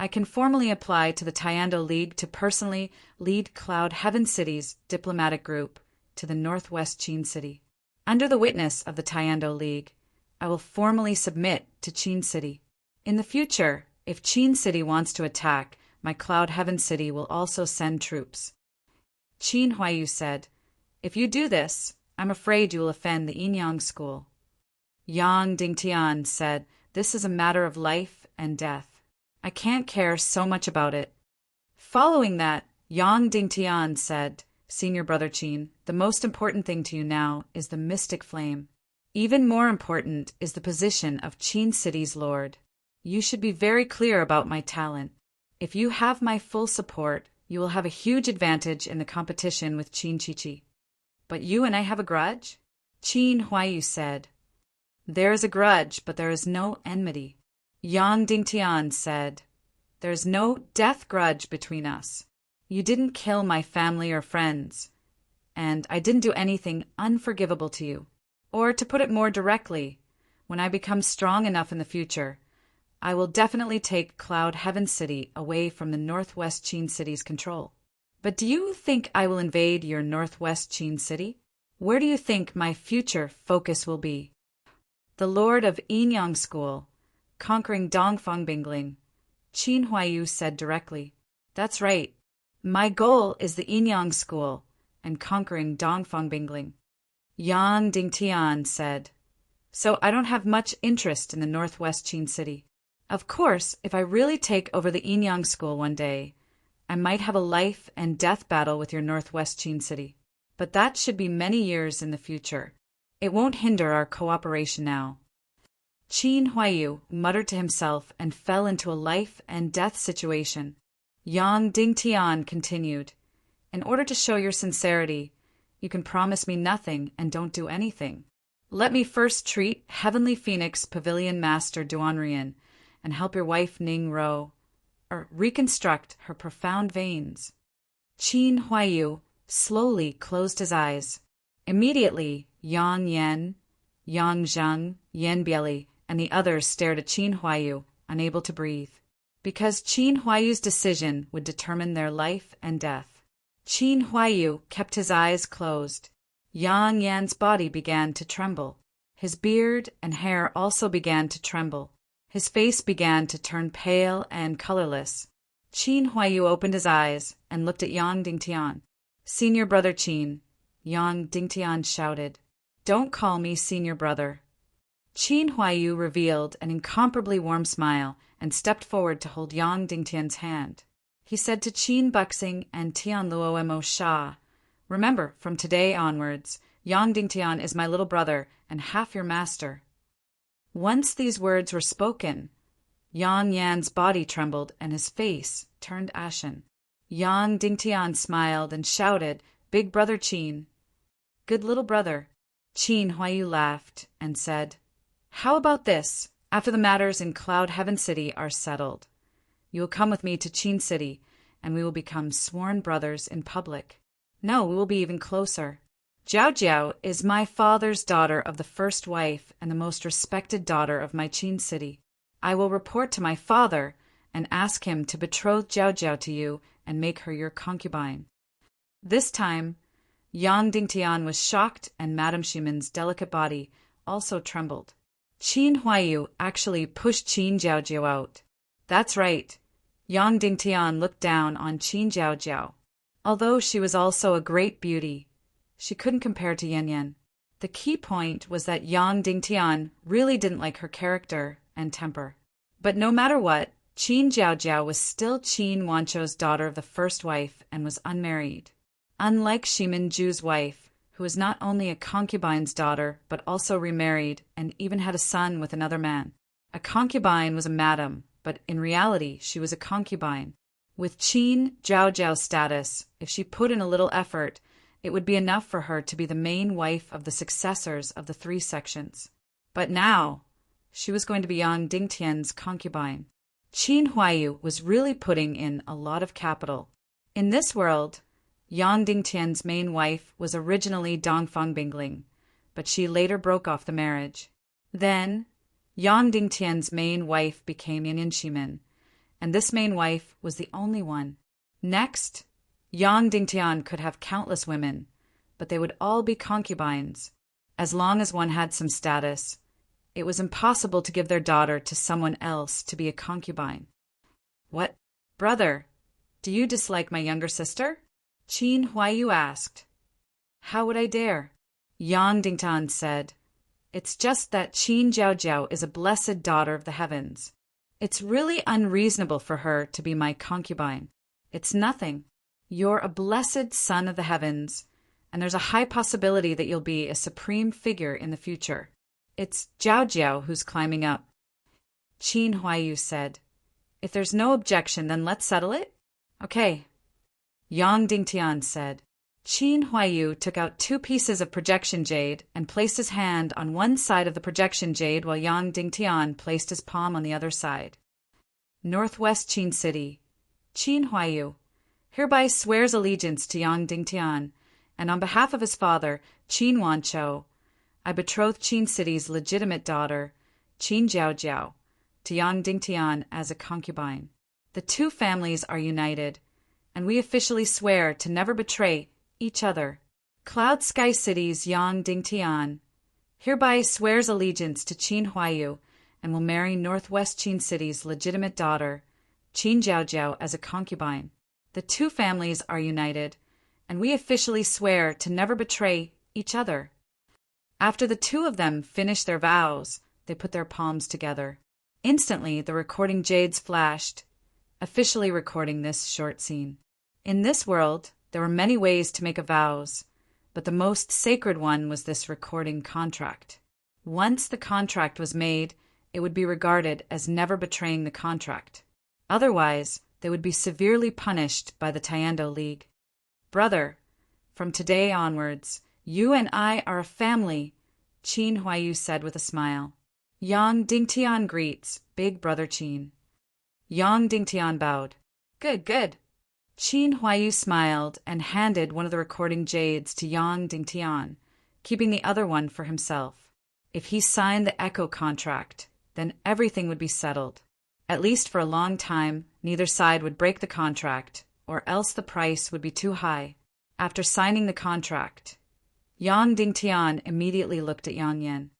I can formally apply to the Taiando League to personally lead Cloud Heaven City's diplomatic group to the Northwest Qin City. Under the witness of the Taiando League, I will formally submit to Qin City. In the future, if Qin City wants to attack, my Cloud Heaven City will also send troops. Qin Huayu said, if you do this, I'm afraid you will offend the Yinyang school. Yang Dingtian said, this is a matter of life and death. I can't care so much about it. Following that, Yang Dingtian said, Senior Brother Qin, the most important thing to you now is the mystic flame. Even more important is the position of Qin City's lord. You should be very clear about my talent. If you have my full support, you will have a huge advantage in the competition with Qin Chichi. But you and I have a grudge? Qin Huayu said, there is a grudge, but there is no enmity. Yang Dingtian said, there is no death grudge between us. You didn't kill my family or friends, and I didn't do anything unforgivable to you. Or to put it more directly, when I become strong enough in the future, I will definitely take Cloud Heaven City away from the Northwest Qin City's control. But do you think I will invade your Northwest Qin City? Where do you think my future focus will be? The Lord of Yinyang School, conquering Dongfang Bingling, Qin Huayu said directly. That's right. My goal is the Yinyang School and conquering Dongfang Bingling. Yang Dingtian said, so I don't have much interest in the Northwest Qin City. Of course, if I really take over the Yinyang School one day, I might have a life and death battle with your Northwest Qin City. But that should be many years in the future. It won't hinder our cooperation now. Qin Huayu muttered to himself and fell into a life and death situation. Yang Dingtian continued, in order to show your sincerity, you can promise me nothing and don't do anything. Let me first treat Heavenly Phoenix Pavilion Master Duanrian and help your wife Ning Ro, or reconstruct her profound veins. Qin Huayu slowly closed his eyes. Immediately, Yang Yan, Yang Zheng, Yan Bieli, and the others stared at Qin Huayu, unable to breathe. Because Qin Huayu's decision would determine their life and death. Qin Huayu kept his eyes closed. Yang Yan's body began to tremble. His beard and hair also began to tremble. His face began to turn pale and colorless. Qin Huayu opened his eyes and looked at Yang Dingtian. Senior Brother Qin, Yang Dingtian shouted. Don't call me Senior Brother. Qin Huayu revealed an incomparably warm smile and stepped forward to hold Yang Dingtian's hand. He said to Qin Buxing and Tianluo Mo Sha, Remember, from today onwards, Yang Dingtian is my little brother and half your master." Once these words were spoken, Yang Yan's body trembled and his face turned ashen. Yang Dingtian smiled and shouted, "Big brother Qin." "Good little brother." Qin Huaiyu laughed and said, "How about this? After the matters in Cloud Heaven City are settled, you will come with me to Qin City, and we will become sworn brothers in public. No, we will be even closer. Jiao Jiao is my father's daughter of the first wife and the most respected daughter of my Qin City. I will report to my father and ask him to betroth Jiao Jiao to you and make her your concubine." This time, Yang Dingtian was shocked, and Madame Ximen's delicate body also trembled. Qin Huaiyu actually pushed Qin Jiao Jiao out. That's right. Yang Dingtian looked down on Qin Jiao Jiao. Although she was also a great beauty, she couldn't compare to Yan Yan. The key point was that Yang Dingtian really didn't like her character and temper. But no matter what, Qin Jiao Jiao was still Qin Wanchou's daughter of the first wife and was unmarried. Unlike Ximen Ju's wife, who was not only a concubine's daughter but also remarried and even had a son with another man. A concubine was a madam, but in reality she was a concubine. With Qin Jiao Jiao's status, if she put in a little effort, it would be enough for her to be the main wife of the successors of the three sections. But now, she was going to be Yang Dingtian's concubine. Qin Huaiyu was really putting in a lot of capital. In this world, Yang Dingtian's main wife was originally Dongfang Bingling, but she later broke off the marriage. Then, Yang Dingtian's main wife became Yan Ximen, and this main wife was the only one. Next, Yang Dingtian could have countless women, but they would all be concubines. As long as one had some status, it was impossible to give their daughter to someone else to be a concubine. "What, brother, do you dislike my younger sister?" Qin Huaiyu asked. "How would I dare?" Yang Dingtian said, "It's just that Qin Jiao Jiao is a blessed daughter of the heavens. It's really unreasonable for her to be my concubine. It's nothing. You're a blessed son of the heavens, and there's a high possibility that you'll be a supreme figure in the future. It's Jiao Jiao who's climbing up." Qin Huaiyu said, "If there's no objection, then let's settle it?" "Okay." Yang Dingtian said. Qin Huaiyu took out 2 pieces of projection jade and placed his hand on one side of the projection jade while Yang Dingtian placed his palm on the other side. "Northwest Qin City. Qin Huaiyu hereby swears allegiance to Yang Dingtian, and on behalf of his father, Qin Wanchou, I betroth Qin City's legitimate daughter, Qin Jiao Jiao, to Yang Dingtian as a concubine. The 2 families are united, and we officially swear to never betray each other. Cloud Sky City's Yang Dingtian hereby swears allegiance to Qin Huaiyu and will marry Northwest Qin City's legitimate daughter, Qin Jiao Jiao, as a concubine. The 2 families are united, and we officially swear to never betray each other." After the 2 of them finished their vows, they put their palms together. Instantly, the recording jades flashed, officially recording this short scene. In this world, there were many ways to make a vows, but the most sacred one was this recording contract. Once the contract was made, it would be regarded as never betraying the contract. Otherwise, they would be severely punished by the Tiando League. "Brother, from today onwards, you and I are a family," Qin Huaiyu said with a smile. "Yang Dingtian greets Big Brother Qin." Yang Dingtian bowed. "Good, good." Qin Huaiyu smiled and handed one of the recording jades to Yang Dingtian, keeping the other one for himself. If he signed the Echo contract, then everything would be settled. At least for a long time, neither side would break the contract, or else the price would be too high. After signing the contract, Yang Dingtian immediately looked at Yang Yan.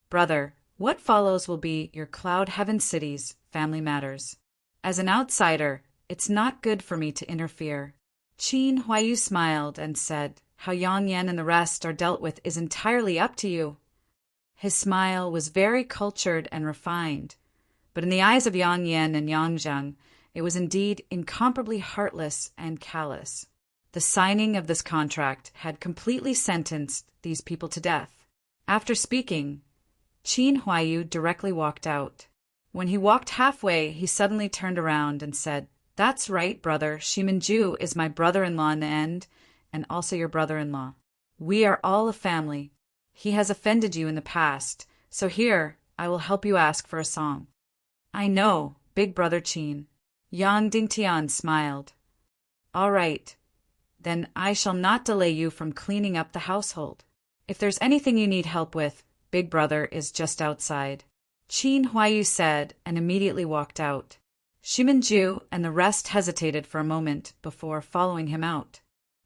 "Brother, what follows will be your Cloud Heaven City's family matters. As an outsider, it's not good for me to interfere." Qin Huaiyu smiled and said, "How Yang Yan and the rest are dealt with is entirely up to you." His smile was very cultured and refined, but in the eyes of Yang Yan and Yang Zheng, it was indeed incomparably heartless and callous. The signing of this contract had completely sentenced these people to death. After speaking, Qin Huaiyu directly walked out. When he walked halfway, he suddenly turned around and said, "That's right, brother. Shiminju is my brother-in-law in the end, and also your brother-in-law. We are all a family. He has offended you in the past, so here, I will help you ask for a song." "I know, big brother Qin." Yang Dingtian smiled. "All right. Then I shall not delay you from cleaning up the household. If there's anything you need help with, Big Brother is just outside." Qin Huaiyu said and immediately walked out. Shiminju and the rest hesitated for a moment before following him out.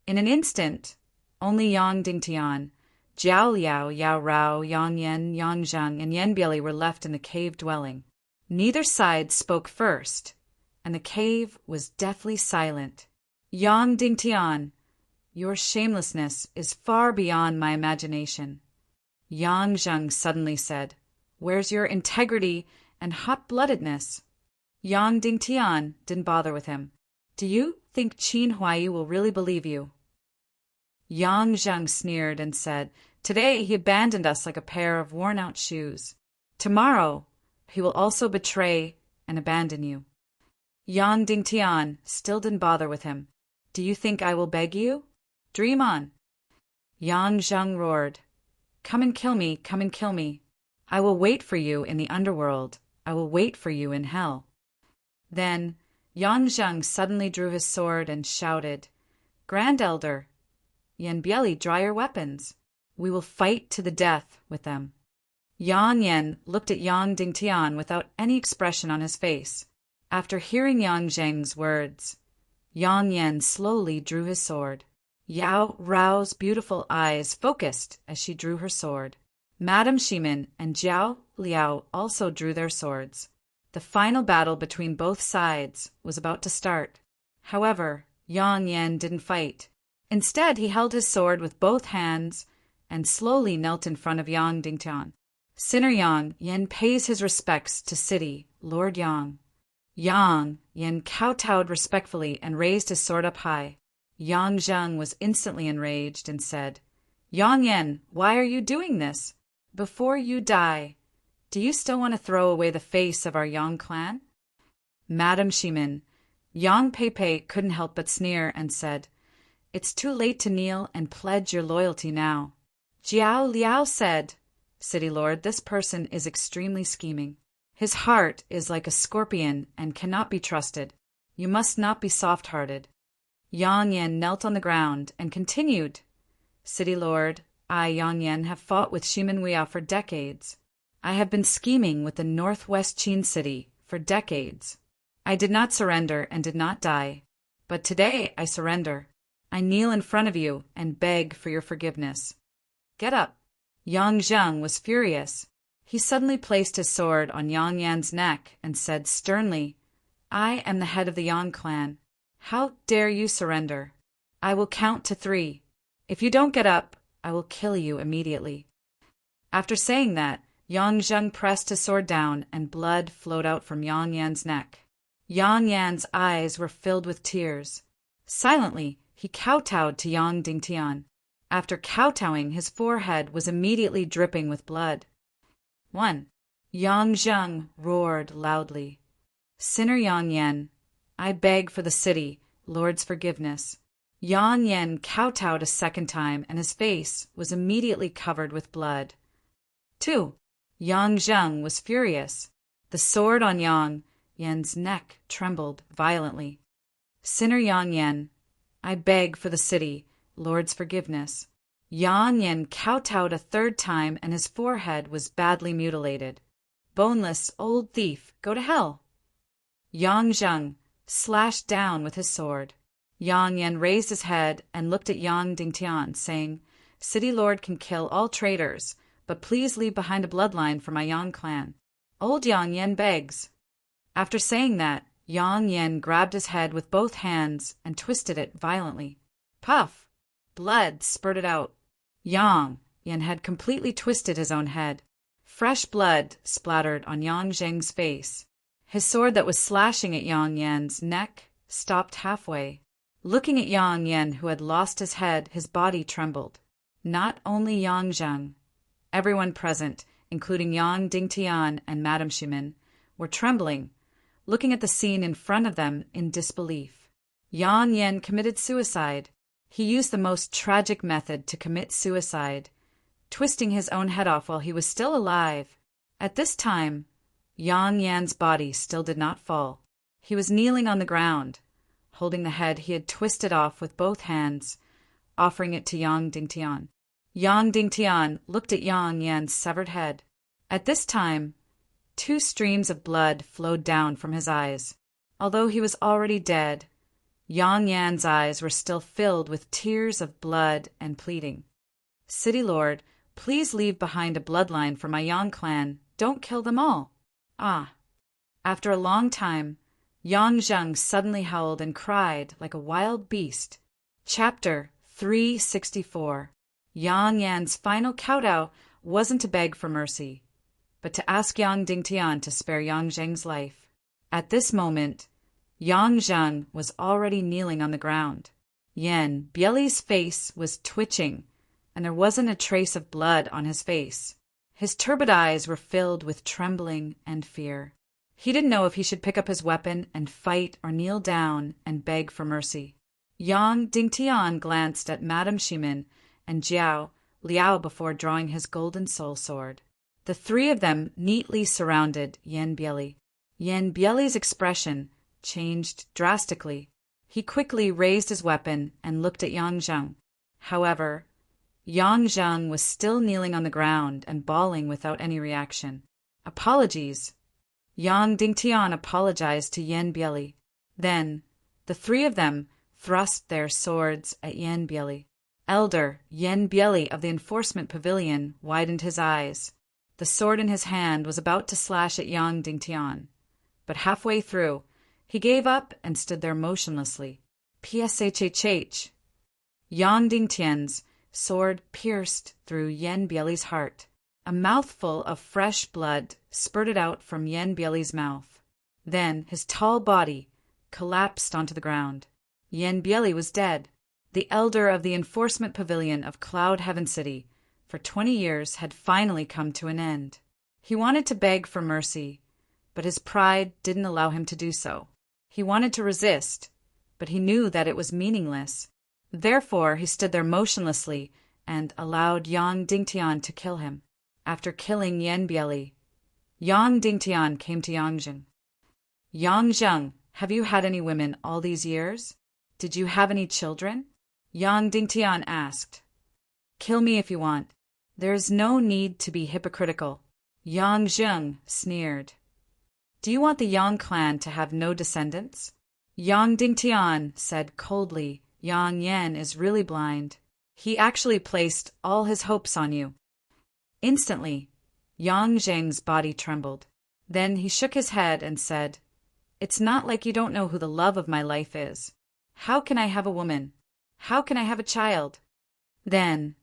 In an instant, only Yang Dingtian, Jiao Liao, Yao Rao, Yang Yan, Yang Zhang, and Yan Bieli were left in the cave dwelling. Neither side spoke first, and the cave was deathly silent. "Yang Dingtian, your shamelessness is far beyond my imagination." Yang Zhang suddenly said, "Where's your integrity and hot-bloodedness?" Yang Dingtian didn't bother with him. "Do you think Qin Huaiyu will really believe you?" Yang Zhang sneered and said, "Today he abandoned us like a pair of worn-out shoes. Tomorrow he will also betray and abandon you." Yang Dingtian still didn't bother with him. "Do you think I will beg you? Dream on." Yang Zhang roared, "Come and kill me, come and kill me. I will wait for you in the underworld. I will wait for you in hell." Then Yang Zhang suddenly drew his sword and shouted, "Grand Elder, Yan Bieli, draw your weapons. We will fight to the death with them." Yang Yan looked at Yang Dingtian without any expression on his face. After hearing Yang Zhang's words, Yang Yan slowly drew his sword. Yao Rao's beautiful eyes focused as she drew her sword. Madame Shimin and Jiao Liao also drew their swords. The final battle between both sides was about to start. However, Yang Yan didn't fight. Instead, he held his sword with both hands and slowly knelt in front of Yang Dingtian. "Sinner Yang Yan pays his respects to City Lord Yang." Yang Yan kowtowed respectfully and raised his sword up high. Yang Zhang was instantly enraged and said, "Yang Yan, why are you doing this? Before you die, do you still want to throw away the face of our Yang clan?" Madame Shimin, Yang Pei couldn't help but sneer and said, "It's too late to kneel and pledge your loyalty now." Jiao Liao said, "City Lord, this person is extremely scheming. His heart is like a scorpion and cannot be trusted. You must not be soft-hearted." Yang Yan knelt on the ground and continued, "City Lord, I, Yang Yan, have fought with Shimin Wuya for decades. I have been scheming with the Northwest Qin City for decades. I did not surrender and did not die. But today I surrender. I kneel in front of you and beg for your forgiveness. Get up." Yang Zhang was furious. He suddenly placed his sword on Yang Yan's neck and said sternly, "I am the head of the Yang clan. How dare you surrender? I will count to 3. If you don't get up, I will kill you immediately." After saying that, Yang Zhang pressed his sword down and blood flowed out from Yang Yan's neck. Yang Yan's eyes were filled with tears. Silently, he kowtowed to Yang Dingtian. After kowtowing, his forehead was immediately dripping with blood. 1. Yang Zhang roared loudly, "Sinner Yang Yan, I beg for the city Lord's forgiveness." Yang Yan kowtowed a second time and his face was immediately covered with blood. 2. Yang Zhang was furious. The sword on Yang Yan's neck trembled violently. "Sinner Yang Yan, I beg for the city Lord's forgiveness." Yang Yan kowtowed a third time and his forehead was badly mutilated. "Boneless old thief, go to hell." Yang Zhang slashed down with his sword. Yang Yan raised his head and looked at Yang Dingtian, saying, "City Lord can kill all traitors, but please leave behind a bloodline for my Yang clan. Old Yang Yan begs." After saying that, Yang Yan grabbed his head with both hands and twisted it violently. Puff! Blood spurted out. Yang Yan had completely twisted his own head. Fresh blood splattered on Yang Zhang's face. His sword that was slashing at Yang Yan's neck stopped halfway. Looking at Yang Yan, who had lost his head, his body trembled. Not only Yang Zheng. Everyone present, including Yang Dingtian and Madame Ximen, were trembling, looking at the scene in front of them in disbelief. Yang Yan committed suicide. He used the most tragic method to commit suicide, twisting his own head off while he was still alive. At this time, Yang Yan's body still did not fall. He was kneeling on the ground, holding the head he had twisted off with both hands, offering it to Yang Dingtian. Yang Dingtian looked at Yang Yan's severed head. At this time, 2 streams of blood flowed down from his eyes. Although he was already dead, Yang Yan's eyes were still filled with tears of blood and pleading. City Lord, please leave behind a bloodline for my Yang clan. Don't kill them all. Ah. After a long time, Yang Zheng suddenly howled and cried like a wild beast. Chapter 364. Yang Yan's final kowtow wasn't to beg for mercy, but to ask Yang Dingtian to spare Yang Zheng's life. At this moment, Yang Zheng was already kneeling on the ground. Yan Bieli's face was twitching, and there wasn't a trace of blood on his face. His turbid eyes were filled with trembling and fear. He didn't know if he should pick up his weapon and fight or kneel down and beg for mercy. Yang Dingtian glanced at Madame Ximen and Jiao Liao before drawing his golden soul sword. The 3 of them neatly surrounded Yan Bieli. Yan Bieli's expression changed drastically. He quickly raised his weapon and looked at Yang Zheng. However, Yang Zheng was still kneeling on the ground and bawling without any reaction. Apologies. Yang Dingtian apologized to Yan Bieli. Then, the 3 of them thrust their swords at Yan Bieli. Elder Yan Bieli of the enforcement pavilion widened his eyes. The sword in his hand was about to slash at Yang Dingtian, but halfway through, he gave up and stood there motionlessly. Pshhh. Yang Dingtian's sword pierced through Yan Bieli's heart. A mouthful of fresh blood spurted out from Yan Bieli's mouth. Then his tall body collapsed onto the ground. Yan Bieli was dead. The elder of the enforcement pavilion of Cloud Heaven City for 20 years had finally come to an end. He wanted to beg for mercy, but his pride didn't allow him to do so. He wanted to resist, but he knew that it was meaningless. Therefore, he stood there motionlessly and allowed Yang Dingtian to kill him. After killing Yan Bieli, Yang Dingtian came to Yang Zheng. Yang Zheng, have you had any women all these years? Did you have any children? Yang Dingtian asked. Kill me if you want. There is no need to be hypocritical. Yang Zheng sneered. Do you want the Yang clan to have no descendants? Yang Dingtian said coldly, Yang Yan is really blind. He actually placed all his hopes on you. Instantly, Yang Zheng's body trembled. Then he shook his head and said, It's not like you don't know who the love of my life is. How can I have a woman? How can I have a child? Then,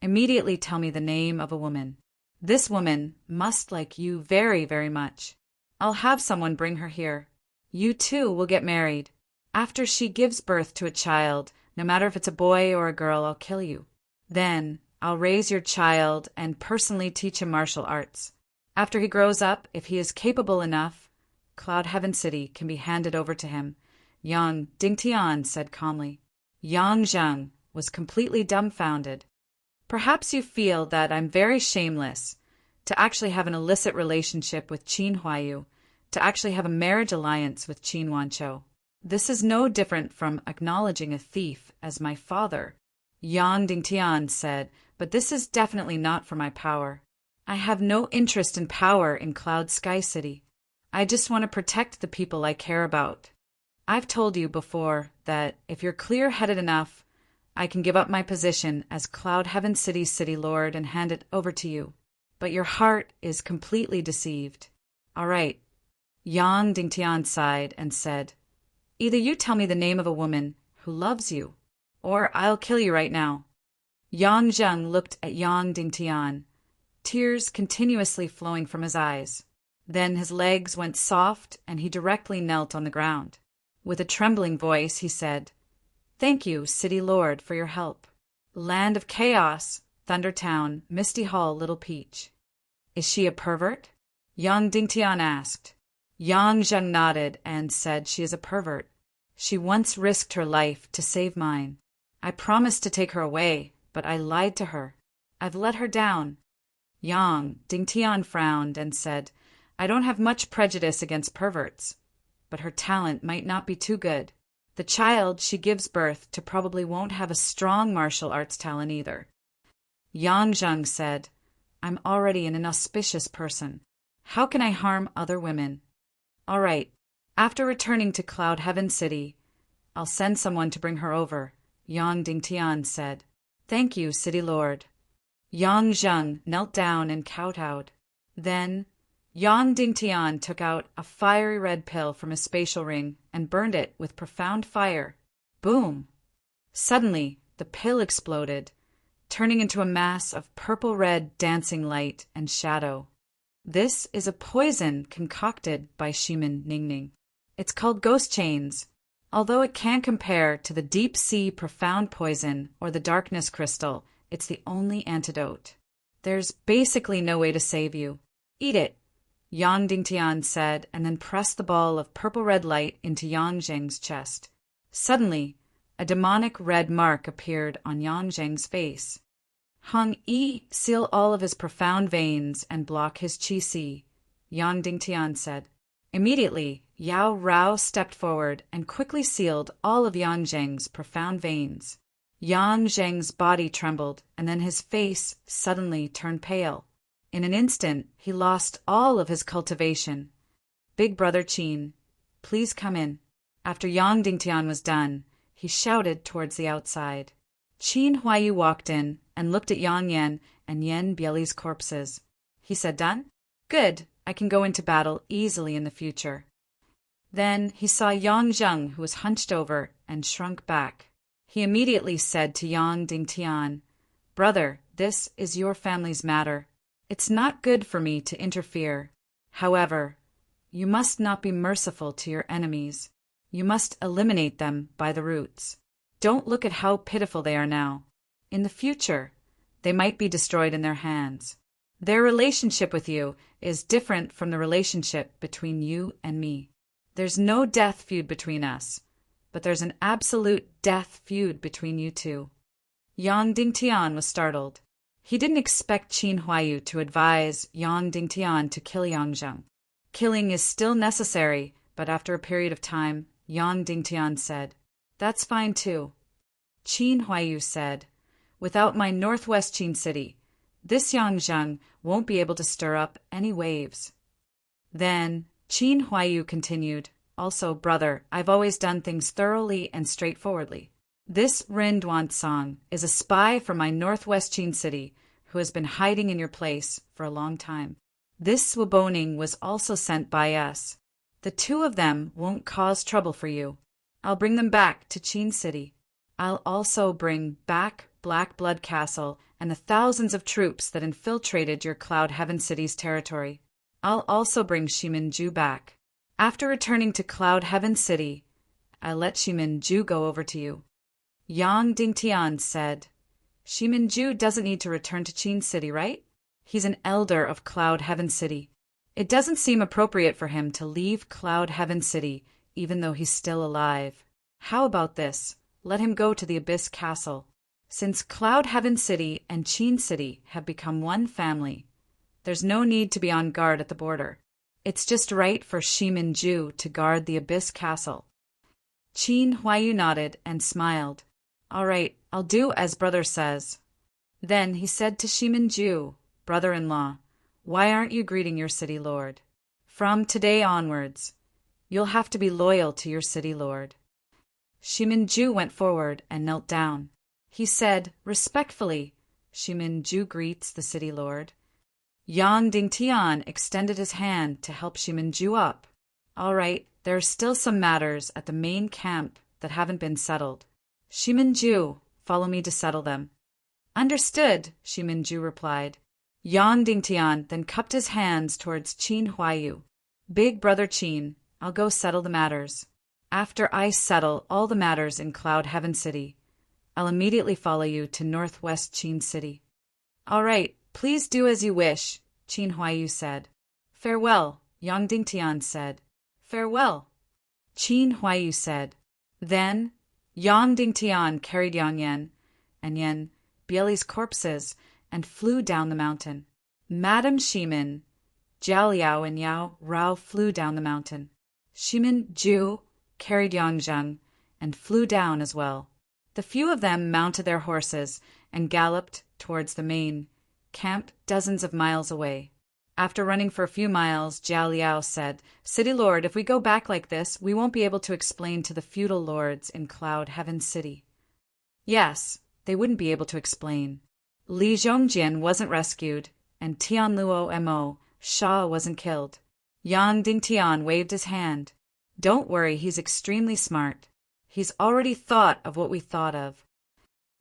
immediately tell me the name of a woman. This woman must like you very, very much. I'll have someone bring her here. You too will get married. After she gives birth to a child, no matter if it's a boy or a girl, I'll kill you. Then, I'll raise your child and personally teach him martial arts. After he grows up, if he is capable enough, Cloud Heaven City can be handed over to him. Yang Dingtian said calmly. Yang Zheng was completely dumbfounded. Perhaps you feel that I'm very shameless to actually have an illicit relationship with Qin Huayu, to actually have a marriage alliance with Qin Wanchou. This is no different from acknowledging a thief as my father, Yang Dingtian said, but this is definitely not for my power. I have no interest in power in Cloud Sky City. I just want to protect the people I care about. I've told you before that if you're clear-headed enough, I can give up my position as Cloud Heaven City's city lord and hand it over to you. But your heart is completely deceived. All right. Yang Dingtian sighed and said, Either you tell me the name of a woman who loves you, or I'll kill you right now. Yang Zheng looked at Yang Dingtian, tears continuously flowing from his eyes. Then his legs went soft and he directly knelt on the ground. With a trembling voice, he said, Thank you, City Lord, for your help. Land of Chaos, Thundertown, Misty Hall, Little Peach. Is she a pervert? Yang Dingtian asked. Yang Zheng nodded and said she is a pervert. She once risked her life to save mine. I promised to take her away, but I lied to her. I've let her down. Yang Dingtian frowned and said, I don't have much prejudice against perverts, but her talent might not be too good. The child she gives birth to probably won't have a strong martial arts talent either. Yang Zheng said, I'm already an inauspicious person. How can I harm other women? All right, after returning to Cloud Heaven City, I'll send someone to bring her over, Yang Dingtian said. Thank you, City Lord. Yang Zheng knelt down and kowtowed. Then, Yang Dingtian took out a fiery red pill from his spatial ring and burned it with profound fire. Boom! Suddenly, the pill exploded, turning into a mass of purple-red dancing light and shadow. This is a poison concocted by Shimin Ningning. It's called ghost chains. Although it can't compare to the deep-sea profound poison or the darkness crystal, it's the only antidote. There's basically no way to save you. Eat it, Yang Dingtian said, and then pressed the ball of purple-red light into Yang Zheng's chest. Suddenly, a demonic red mark appeared on Yang Zheng's face. Hung Yi, seal all of his profound veins and block his qi, Yang Dingtian said. Immediately, Yao Rao stepped forward and quickly sealed all of Yang Zheng's profound veins. Yang Zheng's body trembled, and then his face suddenly turned pale. In an instant, he lost all of his cultivation. Big Brother Qin, please come in. After Yang Dingtian was done, he shouted towards the outside. Qin Huaiyu walked in and looked at Yang Yan and Yan Bieli's corpses. He said, Done? Good, I can go into battle easily in the future. Then he saw Yang Zheng, who was hunched over and shrunk back. He immediately said to Yang Dingtian, Brother, this is your family's matter. It's not good for me to interfere. However, you must not be merciful to your enemies. You must eliminate them by the roots. Don't look at how pitiful they are now. In the future, they might be destroyed in their hands. Their relationship with you is different from the relationship between you and me. There's no death feud between us, but there's an absolute death feud between you two. Yang Dingtian was startled. He didn't expect Qin Huaiyu to advise Yang Dingtian to kill Yang Zheng. Killing is still necessary, but after a period of time, Yang Dingtian said, That's fine too. Qin Huaiyu said, Without my northwest Qin city, this Yang Zheng won't be able to stir up any waves. Then Qin Huaiyu continued, Also, brother, I've always done things thoroughly and straightforwardly. This Rinduan Song is a spy from my northwest Qin city who has been hiding in your place for a long time. This Swaboning was also sent by us. The two of them won't cause trouble for you. I'll bring them back to Qin City. I'll also bring back Black Blood Castle and the thousands of troops that infiltrated your Cloud Heaven City's territory. I'll also bring Shimin-ju back. After returning to Cloud Heaven City, I'll let Shimin-ju go over to you. Yang Dingtian said, Shimin-ju doesn't need to return to Qin City, right? He's an elder of Cloud Heaven City. It doesn't seem appropriate for him to leave Cloud Heaven City, even though he's still alive. How about this? Let him go to the Abyss Castle. Since Cloud Heaven City and Qin City have become one family, there's no need to be on guard at the border. It's just right for Shimin-ju to guard the Abyss Castle. Qin Huaiyu nodded and smiled. All right, I'll do as brother says. Then he said to Shimin-ju, Brother-in-law, why aren't you greeting your city lord? From today onwards, you'll have to be loyal to your city lord. Shimin-ju went forward and knelt down. He said, respectfully, Shimin-ju greets the city lord. Yang Dingtian extended his hand to help Shimin-ju up. All right, there are still some matters at the main camp that haven't been settled. Shimin-ju, follow me to settle them. Understood, Shimin-ju replied. Yang Dingtian then cupped his hands towards Qin Huaiyu. Big brother Qin, I'll go settle the matters. After I settle all the matters in Cloud Heaven City, I'll immediately follow you to Northwest Qin City." "All right, please do as you wish," Qin Huaiyu said. "Farewell," Yang Dingtian said. "Farewell," Qin Huaiyu said. Then Yang Dingtian carried Yang Yan and Yan Bieli's corpses and flew down the mountain. Madame Shimin, Jiao Liao, and Yao Rao flew down the mountain. Shimin Ju carried Yang Zheng and flew down as well. The few of them mounted their horses and galloped towards the main camp dozens of miles away. After running for a few miles, Jiao Liao said, "City Lord, if we go back like this, we won't be able to explain to the feudal lords in Cloud Heaven City." Yes, they wouldn't be able to explain. Li Zhongjin wasn't rescued, and Tianluo Mo Sha wasn't killed. Yang Dingtian waved his hand. "Don't worry, he's extremely smart. He's already thought of what we thought of."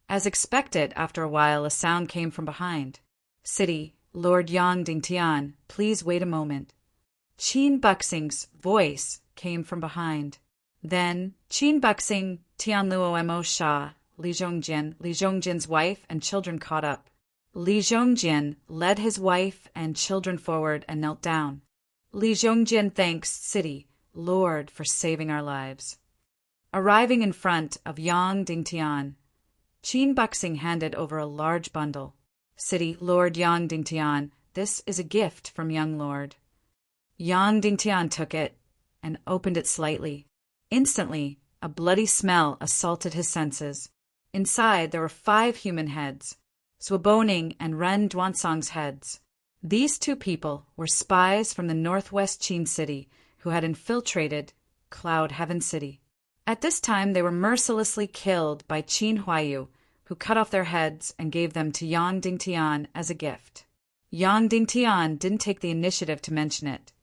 As expected, after a while, a sound came from behind. "City, Lord Yang Dingtian, please wait a moment." Qin Buxing's voice came from behind. Then Qin Buxing, Tianluo Mo Sha, Li Zhongjin's wife and children caught up. Li Zhongjin led his wife and children forward and knelt down. Li Zhongjin thanks City, Lord, for saving our lives. Arriving in front of Yang Dingtian, Qin Buxing handed over a large bundle. "City, Lord Yang Dingtian, this is a gift from young Lord." Yang Dingtian took it and opened it slightly. Instantly, a bloody smell assaulted his senses. Inside, there were 5 human heads, Swaboning and Ren Duansong's heads. These 2 people were spies from the Northwest Qin City who had infiltrated Cloud Heaven City. At this time, they were mercilessly killed by Qin Huaiyu, who cut off their heads and gave them to Yang Dingtian as a gift. Yang Dingtian didn't take the initiative to mention it,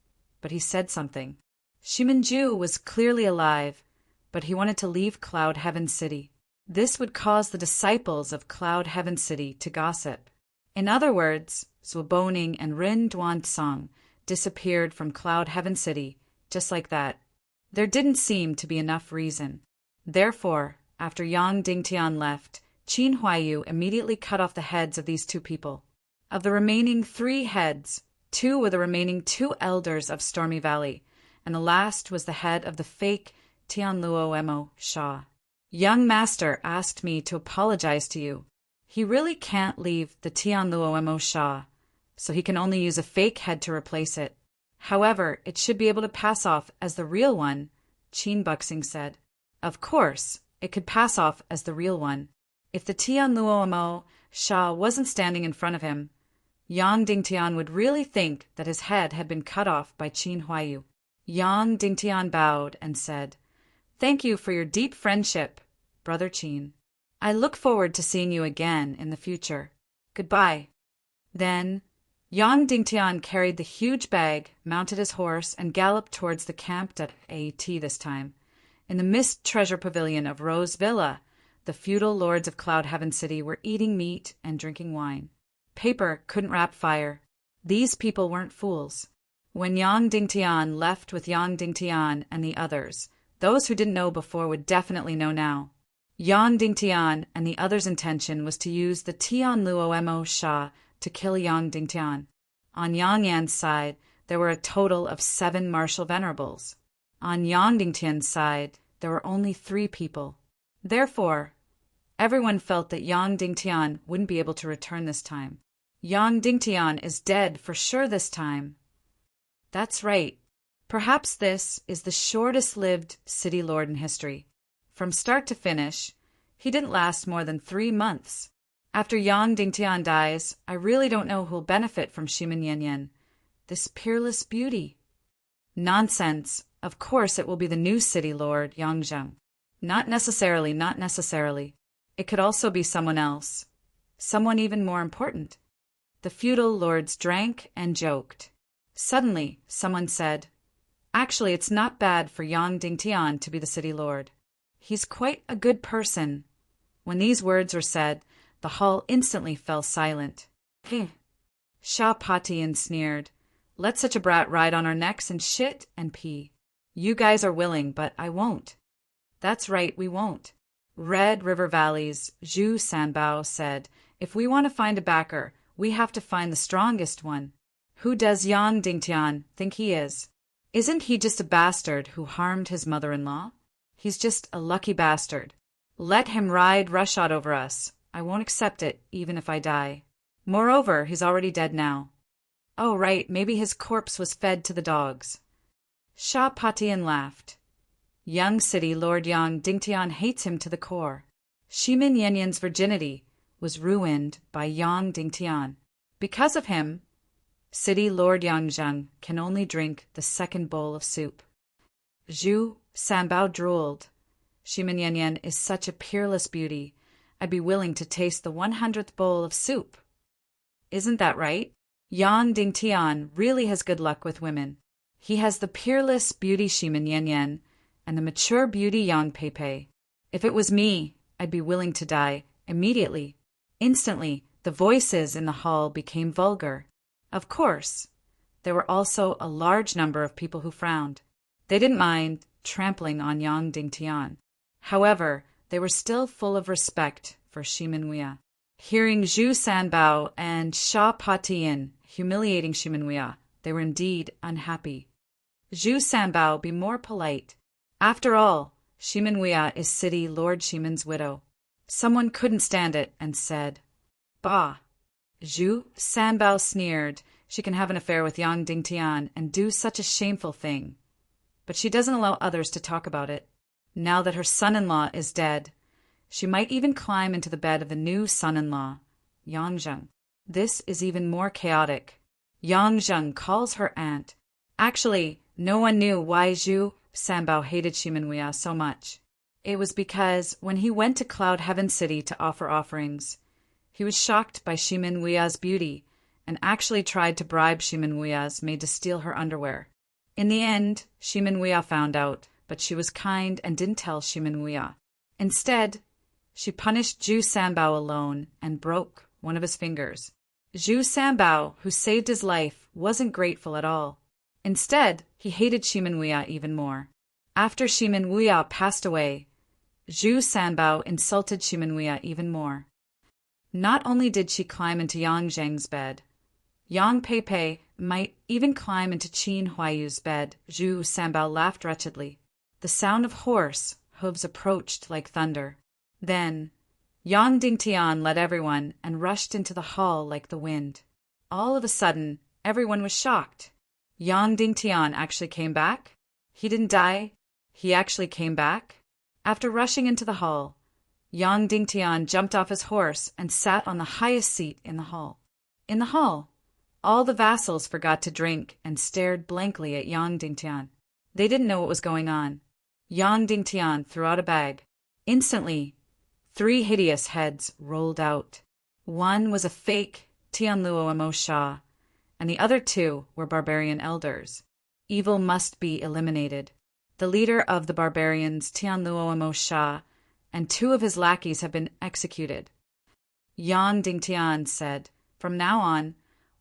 but he said something. Shimin Ju was clearly alive, but he wanted to leave Cloud Heaven City. This would cause the disciples of Cloud Heaven City to gossip. In other words, Zwaboning and Rin Duansong disappeared from Cloud Heaven City, just like that. There didn't seem to be enough reason. Therefore, after Yang Dingtian left, Qin Huaiyu immediately cut off the heads of these 2 people. Of the remaining 3 heads, 2 were the remaining 2 elders of Stormy Valley, and the last was the head of the fake Tianluo Mo Sha. "Young master asked me to apologize to you. He really can't leave the Tianluo Mo Sha, so he can only use a fake head to replace it. However, it should be able to pass off as the real one," Qin Buxing said. Of course, it could pass off as the real one. If the Tianluo Mo Sha wasn't standing in front of him, Yang Dingtian would really think that his head had been cut off by Qin Huaiyu. Yang Dingtian bowed and said, "Thank you for your deep friendship, Brother Qin. I look forward to seeing you again in the future. Goodbye." Then Yang Dingtian carried the huge bag, mounted his horse, and galloped towards the camp at AT this time. In the mist treasure pavilion of Rose Villa, the feudal lords of Cloud Heaven City were eating meat and drinking wine. Paper couldn't wrap fire. These people weren't fools. When Yang Dingtian left with Yang Dingtian and the others, those who didn't know before would definitely know now. Yang Dingtian and the others' intention was to use the Tianluo Mo Sha to kill Yang Dingtian. On Yang Yan's side, there were a total of 7 martial venerables. On Yang Dingtian's side, there were only 3 people. Therefore, everyone felt that Yang Dingtian wouldn't be able to return this time. Yang Dingtian is dead for sure this time. That's right. Perhaps this is the shortest-lived city lord in history. From start to finish, he didn't last more than 3 months. After Yang Dingtian dies, I really don't know who'll benefit from Shimin Yanyan, this peerless beauty. Nonsense. Of course it will be the new city lord, Yang Zheng. Not necessarily. It could also be someone else. Someone even more important. The feudal lords drank and joked. Suddenly, someone said, "Actually, it's not bad for Yang Dingtian to be the city lord. He's quite a good person." When these words were said, the hall instantly fell silent. Sha Patian sneered, "Let such a brat ride on our necks and shit and pee." You guys are willing, but I won't. That's right, we won't. Red River Valley's Zhu Sanbao said, if we want to find a backer, we have to find the strongest one. Who does Yang Dingtian think he is? Isn't he just a bastard who harmed his mother-in-law? He's just a lucky bastard. Let him ride roughshod over us. I won't accept it, even if I die. Moreover, he's already dead now. Oh, right, maybe his corpse was fed to the dogs. Shah Patian laughed. Young City Lord Yang Dingtian hates him to the core. Shimin Yanyan's virginity was ruined by Yang Dingtian. Because of him, City Lord Yang Zheng can only drink the second bowl of soup. Zhu Sanbao drooled. Shimin Yanyan is such a peerless beauty, I'd be willing to taste the 100th bowl of soup. Isn't that right? Yang Dingtian really has good luck with women. He has the peerless beauty Shimin Yanyan and the mature beauty Yang Peipei. If it was me, I'd be willing to die immediately. Instantly, the voices in the hall became vulgar. Of course, there were also a large number of people who frowned. They didn't mind trampling on Yang Dingtian. However, they were still full of respect for Shimin. Hearing Zhu Sanbao and Shah Patian humiliating Shimin, they were indeed unhappy. Zhu Sanbao, be more polite. After all, Shimin is City Lord Shimin's widow. Someone couldn't stand it and said, Bah! Zhu Sanbao sneered. She can have an affair with Yang Dingtian and do such a shameful thing. But she doesn't allow others to talk about it. Now that her son-in-law is dead, she might even climb into the bed of the new son-in-law, Yang Zheng. This is even more chaotic. Yang Zheng calls her aunt. Actually, no one knew why Zhu Sanbao hated Shimin so much. It was because when he went to Cloud Heaven City to offer offerings, he was shocked by Shimin beauty and actually tried to bribe Shimin maid to steal her underwear. In the end, Shimin found out, but she was kind and didn't tell Shimin. Instead, she punished Zhu Sanbao alone and broke one of his fingers. Zhu Sanbao, who saved his life, wasn't grateful at all. Instead, he hated Shimin even more. After Shimin passed away, Zhu Sanbao insulted Shimin even more. Not only did she climb into Yang Zheng's bed, Yang Peipei might even climb into Qin Huayu's bed. Zhu Sanbao laughed wretchedly. The sound of horse hooves approached like thunder. Then, Yang Dingtian led everyone and rushed into the hall like the wind. All of a sudden, everyone was shocked. Yang Dingtian actually came back? He didn't die? He actually came back? After rushing into the hall, Yang Dingtian jumped off his horse and sat on the highest seat in the hall. In the hall, all the vassals forgot to drink and stared blankly at Yang Dingtian. They didn't know what was going on. Yang Dingtian threw out a bag. Instantly, 3 hideous heads rolled out. One was a fake Tianluo Amo Shah, and the other 2 were barbarian elders. Evil must be eliminated. The leader of the barbarians, Tianluo Amo Shah, and 2 of his lackeys have been executed. Yang Dingtian said, From now on,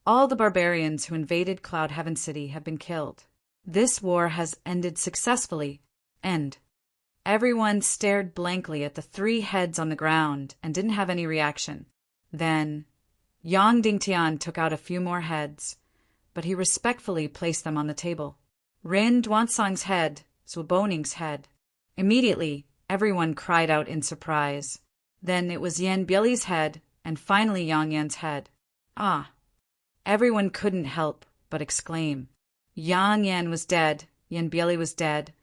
all the barbarians who invaded Cloud Heaven City have been killed. This war has ended successfully. End. Everyone stared blankly at the 3 heads on the ground and didn't have any reaction. Then, Yang Dingtian took out a few more heads, but he respectfully placed them on the table. Rin Duansong's head, Zwaboning's head. Immediately, everyone cried out in surprise. Then it was Yan Bieli's head, and finally Yang Yan's head. Ah! Everyone couldn't help but exclaim. Yang Yan was dead, Yan Bieli was dead,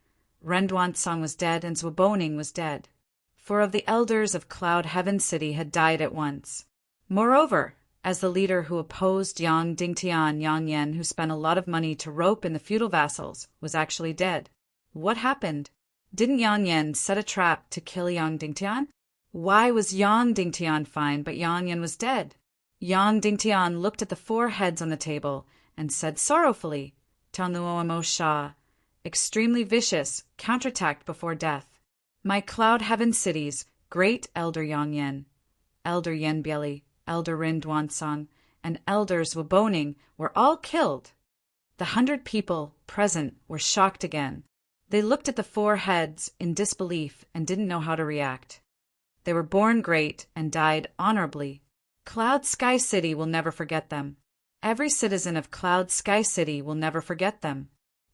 Ren Duansong was dead, and Zwaboning was dead. 4 of the elders of Cloud Heaven City had died at once. Moreover, as the leader who opposed Yang Dingtian, Yang Yan, who spent a lot of money to rope in the feudal vassals, was actually dead. What happened? Didn't Yang Yan set a trap to kill Yang Dingtian? Why was Yang Dingtian fine, but Yang Yan was dead? Yang Dingtian looked at the 4 heads on the table and said sorrowfully, Tianluo Amo Shah, extremely vicious, counterattacked before death. My Cloud Heaven City's great Elder Yang Yan, Elder Yan Bieli, Elder Rin Duansong, and Elder Zwaboning were all killed. The 100 people present were shocked again. They looked at the four heads in disbelief and didn't know how to react. They were born great and died honorably. Cloud Sky City will never forget them. Every citizen of Cloud Sky City will never forget them.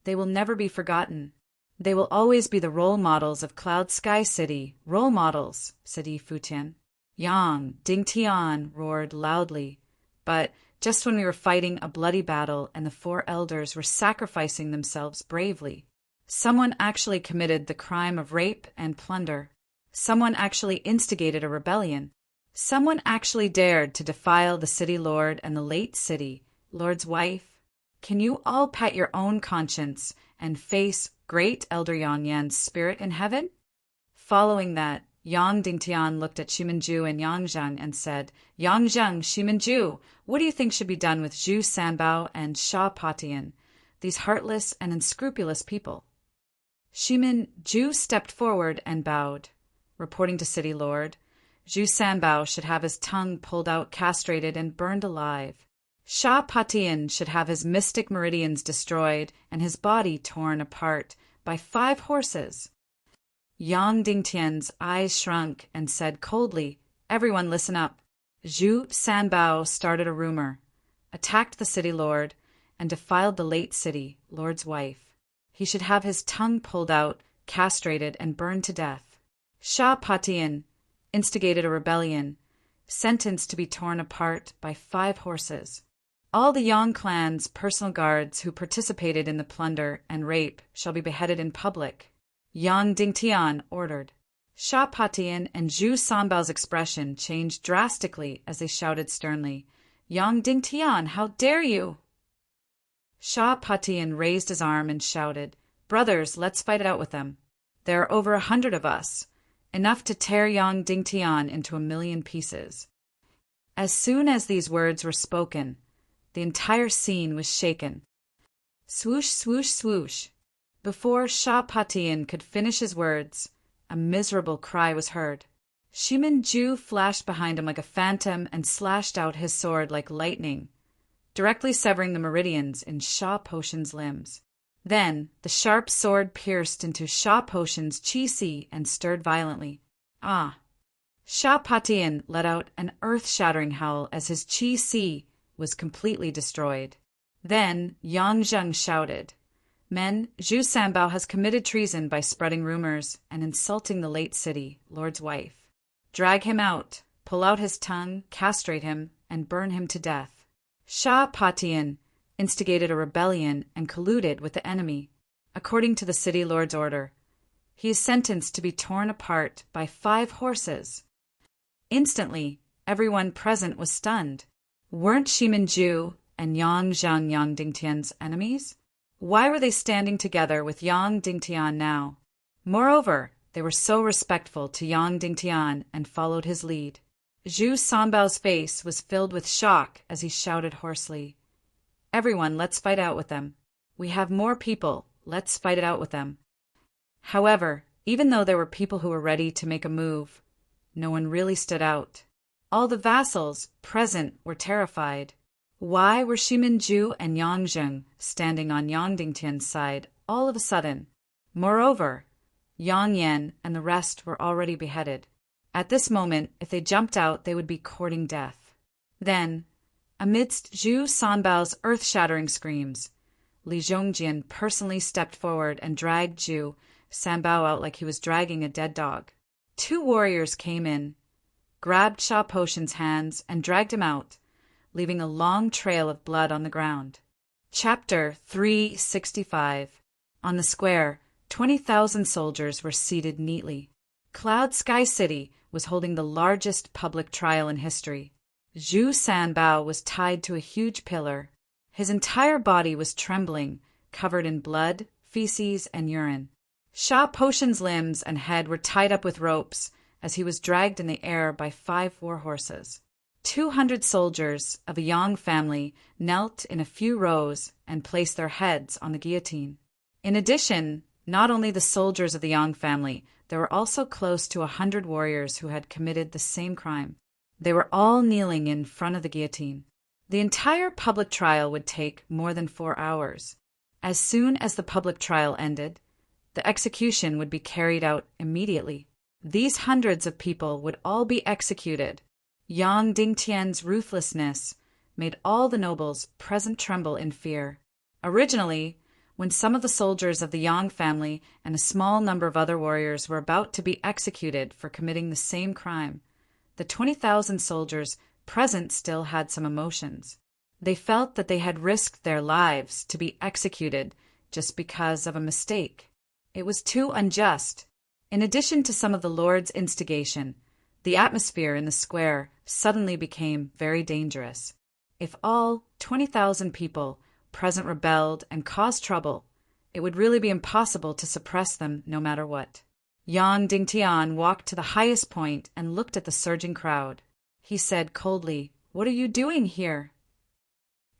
They will never be forgotten. They will always be the role models of Cloud Sky City. Role models, said Yi Futian. Yang Dingtian roared loudly. But just when we were fighting a bloody battle and the four elders were sacrificing themselves bravely, someone actually committed the crime of rape and plunder. Someone actually instigated a rebellion. Someone actually dared to defile the city lord and the late city lord's wife. Can you all pat your own conscience and face great Elder Yang Yan's spirit in heaven? Following that, Yang Dingtian looked at Shimenju and Yang Zheng and said, Yang Zheng, Shimenju, what do you think should be done with Zhu Sanbao and Sha Patian, these heartless and unscrupulous people? Shimenju stepped forward and bowed, reporting to City Lord. Zhu Sanbao should have his tongue pulled out, castrated, and burned alive. Sha Patian should have his mystic meridians destroyed and his body torn apart by 5 horses. Yang Dingtian's eyes shrunk and said coldly, Everyone listen up. Zhu Sanbao started a rumor, attacked the city lord, and defiled the late city lord's wife. He should have his tongue pulled out, castrated, and burned to death. Sha Patian instigated a rebellion, sentenced to be torn apart by 5 horses. All the Yang clan's personal guards who participated in the plunder and rape shall be beheaded in public. Yang Dingtian ordered. Sha Patian and Zhu Sanbao's expression changed drastically as they shouted sternly, Yang Dingtian, how dare you! Sha Patian raised his arm and shouted, Brothers, let's fight it out with them. There are over 100 of us, enough to tear Yang Dingtian into 1,000,000 pieces. As soon as these words were spoken, the entire scene was shaken. Swoosh, swoosh, swoosh. Before Sha Patian could finish his words, a miserable cry was heard. Shimenju flashed behind him like a phantom and slashed out his sword like lightning, directly severing the meridians in Sha Potion's limbs. Then the sharp sword pierced into Sha Potion's chi-si and stirred violently. Ah! Sha Patian let out an earth-shattering howl as his chi-si was completely destroyed. Then Yang Zheng shouted, Men, Zhu Sanbao has committed treason by spreading rumors and insulting the late city lord's wife. Drag him out, pull out his tongue, castrate him, and burn him to death. Sha Patian instigated a rebellion and colluded with the enemy, according to the city lord's order. He is sentenced to be torn apart by 5 horses. Instantly, everyone present was stunned. Weren't Shimenju and Yang Zheng Yang Dingtian's enemies? Why were they standing together with Yang Dingtian now? Moreover, they were so respectful to Yang Dingtian and followed his lead. Zhu Sanbao's face was filled with shock as he shouted hoarsely, Everyone, let's fight out with them. We have more people, let's fight it out with them. However, even though there were people who were ready to make a move, no one really stood out. All the vassals present were terrified. Why were Shimenju and Yang Zheng standing on Yang Dingtian's side all of a sudden? Moreover, Yang Yan and the rest were already beheaded. At this moment, if they jumped out, they would be courting death. Then, amidst Zhu Sanbao's earth-shattering screams, Li Zhongjian personally stepped forward and dragged Zhu Sanbao out like he was dragging a dead dog. 2 warriors came in, grabbed Sha Potion's hands, and dragged him out, leaving a long trail of blood on the ground. Chapter 365. On the square, 20,000 soldiers were seated neatly. Cloud Sky City was holding the largest public trial in history. Zhu Sanbao was tied to a huge pillar. His entire body was trembling, covered in blood, feces, and urine. Sha Potion's limbs and head were tied up with ropes as he was dragged in the air by 5 war horses. 200 soldiers of a Yang family knelt in a few rows and placed their heads on the guillotine. In addition, not only the soldiers of the Yang family, there were also close to 100 warriors who had committed the same crime. They were all kneeling in front of the guillotine. The entire public trial would take more than 4 hours. As soon as the public trial ended, The execution would be carried out immediately. These hundreds of people would all be executed. Yang Dingtian's ruthlessness made all the nobles present tremble in fear. Originally, when some of the soldiers of the Yang family and a small number of other warriors were about to be executed for committing the same crime, the 20,000 soldiers present still had some emotions. They felt that they had risked their lives to be executed just because of a mistake. It was too unjust. In addition to some of the Lord's instigation, the atmosphere in the square suddenly became very dangerous. If all 20,000 people present rebelled and caused trouble, it would really be impossible to suppress them no matter what. Yang Dingtian walked to the highest point and looked at the surging crowd. He said coldly, "What are you doing here?"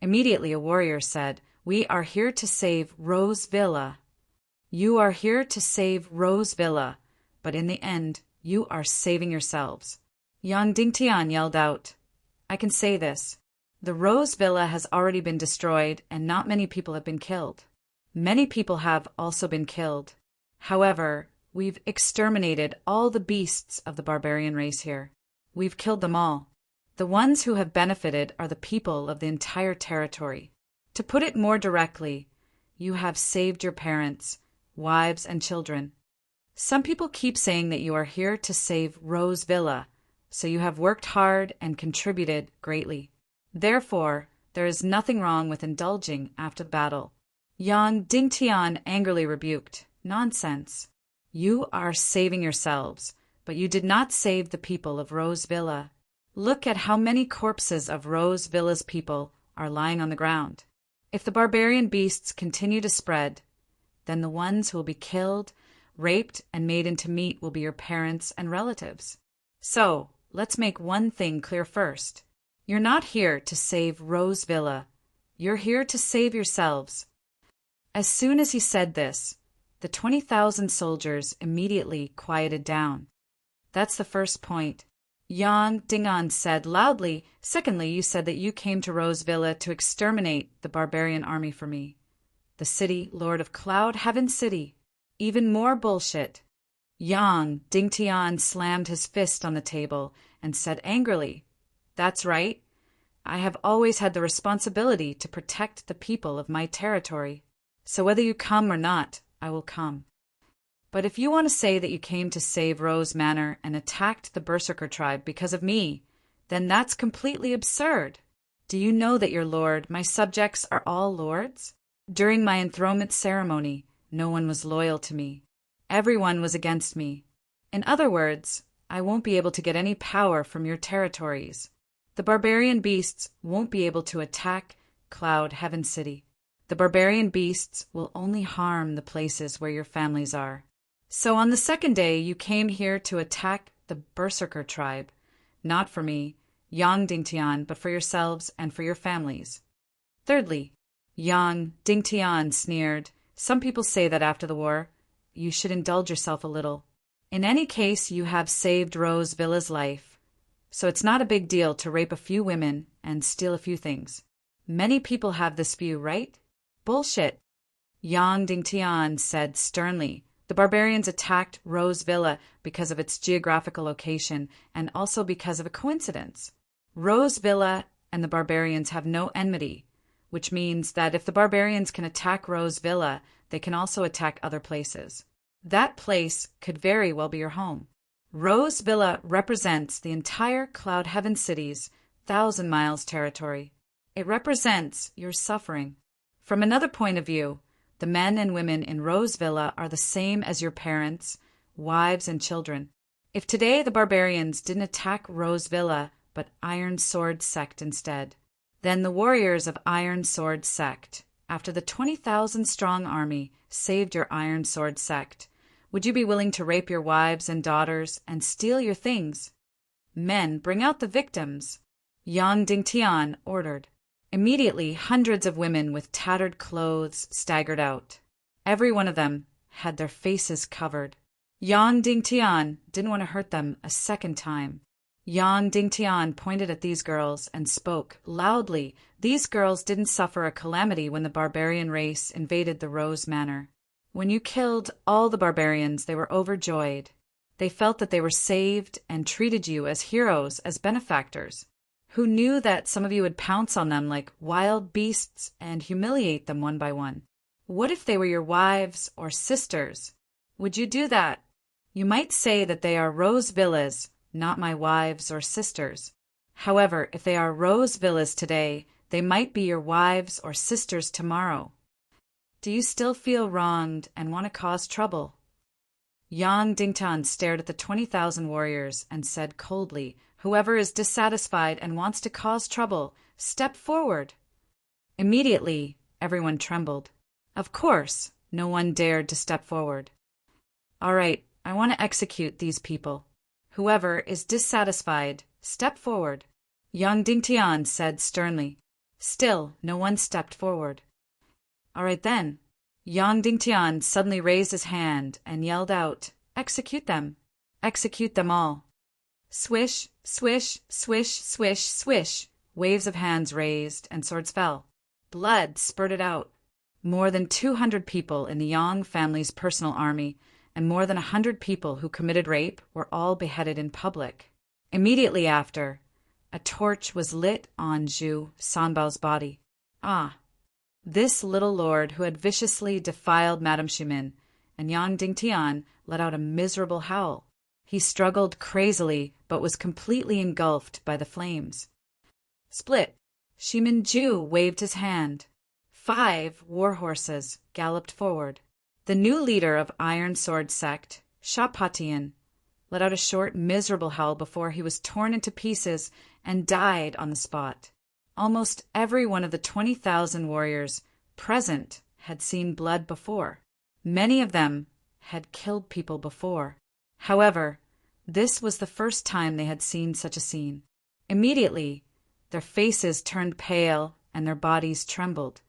Immediately a warrior said, "We are here to save Rose Villa." "You are here to save Rose Villa, but in the end, you are saving yourselves." Yang Dingtian yelled out, "I can say this. The Rose Villa has already been destroyed and not many people have been killed. Many people have also been killed. However, we've exterminated all the beasts of the barbarian race here. We've killed them all. The ones who have benefited are the people of the entire territory. To put it more directly, you have saved your parents, wives, and children. Some people keep saying that you are here to save Rose Villa, so you have worked hard and contributed greatly. Therefore, there is nothing wrong with indulging after the battle." Yang Dingtian angrily rebuked, "Nonsense. You are saving yourselves, but you did not save the people of Rose Villa. Look at how many corpses of Rose Villa's people are lying on the ground. If the barbarian beasts continue to spread, then the ones who will be killed, raped, and made into meat will be your parents and relatives. So, let's make one thing clear first. You're not here to save Rose Villa. You're here to save yourselves." As soon as he said this, the 20,000 soldiers immediately quieted down. "That's the first point." Yang Dingtian said loudly, "Secondly, you said that you came to Rose Villa to exterminate the barbarian army for me. The city lord of Cloud Heaven City. Even more bullshit." Yang Dingtian slammed his fist on the table and said angrily, "That's right. I have always had the responsibility to protect the people of my territory. So whether you come or not, I will come. But if you want to say that you came to save Rose Manor and attacked the Berserker tribe because of me, then that's completely absurd. Do you know that your lord, my subjects, are all lords? During my enthronement ceremony, no one was loyal to me. Everyone was against me. In other words, I won't be able to get any power from your territories. The barbarian beasts won't be able to attack Cloud Heaven City. The barbarian beasts will only harm the places where your families are. So on the second day you came here to attack the Berserker tribe, not for me, Yang Dingtian, but for yourselves and for your families. Thirdly, Yang Dingtian sneered, "Some people say that after the war, you should indulge yourself a little. In any case, you have saved Rose Villa's life, so it's not a big deal to rape a few women and steal a few things. Many people have this view, right? Bullshit." Yang Dingtian said sternly, "The barbarians attacked Rose Villa because of its geographical location and also because of a coincidence. Rose Villa and the barbarians have no enmity, which means that if the barbarians can attack Rose Villa, they can also attack other places. That place could very well be your home. Rose Villa represents the entire Cloud Heaven City's 1,000 miles territory. It represents your suffering. From another point of view, the men and women in Rose Villa are the same as your parents, wives, and children. If today the barbarians didn't attack Rose Villa, but Iron Sword Sect instead, then the warriors of Iron Sword Sect, after the 20,000-strong army saved your Iron Sword Sect, would you be willing to rape your wives and daughters and steal your things? Men, bring out the victims." Yang Dingtian ordered. Immediately, hundreds of women with tattered clothes staggered out. Every one of them had their faces covered. Yang Dingtian didn't want to hurt them a second time. Yang Dingtian pointed at these girls and spoke loudly. These girls didn't suffer a calamity when the barbarian race invaded the Rose Manor. When you killed all the barbarians, they were overjoyed. They felt that they were saved and treated you as heroes, as benefactors. Who knew that some of you would pounce on them like wild beasts and humiliate them one by one? What if they were your wives or sisters? Would you do that? You might say that they are rose villas, not my wives or sisters. However, if they are rose villas today, they might be your wives or sisters tomorrow. Do you still feel wronged and want to cause trouble? Yang Dingtian stared at the 20,000 warriors and said coldly, "Whoever is dissatisfied and wants to cause trouble, step forward." Immediately, everyone trembled. Of course, no one dared to step forward. "All right, I want to execute these people. Whoever is dissatisfied, step forward," Yang Dingtian said sternly. Still, no one stepped forward. "All right then." Yang Dingtian suddenly raised his hand and yelled out, "Execute them! Execute them all!" Swish, swish, swish, swish, swish. Waves of hands raised and swords fell. Blood spurted out. More than 200 people in the Yang family's personal army and more than 100 people who committed rape were all beheaded in public. Immediately after, a torch was lit on Zhu Sanbao's body. Ah! This little lord who had viciously defiled Madame Ximin, and Yang Dingtian let out a miserable howl. He struggled crazily, but was completely engulfed by the flames. Split! Ximin Zhu waved his hand. 5 war horses galloped forward. The new leader of Iron Sword sect, Shapatian, let out a short, miserable howl before he was torn into pieces and died on the spot. Almost every one of the 20,000 warriors present had seen blood before. Many of them had killed people before. However, this was the first time they had seen such a scene. Immediately, their faces turned pale and their bodies trembled.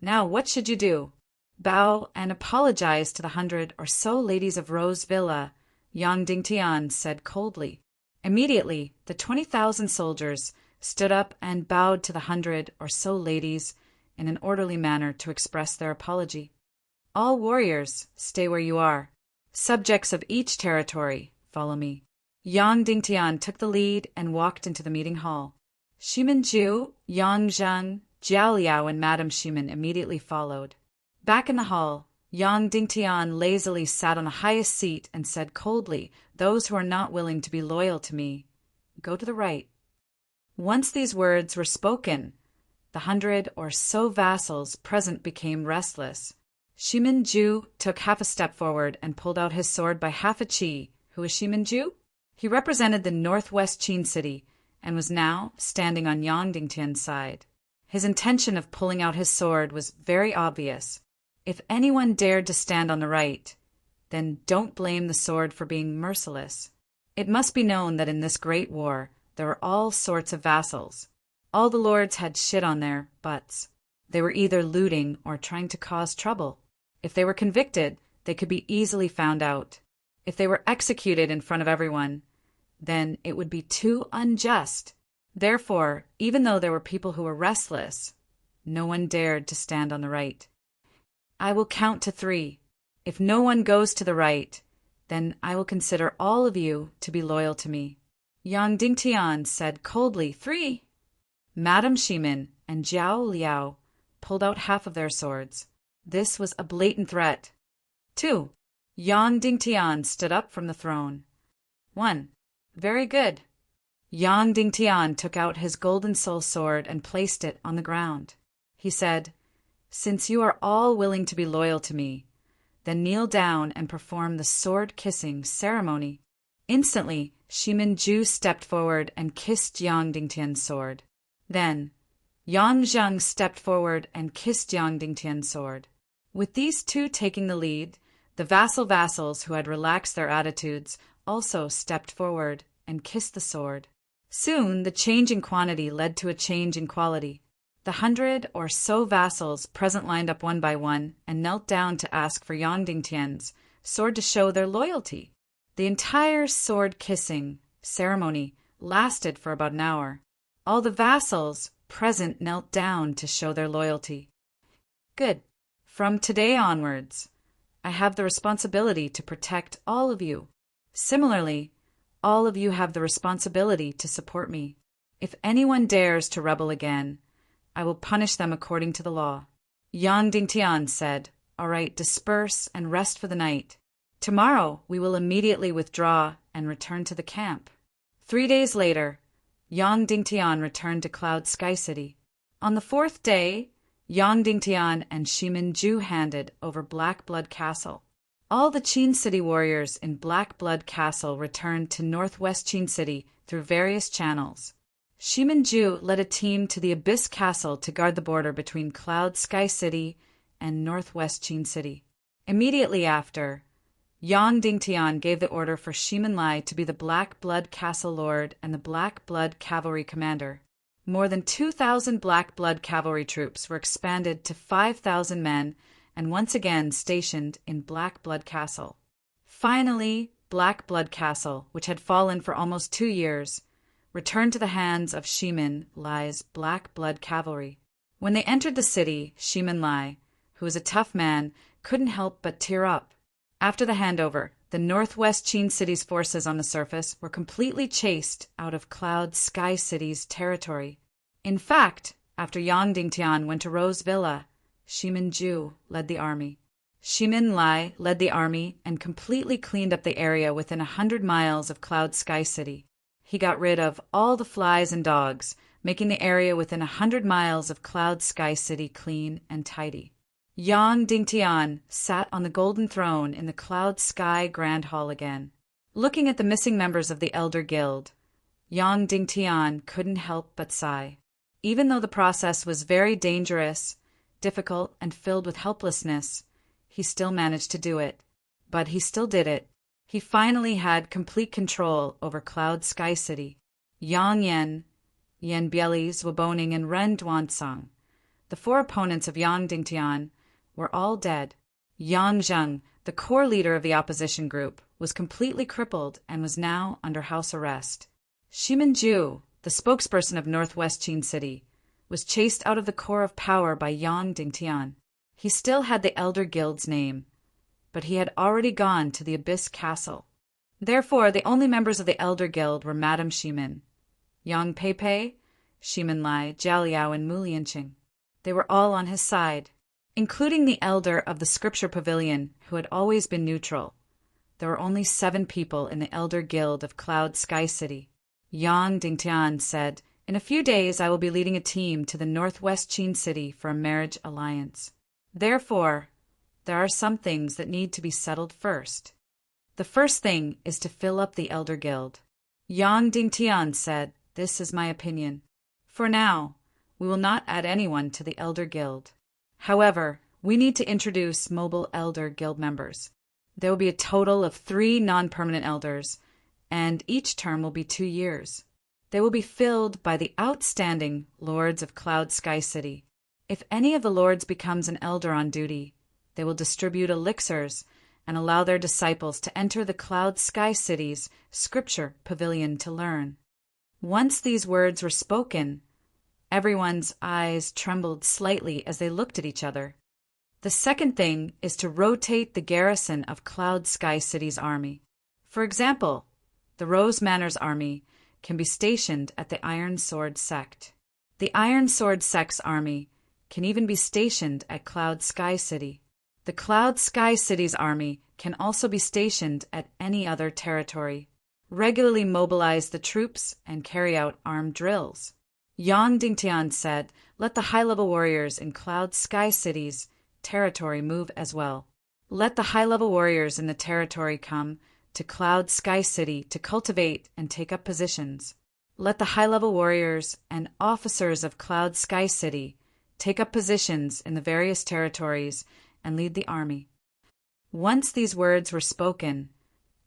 Now what should you do? Bow and apologize to the 100 or so ladies of Rose Villa, Yang Dingtian said coldly. Immediately, the 20,000 soldiers stood up and bowed to the 100 or so ladies in an orderly manner to express their apology. All warriors, stay where you are. Subjects of each territory, follow me. Yang Dingtian took the lead and walked into the meeting hall. Ximin Zhu, Yang Zheng, Jiao Liao, and Madame Ximin immediately followed. Back in the hall, Yang Dingtian lazily sat on the highest seat and said coldly, "Those who are not willing to be loyal to me, go to the right." Once these words were spoken, the 100 or so vassals present became restless. Ximin Zhu took half a step forward and pulled out his sword by half a chi. Who is Ximin Zhu? He represented the northwest Qin city and was now standing on Yang Dingtian's side. His intention of pulling out his sword was very obvious. If anyone dared to stand on the right, then don't blame the sword for being merciless. It must be known that in this great war, there were all sorts of vassals. All the lords had shit on their butts. They were either looting or trying to cause trouble. If they were convicted, they could be easily found out. If they were executed in front of everyone, then it would be too unjust. Therefore, even though there were people who were restless, no one dared to stand on the right. I will count to 3. If no one goes to the right, then I will consider all of you to be loyal to me. Yang Dingtian said coldly, 3. Madame Ximin and Jiao Liao pulled out half of their swords. This was a blatant threat. 2. Yang Dingtian stood up from the throne. 1. Very good. Yang Dingtian took out his golden soul sword and placed it on the ground. He said, "Since you are all willing to be loyal to me, then kneel down and perform the sword-kissing ceremony." Instantly, Ximin Zhu stepped forward and kissed Yang Dingtian's sword. Then, Yang Zheng stepped forward and kissed Yang Dingtian's sword. With these two taking the lead, the vassals who had relaxed their attitudes also stepped forward and kissed the sword. Soon, the change in quantity led to a change in quality. The 100 or so vassals present lined up one by one and knelt down to ask for Yang Dingtian's sword to show their loyalty. The entire sword-kissing ceremony lasted for about an hour. All the vassals present knelt down to show their loyalty. Good. From today onwards, I have the responsibility to protect all of you. Similarly, all of you have the responsibility to support me. If anyone dares to rebel again, I will punish them according to the law." Yang Dingtian said, "All right, disperse and rest for the night. Tomorrow we will immediately withdraw and return to the camp." 3 days later, Yang Dingtian returned to Cloud Sky City. On the 4th day, Yang Dingtian and Shimin Ju handed over Black Blood Castle. All the Qin City warriors in Black Blood Castle returned to Northwest Qin City through various channels. Shimin Ju led a team to the Abyss Castle to guard the border between Cloud Sky City and Northwest Qin City. Immediately after, Yang Dingtian gave the order for Shimin Lai to be the Black Blood Castle Lord and the Black Blood Cavalry Commander. More than 2,000 Black Blood cavalry troops were expanded to 5,000 men and once again stationed in Black Blood Castle. Finally, Black Blood Castle, which had fallen for almost 2 years, returned to the hands of Shimin Lai's Black Blood Cavalry. When they entered the city, Shimin Lai, who was a tough man, couldn't help but tear up. After the handover, the Northwest Qin City's forces on the surface were completely chased out of Cloud Sky City's territory. In fact, after Yang Dingtian went to Rose Villa, Shimin Ju led the army. Shimin Lai led the army and completely cleaned up the area within 100 miles of Cloud Sky City. He got rid of all the flies and dogs, making the area within 100 miles of Cloud Sky City clean and tidy. Yang Dingtian sat on the golden throne in the Cloud Sky Grand Hall again. Looking at the missing members of the Elder Guild, Yang Dingtian couldn't help but sigh. Even though the process was very dangerous, difficult, and filled with helplessness, he still managed to do it. But he still did it. He finally had complete control over Cloud Sky City. Yang Yen, Yen Bielis, Waboning, and Ren Duansang, the 4 opponents of Yang Dingtian, were all dead. Yang Zheng, the core leader of the opposition group, was completely crippled and was now under house arrest. Shimin Ju, the spokesperson of Northwest Qin City, was chased out of the core of power by Yang Dingtian. He still had the Elder Guild's name, but he had already gone to the Abyss Castle. Therefore, the only members of the Elder Guild were Madame Shimin, Yang Peipei, Shimin Lai, Jiao and Mu Lianqing. They were all on his side, including the elder of the Scripture Pavilion, who had always been neutral. There were only 7 people in the Elder Guild of Cloud Sky City. Yang Dingtian said, "In a few days I will be leading a team to the Northwest Qin City for a marriage alliance. Therefore, there are some things that need to be settled first. The first thing is to fill up the Elder Guild." Yang Dingtian said, "This is my opinion. For now, we will not add anyone to the Elder Guild. However, we need to introduce mobile Elder Guild members. There will be a total of 3 non-permanent elders, and each term will be 2 years. They will be filled by the outstanding Lords of Cloud Sky City. If any of the Lords becomes an elder on duty, they will distribute elixirs and allow their disciples to enter the Cloud Sky City's Scripture Pavilion to learn." Once these words were spoken, everyone's eyes trembled slightly as they looked at each other. The second thing is to rotate the garrison of Cloud Sky City's army. For example, the Rose Manor's army can be stationed at the Iron Sword Sect. The Iron Sword Sect's army can even be stationed at Cloud Sky City. The Cloud Sky City's army can also be stationed at any other territory. Regularly mobilize the troops and carry out armed drills. Yang Dingtian said, "Let the high-level warriors in Cloud Sky City's territory move as well. Let the high-level warriors in the territory come to Cloud Sky City to cultivate and take up positions. Let the high-level warriors and officers of Cloud Sky City take up positions in the various territories and lead the army." Once these words were spoken,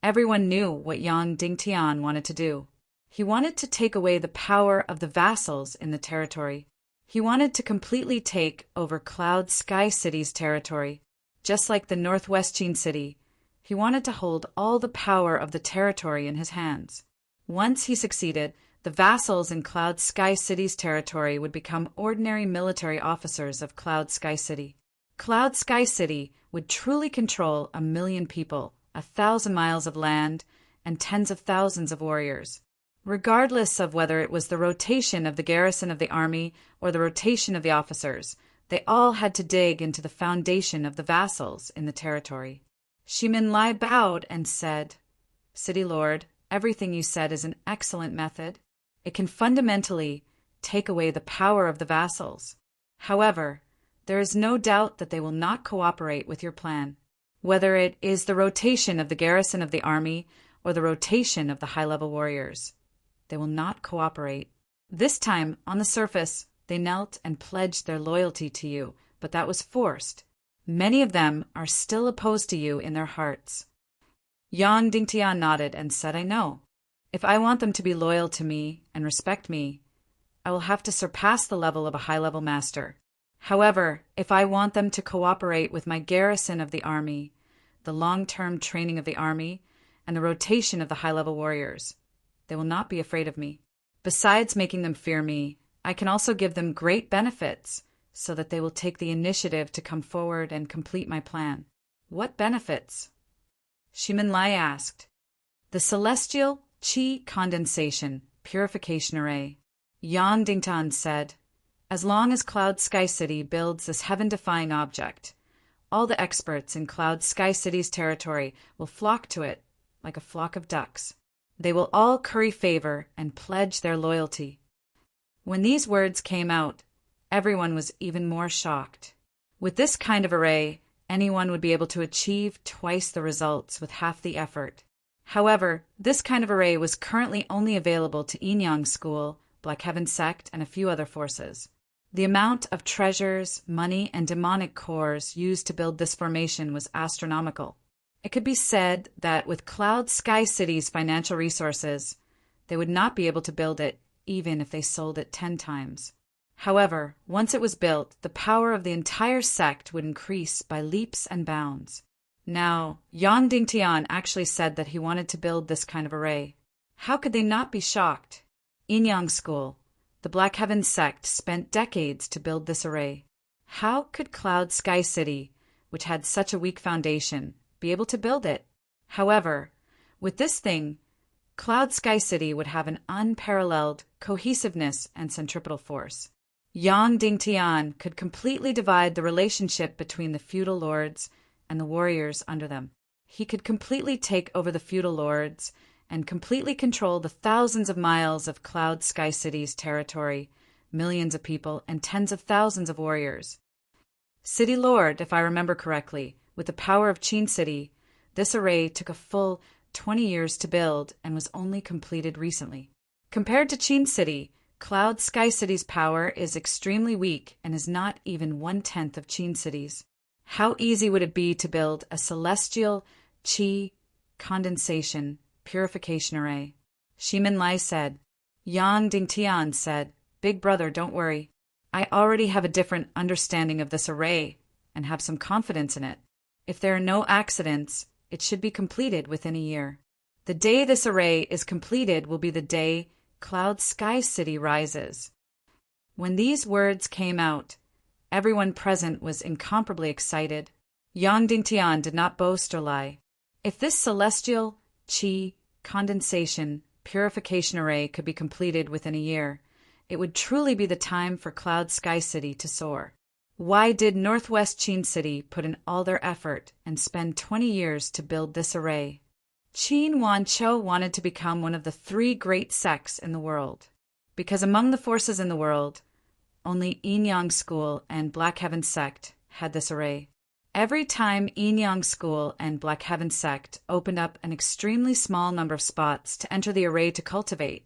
everyone knew what Yang Dingtian wanted to do. He wanted to take away the power of the vassals in the territory. He wanted to completely take over Cloud Sky City's territory. Just like the Northwest Qin City, he wanted to hold all the power of the territory in his hands. Once he succeeded, the vassals in Cloud Sky City's territory would become ordinary military officers of Cloud Sky City. Cloud Sky City would truly control 1,000,000 people, 1,000 miles of land, and tens of thousands of warriors. Regardless of whether it was the rotation of the garrison of the army or the rotation of the officers, they all had to dig into the foundation of the vassals in the territory. Shimin-Lai bowed and said, "City Lord, everything you said is an excellent method. It can fundamentally take away the power of the vassals. However, there is no doubt that they will not cooperate with your plan. Whether it is the rotation of the garrison of the army or the rotation of the high-level warriors, they will not cooperate." This time, on the surface, they knelt and pledged their loyalty to you, but that was forced. Many of them are still opposed to you in their hearts. Yang Dingtian nodded and said, "I know. If I want them to be loyal to me and respect me, I will have to surpass the level of a high-level master. However, if I want them to cooperate with my garrison of the army, the long-term training of the army, and the rotation of the high-level warriors, they will not be afraid of me. Besides making them fear me, I can also give them great benefits so that they will take the initiative to come forward and complete my plan." "What benefits?" Shimin-Lai asked. "The celestial Qi condensation purification array." Yang Dingtan said, "As long as Cloud Sky City builds this heaven-defying object, all the experts in Cloud Sky City's territory will flock to it like a flock of ducks. They will all curry favor and pledge their loyalty." When these words came out, everyone was even more shocked. With this kind of array, anyone would be able to achieve twice the results with half the effort. However, this kind of array was currently only available to Yin-Yang School, Black Heaven Sect, and a few other forces. The amount of treasures, money, and demonic cores used to build this formation was astronomical. It could be said that with Cloud Sky City's financial resources, they would not be able to build it even if they sold it 10 times. However, once it was built, the power of the entire sect would increase by leaps and bounds. Now, Yang Dingtian actually said that he wanted to build this kind of array. How could they not be shocked? Yin-Yang School, the Black Heaven Sect, spent decades to build this array. How could Cloud Sky City, which had such a weak foundation, be able to build it? However, with this thing, Cloud Sky City would have an unparalleled cohesiveness and centripetal force. Yang Dingtian could completely divide the relationship between the feudal lords and the warriors under them. He could completely take over the feudal lords and completely control the thousands of miles of Cloud Sky City's territory, millions of people, and tens of thousands of warriors. City Lord, if I remember correctly, with the power of Qin City, this array took a full 20 years to build and was only completed recently. Compared to Qin City, Cloud Sky City's power is extremely weak and is not even 1/10 of Qin City's. How easy would it be to build a celestial Qi condensation purification array? Shimin-Lai said. Yang Dingtian said, "Big brother, don't worry. I already have a different understanding of this array and have some confidence in it. If there are no accidents, it should be completed within a year. The day this array is completed will be the day Cloud Sky City rises." When these words came out, everyone present was incomparably excited. Yang Dingtian did not boast or lie. If this celestial Qi condensation purification array could be completed within a year, it would truly be the time for Cloud Sky City to soar. Why did Northwest Qin City put in all their effort and spend 20 years to build this array? Qin Wanqiu wanted to become one of the 3 great sects in the world, because among the forces in the world, only Yin-Yang School and Black Heaven Sect had this array. Every time Yin-Yang School and Black Heaven Sect opened up an extremely small number of spots to enter the array to cultivate,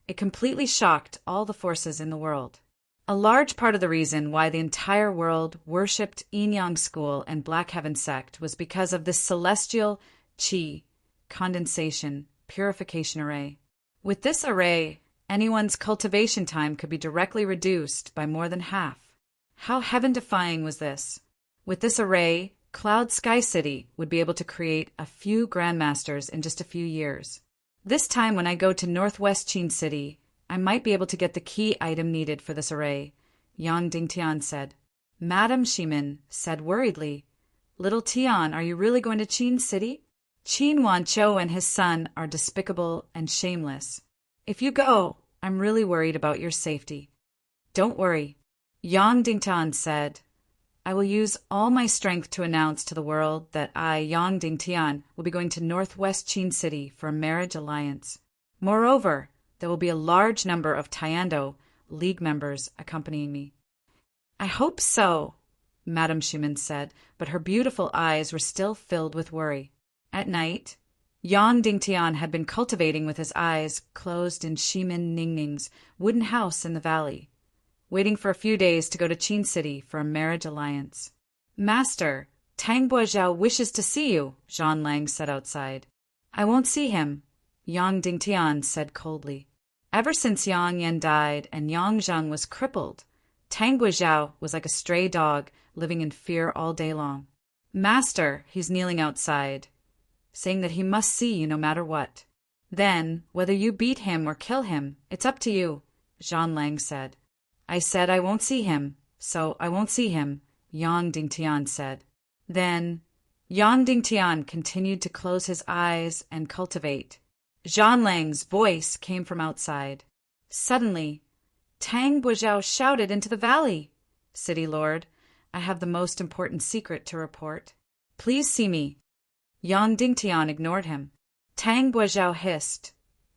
it completely shocked all the forces in the world. A large part of the reason why the entire world worshipped Yin-Yang School and Black Heaven Sect was because of this celestial Qi condensation purification array. With this array, anyone's cultivation time could be directly reduced by more than half. How heaven-defying was this? With this array, Cloud Sky City would be able to create a few grandmasters in just a few years. This time when I go to Northwest Qin City, I might be able to get the key item needed for this array, Yang Dingtian said. Madam Shimin said worriedly, "Little Tian, are you really going to Qin City? Qin Wanqiu and his son are despicable and shameless. If you go, I'm really worried about your safety." "Don't worry," Yang Dingtian said. "I will use all my strength to announce to the world that I, Yang Dingtian, will be going to northwest Qin City for a marriage alliance. Moreover, there will be a large number of Tiando League members accompanying me." "I hope so," Madame Shimin said, but her beautiful eyes were still filled with worry. At night, Yang Dingtian had been cultivating with his eyes closed in Shimin Ningning's wooden house in the valley, waiting for a few days to go to Qin City for a marriage alliance. "Master, Tang Boizhou wishes to see you," Zhan Lang said outside. "I won't see him," Yang Dingtian said coldly. Ever since Yang Yan died and Yang Zheng was crippled, Tang Boizhou was like a stray dog living in fear all day long. "Master," he's kneeling outside, saying that he must see you no matter what. "Then, whether you beat him or kill him, it's up to you," Zhan Lang said. "I said I won't see him, so I won't see him," Yang Dingtian said. Then Yang Dingtian continued to close his eyes and cultivate. Zhan Lang's voice came from outside. Suddenly, Tang Boizhou shouted into the valley, "City Lord, I have the most important secret to report. Please see me." Yang Dingtian ignored him. Tang Boizhou hissed,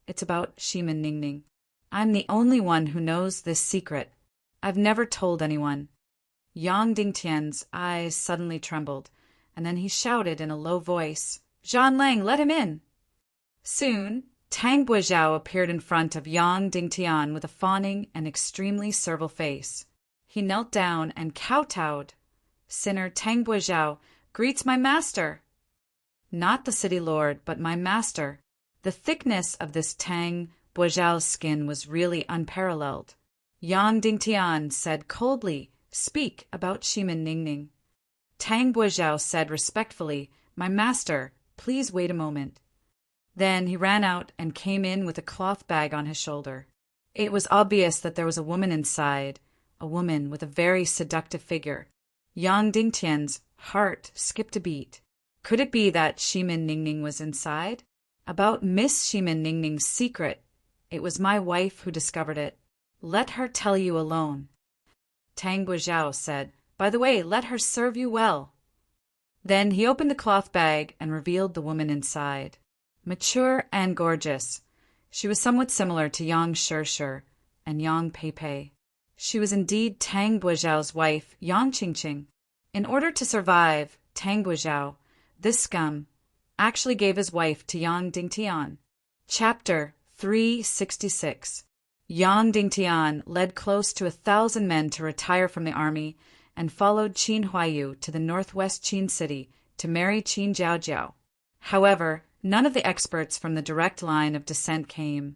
"It's about Shimin Ningning. I'm the only one who knows this secret. I've never told anyone." Yang Dingtian's eyes suddenly trembled, and then he shouted in a low voice, "Zhan Lang, let him in." Soon, Tang Boizhou appeared in front of Yang Dingtian with a fawning and extremely servile face. He knelt down and kowtowed. "Sinner Tang Boizhou greets my master." Not the city lord, but my master. The thickness of this Tang Boizhou's skin was really unparalleled. Yang Dingtian said coldly, "Speak about Shimin Ningning." Tang Boizhou said respectfully, "My master, please wait a moment." Then he ran out and came in with a cloth bag on his shoulder. It was obvious that there was a woman inside, a woman with a very seductive figure. Yang Dingtian's heart skipped a beat. Could it be that Shimin Ningning was inside? About Miss Shimin Ningning's secret. It was my wife who discovered it. Let her tell you alone. Tang Boizhou said, "By the way, let her serve you well." Then he opened the cloth bag and revealed the woman inside. Mature and gorgeous, she was somewhat similar to Yang Shishir and Yang Peipei. She was indeed Tang Boizhou's wife, Yang Qingqing. In order to survive, Tang Boizhou, this scum, actually gave his wife to Yang Dingtian. Chapter 366. Yang Dingtian led close to 1,000 men to retire from the army and followed Qin Huaiyu to the northwest Qin city to marry Qin Jiaojiao. However, none of the experts from the direct line of descent came,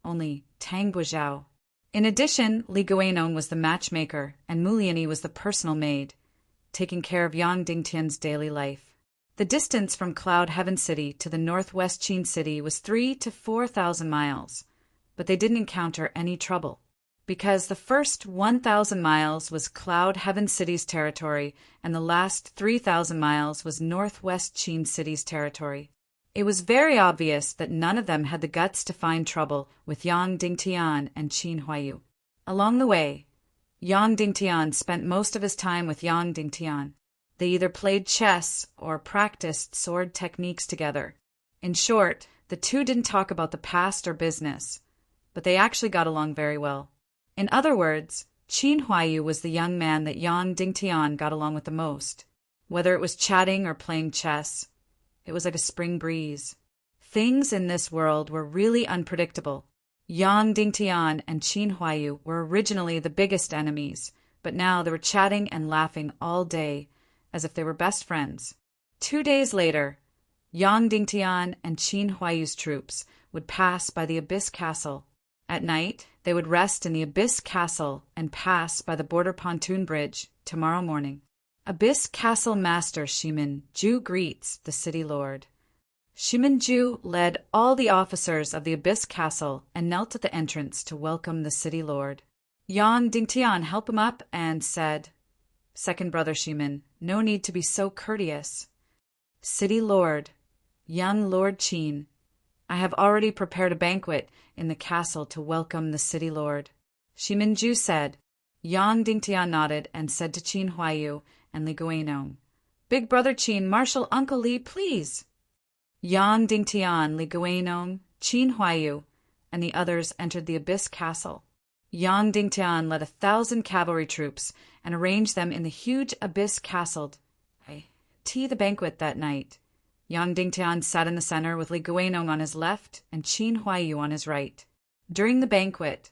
only Tang Boizhou. In addition, Li Guanong was the matchmaker and Mu Lianyi was the personal maid, taking care of Yang Dingtian's daily life. The distance from Cloud Heaven City to the northwest Qin city was 3,000 to 4,000 miles, but they didn't encounter any trouble, because the first 1,000 miles was Cloud Heaven City's territory and the last 3,000 miles was northwest Qin City's territory. It was very obvious that none of them had the guts to find trouble with Yang Dingtian and Qin Huaiyu. Along the way, Yang Dingtian spent most of his time with Yang Dingtian. They either played chess or practiced sword techniques together. In short, the two didn't talk about the past or business, but they actually got along very well. In other words, Qin Huaiyu was the young man that Yang Dingtian got along with the most. Whether it was chatting or playing chess, it was like a spring breeze. Things in this world were really unpredictable. Yang Dingtian and Qin Huaiyu were originally the biggest enemies, but now they were chatting and laughing all day, as if they were best friends. 2 days later, Yang Dingtian and Qin Huaiyu's troops would pass by the Abyss Castle. At night, they would rest in the Abyss Castle and pass by the border pontoon bridge tomorrow morning. Abyss Castle Master Shimin Ju greets the city lord. Shimin Ju led all the officers of the Abyss Castle and knelt at the entrance to welcome the city lord. Yang Dingtian helped him up and said, second brother Shimin. No need to be so courteous. City Lord, young Lord Qin, I have already prepared a banquet in the castle to welcome the city lord. Shimin-ju said. Yang Dingtian nodded and said to Qin Huaiyu and Li Guanong, Big brother Qin, Marshal Uncle Li, please. Yang Dingtian, Li Guanong, Qin Huaiyu, and the others entered the Abyss Castle. Yang Dingtian led 1,000 cavalry troops and arranged them in the huge Abyss Castle. The banquet that night. Yang Dingtian sat in the center with Li Guanong on his left and Qin Huaiyu on his right. During the banquet,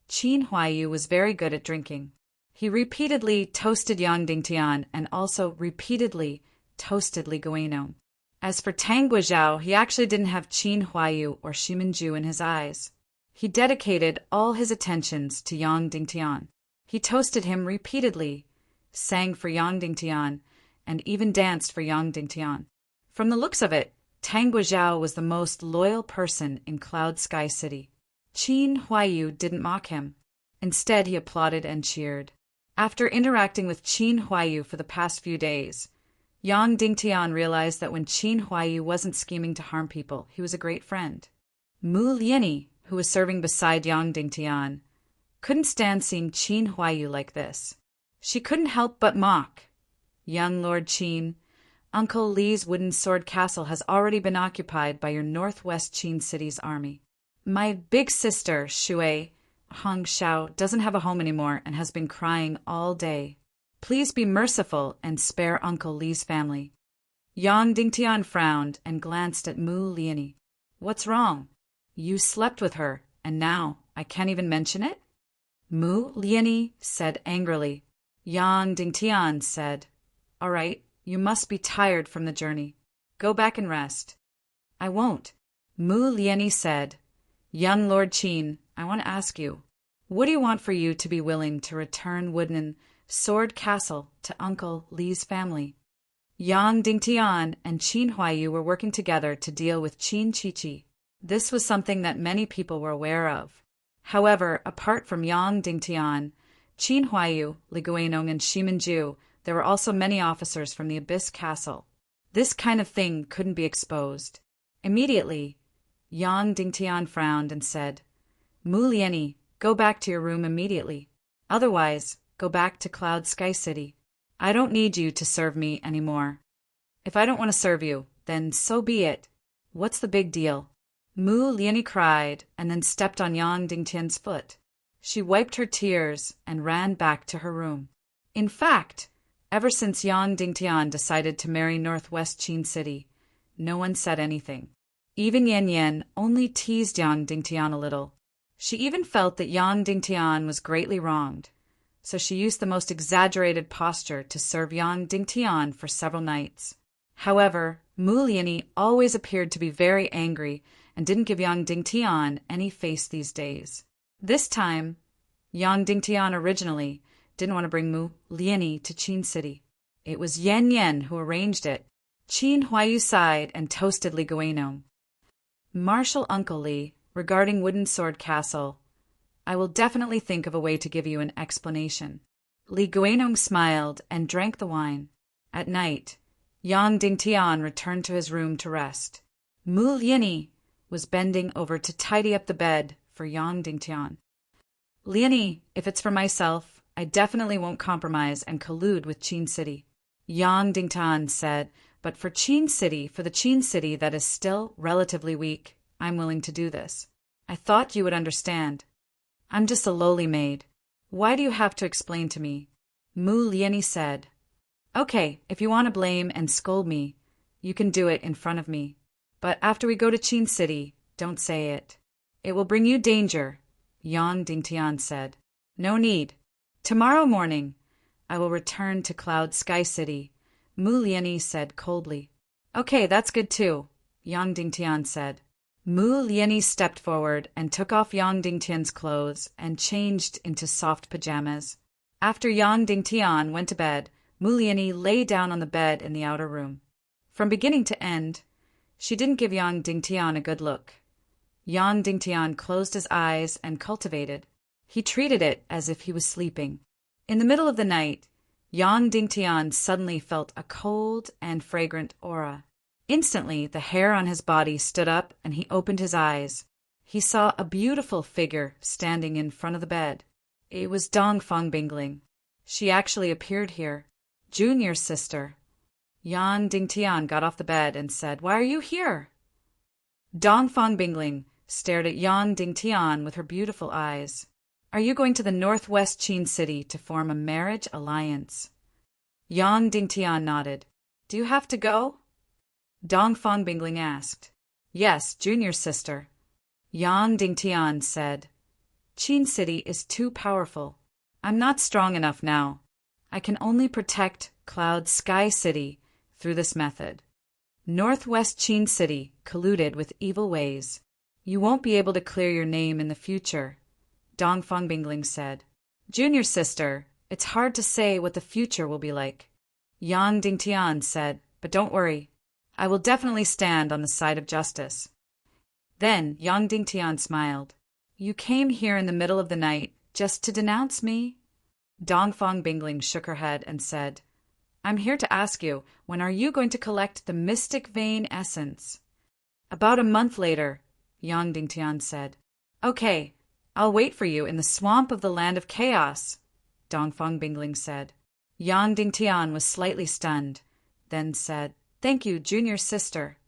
Qin Huaiyu was very good at drinking. He repeatedly toasted Yang Dingtian and also repeatedly toasted Li Guanong. As for Tang Guizhou, he actually didn't have Qin Huaiyu or Shimin-ju in his eyes. He dedicated all his attentions to Yang Dingtian. He toasted him repeatedly, sang for Yang Dingtian, and even danced for Yang Dingtian. From the looks of it, Tang Guizhou was the most loyal person in Cloud Sky City. Qin Huaiyu didn't mock him. Instead, he applauded and cheered. After interacting with Qin Huaiyu for the past few days, Yang Dingtian realized that when Qin Huaiyu wasn't scheming to harm people, he was a great friend. Mu Lianyi, who was serving beside Yang Dingtian, couldn't stand seeing Qin Huaiyu like this. She couldn't help but mock. Young Lord Qin, Uncle Li's wooden sword castle has already been occupied by your northwest Qin city's army. My big sister, Shui Hong Xiao, doesn't have a home anymore and has been crying all day. Please be merciful and spare Uncle Li's family. Yang Dingtian frowned and glanced at Mu Lianyi. What's wrong? You slept with her, and now I can't even mention it? Mu Lianyi said angrily. Yang Dingtian said, All right, you must be tired from the journey. Go back and rest. I won't. Mu Lianyi said, Young Lord Qin, I want to ask you, what do you want for you to be willing to return wooden sword castle to Uncle Li's family? Yang Dingtian and Qin Huaiyu were working together to deal with Qin Chichi. This was something that many people were aware of. However, apart from Yang Dingtian, Qin Huaiyu, Li Guanong, and Shimin-ju, there were also many officers from the Abyss Castle. This kind of thing couldn't be exposed. Immediately, Yang Dingtian frowned and said, Mu Lianyi, go back to your room immediately. Otherwise, go back to Cloud Sky City. I don't need you to serve me anymore. If I don't want to serve you, then so be it. What's the big deal? Mu Lianyi cried and then stepped on Yang Dingtian's foot. She wiped her tears and ran back to her room. In fact, ever since Yang Dingtian decided to marry Northwest Qin City, no one said anything. Even Yan Yan only teased Yang Dingtian a little. She even felt that Yang Dingtian was greatly wronged, so she used the most exaggerated posture to serve Yang Dingtian for several nights. However, Mu Lianyi always appeared to be very angry and didn't give Yang Dingtian any face these days. This time, Yang Dingtian originally didn't want to bring Mu Lianyi to Qin City. It was Yan Yan who arranged it. Qin Huaiyu sighed and toasted Li Guanong. Marshal Uncle Li, regarding Wooden Sword Castle, I will definitely think of a way to give you an explanation. Li Guanong smiled and drank the wine. At night, Yang Dingtian returned to his room to rest. Mu Lianyi was bending over to tidy up the bed for Yang Dingtian. Lianyi, if it's for myself, I definitely won't compromise and collude with Qin City. Yang Dingtian said, but for Qin City, for the Qin City that is still relatively weak, I'm willing to do this. I thought you would understand. I'm just a lowly maid. Why do you have to explain to me? Mu Lianyi said, Okay, if you want to blame and scold me, you can do it in front of me. But after we go to Qin City, don't say it. It will bring you danger, Yang Dingtian said. No need. Tomorrow morning, I will return to Cloud Sky City, Mu Lianyi said coldly. Okay, that's good too, Yang Dingtian said. Mu Lianyi stepped forward and took off Yang Dingtian's clothes and changed into soft pajamas. After Yang Dingtian went to bed, Mu Lianyi lay down on the bed in the outer room. From beginning to end, she didn't give Yang Dingtian a good look. Yang Dingtian closed his eyes and cultivated. He treated it as if he was sleeping. In the middle of the night, Yang Dingtian suddenly felt a cold and fragrant aura. Instantly, the hair on his body stood up and he opened his eyes. He saw a beautiful figure standing in front of the bed. It was Dongfang Bingling. She actually appeared here. Junior's sister. Yang Dingtian got off the bed and said, "Why are you here?" Dongfang Bingling stared at Yang Dingtian with her beautiful eyes. "Are you going to the northwest Qin city to form a marriage alliance?" Yang Dingtian nodded. "Do you have to go?" Dongfang Bingling asked. "Yes, Junior's sister." Yang Dingtian said, "Qin city is too powerful. I'm not strong enough now. I can only protect Cloud Sky City through this method. Northwest Qin City colluded with evil ways. You won't be able to clear your name in the future," Dongfang Bingling said. "Junior sister, it's hard to say what the future will be like," Yang Dingtian said, "but don't worry. I will definitely stand on the side of justice." Then Yang Dingtian smiled. "You came here in the middle of the night just to denounce me?" Dongfang Bingling shook her head and said, "I'm here to ask you, when are you going to collect the mystic vein essence?" "About a month later," Yang Dingtian said. "Okay, I'll wait for you in the swamp of the land of chaos," Dongfang Bingling said. Yang Dingtian was slightly stunned, then said, "Thank you, Junior sister."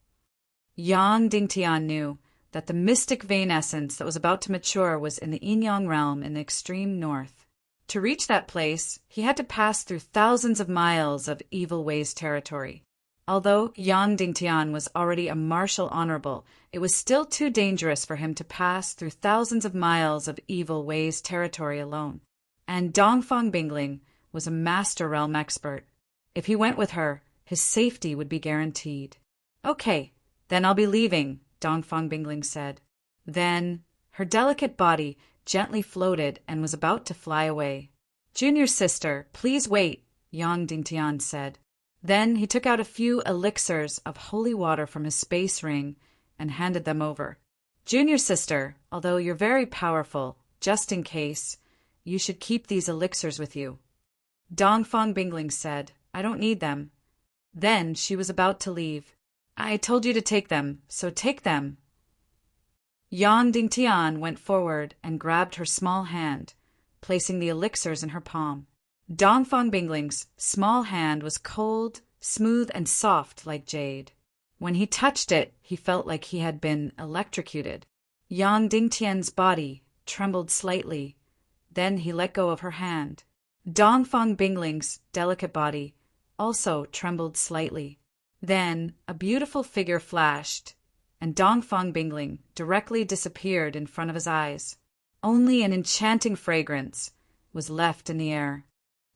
Yang Dingtian knew that the mystic vein essence that was about to mature was in the Yin-Yang realm in the extreme north. To reach that place, he had to pass through thousands of miles of evil ways territory. Although Yang Dingtian was already a martial honorable, it was still too dangerous for him to pass through thousands of miles of evil ways territory alone. And Dongfang Bingling was a master realm expert. If he went with her, his safety would be guaranteed. "Okay, then I'll be leaving," Dongfang Bingling said. Then her delicate body gently floated and was about to fly away. "Junior sister, please wait," Yang Dingtian said. Then he took out a few elixirs of holy water from his space ring and handed them over. "Junior sister, although you're very powerful, just in case, you should keep these elixirs with you." Dongfang Bingling said, "I don't need them." Then she was about to leave. "I told you to take them, so take them." Yang Dingtian went forward and grabbed her small hand, placing the elixirs in her palm. Dongfang Bingling's small hand was cold, smooth, and soft like jade. When he touched it, he felt like he had been electrocuted. Yang Dingtian's body trembled slightly. Then he let go of her hand. Dongfang Bingling's delicate body also trembled slightly. Then a beautiful figure flashed, and Dongfang Bingling directly disappeared in front of his eyes. Only an enchanting fragrance was left in the air.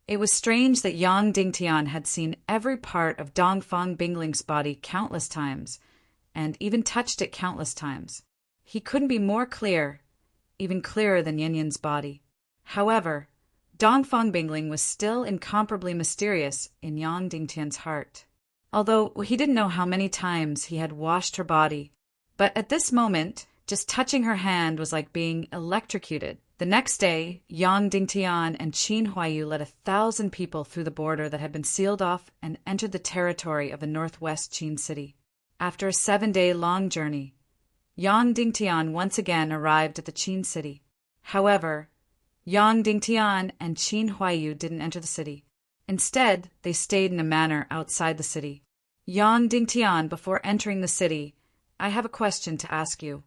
It was strange that Yang Dingtian had seen every part of Dongfang Bingling's body countless times, and even touched it countless times. He couldn't be more clear, even clearer than Yin Yin's body. However, Dongfang Bingling was still incomparably mysterious in Yang Dingtian's heart. Although he didn't know how many times he had washed her body, but at this moment, just touching her hand was like being electrocuted. The next day, Yang Dingtian and Qin Huaiyu led 1,000 people through the border that had been sealed off and entered the territory of the northwest Qin city. After a 7-day-long journey, Yang Dingtian once again arrived at the Qin city. However, Yang Dingtian and Qin Huaiyu didn't enter the city. Instead, they stayed in a manor outside the city. "Yang Dingtian, before entering the city, I have a question to ask you."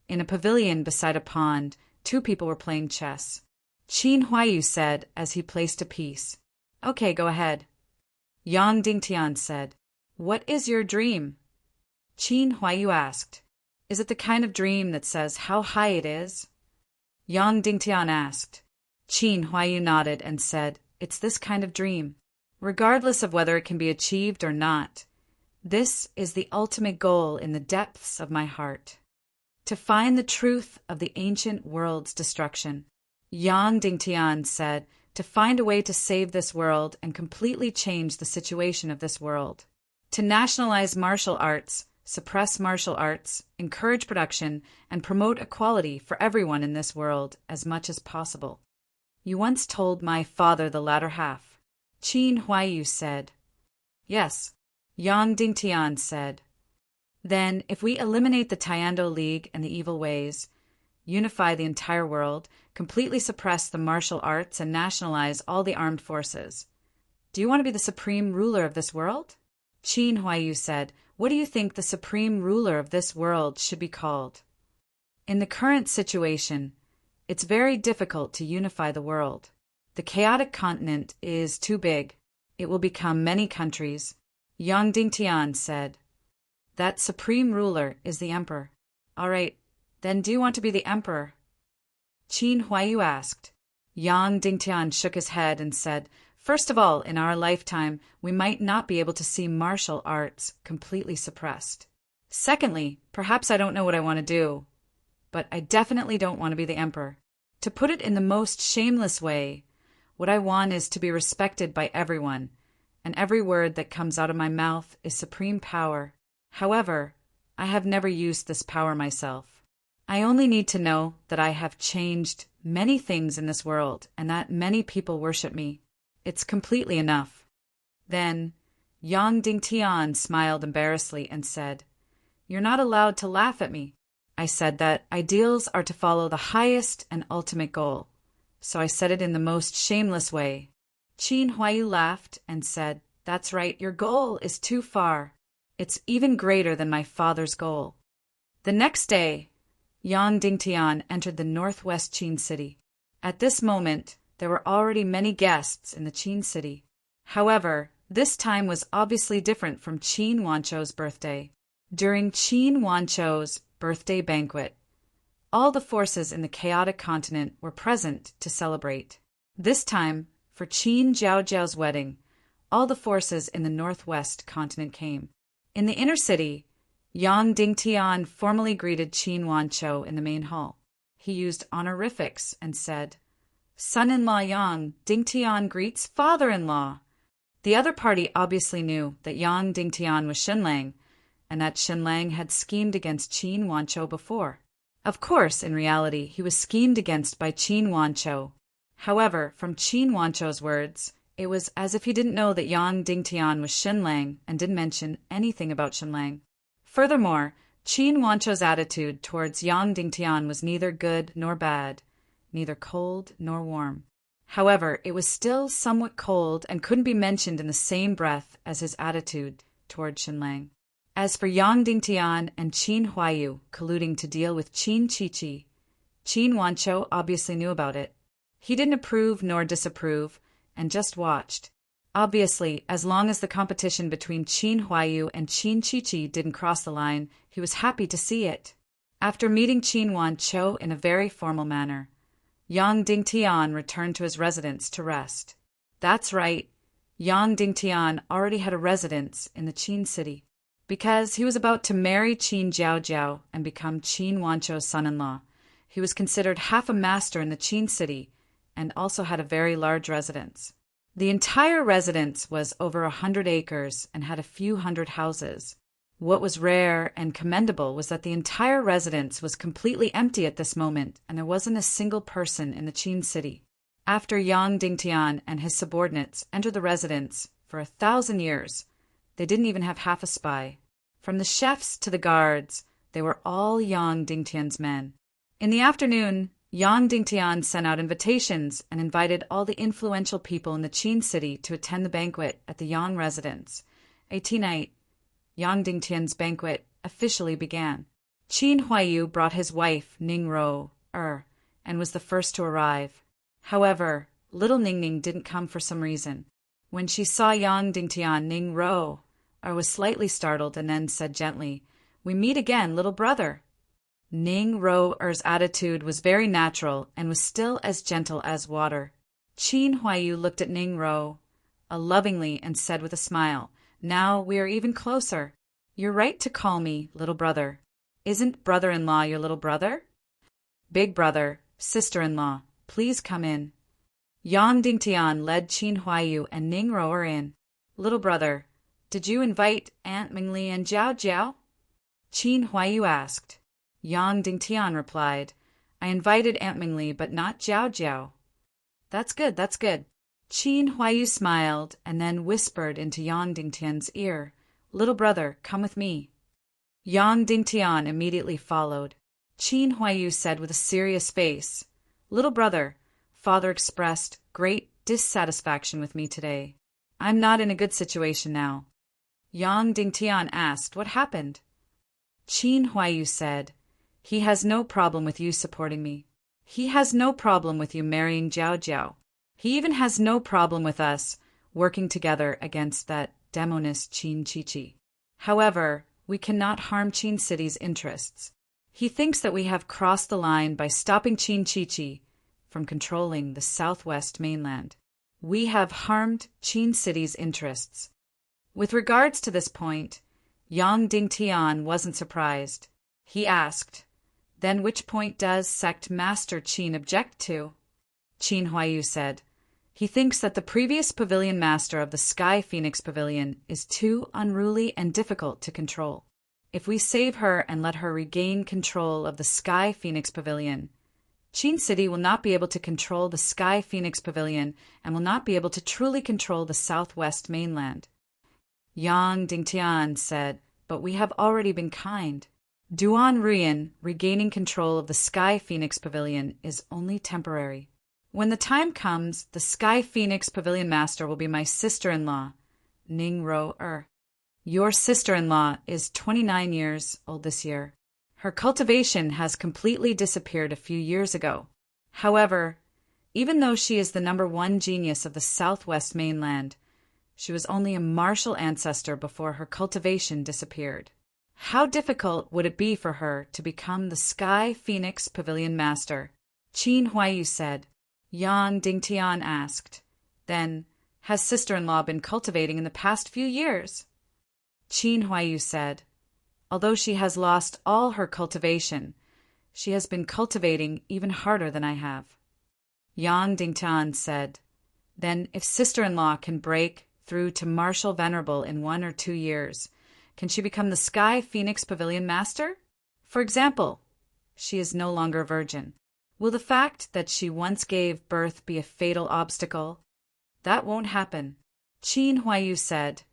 In a pavilion beside a pond, 2 people were playing chess. Qin Huaiyu said as he placed a piece. "Okay, go ahead." Yang Dingtian said, "What is your dream?" Qin Huaiyu asked, "Is it the kind of dream that says how high it is?" Yang Dingtian asked. Qin Huaiyu nodded and said, "It's this kind of dream. Regardless of whether it can be achieved or not, this is the ultimate goal in the depths of my heart. To find the truth of the ancient world's destruction." Yang Dingtian said, "To find a way to save this world and completely change the situation of this world. To nationalize martial arts, suppress martial arts, encourage production, and promote equality for everyone in this world as much as possible. You once told my father the latter half." Qin Huaiyu said. Yes, Yang Dingtian said. Then, if we eliminate the Tiando League and the evil ways, unify the entire world, completely suppress the martial arts, and nationalize all the armed forces, do you want to be the supreme ruler of this world? Qin Huaiyu said, what do you think the supreme ruler of this world should be called? In the current situation, it's very difficult to unify the world. The chaotic continent is too big. It will become many countries. Yang Dingtian said. That supreme ruler is the emperor. All right, then do you want to be the emperor? Qin Huaiyu asked. Yang Dingtian shook his head and said, first of all, in our lifetime, we might not be able to see martial arts completely suppressed. Secondly, perhaps I don't know what I want to do, but I definitely don't want to be the emperor. To put it in the most shameless way, what I want is to be respected by everyone, and every word that comes out of my mouth is supreme power. However, I have never used this power myself. I only need to know that I have changed many things in this world and that many people worship me. It's completely enough. Then, Yang Dingtian smiled embarrassedly and said, You're not allowed to laugh at me. I said that ideals are to follow the highest and ultimate goal, so I said it in the most shameless way. Qin Huaiyu laughed and said, That's right, your goal is too far. It's even greater than my father's goal. The next day, Yang Dingtian entered the northwest Qin city. At this moment, there were already many guests in the Qin city. However, this time was obviously different from Qin Wanchou's birthday. During Qin Wanchou's birthday banquet, all the forces in the chaotic continent were present to celebrate. This time, for Qin Zhaojiao's wedding, all the forces in the northwest continent came. In the inner city, Yang Dingtian formally greeted Qin Wanchou in the main hall. He used honorifics and said, Son-in-law Yang Dingtian greets father-in-law. The other party obviously knew that Yang Dingtian was Xinlang, and that Xinlang had schemed against Qin Wanchou before. Of course, in reality, he was schemed against by Qin Wanchou. However, from Qin Wanchou's words, it was as if he didn't know that Yang Dingtian was Xinlang and didn't mention anything about Xinlang. Furthermore, Qin Wanchou's attitude towards Yang Dingtian was neither good nor bad, neither cold nor warm. However, it was still somewhat cold and couldn't be mentioned in the same breath as his attitude toward Xinlang. As for Yang Dingtian and Qin Huaiyu colluding to deal with Qin Chichi, Qin Wanchou obviously knew about it. He didn't approve nor disapprove, and just watched. Obviously, as long as the competition between Qin Huaiyu and Qin Chichi didn't cross the line, he was happy to see it. After meeting Qin Wanchou in a very formal manner, Yang Dingtian returned to his residence to rest. That's right, Yang Dingtian already had a residence in the Qin city. Because he was about to marry Qin Zhaojiao and become Qin Wanchou's son-in-law, he was considered half a master in the Qin city and also had a very large residence. The entire residence was over 100 acres and had a few hundred houses. What was rare and commendable was that the entire residence was completely empty at this moment, and there wasn't a single person in the Qin city. After Yang Dingtian and his subordinates entered the residence for 1,000 years, they didn't even have half a spy. From the chefs to the guards, they were all Yang Dingtian's men. In the afternoon, Yang Dingtian sent out invitations and invited all the influential people in the Qin city to attend the banquet at the Yang residence. Tonight, Yang Dingtian's banquet officially began. Qin Huaiyu brought his wife, Ning Ro, and was the first to arrive. However, little Ningning didn't come for some reason. When she saw Yang Dingtian, Ning Ro was slightly startled and then said gently, "We meet again, little brother." Ning Ro-er's attitude was very natural and was still as gentle as water. Qin Huaiyu looked at Ning Ro lovingly and said with a smile, "Now we are even closer. You're right to call me little brother. Isn't brother-in-law your little brother? Big brother, sister-in-law, please come in." Yang Dingtian led Qin Huaiyu and Ning Ro in. "Little brother, did you invite Aunt Mingli and Jiao Jiao?" Qin Huaiyu asked. Yang Dingtian replied, "I invited Aunt Mingli, but not Jiao Jiao." That's good, that's good." Qin Huaiyu smiled and then whispered into Yang Dingtian's ear, "Little brother, come with me." Yang Dingtian immediately followed. Qin Huaiyu said with a serious face, "Little brother, father expressed great dissatisfaction with me today. I'm not in a good situation now." Yang Dingtian asked, "What happened?" Qin Huaiyu said, "He has no problem with you supporting me. He has no problem with you marrying Jiao Jiao. He even has no problem with us working together against that demonist Qin Chichi. However, we cannot harm Qin City's interests. He thinks that we have crossed the line by stopping Qin Chichi from controlling the southwest mainland. We have harmed Qin City's interests." With regards to this point, Yang Dingtian wasn't surprised. He asked, "Then which point does Sect Master Qin object to?" Qin Huaiyu said, "He thinks that the previous pavilion master of the Sky Phoenix Pavilion is too unruly and difficult to control. If we save her and let her regain control of the Sky Phoenix Pavilion, Qin City will not be able to control the Sky Phoenix Pavilion and will not be able to truly control the southwest mainland." Yang Dingtian said, "But we have already been kind. Duan Ruyan regaining control of the Sky Phoenix Pavilion is only temporary. When the time comes, the Sky Phoenix Pavilion Master will be my sister-in-law, Ning Ro. Your sister-in-law is 29 years old this year. Her cultivation has completely disappeared a few years ago. However, even though she is the #1 genius of the southwest mainland, she was only a martial ancestor before her cultivation disappeared. How difficult would it be for her to become the Sky Phoenix Pavilion Master?" Qin Huaiyu said. Yang Dingtian asked, "Then, has sister-in-law been cultivating in the past few years?" Qin Huaiyu said, "Although she has lost all her cultivation, she has been cultivating even harder than I have." Yang Dingtian said, "Then if sister-in-law can break through to Martial Venerable in 1 or 2 years, can she become the Sky Phoenix Pavilion Master? For example, she is no longer a virgin. Will the fact that she once gave birth be a fatal obstacle?" "That won't happen." Qin Huaiyu said,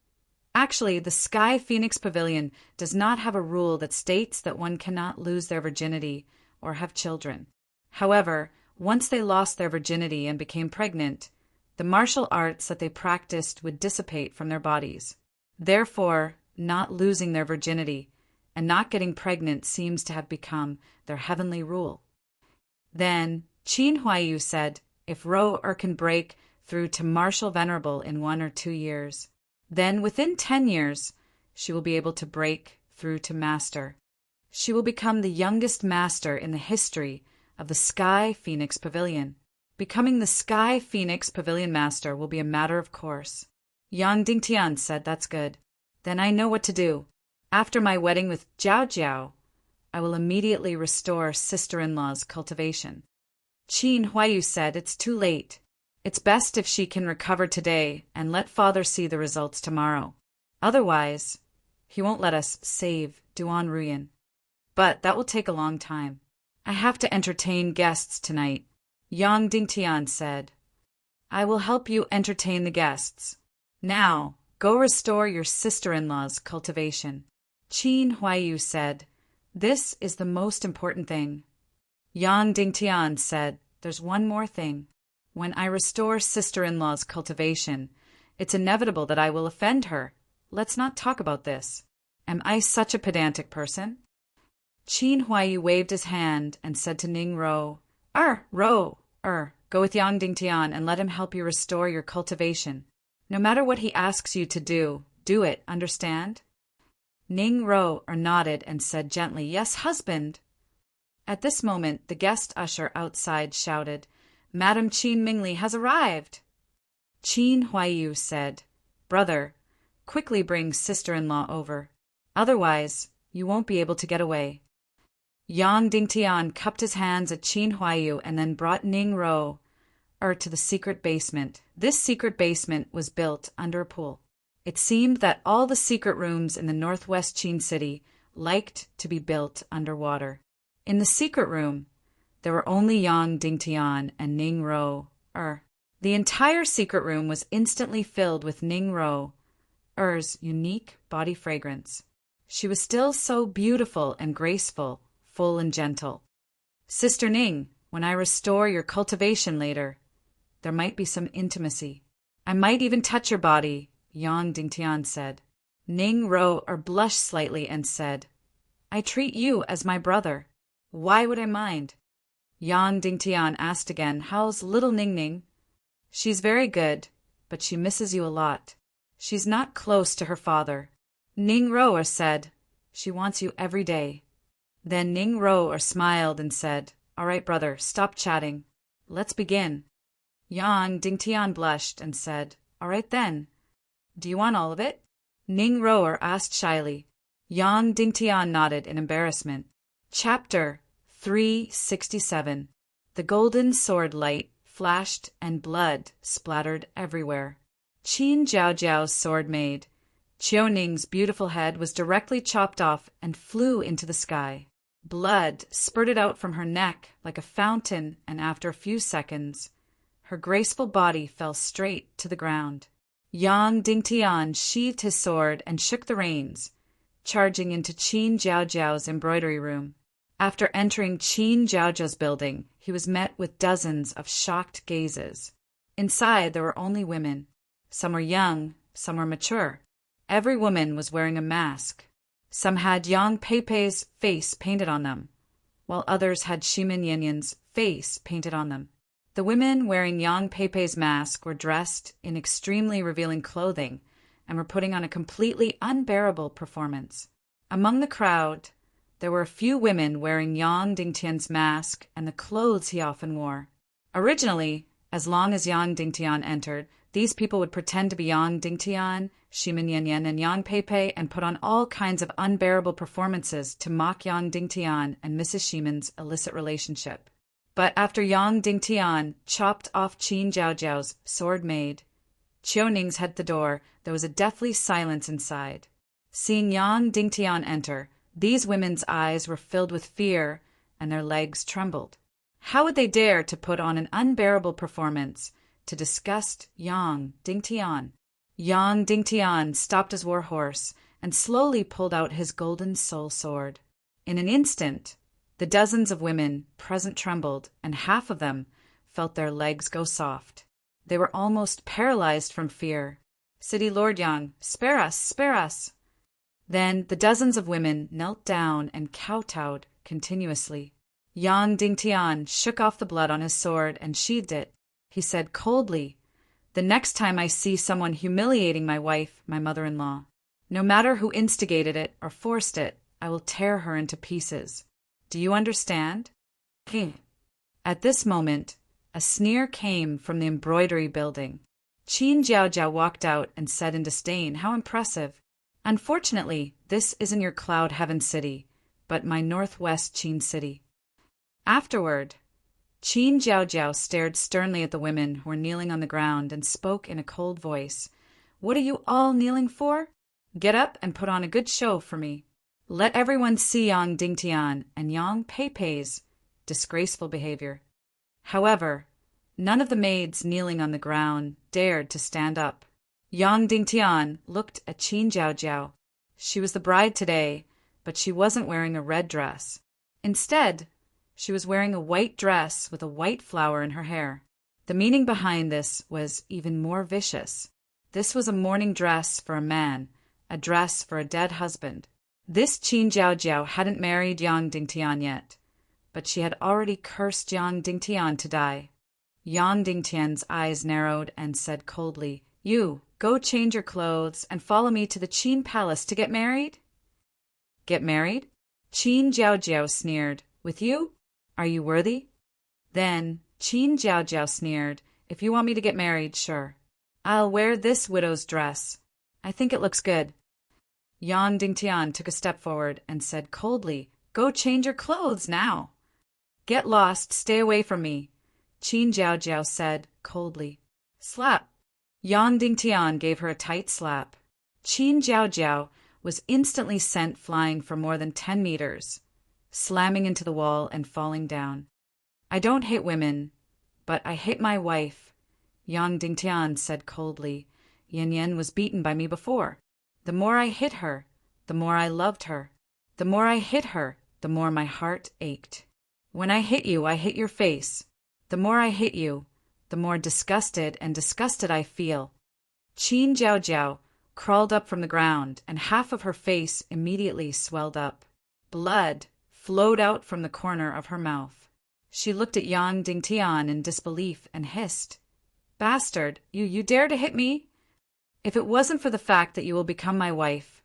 "Actually, the Sky Phoenix Pavilion does not have a rule that states that one cannot lose their virginity or have children. However, once they lost their virginity and became pregnant, the martial arts that they practiced would dissipate from their bodies. Therefore, not losing their virginity and not getting pregnant seems to have become their heavenly rule." Then Qin Huaiyu said, "If Ro can break through to Martial Venerable in 1 or 2 years, then within 10 years she will be able to break through to Master. She will become the youngest master in the history of the Sky Phoenix Pavilion. Becoming the Sky Phoenix Pavilion Master will be a matter of course." Yang Dingtian said, "That's good. Then I know what to do. After my wedding with Jiao Jiao, I will immediately restore sister-in-law's cultivation." Qin Huaiyu said, "It's too late. It's best if she can recover today and let father see the results tomorrow. Otherwise, he won't let us save Duan Ruyan. But that will take a long time. I have to entertain guests tonight." Yang Dingtian said, "I will help you entertain the guests. Now, go restore your sister-in-law's cultivation." Qin Huaiyu said, "This is the most important thing." Yang Dingtian said, "There's one more thing. When I restore sister-in-law's cultivation, it's inevitable that I will offend her. Let's not talk about this. Am I such a pedantic person?" Qin Huaiyu waved his hand and said to Ning Ro, Ro, go with Yang Dingtian and let him help you restore your cultivation. No matter what he asks you to do it, understand?" Ning Ro nodded and said gently, "Yes, husband." At this moment, the guest usher outside shouted, "Madam Qin Mingli has arrived." Qin Huaiyu said, "Brother, quickly bring sister-in-law over. Otherwise, you won't be able to get away." Yang Dingtian cupped his hands at Qin Huaiyu and then brought Ning Ro to the secret basement. This secret basement was built under a pool. It seemed that all the secret rooms in the northwest Qin City liked to be built underwater. In the secret room, there were only Yang Dingtian and Ning Ro. The entire secret room was instantly filled with Ning Ro, Er's unique body fragrance. She was still so beautiful and graceful, full and gentle. Sister Ning, when I restore your cultivation later, there might be some intimacy. I might even touch your body, Yang Dingtian said. Ning Ro blushed slightly and said, I treat you as my brother. Why would I mind? Yang Dingtian asked again, how's little Ning Ning? She's very good, but she misses you a lot. She's not close to her father. Ning Ro said, she wants you every day. Then Ning Ro smiled and said, all right, brother, stop chatting. Let's begin. Yang Dingtian blushed and said, all right then. Do you want all of it? Ning Ro asked shyly. Yang Dingtian nodded in embarrassment. Chapter 367. The golden sword light flashed and blood splattered everywhere. Qin Zhaojiao's sword maid, Qiu Ning's beautiful head was directly chopped off and flew into the sky. Blood spurted out from her neck like a fountain, and after a few seconds, her graceful body fell straight to the ground. Yang Dingtian sheathed his sword and shook the reins, charging into Qin Zhaojiao's embroidery room. After entering Qin Zhaojiao's building, he was met with dozens of shocked gazes. Inside, there were only women. Some were young, some were mature. Every woman was wearing a mask. Some had Yang Peipei's face painted on them, while others had Shimin Yanyan's face painted on them. The women wearing Yang Peipei's mask were dressed in extremely revealing clothing and were putting on a completely unbearable performance. Among the crowd, there were a few women wearing Yang Dingtian's mask and the clothes he often wore. Originally, as long as Yang Dingtian entered, these people would pretend to be Yang Dingtian, Shimin Yanyan, and Yang Peipei and put on all kinds of unbearable performances to mock Yang Dingtian and Mrs. Shimin's illicit relationship. But after Yang Dingtian chopped off Qin Zhaojiao's sword maid, Qiu Ning's head at the door, there was a deathly silence inside. Seeing Yang Dingtian enter, these women's eyes were filled with fear and their legs trembled. How would they dare to put on an unbearable performance to disgust Yang Dingtian? Yang Dingtian stopped his war horse and slowly pulled out his golden soul sword. In an instant, the dozens of women present trembled, and half of them felt their legs go soft. They were almost paralyzed from fear. City Lord Yang, spare us, spare us! Then the dozens of women knelt down and kowtowed continuously. Yang Dingtian shook off the blood on his sword and sheathed it. He said coldly, the next time I see someone humiliating my wife, my mother-in-law, no matter who instigated it or forced it, I will tear her into pieces. Do you understand? At this moment, a sneer came from the embroidery building. Qin Zhaojiao walked out and said in disdain, how impressive. Unfortunately, this isn't your Cloud Heaven city, but my northwest Qin city. Afterward, Qin Zhaojiao stared sternly at the women who were kneeling on the ground and spoke in a cold voice. What are you all kneeling for? Get up and put on a good show for me. Let everyone see Yang Dingtian and Yang Peipei's disgraceful behavior. However, none of the maids kneeling on the ground dared to stand up. Yang Dingtian looked at Qin Zhaojiao. She was the bride today, but she wasn't wearing a red dress. Instead, she was wearing a white dress with a white flower in her hair. The meaning behind this was even more vicious. This was a mourning dress for a man, a dress for a dead husband. This Qin Zhaojiao hadn't married Yang Dingtian yet, but she had already cursed Yang Dingtian to die. Yang Dingtian's eyes narrowed and said coldly, You, go change your clothes and follow me to the Qin palace to get married? Get married? Qin Zhaojiao sneered. With you? Are you worthy? Then Qin Zhaojiao sneered. If you want me to get married, sure. I'll wear this widow's dress. I think it looks good. Yang Dingtian took a step forward and said coldly, Go change your clothes now. Get lost, stay away from me, Qin Zhaojiao said coldly. Slap. Yang Dingtian gave her a tight slap. Qin Zhaojiao was instantly sent flying for more than 10 meters, slamming into the wall and falling down. I don't hate women, but I hate my wife, Yang Dingtian said coldly. Yan Yan was beaten by me before. The more I hit her, the more I loved her. The more I hit her, the more my heart ached. When I hit you, I hit your face. The more I hit you, the more disgusted I feel. Qin Jiao Jiao crawled up from the ground, and half of her face immediately swelled up. Blood flowed out from the corner of her mouth. She looked at Yang Dingtian in disbelief and hissed, "Bastard, you dare to hit me? If it wasn't for the fact that you will become my wife,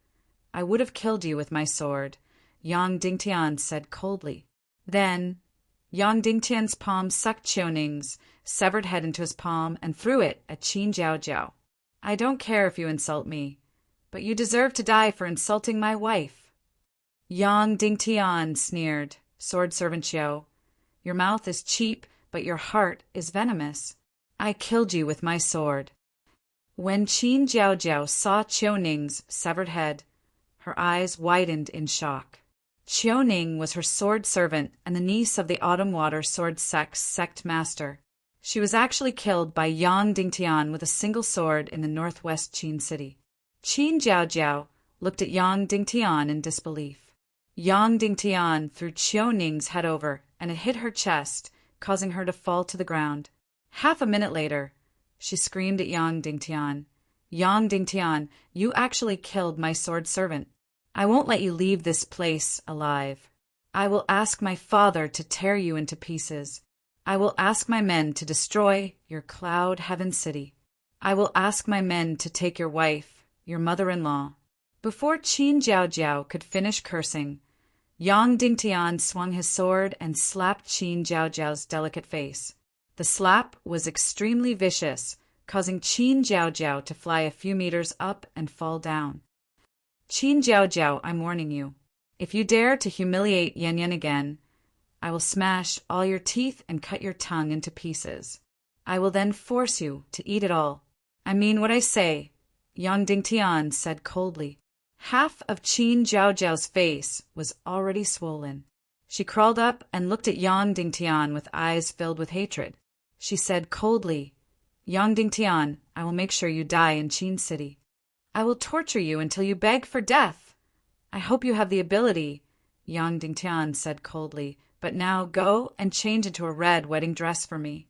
I would have killed you with my sword," Yang Dingtian said coldly. Then Yang Dingtian's palm sucked Qiuning's severed head into his palm and threw it at Qin Jiao Jiao. "I don't care if you insult me, but you deserve to die for insulting my wife." Yang Dingtian sneered, "Sword servant Xiao, your mouth is cheap, but your heart is venomous. I killed you with my sword." When Qin Jiao Jiao saw Qiuning's severed head, her eyes widened in shock. Qiuning was her sword servant and the niece of the Autumn Water Sword sect master. She was actually killed by Yang Dingtian with a single sword in the northwest Qin city. Qin Jiao Jiao looked at Yang Dingtian in disbelief. Yang Dingtian threw Qiuning's head over, and it hit her chest, causing her to fall to the ground. Half a minute later, she screamed at Yang Dingtian, "Yang Dingtian, you actually killed my sword servant. I won't let you leave this place alive. I will ask my father to tear you into pieces. I will ask my men to destroy your Cloud Heaven City. I will ask my men to take your wife, your mother-in-law." Before Qin Jiao Jiao could finish cursing, Yang Dingtian swung his sword and slapped Qin Jiao Jiao's delicate face. The slap was extremely vicious, causing Qin Jiao Jiao to fly a few meters up and fall down. "Qin Jiao Jiao, I'm warning you. If you dare to humiliate Yan Yan again, I will smash all your teeth and cut your tongue into pieces. I will then force you to eat it all. I mean what I say," Yang Dingtian said coldly. Half of Qin Jiao Jiao's face was already swollen. She crawled up and looked at Yang Dingtian with eyes filled with hatred. She said coldly, "Yang Dingtian, I will make sure you die in Qin City. I will torture you until you beg for death. I hope you have the ability," Yang Dingtian said coldly, "but now go and change into a red wedding dress for me."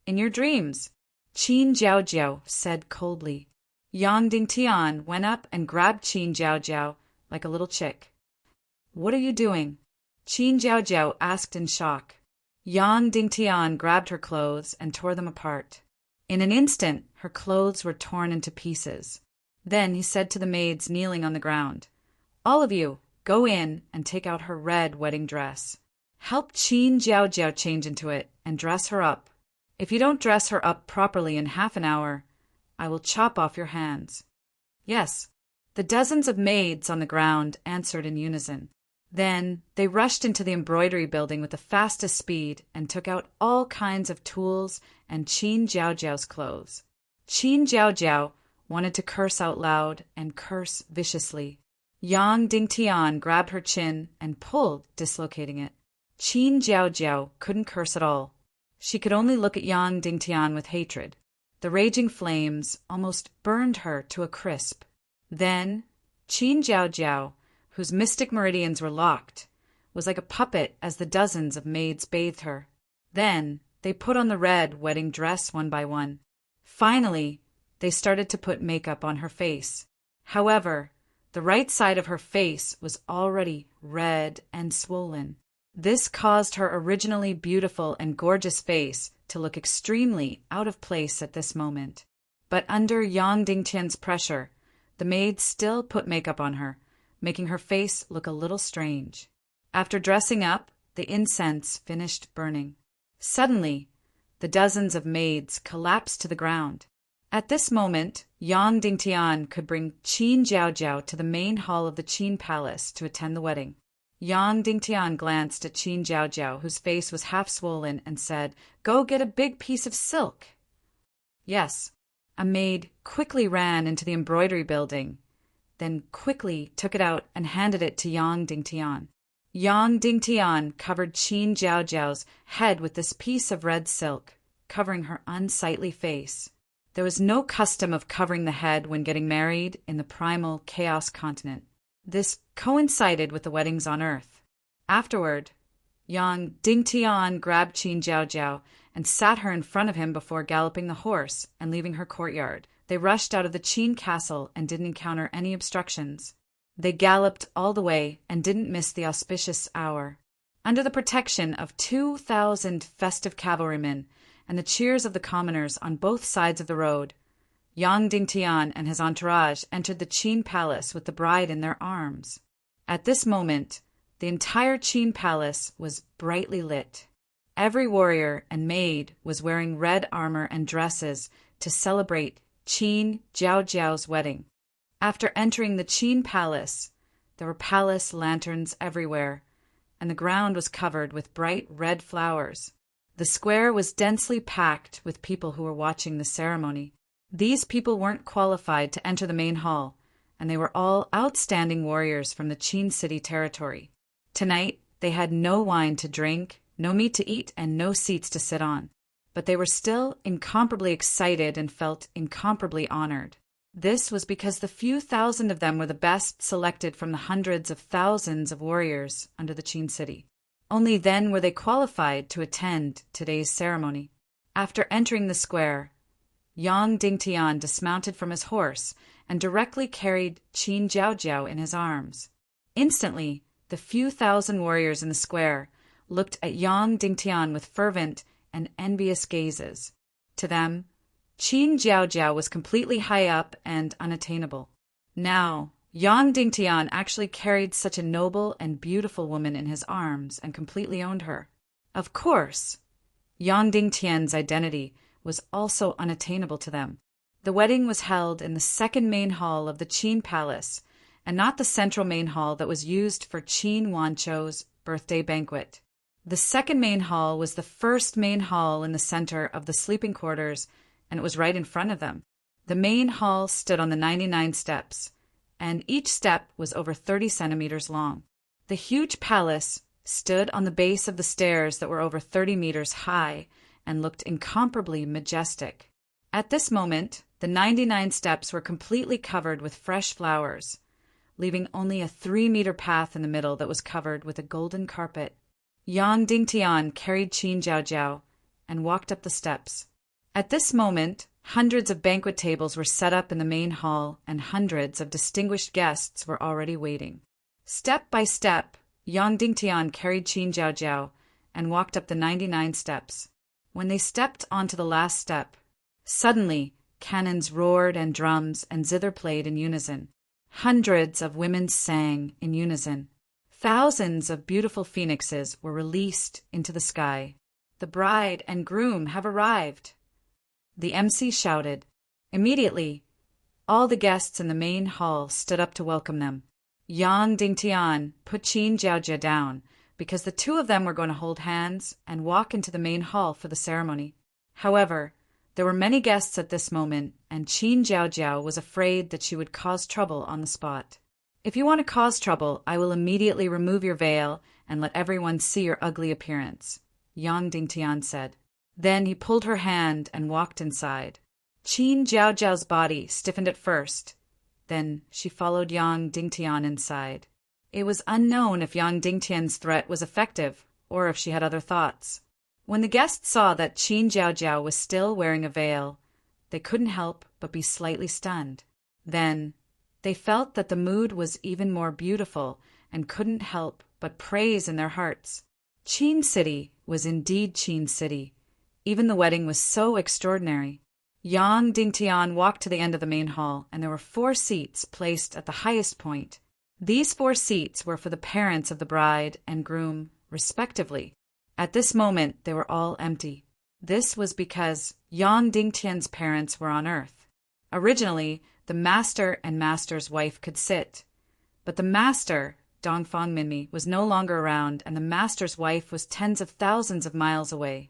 "In your dreams," Qin Jiao Jiao said coldly. Yang Dingtian went up and grabbed Qin Jiao Jiao like a little chick. "What are you doing?" Qin Jiao Jiao asked in shock. Yang Dingtian grabbed her clothes and tore them apart. In an instant, her clothes were torn into pieces. Then he said to the maids kneeling on the ground, "All of you, go in and take out her red wedding dress. Help Qin Jiao Jiao change into it and dress her up. If you don't dress her up properly in half an hour, I will chop off your hands." "Yes," the dozens of maids on the ground answered in unison. Then they rushed into the embroidery building with the fastest speed and took out all kinds of tools and Qin Jiao Jiao's clothes. Qin Jiao Jiao wanted to curse out loud and curse viciously. Yang Dingtian grabbed her chin and pulled, dislocating it. Qin Jiao Jiao couldn't curse at all. She could only look at Yang Dingtian with hatred. The raging flames almost burned her to a crisp. Then Qin Jiao Jiao, whose mystic meridians were locked, was like a puppet as the dozens of maids bathed her. Then they put on the red wedding dress one by one. Finally, they started to put makeup on her face. However, the right side of her face was already red and swollen. This caused her originally beautiful and gorgeous face to look extremely out of place at this moment. But under Yang Dingtian's pressure, the maids still put makeup on her, making her face look a little strange. After dressing up, the incense finished burning. Suddenly, the dozens of maids collapsed to the ground. At this moment, Yang Dingtian could bring Qin Jiao Jiao to the main hall of the Qin Palace to attend the wedding. Yang Dingtian glanced at Qin Jiao Jiao, whose face was half swollen, and said, "Go get a big piece of silk." Yes. A maid quickly ran into the embroidery building, then quickly took it out and handed it to Yang Dingtian. Yang Dingtian covered Qin Jiao Jiao's head with this piece of red silk. covering her unsightly face. There was no custom of covering the head when getting married in the primal chaos continent. This coincided with the weddings on Earth. Afterward, Yang Dingtian grabbed Qin Jiaojiao and sat her in front of him before galloping the horse and leaving her courtyard. They rushed out of the Qin castle and didn't encounter any obstructions. They galloped all the way and didn't miss the auspicious hour. Under the protection of 2,000 festive cavalrymen and the cheers of the commoners on both sides of the road, Yang Dingtian and his entourage entered the Qin palace with the bride in their arms. At this moment, the entire Qin palace was brightly lit. Every warrior and maid was wearing red armor and dresses to celebrate Qin Jiaojiao's wedding. After entering the Qin palace, there were palace lanterns everywhere, and the ground was covered with bright red flowers. The square was densely packed with people who were watching the ceremony. These people weren't qualified to enter the main hall, and they were all outstanding warriors from the Qin city territory. Tonight, they had no wine to drink, no meat to eat, and no seats to sit on. But they were still incomparably excited and felt incomparably honored. This was because the few thousand of them were the best selected from the hundreds of thousands of warriors under the Qin city. Only then were they qualified to attend today's ceremony. After entering the square, Yang Dingtian dismounted from his horse and directly carried Qin Jiaojiao in his arms. Instantly, the few thousand warriors in the square looked at Yang Dingtian with fervent and envious gazes. To them, Qin Jiaojiao was completely high up and unattainable. Now, Yang Dingtian actually carried such a noble and beautiful woman in his arms and completely owned her. Of course, Yang Dingtian's identity was also unattainable to them. The wedding was held in the second main hall of the Qin palace, and not the central main hall that was used for Qin Wanchou's birthday banquet. The second main hall was the first main hall in the center of the sleeping quarters, and it was right in front of them. The main hall stood on the 99 steps, and each step was over 30 centimeters long. The huge palace stood on the base of the stairs that were over 30 meters high and looked incomparably majestic. At this moment, the 99 steps were completely covered with fresh flowers, leaving only a 3-meter path in the middle that was covered with a golden carpet. Yang Dingtian carried Qin Jiaojiao and walked up the steps. At this moment, hundreds of banquet tables were set up in the main hall, and hundreds of distinguished guests were already waiting. Step by step, Yang Dingtian carried Qin Jiaojiao and walked up the 99 steps. When they stepped onto the last step, suddenly cannons roared and drums and zither played in unison. Hundreds of women sang in unison. Thousands of beautiful phoenixes were released into the sky. The bride and groom have arrived, the MC shouted. Immediately, all the guests in the main hall stood up to welcome them. Yang Dingtian put Qin Jiaojia down because the two of them were going to hold hands and walk into the main hall for the ceremony. However, there were many guests at this moment, and Qin Jiaojiao was afraid that she would cause trouble on the spot. If you want to cause trouble, I will immediately remove your veil and let everyone see your ugly appearance, Yang Dingtian said. Then he pulled her hand and walked inside. Qin Jiaojiao's body stiffened at first. Then she followed Yang Dingtian inside. It was unknown if Yang Dingtian's threat was effective or if she had other thoughts. When the guests saw that Qin Jiaojiao was still wearing a veil, they couldn't help but be slightly stunned. Then they felt that the mood was even more beautiful and couldn't help but praise in their hearts. Qin City was indeed Qin City. Even the wedding was so extraordinary. Yang Dingtian walked to the end of the main hall, and there were 4 seats placed at the highest point. These 4 seats were for the parents of the bride and groom, respectively. At this moment, they were all empty. This was because Yang Dingtian's parents were on Earth. Originally, the master and master's wife could sit, but the master, Dongfang Minmi, was no longer around, and the master's wife was tens of thousands of miles away.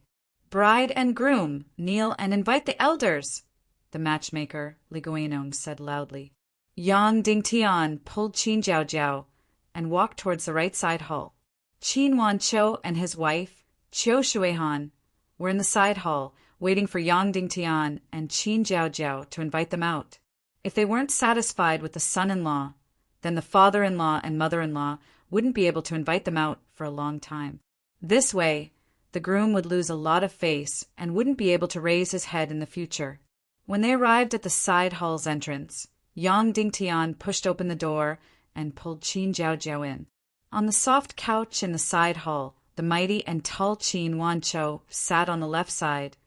Bride and groom, kneel and invite the elders, the matchmaker, Li Guanong, said loudly. Yang Dingtian pulled Qin Jiaojiao and walked towards the right side hall. Qin Wanchou and his wife, Qiu Shuihan, were in the side hall, waiting for Yang Dingtian and Qin Jiaojiao to invite them out. If they weren't satisfied with the son-in-law, then the father-in-law and mother-in-law wouldn't be able to invite them out for a long time. This way, the groom would lose a lot of face and wouldn't be able to raise his head in the future. When they arrived at the side hall's entrance, Yang Dingtian pushed open the door and pulled Qin Jiaojiao in. On the soft couch in the side hall, the mighty and tall Qin Wanqiu sat on the left side,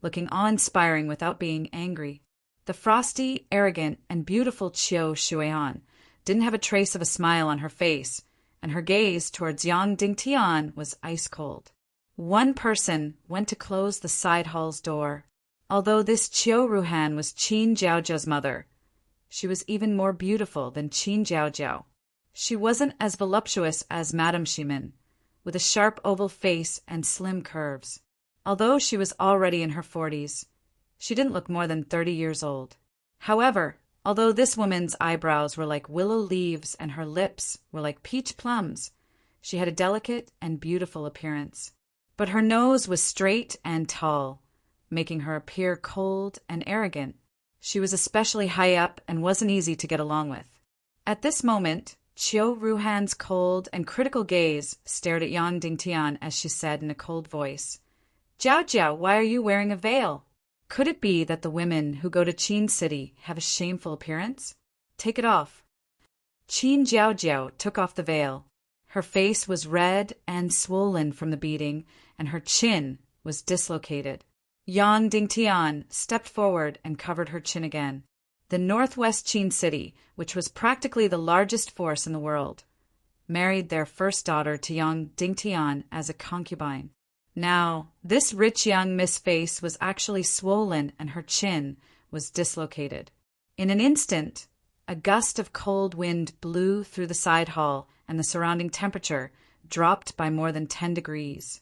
looking awe-inspiring without being angry. The frosty, arrogant, and beautiful Qiu Shuian didn't have a trace of a smile on her face, and her gaze towards Yang Dingtian was ice-cold. One person went to close the side hall's door. Although this Qiu Ruhan was Qin Jiaojiao's mother, she was even more beautiful than Qin Jiaojiao. She wasn't as voluptuous as Madame Ximin, with a sharp oval face and slim curves. Although she was already in her 40s, she didn't look more than 30 years old. However, although this woman's eyebrows were like willow leaves and her lips were like peach plums, she had a delicate and beautiful appearance. But her nose was straight and tall, making her appear cold and arrogant. She was especially high up and wasn't easy to get along with. At this moment, Qiu Ruhan's cold and critical gaze stared at Yang Dingtian as she said in a cold voice, "Jiaojiao, why are you wearing a veil? Could it be that the women who go to Qin City have a shameful appearance? Take it off." Qin Jiaojiao took off the veil. Her face was red and swollen from the beating, and her chin was dislocated. Yang Dingtian stepped forward and covered her chin again. The northwest Qin City, which was practically the largest force in the world, married their first daughter to Yang Dingtian as a concubine. Now, this rich young Miss Face was actually swollen and her chin was dislocated. In an instant, a gust of cold wind blew through the side hall and the surrounding temperature dropped by more than 10 degrees.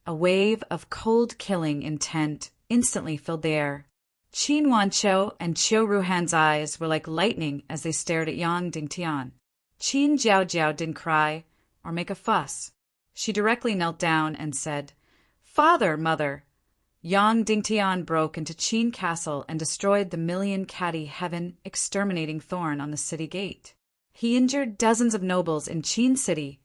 A wave of cold killing intent instantly filled the air. Qin Wanqiu and Qiu Ruhan's eyes were like lightning as they stared at Yang Dingtian. Qin Jiaojiao didn't cry or make a fuss. She directly knelt down and said, "Father, mother." Yang Dingtian broke into Qin Castle and destroyed the million-catty heaven exterminating thorn on the city gate. He injured dozens of nobles in Qin City,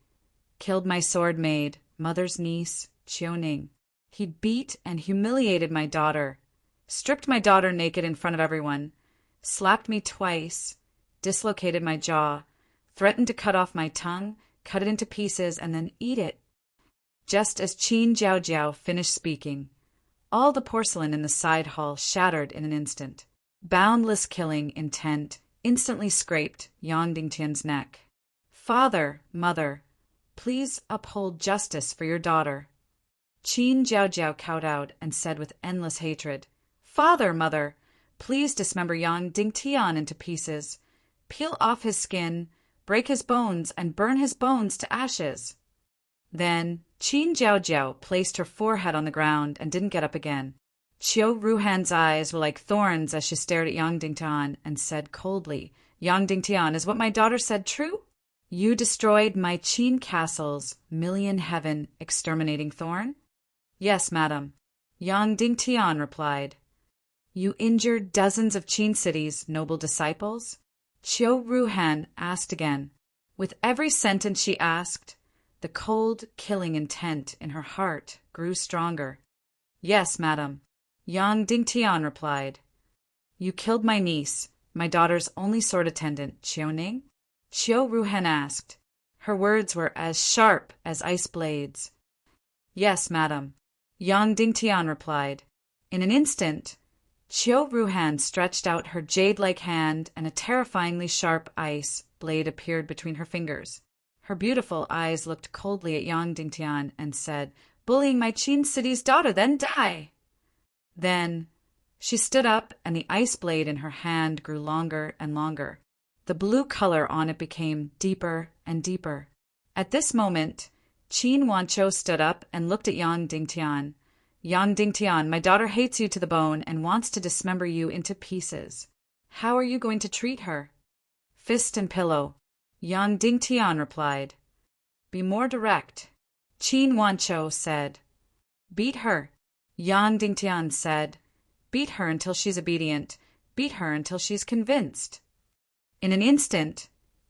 killed my sword maid, mother's niece, Qiuning. He beat and humiliated my daughter, stripped my daughter naked in front of everyone, slapped me twice, dislocated my jaw, threatened to cut off my tongue, cut it into pieces, and then eat it. Just as Qin Jiaojiao finished speaking, all the porcelain in the side hall shattered in an instant. Boundless killing intent instantly scraped Yang Dingtian's neck. "Father, mother, please uphold justice for your daughter." Qin Jiaojiao kowtowed and said with endless hatred, "Father, mother, please dismember Yang Dingtian into pieces. Peel off his skin, break his bones, and burn his bones to ashes." Then Qin Jiaojiao placed her forehead on the ground and didn't get up again. Qiu Ruhan's eyes were like thorns as she stared at Yang Dingtian and said coldly, "Yang Dingtian, is what my daughter said true? You destroyed my Qin castle's million heaven exterminating thorn?" "Yes, madam," Yang Dingtian replied. "You injured dozens of Qin city's noble disciples?" Qiu Ruhan asked again. With every sentence she asked, the cold, killing intent in her heart grew stronger. "Yes, madam," Yang Dingtian replied. "You killed my niece, my daughter's only sword attendant, Qiuning?" Qiu Ruhan asked. Her words were as sharp as ice blades. "Yes, madam," Yang Dingtian replied. In an instant, Qiu Ruhan stretched out her jade-like hand and a terrifyingly sharp ice blade appeared between her fingers. Her beautiful eyes looked coldly at Yang Dingtian and said, "Bullying my Qin city's daughter, then die!" Then she stood up and the ice blade in her hand grew longer and longer. The blue color on it became deeper and deeper. At this moment, Qin Wanqiu stood up and looked at Yang Dingtian. "Yang Dingtian, my daughter hates you to the bone and wants to dismember you into pieces. How are you going to treat her?" "Fist and pillow," Yang Dingtian replied. "Be more direct," Qin Wanqiu said. "Beat her," Yang Dingtian said, "Beat her until she's obedient. Beat her until she's convinced." In an instant,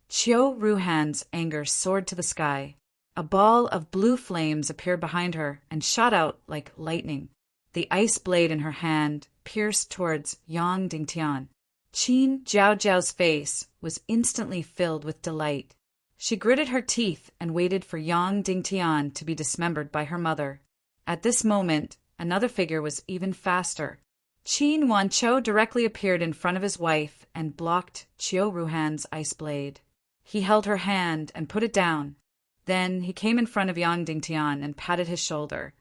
Qiu Ruhan's anger soared to the sky. A ball of blue flames appeared behind her and shot out like lightning. The ice blade in her hand pierced towards Yang Dingtian. Qin Zhao's face was instantly filled with delight. She gritted her teeth and waited for Yang Dingtian to be dismembered by her mother. At this moment, another figure was even faster. Qin Wanqiu directly appeared in front of his wife and blocked Qiu Ruhan's ice blade. He held her hand and put it down. Then he came in front of Yang Dingtian and patted his shoulder.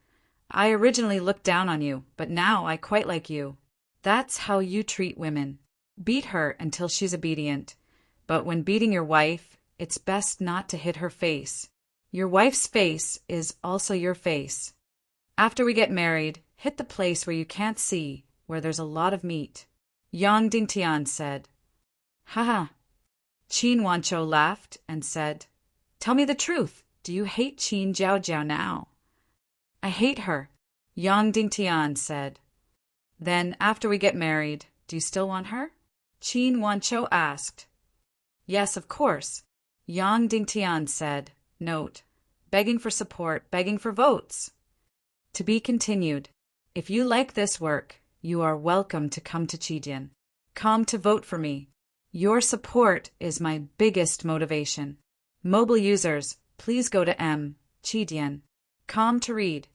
"I originally looked down on you, but now I quite like you. That's how you treat women. Beat her until she's obedient. But when beating your wife, it's best not to hit her face. Your wife's face is also your face. After we get married, hit the place where you can't see, where there's a lot of meat." Yang Dingtian said. "Haha." Qin Wanqiu laughed and said, "Tell me the truth. Do you hate Qin Zhao now?" "I hate her," Yang Dingtian said. "Then after we get married, do you still want her?" Qin Wanqiu asked. "Yes, of course," Yang Dingtian said. Note: begging for support, begging for votes. To be continued. If you like this work, you are welcome to come to Qidian. Come to vote for me. Your support is my biggest motivation. Mobile users, please go to Qidian. Com to read.